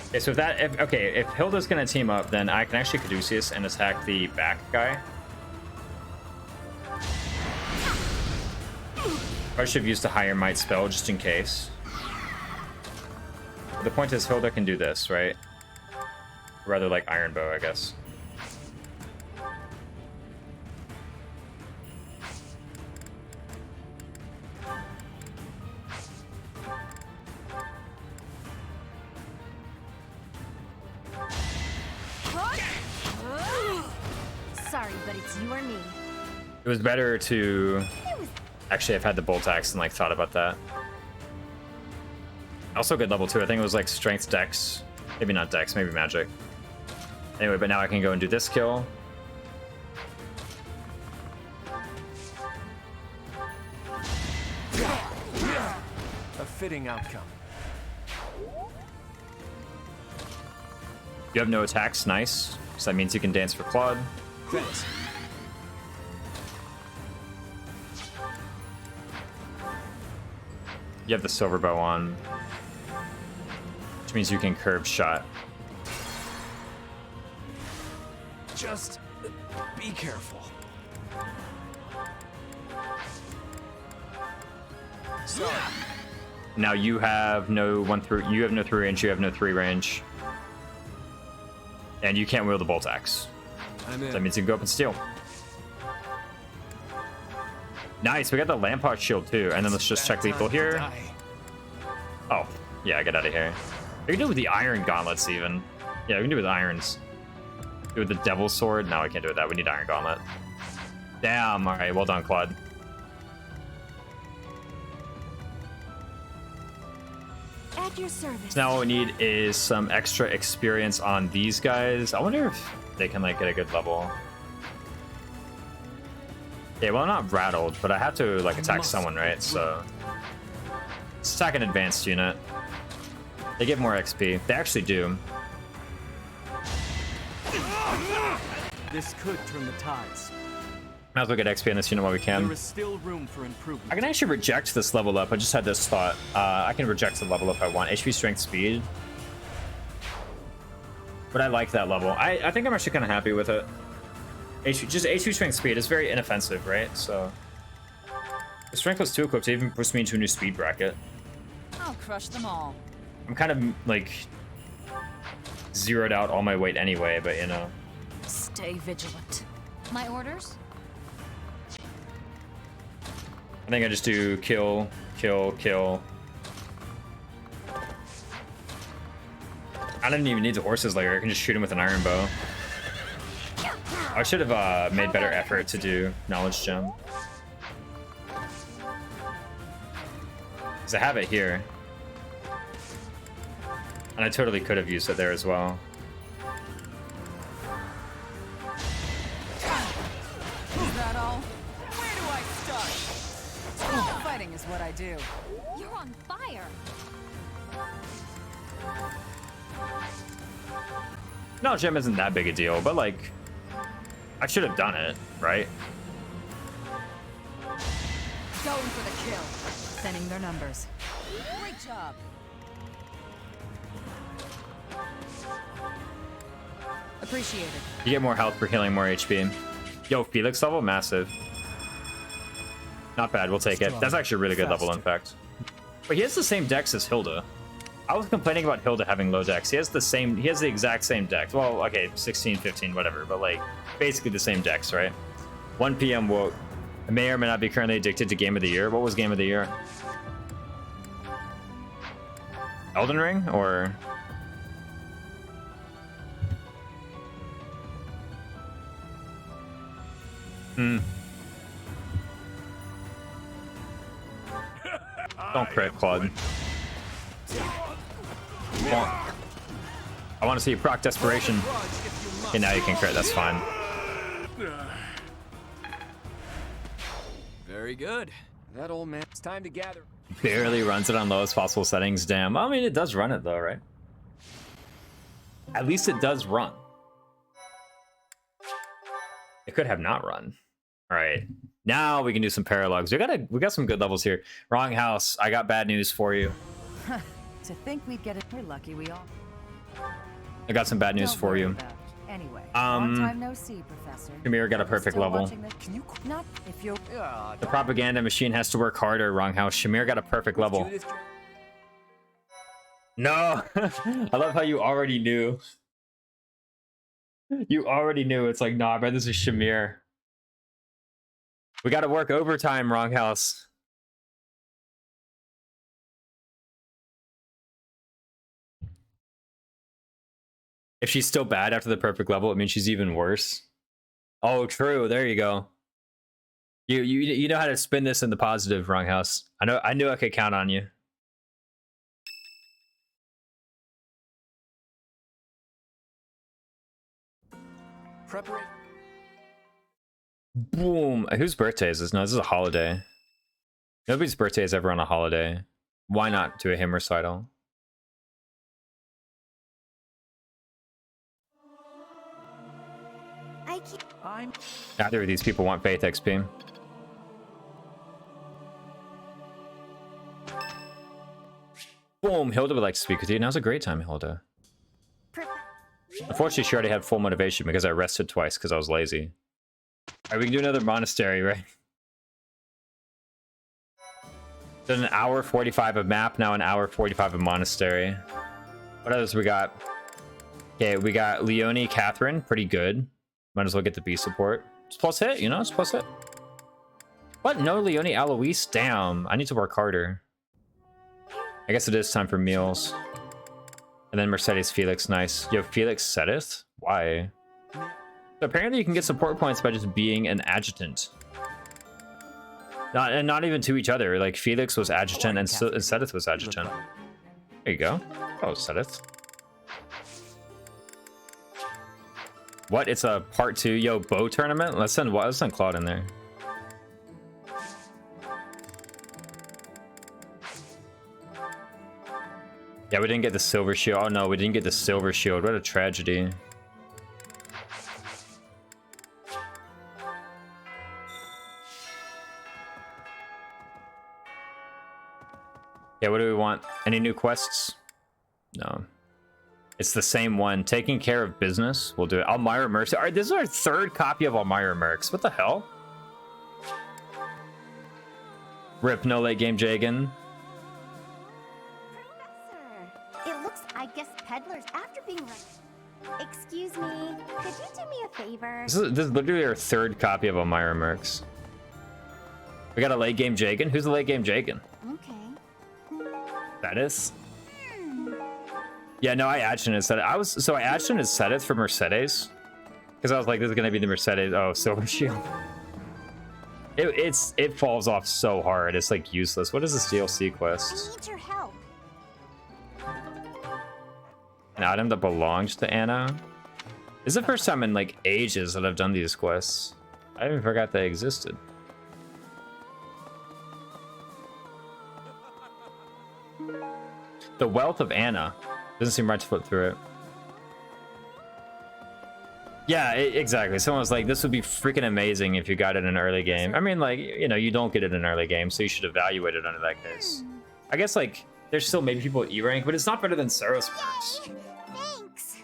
Okay, so if Hilda's gonna team up, then I can actually Caduceus and attack the back guy. I should have used a higher might spell just in case. But the point is Hilda can do this, right? Rather like Iron Bow, I guess. Sorry, but it's you or me. It was better to actually have had the bolt axe and like thought about that. Also good level 2. I think it was like strength dex. Maybe not dex, maybe magic. Anyway, but now I can go and do this kill. A fitting outcome. You have no attacks, nice. So that means you can dance for Claude. Thanks. You have the silver bow on, which means you can curve shot. Just be careful. Sorry. Now you have no 3 range, you have no 3 range. And you can't wield the bolt axe. I'm in. That means you can go up and steal. Nice, we got the Lampart shield too, and then let's just check lethal here. Oh, yeah, get out of here. We can do it with the iron gauntlets even. Yeah, we can do it with irons. Do it with the devil's sword? No, I can't do it with that. We need iron gauntlet. Damn, alright, well done, Claude. At your service. So now what we need is some extra experience on these guys. I wonder if they can like get a good level. Yeah, well, I'm not rattled, but I have to like attack someone, right? So let's attack an advanced unit. They get more XP. They actually do. This could turn the tides. Might as well get XP on this unit while we can. There is still room for improvement. I can actually reject this level up. I just had this thought. I can reject the level if I want. HP, strength, speed. But I like that level. I think I'm actually kind of happy with it. Just HP, strength, speed is very inoffensive, right? So the strength plus 2 equipped even puts me into a new speed bracket. I'll crush them all. I'm kind of like zeroed out all my weight anyway, but you know. Stay vigilant. My orders? I think I just do kill, kill, kill. I don't even need the horse's layer. I can just shoot him with an iron bow. I should have made better effort to do knowledge gem. Because I have it here. And I totally could have used it there as well. Is that all? Where do I start? Fighting is what I do. You're on fire. Knowledge gem isn't that big a deal, but like, I should have done it, right? Going for the kill. Sending their numbers. Great job. Appreciated. You get more health for healing more HP. Yo, Felix level, massive. Not bad, we'll take it. That's actually a really good level, in fact. But he has the same dex as Hilda. I was complaining about Hilda having low dex. He has the exact same dex. Well, okay, 16, 15, whatever, but like, basically the same dex, right? 1 PM woke. I may or may not be currently addicted to Game of the Year. What was Game of the Year? Elden Ring, or... Don't crit, Claude. I want to see you proc Desperation. Okay, now you can crit, that's fine. Very good. That old man. It's time to gather. Barely runs it on lowest possible settings, damn. I mean, it does run it though, right? At least it does run. It could have not run. All right, now we can do some paralogues. We got some good levels here. Wrong house. I got bad news for you. To think we'd get it. We're lucky we all. I got some bad news Don't for worry you. about it. Anyway, long time no see, Professor. Shamir got a perfect Still level. watching this? Can you not if you're The propaganda machine has to work harder. Wrong house. Shamir got a perfect level. Judith, No, I love how you already knew. You already knew. It's like, nah, I bet this is Shamir. We got to work overtime, wrong house. If she's still bad after the perfect level, it means she's even worse. Oh, true. There you go. You know how to spin this in the positive, wrong house. I knew I could count on you. preparation. Boom. Whose birthday is this? No, this is a holiday. Nobody's birthday is ever on a holiday. Why not do a hymn recital? Neither of these people want Faith XP. Boom. Hilda would like to speak with you. Now's a great time, Hilda. Unfortunately, she already had full motivation because I rested twice because I was lazy. Alright, we can do another monastery, right? Then an hour 45 of map, now an hour 45 of monastery. What others we got? Okay, we got Leonie Catherine, pretty good. Might as well get the B support. It's plus hit, you know, it's plus hit. What? No Leonie Aloise? Damn, I need to work harder. I guess it is time for meals. And then Mercedes Felix, nice. You have Felix Sedith? Why? So apparently you can get support points by just being an adjutant. Not even to each other. Like Felix was adjutant and Sedith was adjutant. There you go. Oh, Sedith. What? It's a part 2 yo bow tournament? Let's send Claude in there. Yeah, we didn't get the silver shield. Oh no, we didn't get the silver shield. What a tragedy. Yeah, what do we want? Any new quests? No. It's the same one. Taking care of business. We'll do it. Elmira Mercs. All right, this is our 3rd copy of Elmira Mercs. What the hell? Rip, no late game Jagan. It looks, I guess, peddlers after being like, excuse me, could you do me a favor? This is literally our 3rd copy of Elmira Mercs. We got a late game Jagan. Who's the late game Jagan? Okay. That is. Yeah, no, I adjutanted Sedith. I adjutanted Sedith for Mercedes. Because I was like, this is gonna be the Mercedes. Oh, Silver Shield. It falls off so hard. It's like useless. What is this DLC quest? I need your help. An item that belongs to Anna. This is the first time in like ages that I've done these quests. I even forgot they existed. The Wealth of Anna. Doesn't seem right to flip through it. Yeah, exactly. Someone was like, this would be freaking amazing if you got it in an early game. I mean, like, you know, you don't get it in an early game, so you should evaluate it under that case. I guess, like, there's still maybe people at E rank, but it's not better than Saros Mercs. Thanks.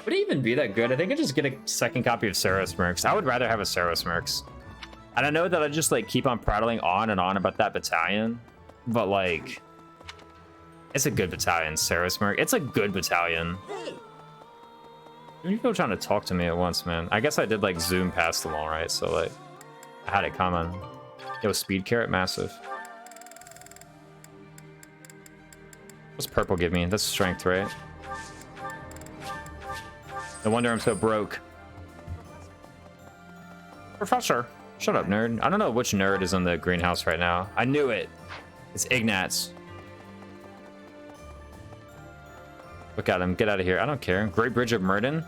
Would it even be that good? I think I'd just get a 2nd copy of Saros Mercs. I would rather have a Saros Mercs. And I know that I just, like, keep on prattling on and on about that battalion, but, like... It's a good battalion, Saros Merc. It's a good battalion. You people trying to talk to me at once, man. I guess I did like zoom past them all, right? So like, I had it coming. Yo, speed carrot, massive. What's purple give me? That's strength, right? No wonder I'm so broke. Professor, shut up, nerd. I don't know which nerd is in the greenhouse right now. I knew it. It's Ignatz. Look at him. Get out of here. I don't care. Great Bridge of Murden. What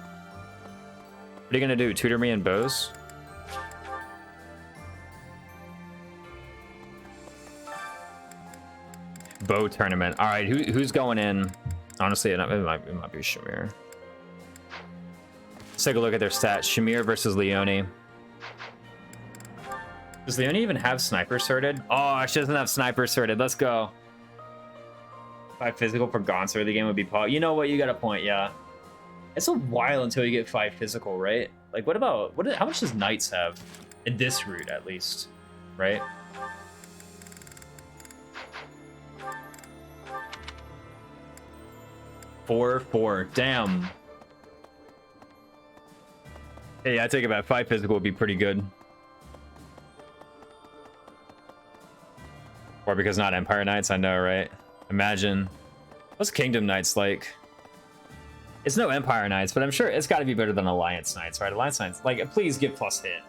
are you going to do? Tutor me in bows? Bow tournament. All right. Who's going in? Honestly, it might be Shamir. Let's take a look at their stats. Shamir versus Leone. Does Leone even have sniper sorted? Oh, she doesn't have sniper sorted. Let's go. 5 physical for Gaunt's early game would be Paul. You know what? You got a point, yeah. It's a while until you get 5 physical, right? Like, what about... how much does Knights have? In this route, at least. Right? Four. Damn. Hey, I take it back. 5 physical would be pretty good. Or because not Empire Knights, I know, right? Imagine. What's Kingdom Knights like? It's no Empire Knights, but I'm sure it's got to be better than Alliance Knights, right? Alliance Knights, like, please give plus hit.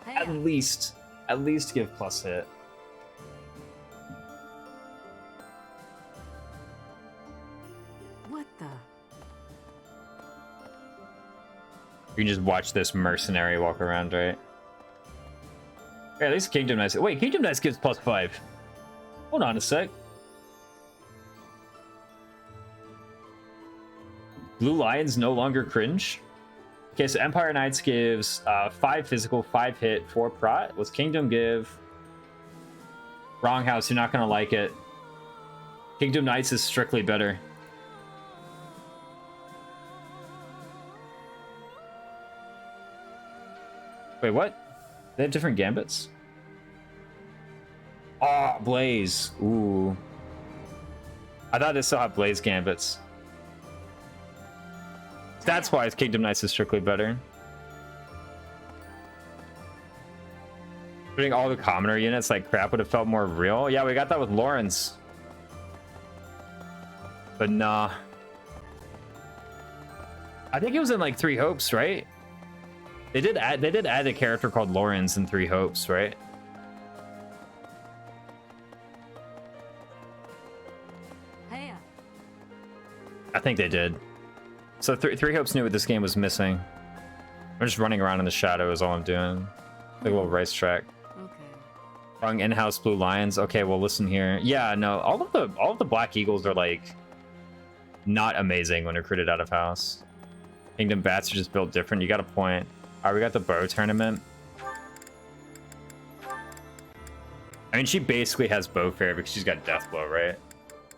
At least give plus hit. What the? You can just watch this mercenary walk around, right? Yeah, at least Kingdom Knights. Wait, Kingdom Knights gives plus 5. Hold on a sec. Blue Lions no longer cringe. Okay, so Empire Knights gives 5 physical, 5 hit, 4 prot. What's Kingdom give? Wrong house, you're not gonna like it. Kingdom Knights is strictly better. Wait, what? They have different gambits? Oh, Blaze. Ooh. I thought they still have Blaze gambits. That's why Kingdom Knights is strictly better. Putting all the commoner units like crap would have felt more real. Yeah, we got that with Lawrence. But nah. I think it was in like 3 Hopes, right? They did add a character called Lawrence in 3 Hopes, right? Hey. I think they did. So 3 Hopes knew what this game was missing. I'm just running around in the shadow is all I'm doing. Like a little racetrack. Okay. Wrong in-house Blue Lions. Okay, well listen here. Yeah, no, all of the Black Eagles are like not amazing when recruited out of house. Kingdom Bats are just built different. You got a point. All right, we got the bow tournament. I mean, she basically has bow fair because she's got death blow, right?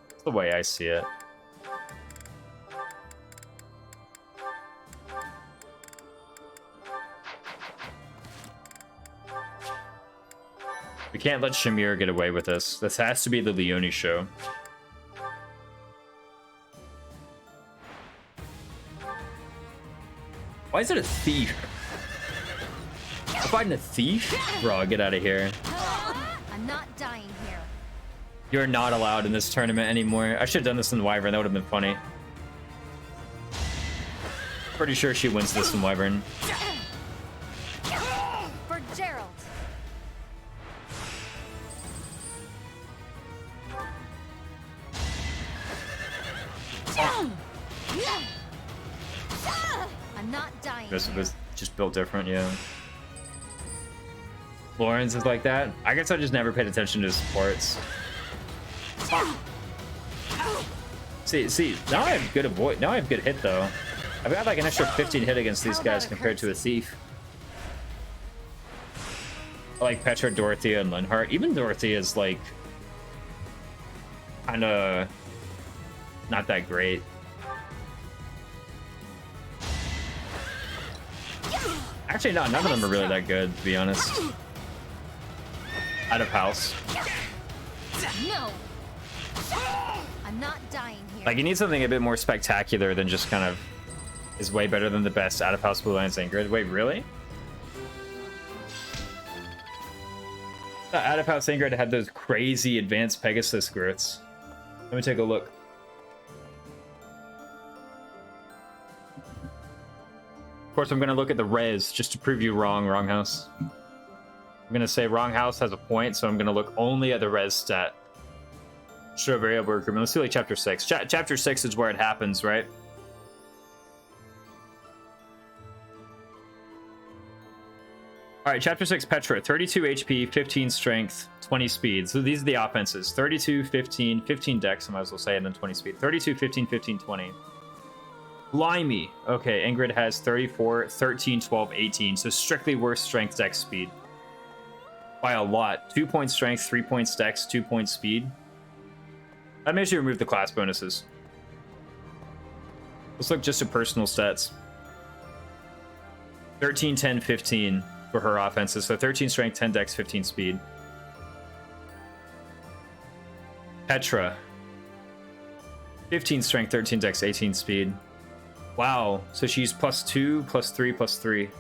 That's the way I see it. We can't let Shamir get away with this. This has to be the Leone show. Why is it a thief? I'm fighting a thief? Bro, get out of here. I'm not dying here. You're not allowed in this tournament anymore. I should have done this in Wyvern. That would have been funny. Pretty sure she wins this in Wyvern. For Gerald. I'm not dying. This was just built different, yeah. Lawrence is like that. I guess I just never paid attention to his supports. See, now I have good avoid. Now I have good hit though. I've got like an extra 15 hit against these guys compared to a thief. I like Petra, Dorothea, and Linhardt. Even Dorothea is like kind of not that great. Actually, no, none of them are really that good, to be honest. Out of house. No. I'm not dying here. Like, you need something a bit more spectacular than just kind of is way better than the best out of house Blue Lions Ingrid. Wait, really? Out of house Ingrid had those crazy advanced Pegasus growths. Let me take a look. Of course, I'm going to look at the res just to prove you wrong, wrong house. I'm going to say wrong house has a point, so I'm going to look only at the res stat. Show variable recruitment. Let's do like chapter 6. Chapter 6 is where it happens, right? All right, chapter 6, Petra. 32 HP, 15 strength, 20 speed. So these are the offenses. 32, 15, 15 dex, I might as well say, and then 20 speed. 32, 15, 15, 20. Blimey. Okay, Ingrid has 34, 13, 12, 18. So strictly worse strength, dex, speed. By a lot. 2 points strength, 3 points dex, 2 points speed. That makes you remove the class bonuses. Let's look just at personal stats. 13, 10, 15 for her offenses. So 13 strength, 10 dex, 15 speed. Petra. 15 strength, 13 dex, 18 speed. Wow. So she's +2, +3, +3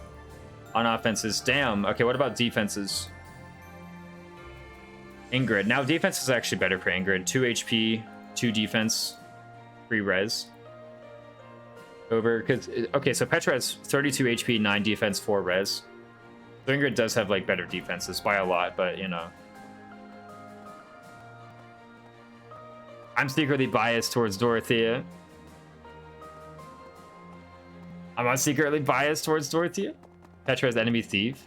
on offenses. Damn. Okay, what about defenses? Ingrid. Now defense is actually better for Ingrid. 2 HP, 2 defense, 3 res. Over, because, okay, so Petra has 32 HP, 9 defense, 4 res. So Ingrid does have, like, better defenses by a lot, but, you know. I'm secretly biased towards Dorothea. I'm not secretly biased towards Dorothea. Petra has enemy thief.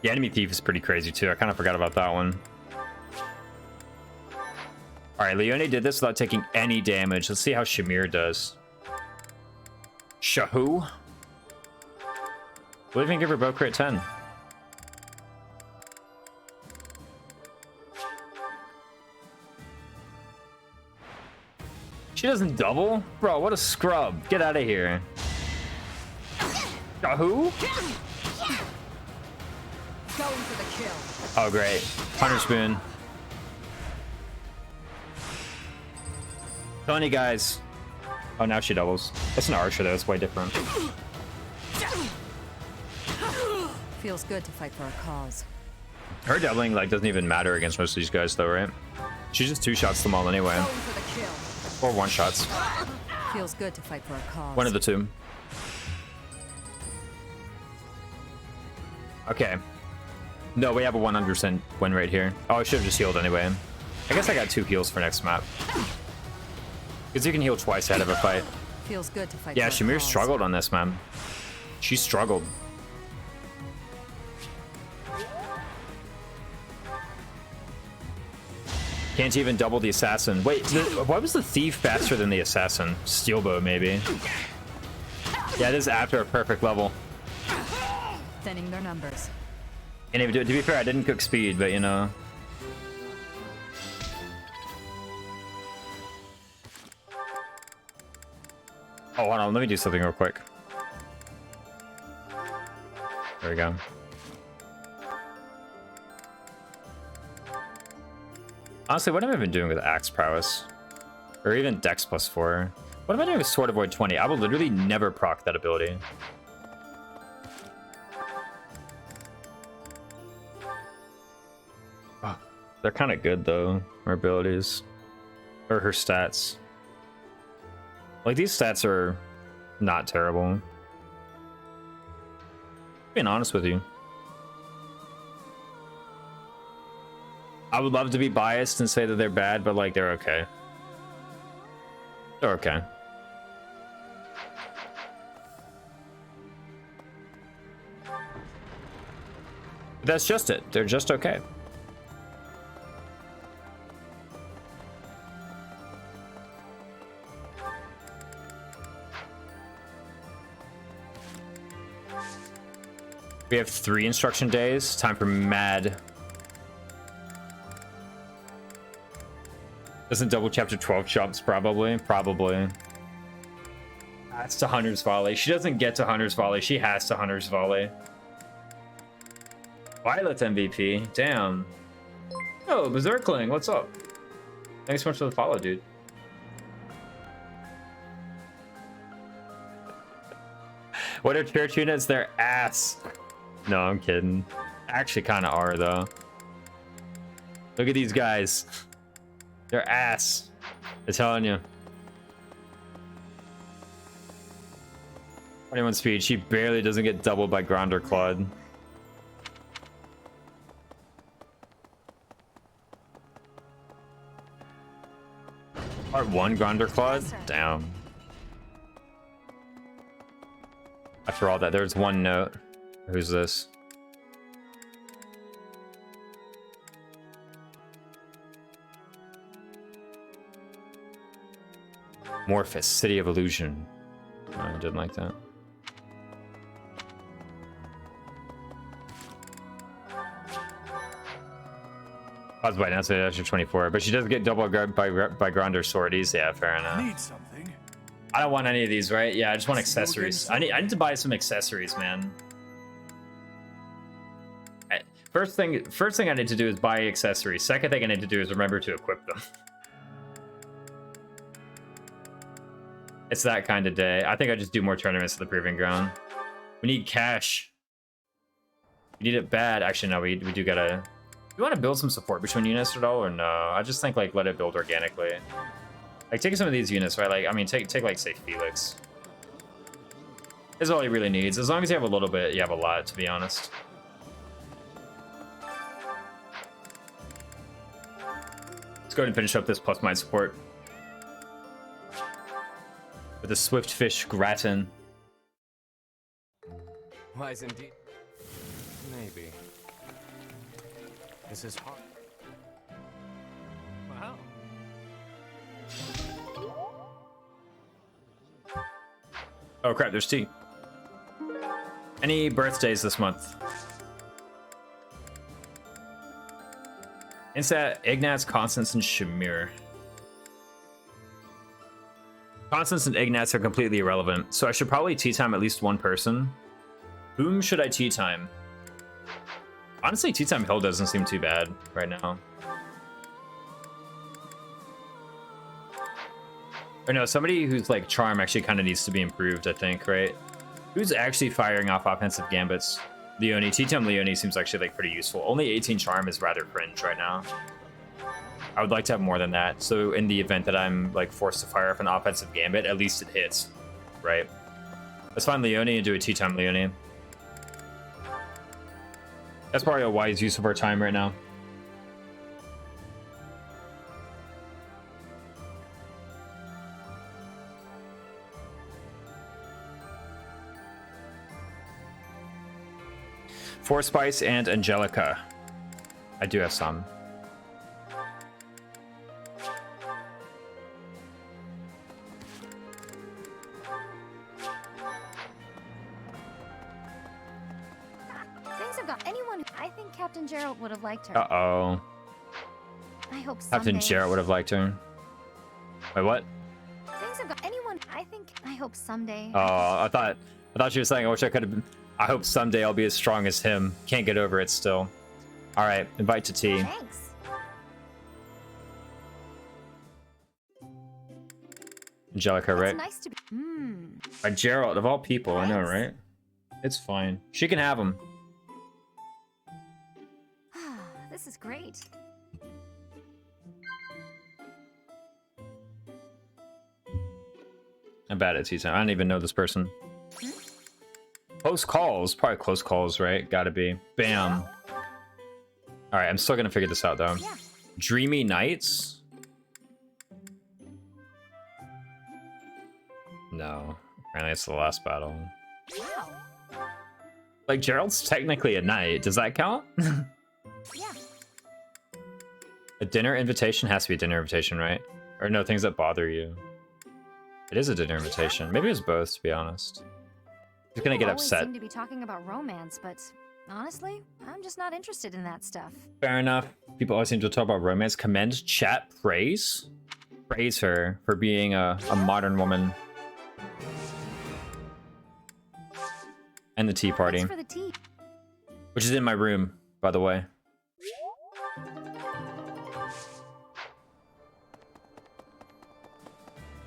Yeah, enemy thief is pretty crazy too. I kind of forgot about that one. All right, Leone did this without taking any damage. Let's see how Shamir does. Shahu? We'll even give her bow crit 10. She doesn't double? Bro, what a scrub. Get out of here. Shahu? Going for the kill. Oh, great. Hunter Spoon. Tony, guys. Oh, now she doubles. That's an archer, though. It's way different. Feels good to fight for a cause. Her doubling, like, doesn't even matter against most of these guys, though, right? She just 2-shots them all anyway. Going for the kill. Or 1-shots. Feels good to fight for a cause. One of the two. Okay. No, we have a 100% win rate here. Oh, I should have just healed anyway. I guess I got 2 heals for next map. Because you can heal twice out of a fight. Feels good to fight Yeah, for a Shamir cause. struggled on this, man. She struggled. Can't even double the assassin. Wait, why was the thief faster than the assassin? Steelbow, maybe. Yeah, this is after a perfect level. Thinning their numbers. And to be fair, I didn't cook speed, but you know. Oh, hold on, let me do something real quick. There we go. Honestly, what have I been doing with Axe Prowess? Or even Dex +4? What am I doing with Sword Avoid 20? I will literally never proc that ability. Oh, they're kind of good, though, her abilities. Or her stats. Like, these stats are not terrible. Being honest with you. I would love to be biased and say that they're bad, but, like, they're okay. They're okay. But that's just it. They're just okay. We have 3 instruction days. Time for Mad. Doesn't double chapter 12 jumps, probably. Probably. That's to Hunter's Volley. She doesn't get to Hunter's Volley. She has to Hunter's Volley. Violet's MVP. Damn. Oh, Berserkling, what's up? Thanks so much for the follow, dude. What are church units? They're ass. No, I'm kidding. Actually kind of are, though. Look at these guys. They're ass. I'm telling you. 21 speed. She barely doesn't get doubled by Gronder Claude. Part 1 Gronder Claude? Damn. After all that, there's one note. Who's this? Morphus, City of Illusion. Oh, I didn't like that. Caused by announcement after 24, but she does get double guard by Gronder sorties. Yeah, fair enough. Need something? I don't want any of these, right? Yeah, I just want accessories. I need to buy some accessories, man. First thing I need to do is buy accessories. Second thing I need to do is remember to equip them. It's that kind of day. I think I just do more tournaments at the Proving Ground. We need cash. We need it bad. Actually, no, we do gotta... Do you want to build some support between units at all, or no? I just think, like, let it build organically. Like, take some of these units, right? Like, I mean, take like, say, Felix. This is all he really needs. As long as you have a little bit, you have a lot, to be honest. Let's go ahead and finish up this plus mine support. With a swift fish gratin. Wise indeed. Maybe. This is hard. Wow. Oh crap, there's tea. Any birthdays this month? Instat, Ignatz, Constance, and Shamir. Constance and Ignatz are completely irrelevant, so I should probably tea time at least one person. Whom should I tea time? Honestly, tea time Hill doesn't seem too bad right now. Or no, somebody who's like charm actually kind of needs to be improved, I think, right? Who's actually firing off offensive gambits? Leone. Tea time Leone seems actually like pretty useful. Only 18 charm is rather cringe right now. I would like to have more than that. So in the event that I'm like forced to fire off an offensive gambit, at least it hits, right? Let's find Leone and do a tea time Leone. That's probably a wise use of our time right now. Force Spice and Angelica. I do have some. Things have got anyone. I think Captain Gerald would have liked her. Uh-oh. I hope someday. Captain Jarrett would have liked her. Wait, what? Things have got anyone. I hope someday. Oh, I thought she was saying, I wish I could have been. I hope someday I'll be as strong as him. Can't get over it still. All right, invite to tea. Thanks. Angelica, right? Nice to be. Gerald, of all people, I know, Thanks. right? It's fine. She can have him. This is great. I'm bad at tea time. I don't even know this person. Close calls, probably close calls, right? Gotta be. Bam. All right, I'm still gonna figure this out though. Yeah. Dreamy Nights? No, apparently it's the last battle. Wow. Like Gerald's technically a knight. Does that count? Yeah. A dinner invitation has to be a dinner invitation, right? Or no, things that bother you. It is a dinner invitation. Maybe it's both, to be honest. He's gonna get People always upset. seem to be talking about romance, but honestly, I'm just not interested in that stuff. Fair enough. People always seem to talk about romance. Commend, chat, praise. Praise her for being a modern woman. And the tea party. Thanks for the tea. Which is in my room, by the way.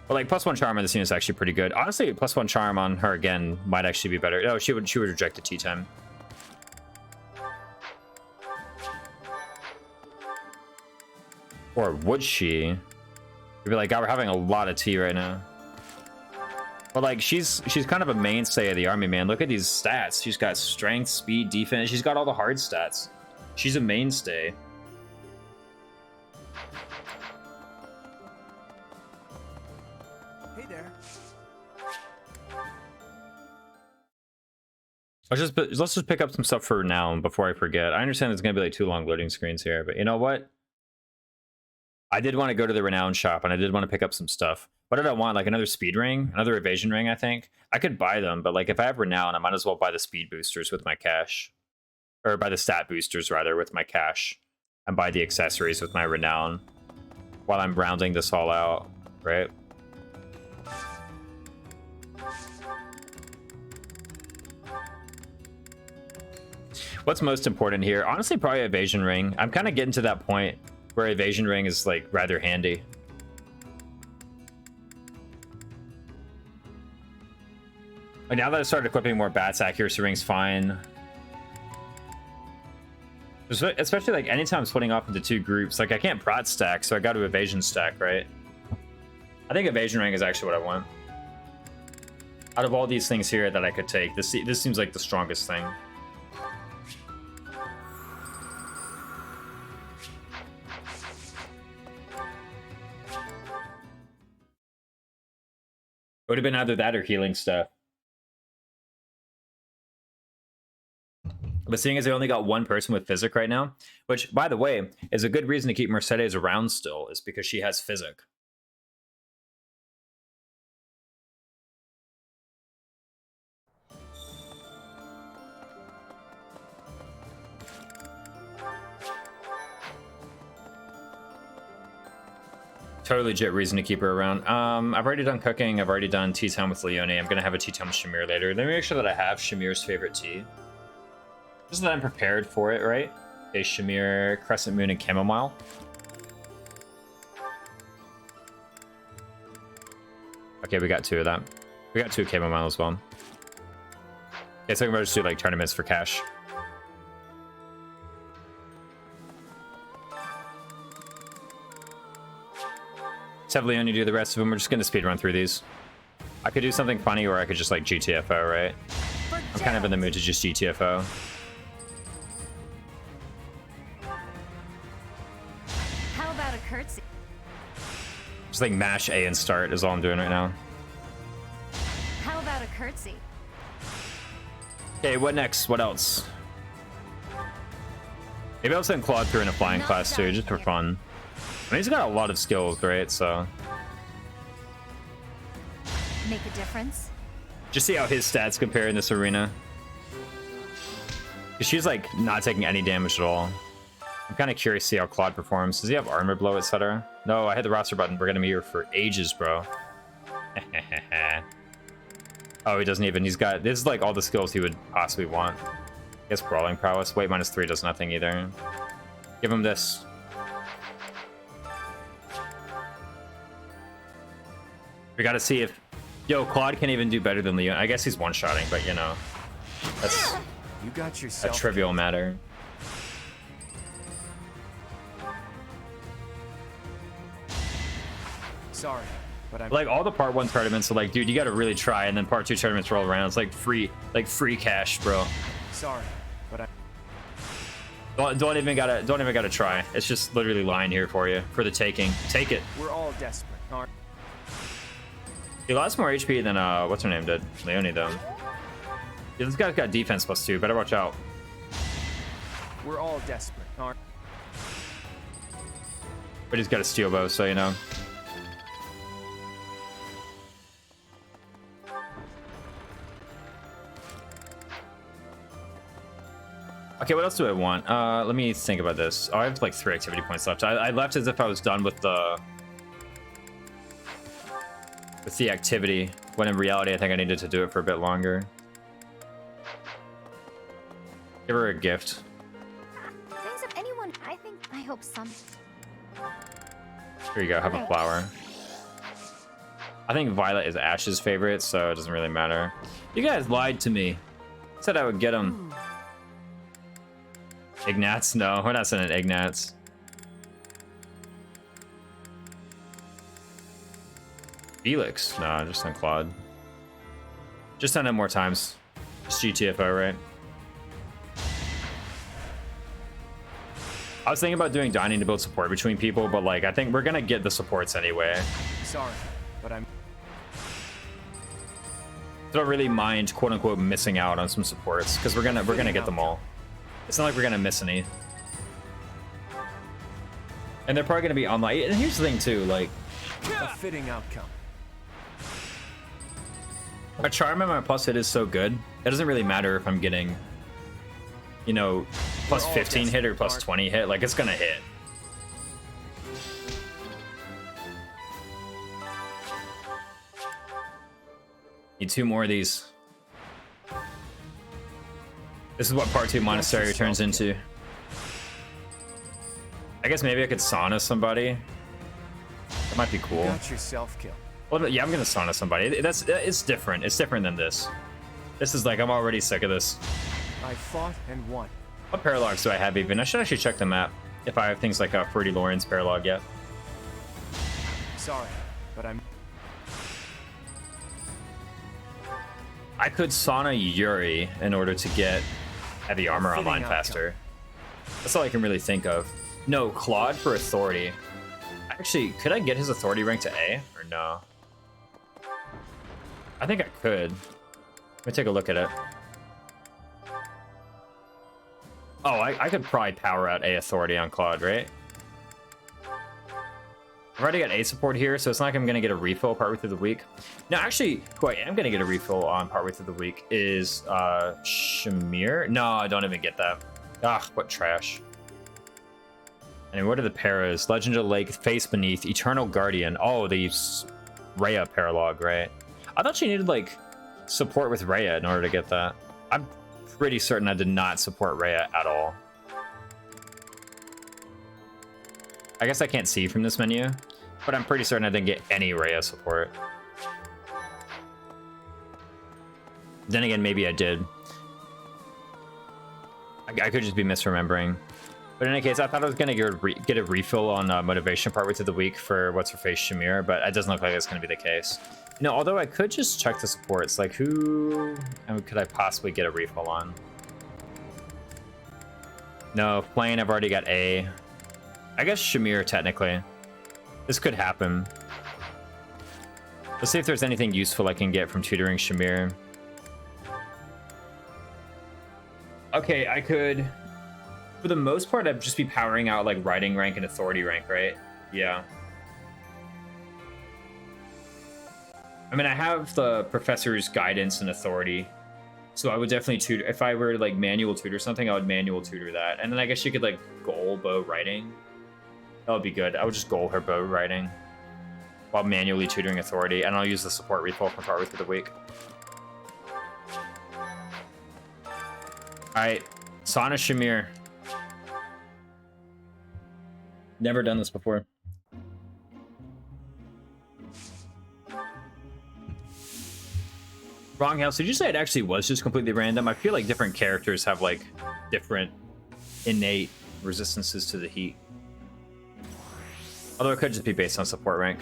But like +1 charm on this unit is actually pretty good. Honestly, +1 charm on her again might actually be better. No, she would reject the tea time. Or would she? You'd be like, God, we're having a lot of tea right now. But like she's kind of a mainstay of the army, man. Look at these stats. She's got strength, speed, defense. She's got all the hard stats. She's a mainstay. Hey there. Let's just pick up some stuff for now before I forget. I understand there's gonna be like 2 long loading screens here, but you know what? I did want to go to the Renown shop, and I did want to pick up some stuff. What did I want? Like another speed ring? Another evasion ring, I think? I could buy them, but like if I have Renown, I might as well buy the speed boosters with my cash. Or buy the stat boosters, rather, with my cash. And buy the accessories with my Renown. While I'm rounding this all out, right? What's most important here? Honestly, probably evasion ring. I'm kind of getting to that point where evasion ring is like rather handy. Like now that I started equipping more bats, accuracy ring's fine. Especially like anytime I'm splitting off into 2 groups, like I can't prot stack, so I got to evasion stack, right? I think evasion ring is actually what I want. Out of all these things here that I could take, this seems like the strongest thing. It would have been either that or healing stuff. But seeing as I only got 1 person with Physic right now, which, by the way, is a good reason to keep Mercedes around still, is because she has Physic. Totally legit reason to keep her around. I've already done cooking. I've already done tea time with Leone. I'm gonna have a tea time with Shamir later. Let me make sure that I have Shamir's favorite tea. Just so that I'm prepared for it, right? Okay, Shamir, Crescent Moon, and Chamomile. Okay, we got 2 of them. We got 2 Chamomile as well. Okay, so I'm gonna just do like tournaments for cash. Let's have Leone do the rest of them. We're just gonna speed run through these. I could do something funny, or I could just like GTFO, right? I'm kind of in the mood to just GTFO. How about a curtsy? Just like mash A and start is all I'm doing right now. How about a curtsy? Okay, what next? What else? Maybe I'll send Claude through in a flying class too, just for fun. I mean, he's got a lot of skills, right? So Make a difference? just see how his stats compare in this arena. 'Cause she's like not taking any damage at all. I'm kind of curious to see how Claude performs. Does he have armor blow, etc.? No, I hit the roster button. We're gonna be here for ages, bro. Oh, he doesn't even. He's got. This is like all the skills he would possibly want. I guess brawling prowess. Weight -3 does nothing either. Give him this. We gotta see if... Yo, Claude can even do better than Leon. I guess he's one-shotting, but you know. That's You got a yourself. trivial matter. Sorry, but I'm Like, all the part 1 tournaments are like, dude, you gotta really try, and then part 2 tournaments roll around. It's like free cash, bro. sorry, but I'm Don't even gotta try. It's just literally lying here for you, for the taking. Take it. we're all desperate, aren't He lost more HP than, what's her name did? Leone, though. Yeah, this guy's got defense +2. Better watch out. we're all desperate, aren't But he's got a steel bow, so you know. Okay, what else do I want? Let me think about this. Oh, I have like 3 activity points left. I left as if I was done with the activity, when in reality I think I needed to do it for a bit longer. Give her a gift. Things of anyone, I hope some. Here you go, have a flower. I think Violet is Ash's favorite, so it doesn't really matter. You guys lied to me. Said I would get him. Ignats? No, we're not sending Ignats. Felix? No, just on Claude. Just send him more times. Just GTFO, right? I was thinking about doing dining to build support between people, but like I think we're gonna get the supports anyway. sorry, but I'm Don't really mind quote unquote missing out on some supports because we're gonna get them all. It's not like we're gonna miss any. And they're probably gonna be online. And here's the thing too, like A fitting outcome. my charm and my plus hit is so good. It doesn't really matter if I'm getting, you know, plus 15 hit or plus 20 hit. Like it's gonna hit. Need 2 more of these. This is what part 2 Monastery turns into. I guess maybe I could sauna somebody. That might be cool. Got your self-kill. Well, yeah, I'm gonna sauna somebody. It's different. It's different than this. This is like, I'm already sick of this. I fought and won. What paralogues do I have even? I should actually check the map if I have things like a Fruity Lawrence paralogue yet. Sorry, but I'm... I could sauna Yuri in order to get heavy armor online faster. That's all I can really think of. No, Claude for authority. Actually, could I get his authority rank to A or no? I think I could. Let me take a look at it. Oh, I could probably power out A authority on Claude, right? I've already got A support here, so it's not like I'm gonna get a refill partway through the week. No, actually, who I am gonna get a refill on partway through the week is Shamir. No, I don't even get that. Ah, what trash. And what are the paras? Legend of the Lake, Face Beneath, Eternal Guardian. Oh, they use Rhea paralogue, right? I thought you needed like support with Rhea in order to get that. I'm pretty certain I did not support Rhea at all. I guess I can't see from this menu, but I'm pretty certain I didn't get any Rhea support. Then again, maybe I did. I could just be misremembering. But in any case, I thought I was going to get a refill on motivation partway through the week for what's-her-face Shamir, but it doesn't look like it's going to be the case. You know, although I could just check the supports, like who could I possibly get a refill on? No, Plane, I've already got A. I guess Shamir, technically. This could happen. Let's see if there's anything useful I can get from tutoring Shamir. Okay, I could... For the most part, I'd just be powering out, like, writing rank and authority rank, right? Yeah. I mean, I have the professor's guidance and authority. So I would definitely tutor... If I were to, like, manual tutor something, I would manual tutor that. And then I guess you could, like, goal bow writing. That would be good. I would just goal her bow writing while manually tutoring authority, and I'll use the support refill for partway through the week. Alright, Sana Shamir. Never done this before. Wrong house. Did you say it actually was just completely random? I feel like different characters have like different innate resistances to the heat. Although it could just be based on support rank.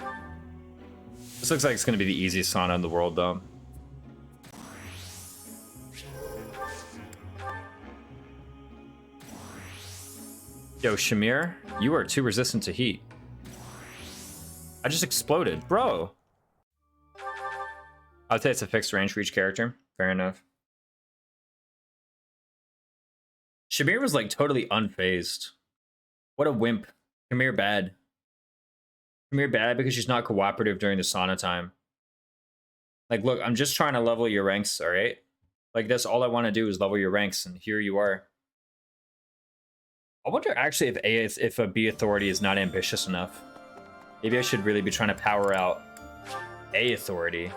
This looks like it's going to be the easiest sauna in the world, though. Yo, Shamir, you are too resistant to heat. I just exploded. Bro! I'd say it's a fixed range for each character. Fair enough. Shamir was, like, totally unfazed. What a wimp. Shamir bad. Shamir bad because she's not cooperative during the sauna time. Like, look, I'm just trying to level your ranks, alright? Like, that's all I want to do is level your ranks, and here you are. I wonder actually if a B authority is not ambitious enough. Maybe I should really be trying to power out A authority.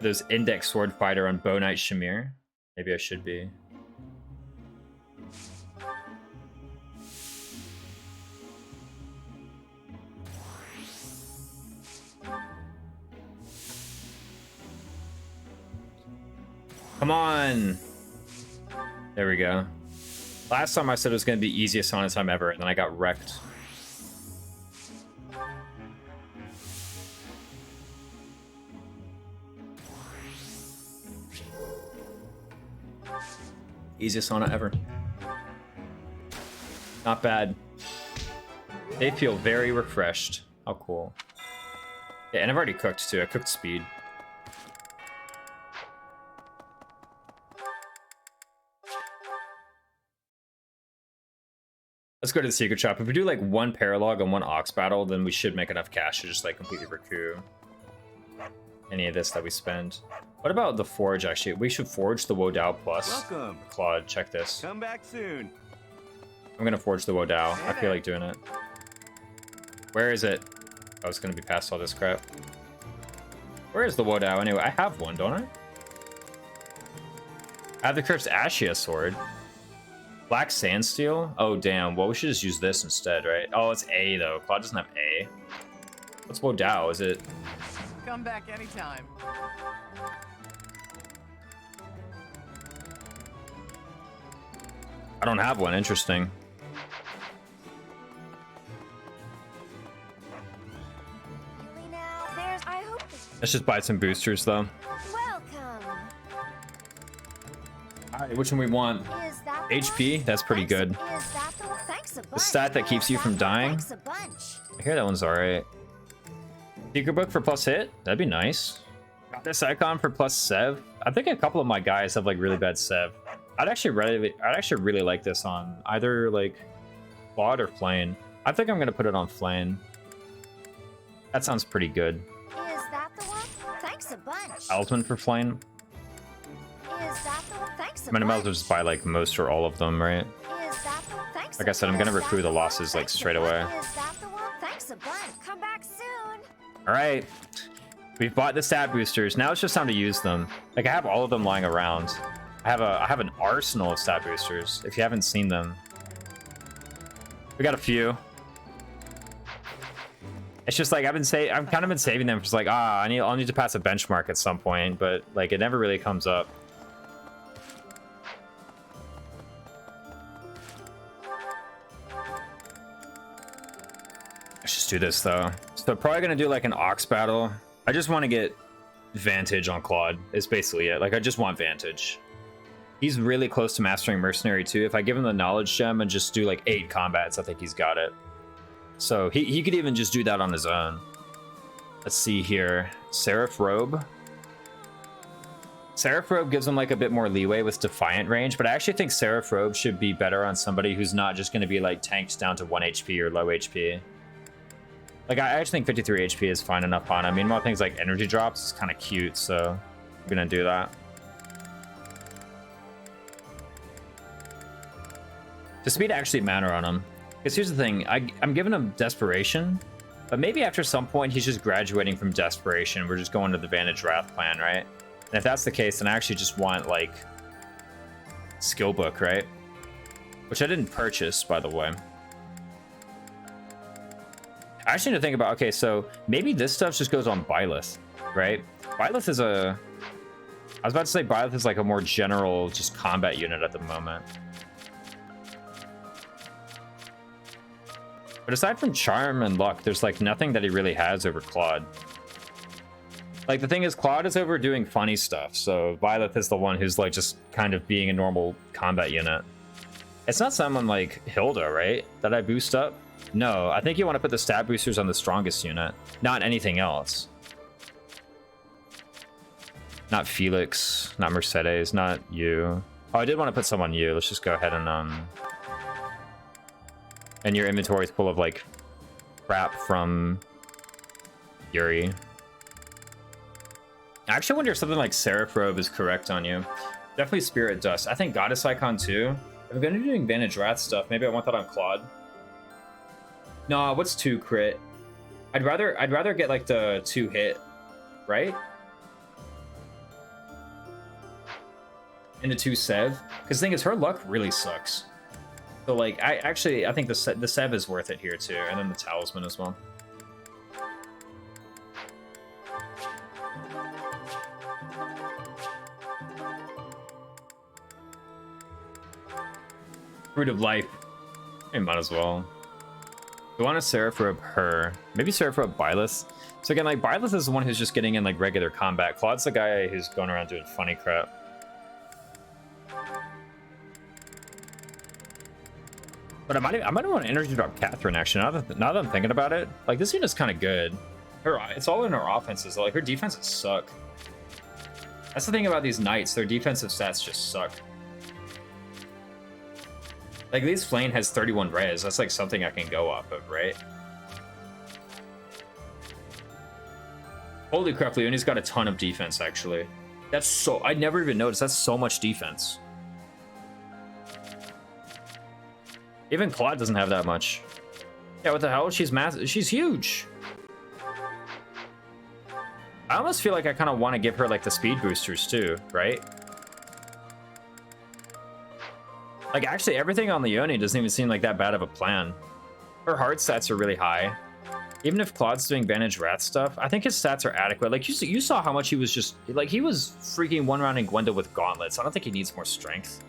Those index sword fighter on Bow Knight Shamir. Maybe I should be. Come on! There we go. Last time I said it was going to be easiest sauna time ever, and then I got wrecked. Easiest sauna ever. Not bad. They feel very refreshed. How cool. Yeah, and I've already cooked too. I cooked speed. Let's go to the secret shop. If we do like one paralogue and one ox battle, then we should make enough cash to just like completely recoup any of this that we spend. What about the forge, actually? We should forge the Wodao plus. Welcome. Claude, check this. Come back soon. I'm gonna forge the Wodao. I feel like doing it. Where is it? Oh, it's gonna be past all this crap. Where is the Wodao anyway? I have one, don't I? I have the Cursed Ashia sword. Black Sandsteel? Oh, damn. Well, we should just use this instead, right? Oh, it's A, though. Claude doesn't have A. What's Wodao? Is it... Come back anytime. I don't have one. Interesting. Really now, there's. I hope. Let's just buy some boosters, though. Welcome. All right, which one we want? Is that the HP? one? That's pretty good. Is that the one? Thanks a bunch. stat that keeps you from dying? Thanks a bunch. I hear that one's alright. Secret book for plus hit? That'd be nice. Got this icon for plus sev. I think a couple of my guys have like really bad sev. I'd actually really like this on either like Claude or Flame. I think I'm gonna put it on Flame. That sounds pretty good. Is that the one? Thanks a bunch. Talisman for Flame. Is that the one? Thanks a I mean, I might as well bunch. just buy like most or all of them, right? Is that the one? Thanks Like I said, I'm gonna recruit the losses like straight away. Is that the one? Thanks a bunch. Come back soon. All right, we've bought the stat boosters. Now it's just time to use them. Like I have all of them lying around. I have an arsenal of stat boosters. If you haven't seen them, we got a few. It's just like I've kind of been saving them. Just like I'll need to pass a benchmark at some point, but like it never really comes up. Let's just do this though. So probably gonna do like an ox battle. I just want to get Vantage on Claude is basically it. Like I just want Vantage. He's really close to mastering Mercenary too. If I give him the knowledge gem and just do like 8 combats, I think he's got it. So he could even just do that on his own. Let's see here. Seraph Robe. Seraph Robe gives him like a bit more leeway with Defiant range, but I actually think Seraph Robe should be better on somebody who's not just going to be like tanked down to 1 HP or low HP. Like I actually think 53 HP is fine enough on him. Meanwhile, things like energy drops is kind of cute, so I'm gonna do that. The speed actually matter on him. Because here's the thing, I'm giving him Desperation, but maybe after some point he's just graduating from Desperation. We're just going to the Vantage Wrath plan, right? And if that's the case, then I actually just want like Skill Book, right? Which I didn't purchase, by the way. I actually need to think about, okay, so maybe this stuff just goes on Byleth, right? Byleth is I was about to say Byleth is like a more general just combat unit at the moment. But aside from Charm and Luck, there's like nothing that he really has over Claude. Like the thing is, Claude is over doing funny stuff, so Byleth is the one who's like just kind of being a normal combat unit. It's not someone like Hilda, right? That I boost up? No, I think you want to put the stat boosters on the strongest unit, not anything else. Not Felix, not Mercedes, not you. Oh, I did want to put some on you. Let's just go ahead and your inventory is full of like crap from Yuri. I actually wonder if something like Seraph Robe is correct on you. Definitely Spirit Dust. I think Goddess Icon too. If I'm gonna be doing Vantage Wrath stuff, maybe I want that on Claude. No, what's 2 crit? I'd rather get like the 2 hit, right? And the 2 Sev. Because the thing is, her luck really sucks. So like, I think the Sev is worth it here too, and then the Talisman as well. Fruit of Life. I might as well. We want to Seraph Robe her. Maybe Seraph Robe Byleth. So again, like Byleth is the one who's just getting in like regular combat. Claude's the guy who's going around doing funny crap. But I might want to energy drop Catherine actually. Now that I'm thinking about it, like this unit's kind of good. It's all in her offenses. Like her defenses suck. That's the thing about these knights. Their defensive stats just suck. Like, at least Flame has 31 res. That's like something I can go off of, right? Holy crap, Leonie's got a ton of defense, actually. That's so... I never even noticed. That's so much defense. Even Claude doesn't have that much. Yeah, what the hell? She's massive. She's huge. I almost feel like I kind of want to give her, like, the speed boosters, too, right? Like, actually, everything on Leonie doesn't even seem like that bad of a plan. Her hard stats are really high. Even if Claude's doing Bandage Wrath stuff, I think his stats are adequate. Like, you saw how much he was just... Like, he was freaking one-rounding Gwenda with gauntlets. I don't think he needs more strength.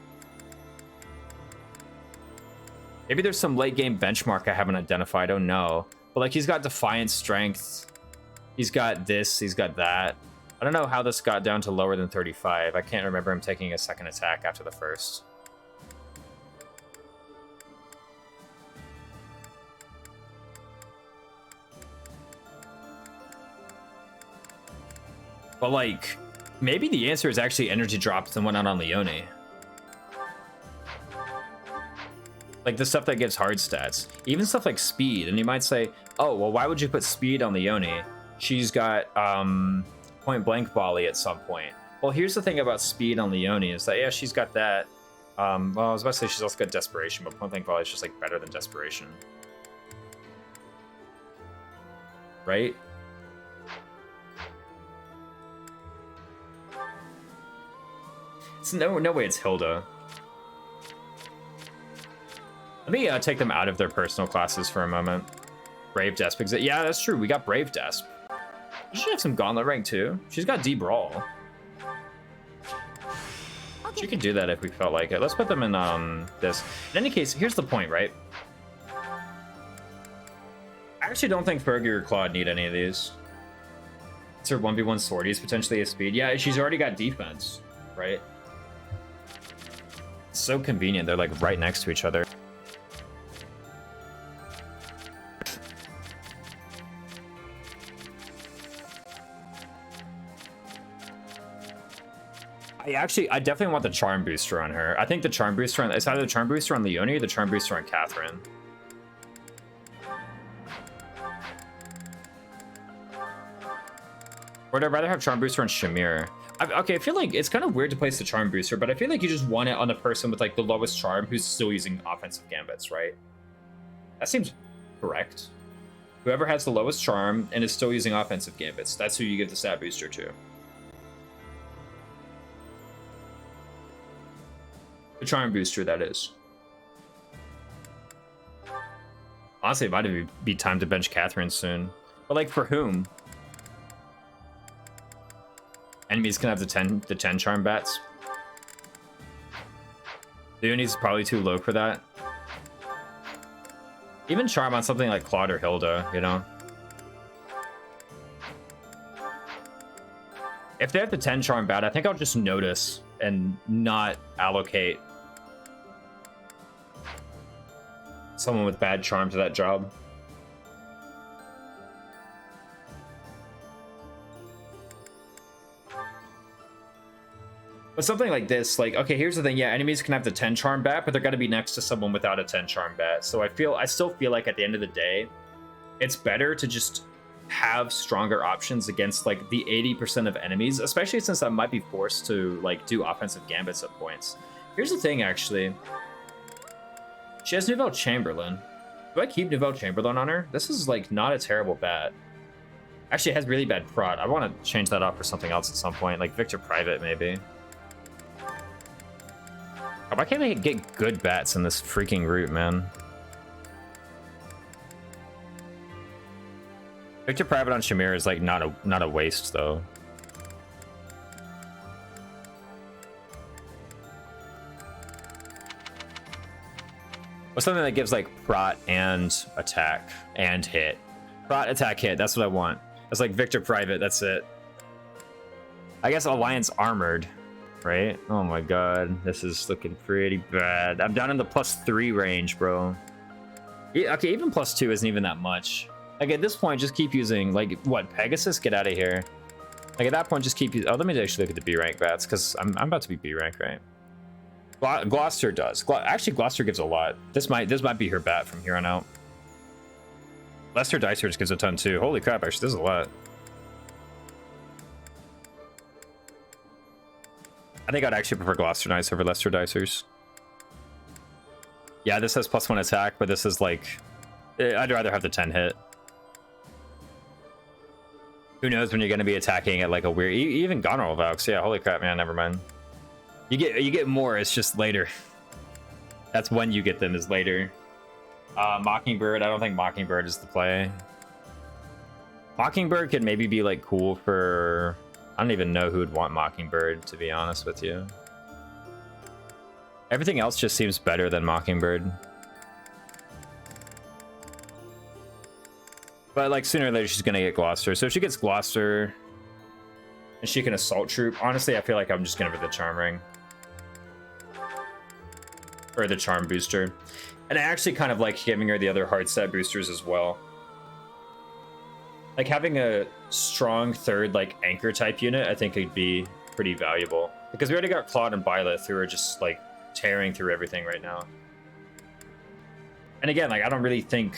Maybe there's some late-game benchmark I haven't identified. I don't know. But, like, he's got Defiant Strength. He's got this. He's got that. I don't know how this got down to lower than 35. I can't remember him taking a second attack after the first. But, like, maybe the answer is actually energy drops and whatnot on Leonie. Like, the stuff that gives hard stats. Even stuff like speed. And you might say, oh, well, why would you put speed on Leonie? She's got point blank volley at some point. Well, here's the thing about speed on Leonie is that, yeah, she's got that. Well, I was about to say she's also got desperation, but point blank volley is just, like, better than desperation. Right? It's no way it's Hilda. Let me take them out of their personal classes for a moment. Brave Desp. Yeah, that's true. We got Brave Desp. She should have some Gauntlet rank too. She's got D-Brawl. She could do that if we felt like it. Let's put them in this. In any case, here's the point, right? I actually don't think Fergie or Claude need any of these. It's her 1v1 sorties, potentially a speed. Yeah, she's already got defense, right? It's so convenient. They're like right next to each other. I definitely want the Charm Booster on her. I think the Charm Booster on... It's either the Charm Booster on Leonie or the Charm Booster on Catherine. Or would I rather have Charm Booster on Shamir? Okay, I feel like it's kind of weird to place the Charm Booster, but I feel like you just want it on the person with, like, the lowest Charm who's still using offensive gambits, right? That seems correct. Whoever has the lowest Charm and is still using offensive gambits, that's who you give the Stat Booster to. The Charm Booster, that is. Honestly, it might be time to bench Catherine soon. But, like, for whom? Enemies can have the 10 Charm Bats. Leonie's probably too low for that. Even Charm on something like Claude or Hilda, you know? If they have the 10 Charm Bat, I think I'll just notice and not allocate someone with bad Charm to that job. But something like this, like, okay, here's the thing, yeah, enemies can have the 10 Charm Bat, but they're gotta be next to someone without a 10 Charm Bat. So I still feel like at the end of the day, it's better to just have stronger options against, like, the 80% of enemies, especially since I might be forced to, like, do offensive gambits at points. Here's the thing, actually. She has Nouvelle Chamberlain. Do I keep Nouvelle Chamberlain on her? This is, like, not a terrible bat. Actually, it has really bad prot. I want to change that up for something else at some point, like Victor Private, maybe. Why can't I get good bats in this freaking route, man? Victor Private on Shamir is, like, not a waste, though. Or something that gives, like, prot and attack and hit. Prot, attack, hit. That's what I want. It's like Victor Private. That's it. I guess Alliance Armored, right? Oh my god. This is looking pretty bad. I'm down in the +3 range, bro. Yeah, okay, even +2 isn't even that much. Like, at this point, just keep using, like, what? Pegasus? Get out of here. Like, at that point, just keep using... Oh, let me actually look at the B rank bats, because I'm about to be B rank, right? Gloucester does. Actually, Gloucester gives a lot. This might be her bat from here on out. Lester Dicers gives a ton too. Holy crap, actually, this is a lot. I think I'd actually prefer Gloucester Knights over Lester Dicers. Yeah, this has +1 attack, but this is like... I'd rather have the 10 hit. Who knows when you're going to be attacking at like a weird... Even Goneril Valks. Yeah, holy crap, man, never mind. You get more, it's just later. That's when you get them, is later. Mockingbird, I don't think Mockingbird is the play. Mockingbird could maybe be like cool for... I don't even know who would want Mockingbird, to be honest with you. Everything else just seems better than Mockingbird. But like sooner or later she's gonna get Gloucester. So if she gets Gloucester and she can assault troop, honestly I feel like I'm just gonna go the charm ring. Or the charm booster. And I actually kind of like giving her the other hard set boosters as well. Like having a strong third like anchor type unit I think could be pretty valuable. Because we already got Claude and Byleth who are just like tearing through everything right now. And again, like I don't really think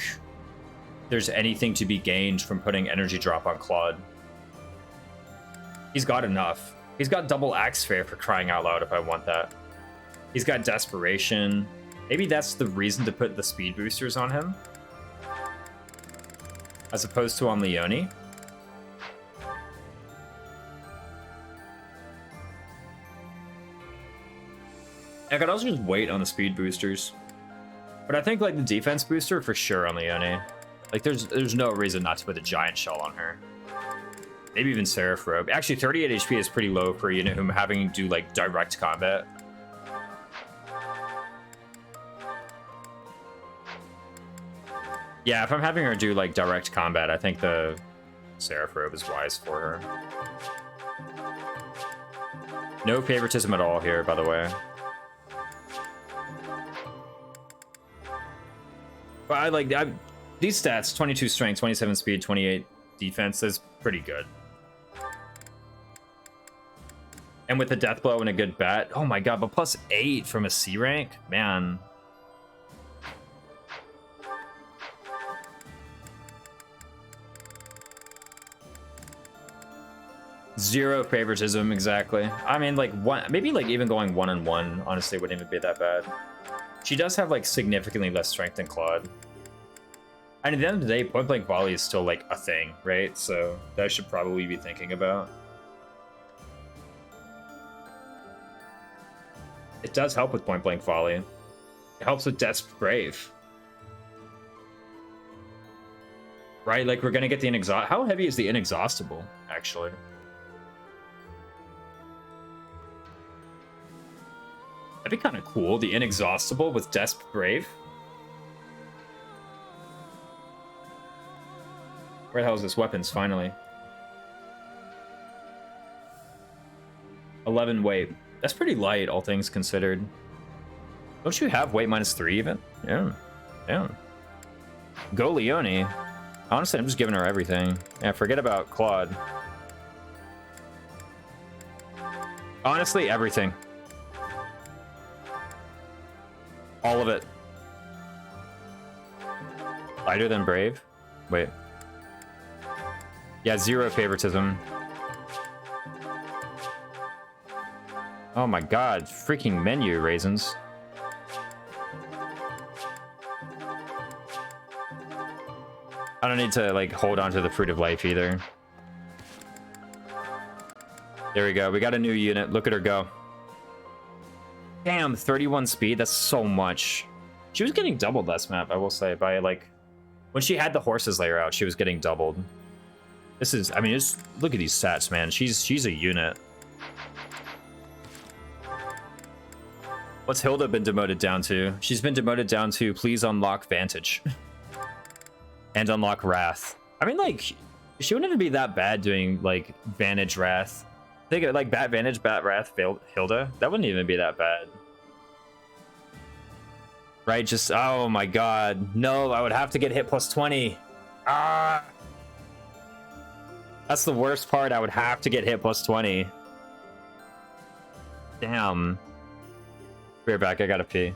there's anything to be gained from putting energy drop on Claude. He's got enough. He's got double axe fair for crying out loud if I want that. He's got desperation. Maybe that's the reason to put the speed boosters on him as opposed to on Leone. I could also just wait on the speed boosters. But I think like the defense booster for sure on Leone. Like there's no reason not to put a giant shell on her. Maybe even Seraph Robe. Actually 38 HP is pretty low for a unit whom having to do like direct combat. Yeah, if I'm having her do like direct combat, I think the Seraph Robe is wise for her. No favoritism at all here, by the way. But these stats, 22 strength, 27 speed, 28 defense, is pretty good. And with the death blow and a good bat, oh my god, but +8 from a C rank? Man. Zero favoritism, exactly. I mean, like, maybe like even going 1-on-1, honestly, wouldn't even be that bad. She does have like significantly less strength than Claude. And at the end of the day, point blank volley is still like a thing, right? So that I should probably be thinking about. It does help with point blank volley. It helps with Desp Brave. Right, like we're gonna get the inexhaustible. How heavy is the inexhaustible, actually? That'd be kind of cool, the inexhaustible with Desp Brave. Where the hell is this weapons, finally? 11 weight. That's pretty light, all things considered. Don't you have weight -3 even? Yeah. Yeah. Go Leone. Honestly, I'm just giving her everything. Yeah, forget about Claude. Honestly, everything. All of it. Lighter than Brave? Wait. Yeah, zero favoritism. Oh my god, freaking menu, Raisins. I don't need to, like, hold on to the Fruit of Life either. There we go, we got a new unit. Look at her go. Damn, 31 speed, that's so much. She was getting doubled last map, I will say, by, like... When she had the horses layer out, she was getting doubled. This is, I mean, just look at these stats, man. She's a unit. What's Hilda been demoted down to? She's been demoted down to please unlock Vantage. And unlock Wrath. I mean, like, she wouldn't even be that bad doing, like, Vantage Wrath. Think of, like, Bat Vantage, Bat Wrath, Hilda. That wouldn't even be that bad. Right, just, oh my god. No, I would have to get hit +20. Ah! That's the worst part, I would have to get hit +20. Damn. Be right back, I gotta pee.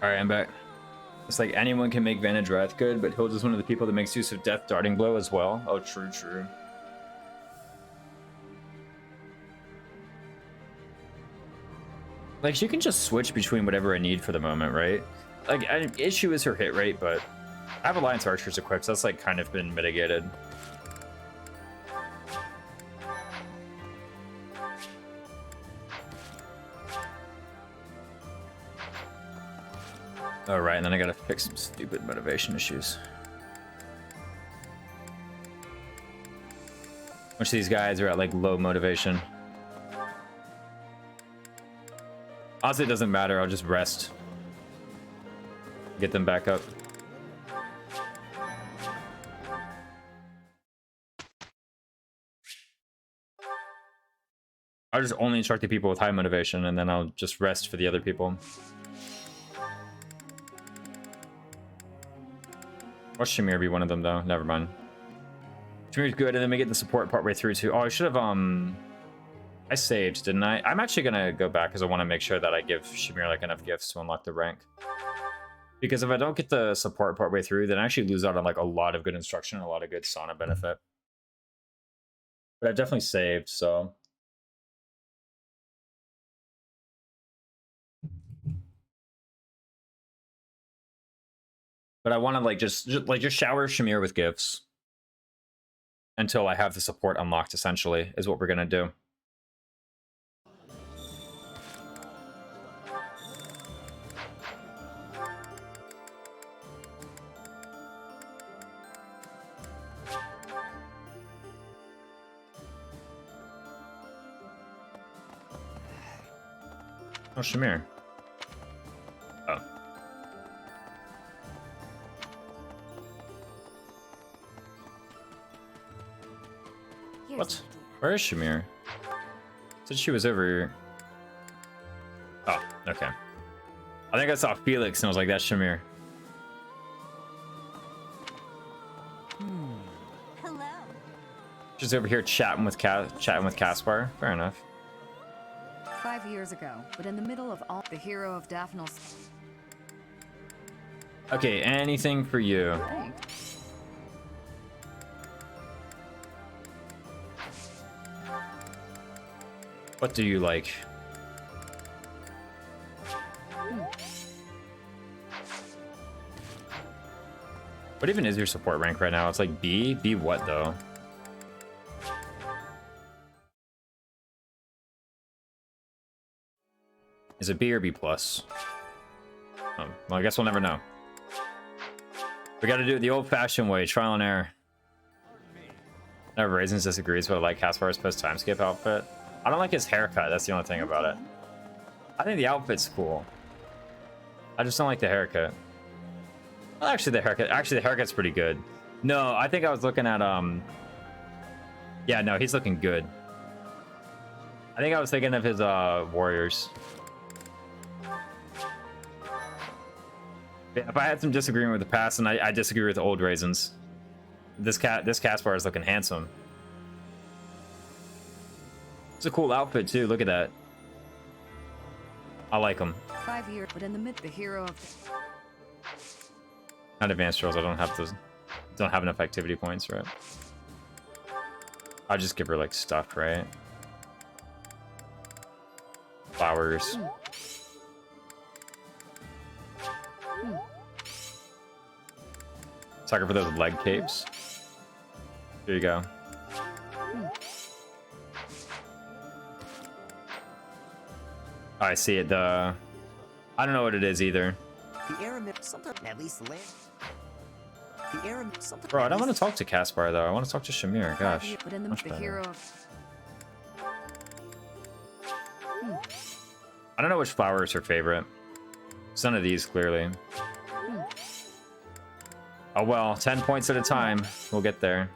Alright, I'm back. It's like anyone can make Vantage Wrath good, but Hild is one of the people that makes use of Death Darting Blow as well. Oh, true, true. Like, she can just switch between whatever I need for the moment, right? Like, an issue is her hit rate, but I have Alliance Archers equipped, so that's, like, kind of been mitigated. Oh, right, and then I gotta fix some stupid motivation issues. Which these guys are at, like, low motivation. Honestly, it doesn't matter. I'll just rest. Get them back up. I'll just only instruct the people with high motivation, and then I'll just rest for the other people. Or Shamir be one of them, though. Never mind. Shamir's good, and then we get the support partway through, too. Oh, I should have, I saved, didn't I? I'm actually gonna go back because I want to make sure that I give Shamir like enough gifts to unlock the rank. Because if I don't get the support partway through, then I actually lose out on like a lot of good instruction, a lot of good sauna benefit. But I definitely saved, so. But I want to like just shower Shamir with gifts until I have the support unlocked. Essentially, is what we're gonna do. Oh, Shamir. Oh. What? Where is Shamir? Said she was over here. Oh, okay. I think I saw Felix and I was like, that's Shamir. Hello. She's over here chatting with Caspar. Fair enough. 5 years ago, but in the middle of all, the hero of Daphne's. Okay, anything for you. Thanks. What do you like? What even is your support rank right now? It's like B? B what though? Is it B or B plus? Oh, well, I guess we'll never know. We gotta do it the old-fashioned way, trial and error. Never Raisins disagrees, but I like Caspar's post-time skip outfit. I don't like his haircut, that's the only thing about it. I think the outfit's cool. I just don't like the haircut. Well, actually the haircut's pretty good. No, I think I was looking at, yeah, no, he's looking good. I think I was thinking of his, warriors. If I had some disagreement with the past, and I disagree with the old Raisins. This Caspar is looking handsome. It's a cool outfit too. Look at that. I like him. 5 years, but in the mid, the hero of. Not advanced rolls. I don't have those. Don't have enough activity points, right? I'll just give her like stuff, right? Flowers. Sucker for those leg capes. Here you go. Oh, I see it. I don't know what it is either. The Aramid sometimes at least land. The Aramid sometimes. Bro, I don't want to talk to Caspar though. I want to talk to Shamir. Gosh. But in the, much the better. hero of. I don't know which flower is her favorite. It's none of these, clearly. Oh well, 10 points at a time. We'll get there.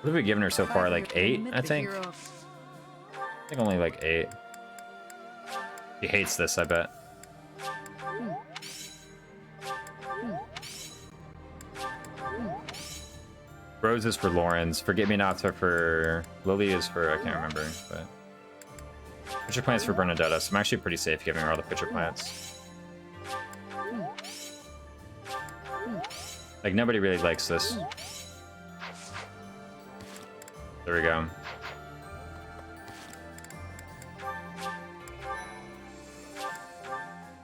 What have we given her so far? Like 8, I think? I think only like 8. He hates this, I bet. Rose is for Lawrence. Forget-me-nots are for... Lily is for... I can't remember, but... Pitcher plants for Bernadetta, so I'm actually pretty safe giving her all the pitcher plants. Like, nobody really likes this. There we go.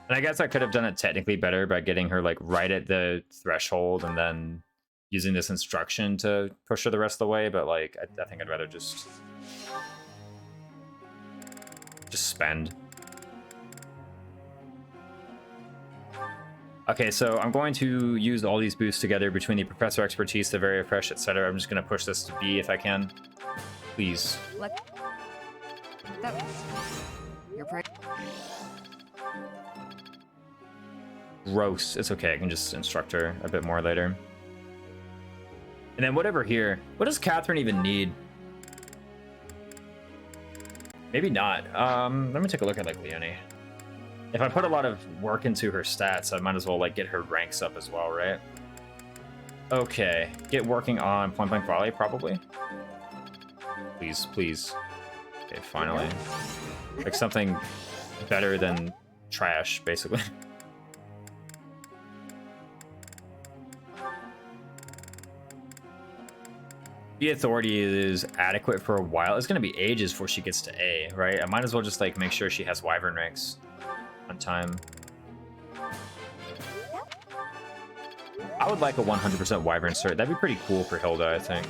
And I guess I could have done it technically better by getting her like right at the threshold and then using this instruction to push her the rest of the way, but like I think I'd rather just spend. Okay, so I'm going to use all these boosts together between the Professor Expertise, the Very Fresh, etc. I'm just going to push this to B if I can. Please. You're pretty. Gross. It's okay. I can just instruct her a bit more later. And then whatever here. What does Catherine even need? Maybe not. Let me take a look at like Leonie. If I put a lot of work into her stats, I might as well like get her ranks up as well, right? Okay. Get working on Point Blank Volley, probably. Please, please. Okay, finally. Like something better than trash, basically. The authority is adequate for a while. It's going to be ages before she gets to A, right? I might as well just like make sure she has Wyvern ranks on time. I would like a 100% Wyvern cert. That'd be pretty cool for Hilda, I think.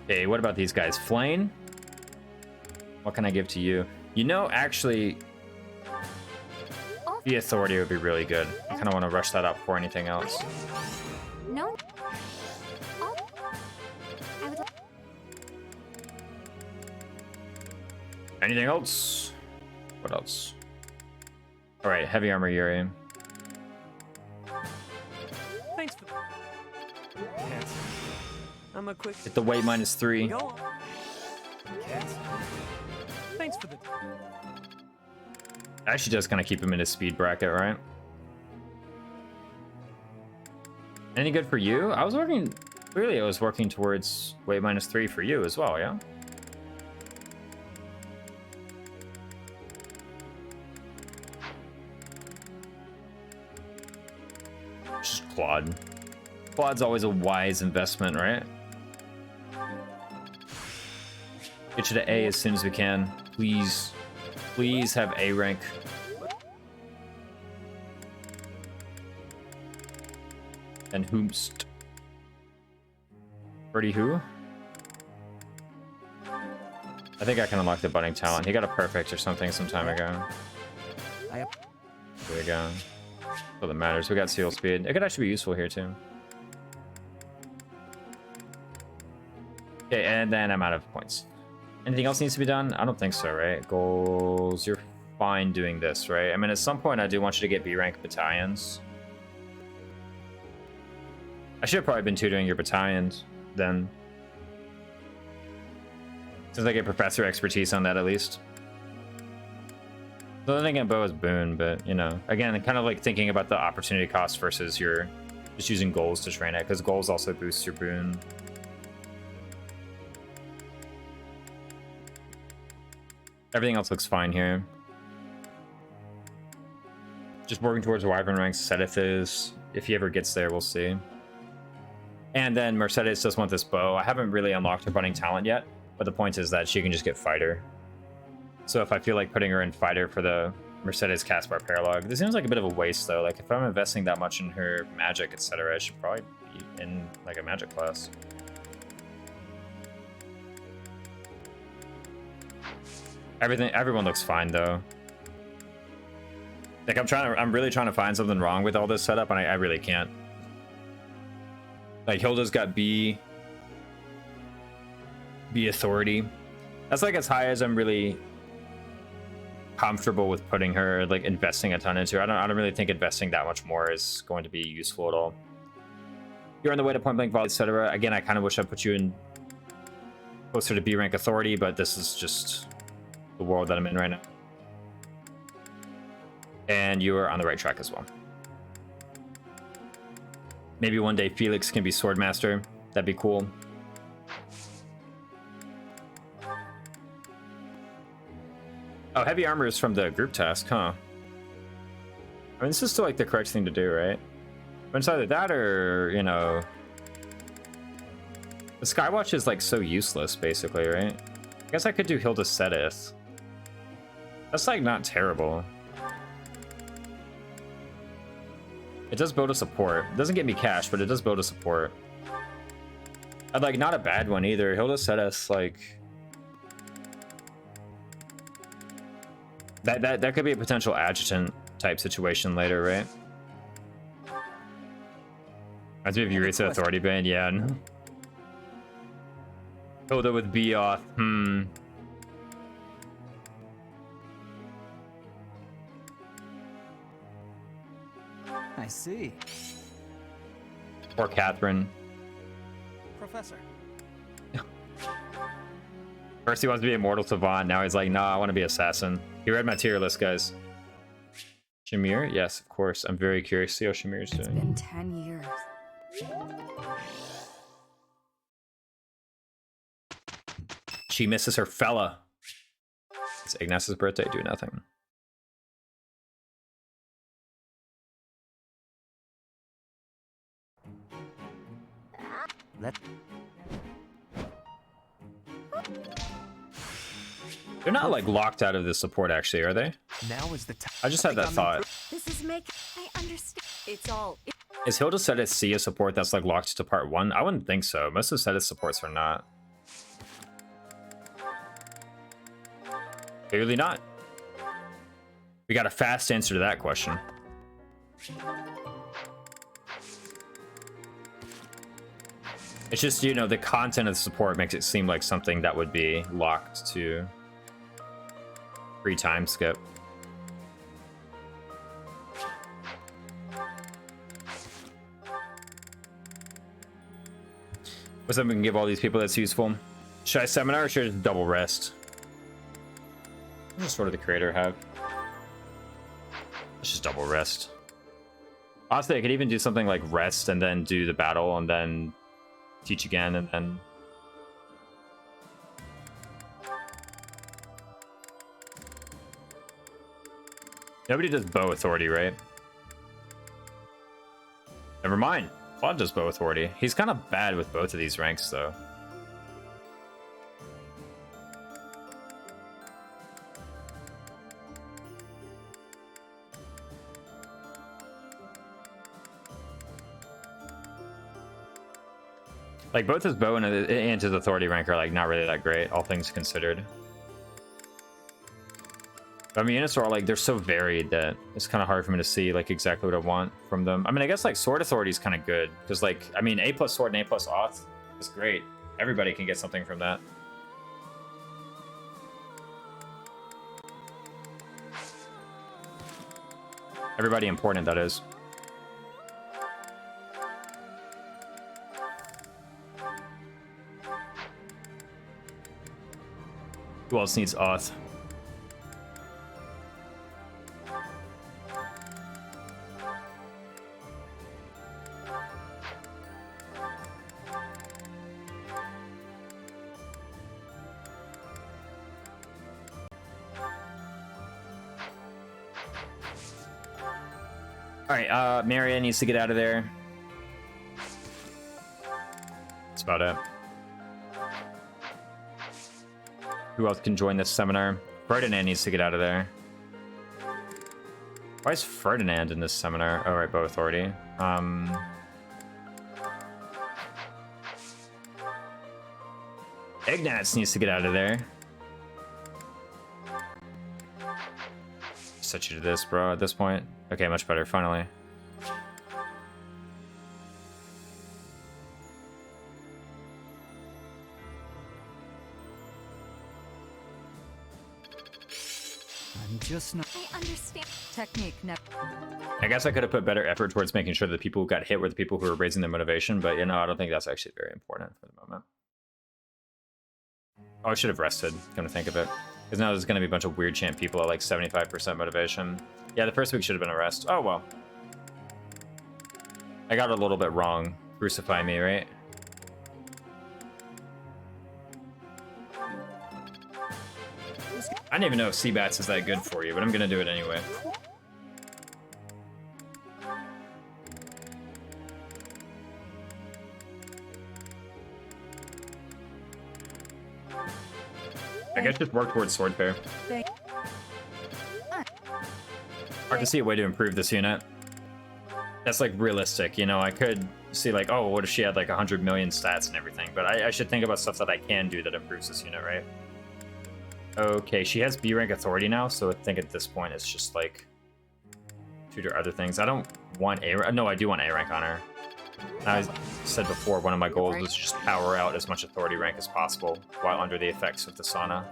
Okay, what about these guys? Flame? What can I give to you? You know, actually, the authority would be really good. I kind of want to rush that up before anything else. No. I would. Anything else? What else? All right, heavy armor Yuri. Thanks for Can't. I'm a quick. Hit the weight -3. Go on. Can't. Thanks for the. Actually, just gonna keep him in his speed bracket, right? Any good for you? I was working. Clearly, I was working towards weight -3 for you as well, yeah. Just Claude. Claude's always a wise investment, right? Get you to A as soon as we can. Please. Please have A rank. And whomst. Birdie who? I think I can unlock the budding talent. He got a perfect or something some time ago. There we go. That's all that matters. We got seal speed. It could actually be useful here too. Okay, and then I'm out of points. Anything else needs to be done? I don't think so, right? Goals. You're fine doing this, right? I mean, at some point, I do want you to get B rank battalions. I should have probably been tutoring your battalions then. Since I get Professor Expertise on that at least. The other thing at Bow is Boon, but, you know, again, kind of like thinking about the opportunity cost versus your just using goals to train it, because goals also boosts your Boon. Everything else looks fine here. Just working towards Wyvern ranks. Sedith, if he ever gets there, we'll see. And then Mercedes does want this bow. I haven't really unlocked her budding talent yet, but the point is that she can just get fighter. So if I feel like putting her in fighter for the Mercedes Caspar paralogue, this seems like a bit of a waste though. Like if I'm investing that much in her magic, etc., I should probably be in like a magic class. Everyone looks fine though. Like I'm really trying to find something wrong with all this setup, and I really can't. Like Hilda's got B authority. That's like as high as I'm really comfortable with putting her, like investing a ton into her. I don't really think investing that much more is going to be useful at all. You're on the way to Point Blank Volley, etc. Again, I kind of wish I put you in closer to B rank authority, but this is just the world that I'm in right now. And you are on the right track as well. Maybe one day Felix can be Swordmaster. That'd be cool. Oh, heavy armor is from the group task, huh? I mean, this is still like the correct thing to do, right? But it's either that or, you know... The Skywatch is like so useless, basically, right? I guess I could do Hilda Sedith. That's like not terrible. It does build a support. It doesn't get me cash, but it does build a support. I'd like not a bad one either. Hilda Sedith, like... That could be a potential adjutant type situation later, right? As if you reach the authority band, yeah. Hilda with Beoth, I see. Or Catherine. Professor. First he wants to be Immortal Savant, now he's like, nah, I want to be Assassin. He read my tier list, guys. Shamir? Yes, of course. I'm very curious to see how Shamir's It's doing. been 10 years. She misses her fella. It's Ignaz's birthday, do nothing. They're not like locked out of the support actually, are they? Now is the time. I just had that thought. This is I understand. It's all. Is Hilda Sedith C a support that's like locked to part 1? I wouldn't think so. Most of Sedith's supports are not. Clearly not. We got a fast answer to that question. It's just, you know, the content of the support makes it seem like something that would be locked to free time skip. What's something we can give all these people that's useful? Should I seminar or should I just double rest? What sort of the creator have? Let's just double rest. Honestly, I could even do something like rest and then do the battle and then teach again and then... Nobody does bow authority, right? Never mind. Claude does bow authority. He's kind of bad with both of these ranks, though. Like, both his bow and his authority rank are, like, not really that great, all things considered. But, I mean, Venusaur, like, they're so varied that it's kind of hard for me to see, like, exactly what I want from them. I mean, I guess, like, Sword Authority is kind of good. Because, like, I mean, A plus Sword and A plus Auth is great. Everybody can get something from that. Everybody important, that is. Who else needs Auth? Alright, Maria needs to get out of there. That's about it. Who else can join this seminar? Ferdinand needs to get out of there. Why is Ferdinand in this seminar? Oh, right, bow authority. Ignatz needs to get out of there. Set you to this, bro, at this point. Okay, much better, finally. I'm just not. I understand. Technique, I guess I could have put better effort towards making sure that the people who got hit were the people who were raising their motivation, but you know, I don't think that's actually very important for the moment. Oh, I should have rested, come to think of it. Because now there's going to be a bunch of weird champ people at like 75% motivation. Yeah, the first week should have been a rest. Oh, well. I got it a little bit wrong. Crucify me, right? I don't even know if Seabats is that good for you, but I'm going to do it anyway. I guess just work towards sword pair. Hard to see a way to improve this unit. That's like realistic, you know. I could see like, oh, what if she had like 100 million stats and everything? But I should think about stuff that I can do that improves this unit, right? Okay, she has B rank authority now, so I think at this point it's just like tutor other things. I don't want A rank. No, I do want A rank on her. I said before, one of my goals was just power out as much authority rank as possible while under the effects of the sauna.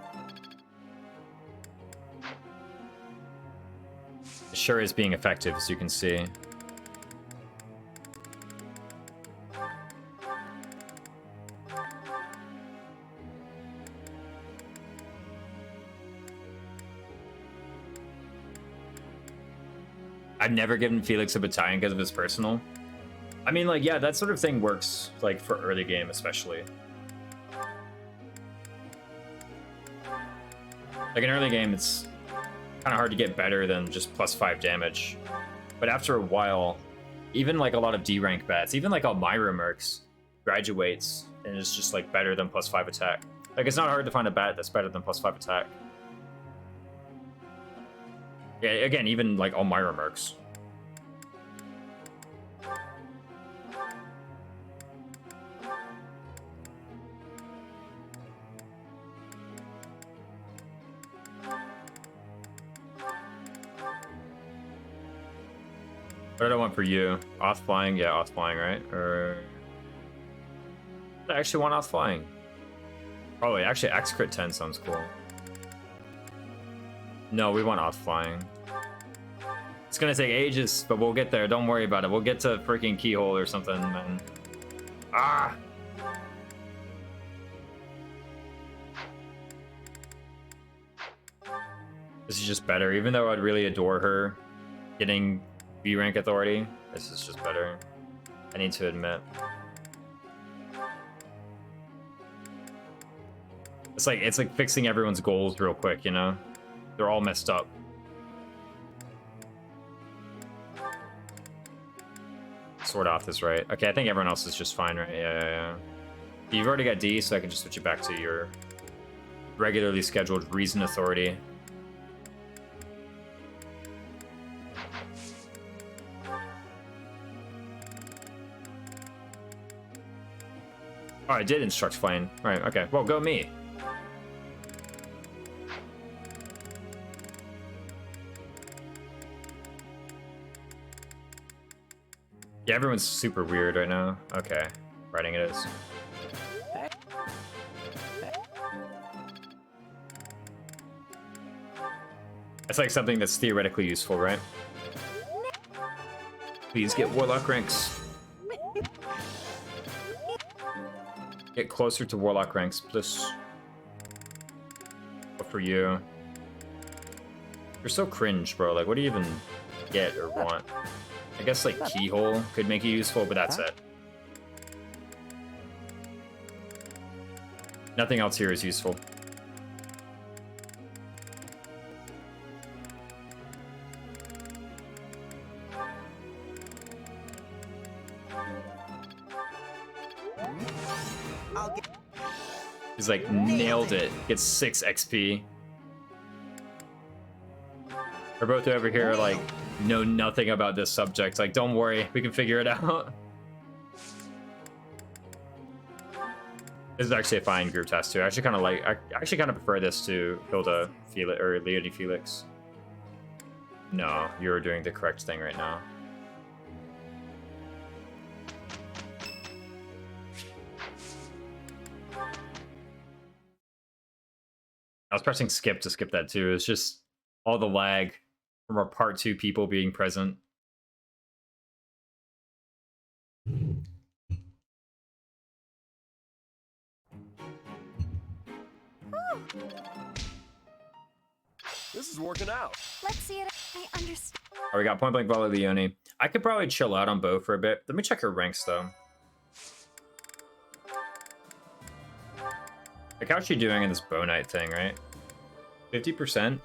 It sure is being effective, as you can see. I've never given Felix a battalion because of his personal. I mean, like, yeah, that sort of thing works, like, for early game, especially. Like, in early game, it's kind of hard to get better than just +5 damage. But after a while, even, like, a lot of D-rank bats, even, like, Elmira Mercs graduates and is just, like, better than +5 attack. Like, it's not hard to find a bat that's better than +5 attack. Yeah, again, even, like, Elmira Mercs. What did I want for you? Off flying? Yeah, off flying, right? Or... I actually want off flying. Oh, wait, actually, X crit 10 sounds cool. No, we want off flying. It's gonna take ages, but we'll get there. Don't worry about it. We'll get to freaking keyhole or something, man. Ah! This is just better. Even though I'd really adore her getting B rank authority, this is just better. I need to admit. It's like fixing everyone's goals real quick, you know? They're all messed up. Sword off is right. Okay, I think everyone else is just fine, right? Yeah. You've already got D, so I can just switch it back to your regularly scheduled reason authority. Oh, I did instruct flying. Right, okay. Well, go me. Yeah, everyone's super weird right now. Okay, writing it is. That's like something that's theoretically useful, right? Please get Warlock ranks. Get closer to Warlock ranks, please. What for you? You're so cringe, bro. Like, what do you even get or want? I guess, like, Keyhole could make you useful, but that's it. Nothing else here is useful. He's like, nailed it. Gets 6 XP. We're both over here, like, know nothing about this subject. Like, don't worry, we can figure it out. This is actually a fine group test too. I actually kind of like. I actually kind of prefer this to Hilda Felix or Leonie Felix. No, you're doing the correct thing right now. I was pressing skip to skip that too. It's just all the lag from our part 2 people being present. This is working out. Let's see it. I understand. Oh, we got point blank volley Leonie. I could probably chill out on Bo for a bit. Let me check her ranks though. Like, how's she doing in this Bow Knight thing, right? 50%?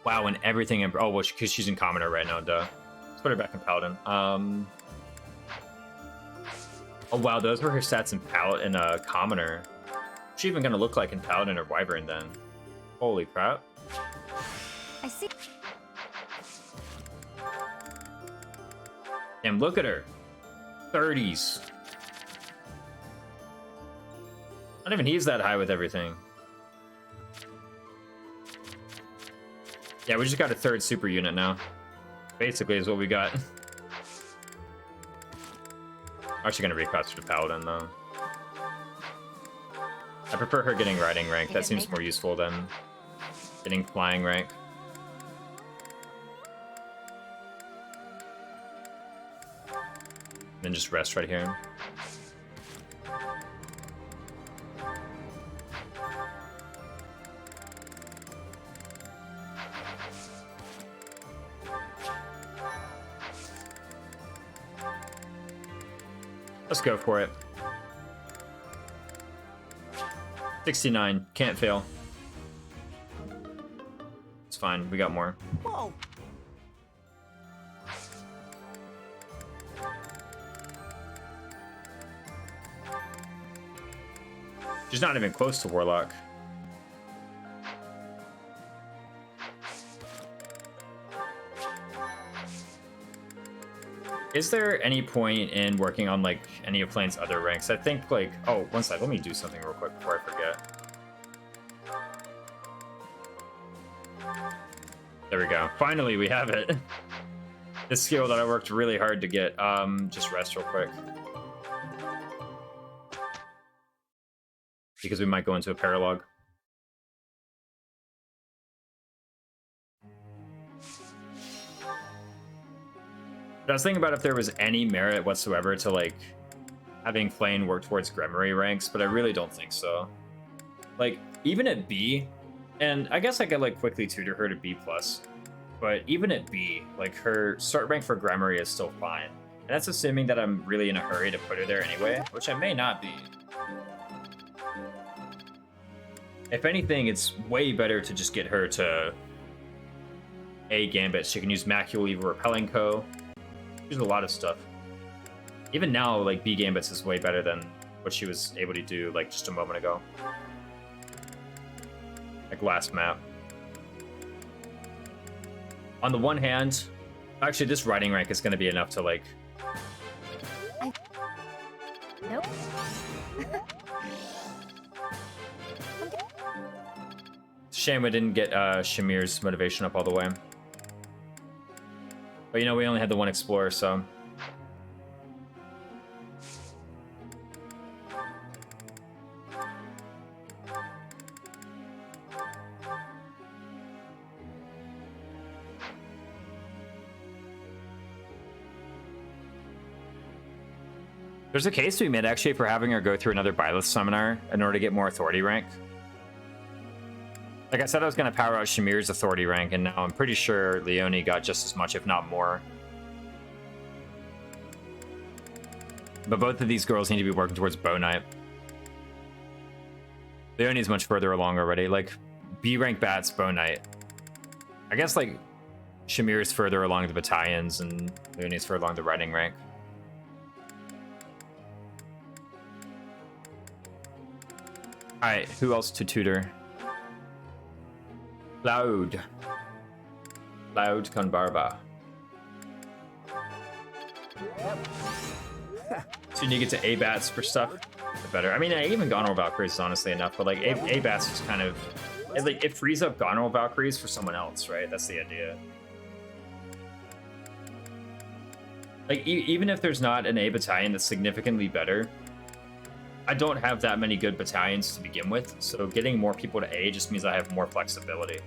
Wow, and everything in... Oh, well, because she's in Commoner right now, duh. Let's put her back in Paladin. Oh, wow, those were her stats in Commoner. What's she even gonna look like in Paladin or Wyvern then? Holy crap. I see. Damn, look at her. 30s. Not even he's that high with everything. Yeah, we just got a third super unit now. Basically is what we got. Actually gonna reclass to Paladin though. I prefer her getting riding rank. That seems more useful than getting flying rank. Then just rest right here. Let's go for it. 69, can't fail. It's fine, we got more. Whoa! She's not even close to Warlock. Is there any point in working on like any of Flame's other ranks? I think like, oh, one sec, let me do something real quick before I forget. There we go. Finally, we have it. This skill that I worked really hard to get. Just rest real quick. Because we might go into a paralogue. But I was thinking about if there was any merit whatsoever to like having Flame work towards Gremory ranks, but I really don't think so. Like even at B, and I guess I could like quickly tutor her to B+, but even at B, like her start rank for Gremory is still fine. And that's assuming that I'm really in a hurry to put her there anyway, which I may not be. If anything, it's way better to just get her to A Gambit. She can use Macula Evil Repelling Co. There's a lot of stuff. Even now, like, B Gambits is way better than what she was able to do, like, just a moment ago. Like, last map. On the one hand, actually, this riding rank is going to be enough to, like... Nope. Shame we didn't get Shamir's motivation up all the way. But, you know, we only had the one Explorer, so... There's a case to be made, actually, for having her go through another Byleth Summoner in order to get more Authority rank. Like I said, I was going to power out Shamir's Authority rank, and now I'm pretty sure Leonie got just as much, if not more. But both of these girls need to be working towards Bow Knight. Leonie's much further along already. Like, B rank Bats, Bow Knight. I guess, like, Shamir's further along the battalions, and Leonie's further along the riding rank. Alright, who else to tutor? Loud. Loud con Barba. So you need to get to A-Bats for stuff, the better. I mean, even Goneril Valkyries is honestly enough, but like A-Bats is kind of... It frees up Goneril Valkyries for someone else, right? That's the idea. Like, even if there's not an A battalion that's significantly better, I don't have that many good battalions to begin with, so getting more people to A just means I have more flexibility.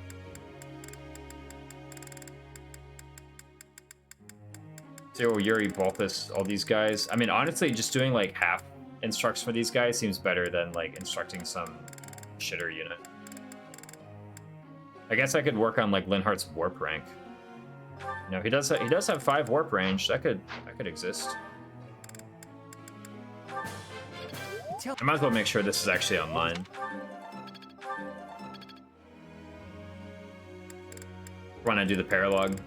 So Yuri, Balthus, all these guys. I mean, honestly, just doing like half instructs for these guys seems better than like instructing some shitter unit. I guess I could work on like Linhardt's warp rank. You know, he does have 5 warp range. That could exist. I might as well make sure this is actually online. When I do the paralogue.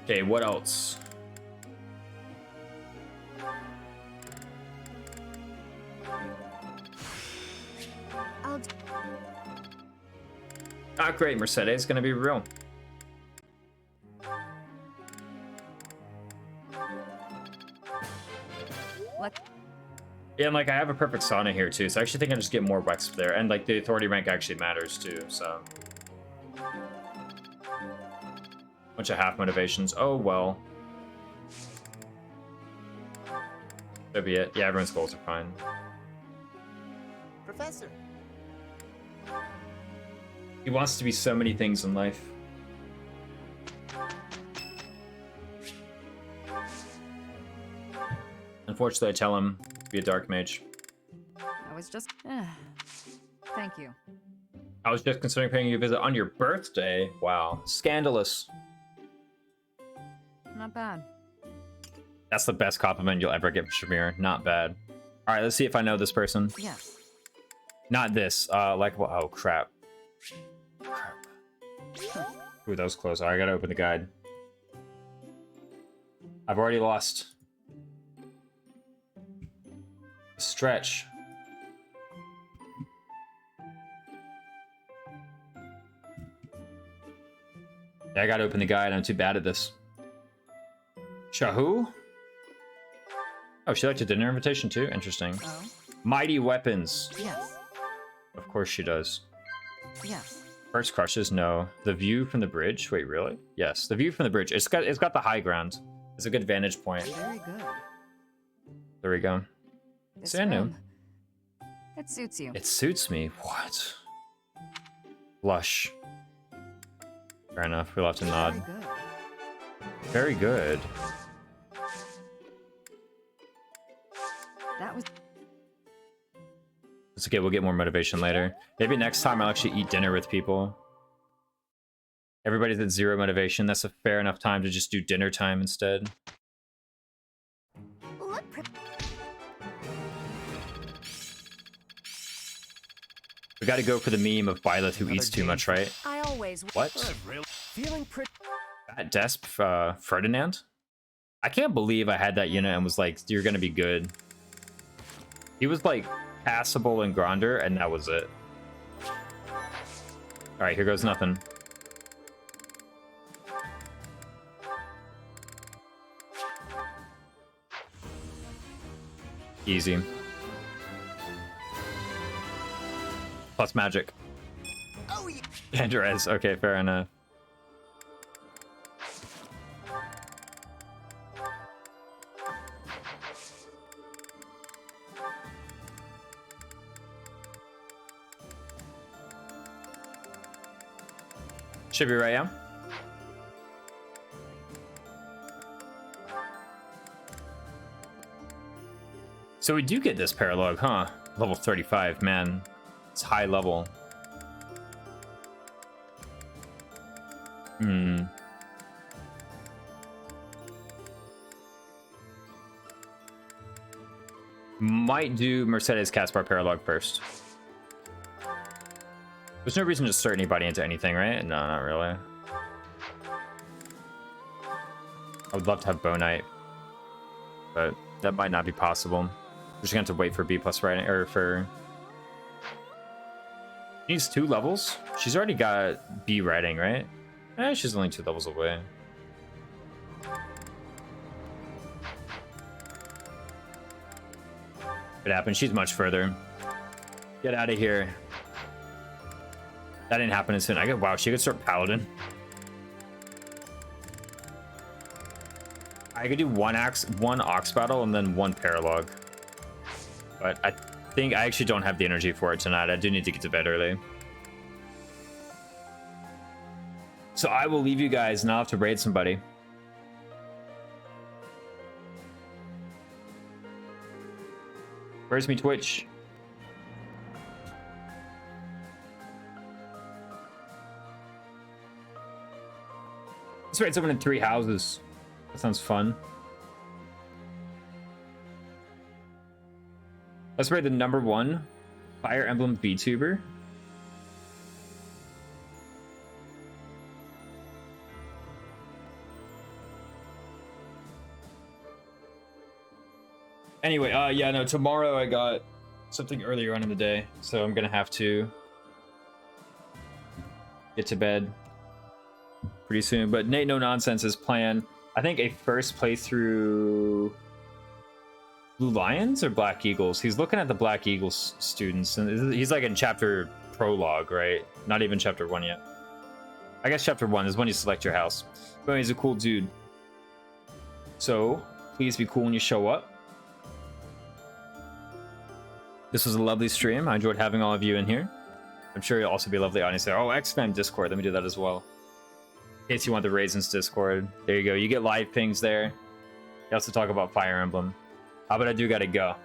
Okay, what else? Not great, Mercedes. Gonna be real. What? Yeah, and like I have a perfect sauna here too, so I actually think I just get more Wex there, and like the authority rank actually matters too. So, bunch of half motivations. Oh well. That'd be it. Yeah, everyone's goals are fine. Professor. He wants to be so many things in life. Unfortunately, I tell him to be a dark mage. I was just... Thank you. I was just considering paying you a visit on your birthday. Wow. Scandalous. Not bad. That's the best compliment you'll ever get from Shamir. Not bad. All right, let's see if I know this person. Yes. Not this. Like, well, oh, crap. Ooh, that was close. All right, I gotta open the guide. I've already lost. Stretch. Yeah, I gotta open the guide. I'm too bad at this. Shahu? Oh, she liked a dinner invitation too? Interesting. Oh? Mighty weapons. Yes. Of course she does. Yes. First crushes, no. The view from the bridge. Wait, really? Yes, the view from the bridge. It's got the high ground. It's a good vantage point. Very good. There we go. This See, I knew. room. It suits you. It suits me. What? Lush. Fair enough. We'll have to nod. Very good. Very good. That was... It's okay. We'll get more motivation later. Maybe next time I'll actually eat dinner with people. Everybody's at 0 motivation. That's a fair enough time to just do dinner time instead. We gotta go for the meme of Byleth who eats too much, right? I always... What? Feeling pretty. That Desp, Ferdinand? I can't believe I had that unit and was like, you're gonna be good. He was like passable and Gronder, and that was it. Alright, here goes nothing. Easy. Plus magic. Oh, yeah. And res. Okay, fair enough. Should be right, yeah? So we do get this paralogue, huh? Level 35, man. It's high level. Hmm. Might do Mercedes Caspar paralogue first. There's no reason to start anybody into anything, right? No, not really. I would love to have Bone Knight, but that might not be possible. We're just gonna have to wait for B+ writing, or for... She needs 2 levels? She's already got B writing, right? Eh, she's only 2 levels away. What happened? She's much further. Get out of here. That didn't happen as soon. Wow, she could start Paladin. I could do one Ox Battle and then 1 Paralogue. But I think I actually don't have the energy for it tonight. I do need to get to bed early. So I will leave you guys, and I'll have to raid somebody. Where's me Twitch? Let's raid someone in 3 houses. That sounds fun. Let's raid the #1 Fire Emblem VTuber. Anyway, yeah, no, tomorrow I got something earlier on in the day, so I'm gonna have to get to bed pretty soon. But Nate No Nonsense's plan, I think a first playthrough Blue Lions or Black Eagles. He's looking at the Black Eagles students, and he's like in chapter prologue, right? Not even chapter 1 yet. I guess chapter 1 is when you select your house. But he's a cool dude. So please be cool when you show up. This was a lovely stream. I enjoyed having all of you in here. I'm sure you'll also be a lovely audience there. Oh, XFAM Discord. Let me do that as well. In case you want the Raisins Discord. There you go. You get live pings there. You also talk about Fire Emblem. But I do gotta go.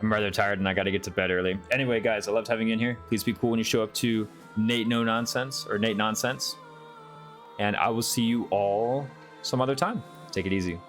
I'm rather tired and I gotta get to bed early. Anyway, guys, I loved having you in here. Please be cool when you show up to Nate No Nonsense or Nate Nonsense. And I will see you all some other time. Take it easy.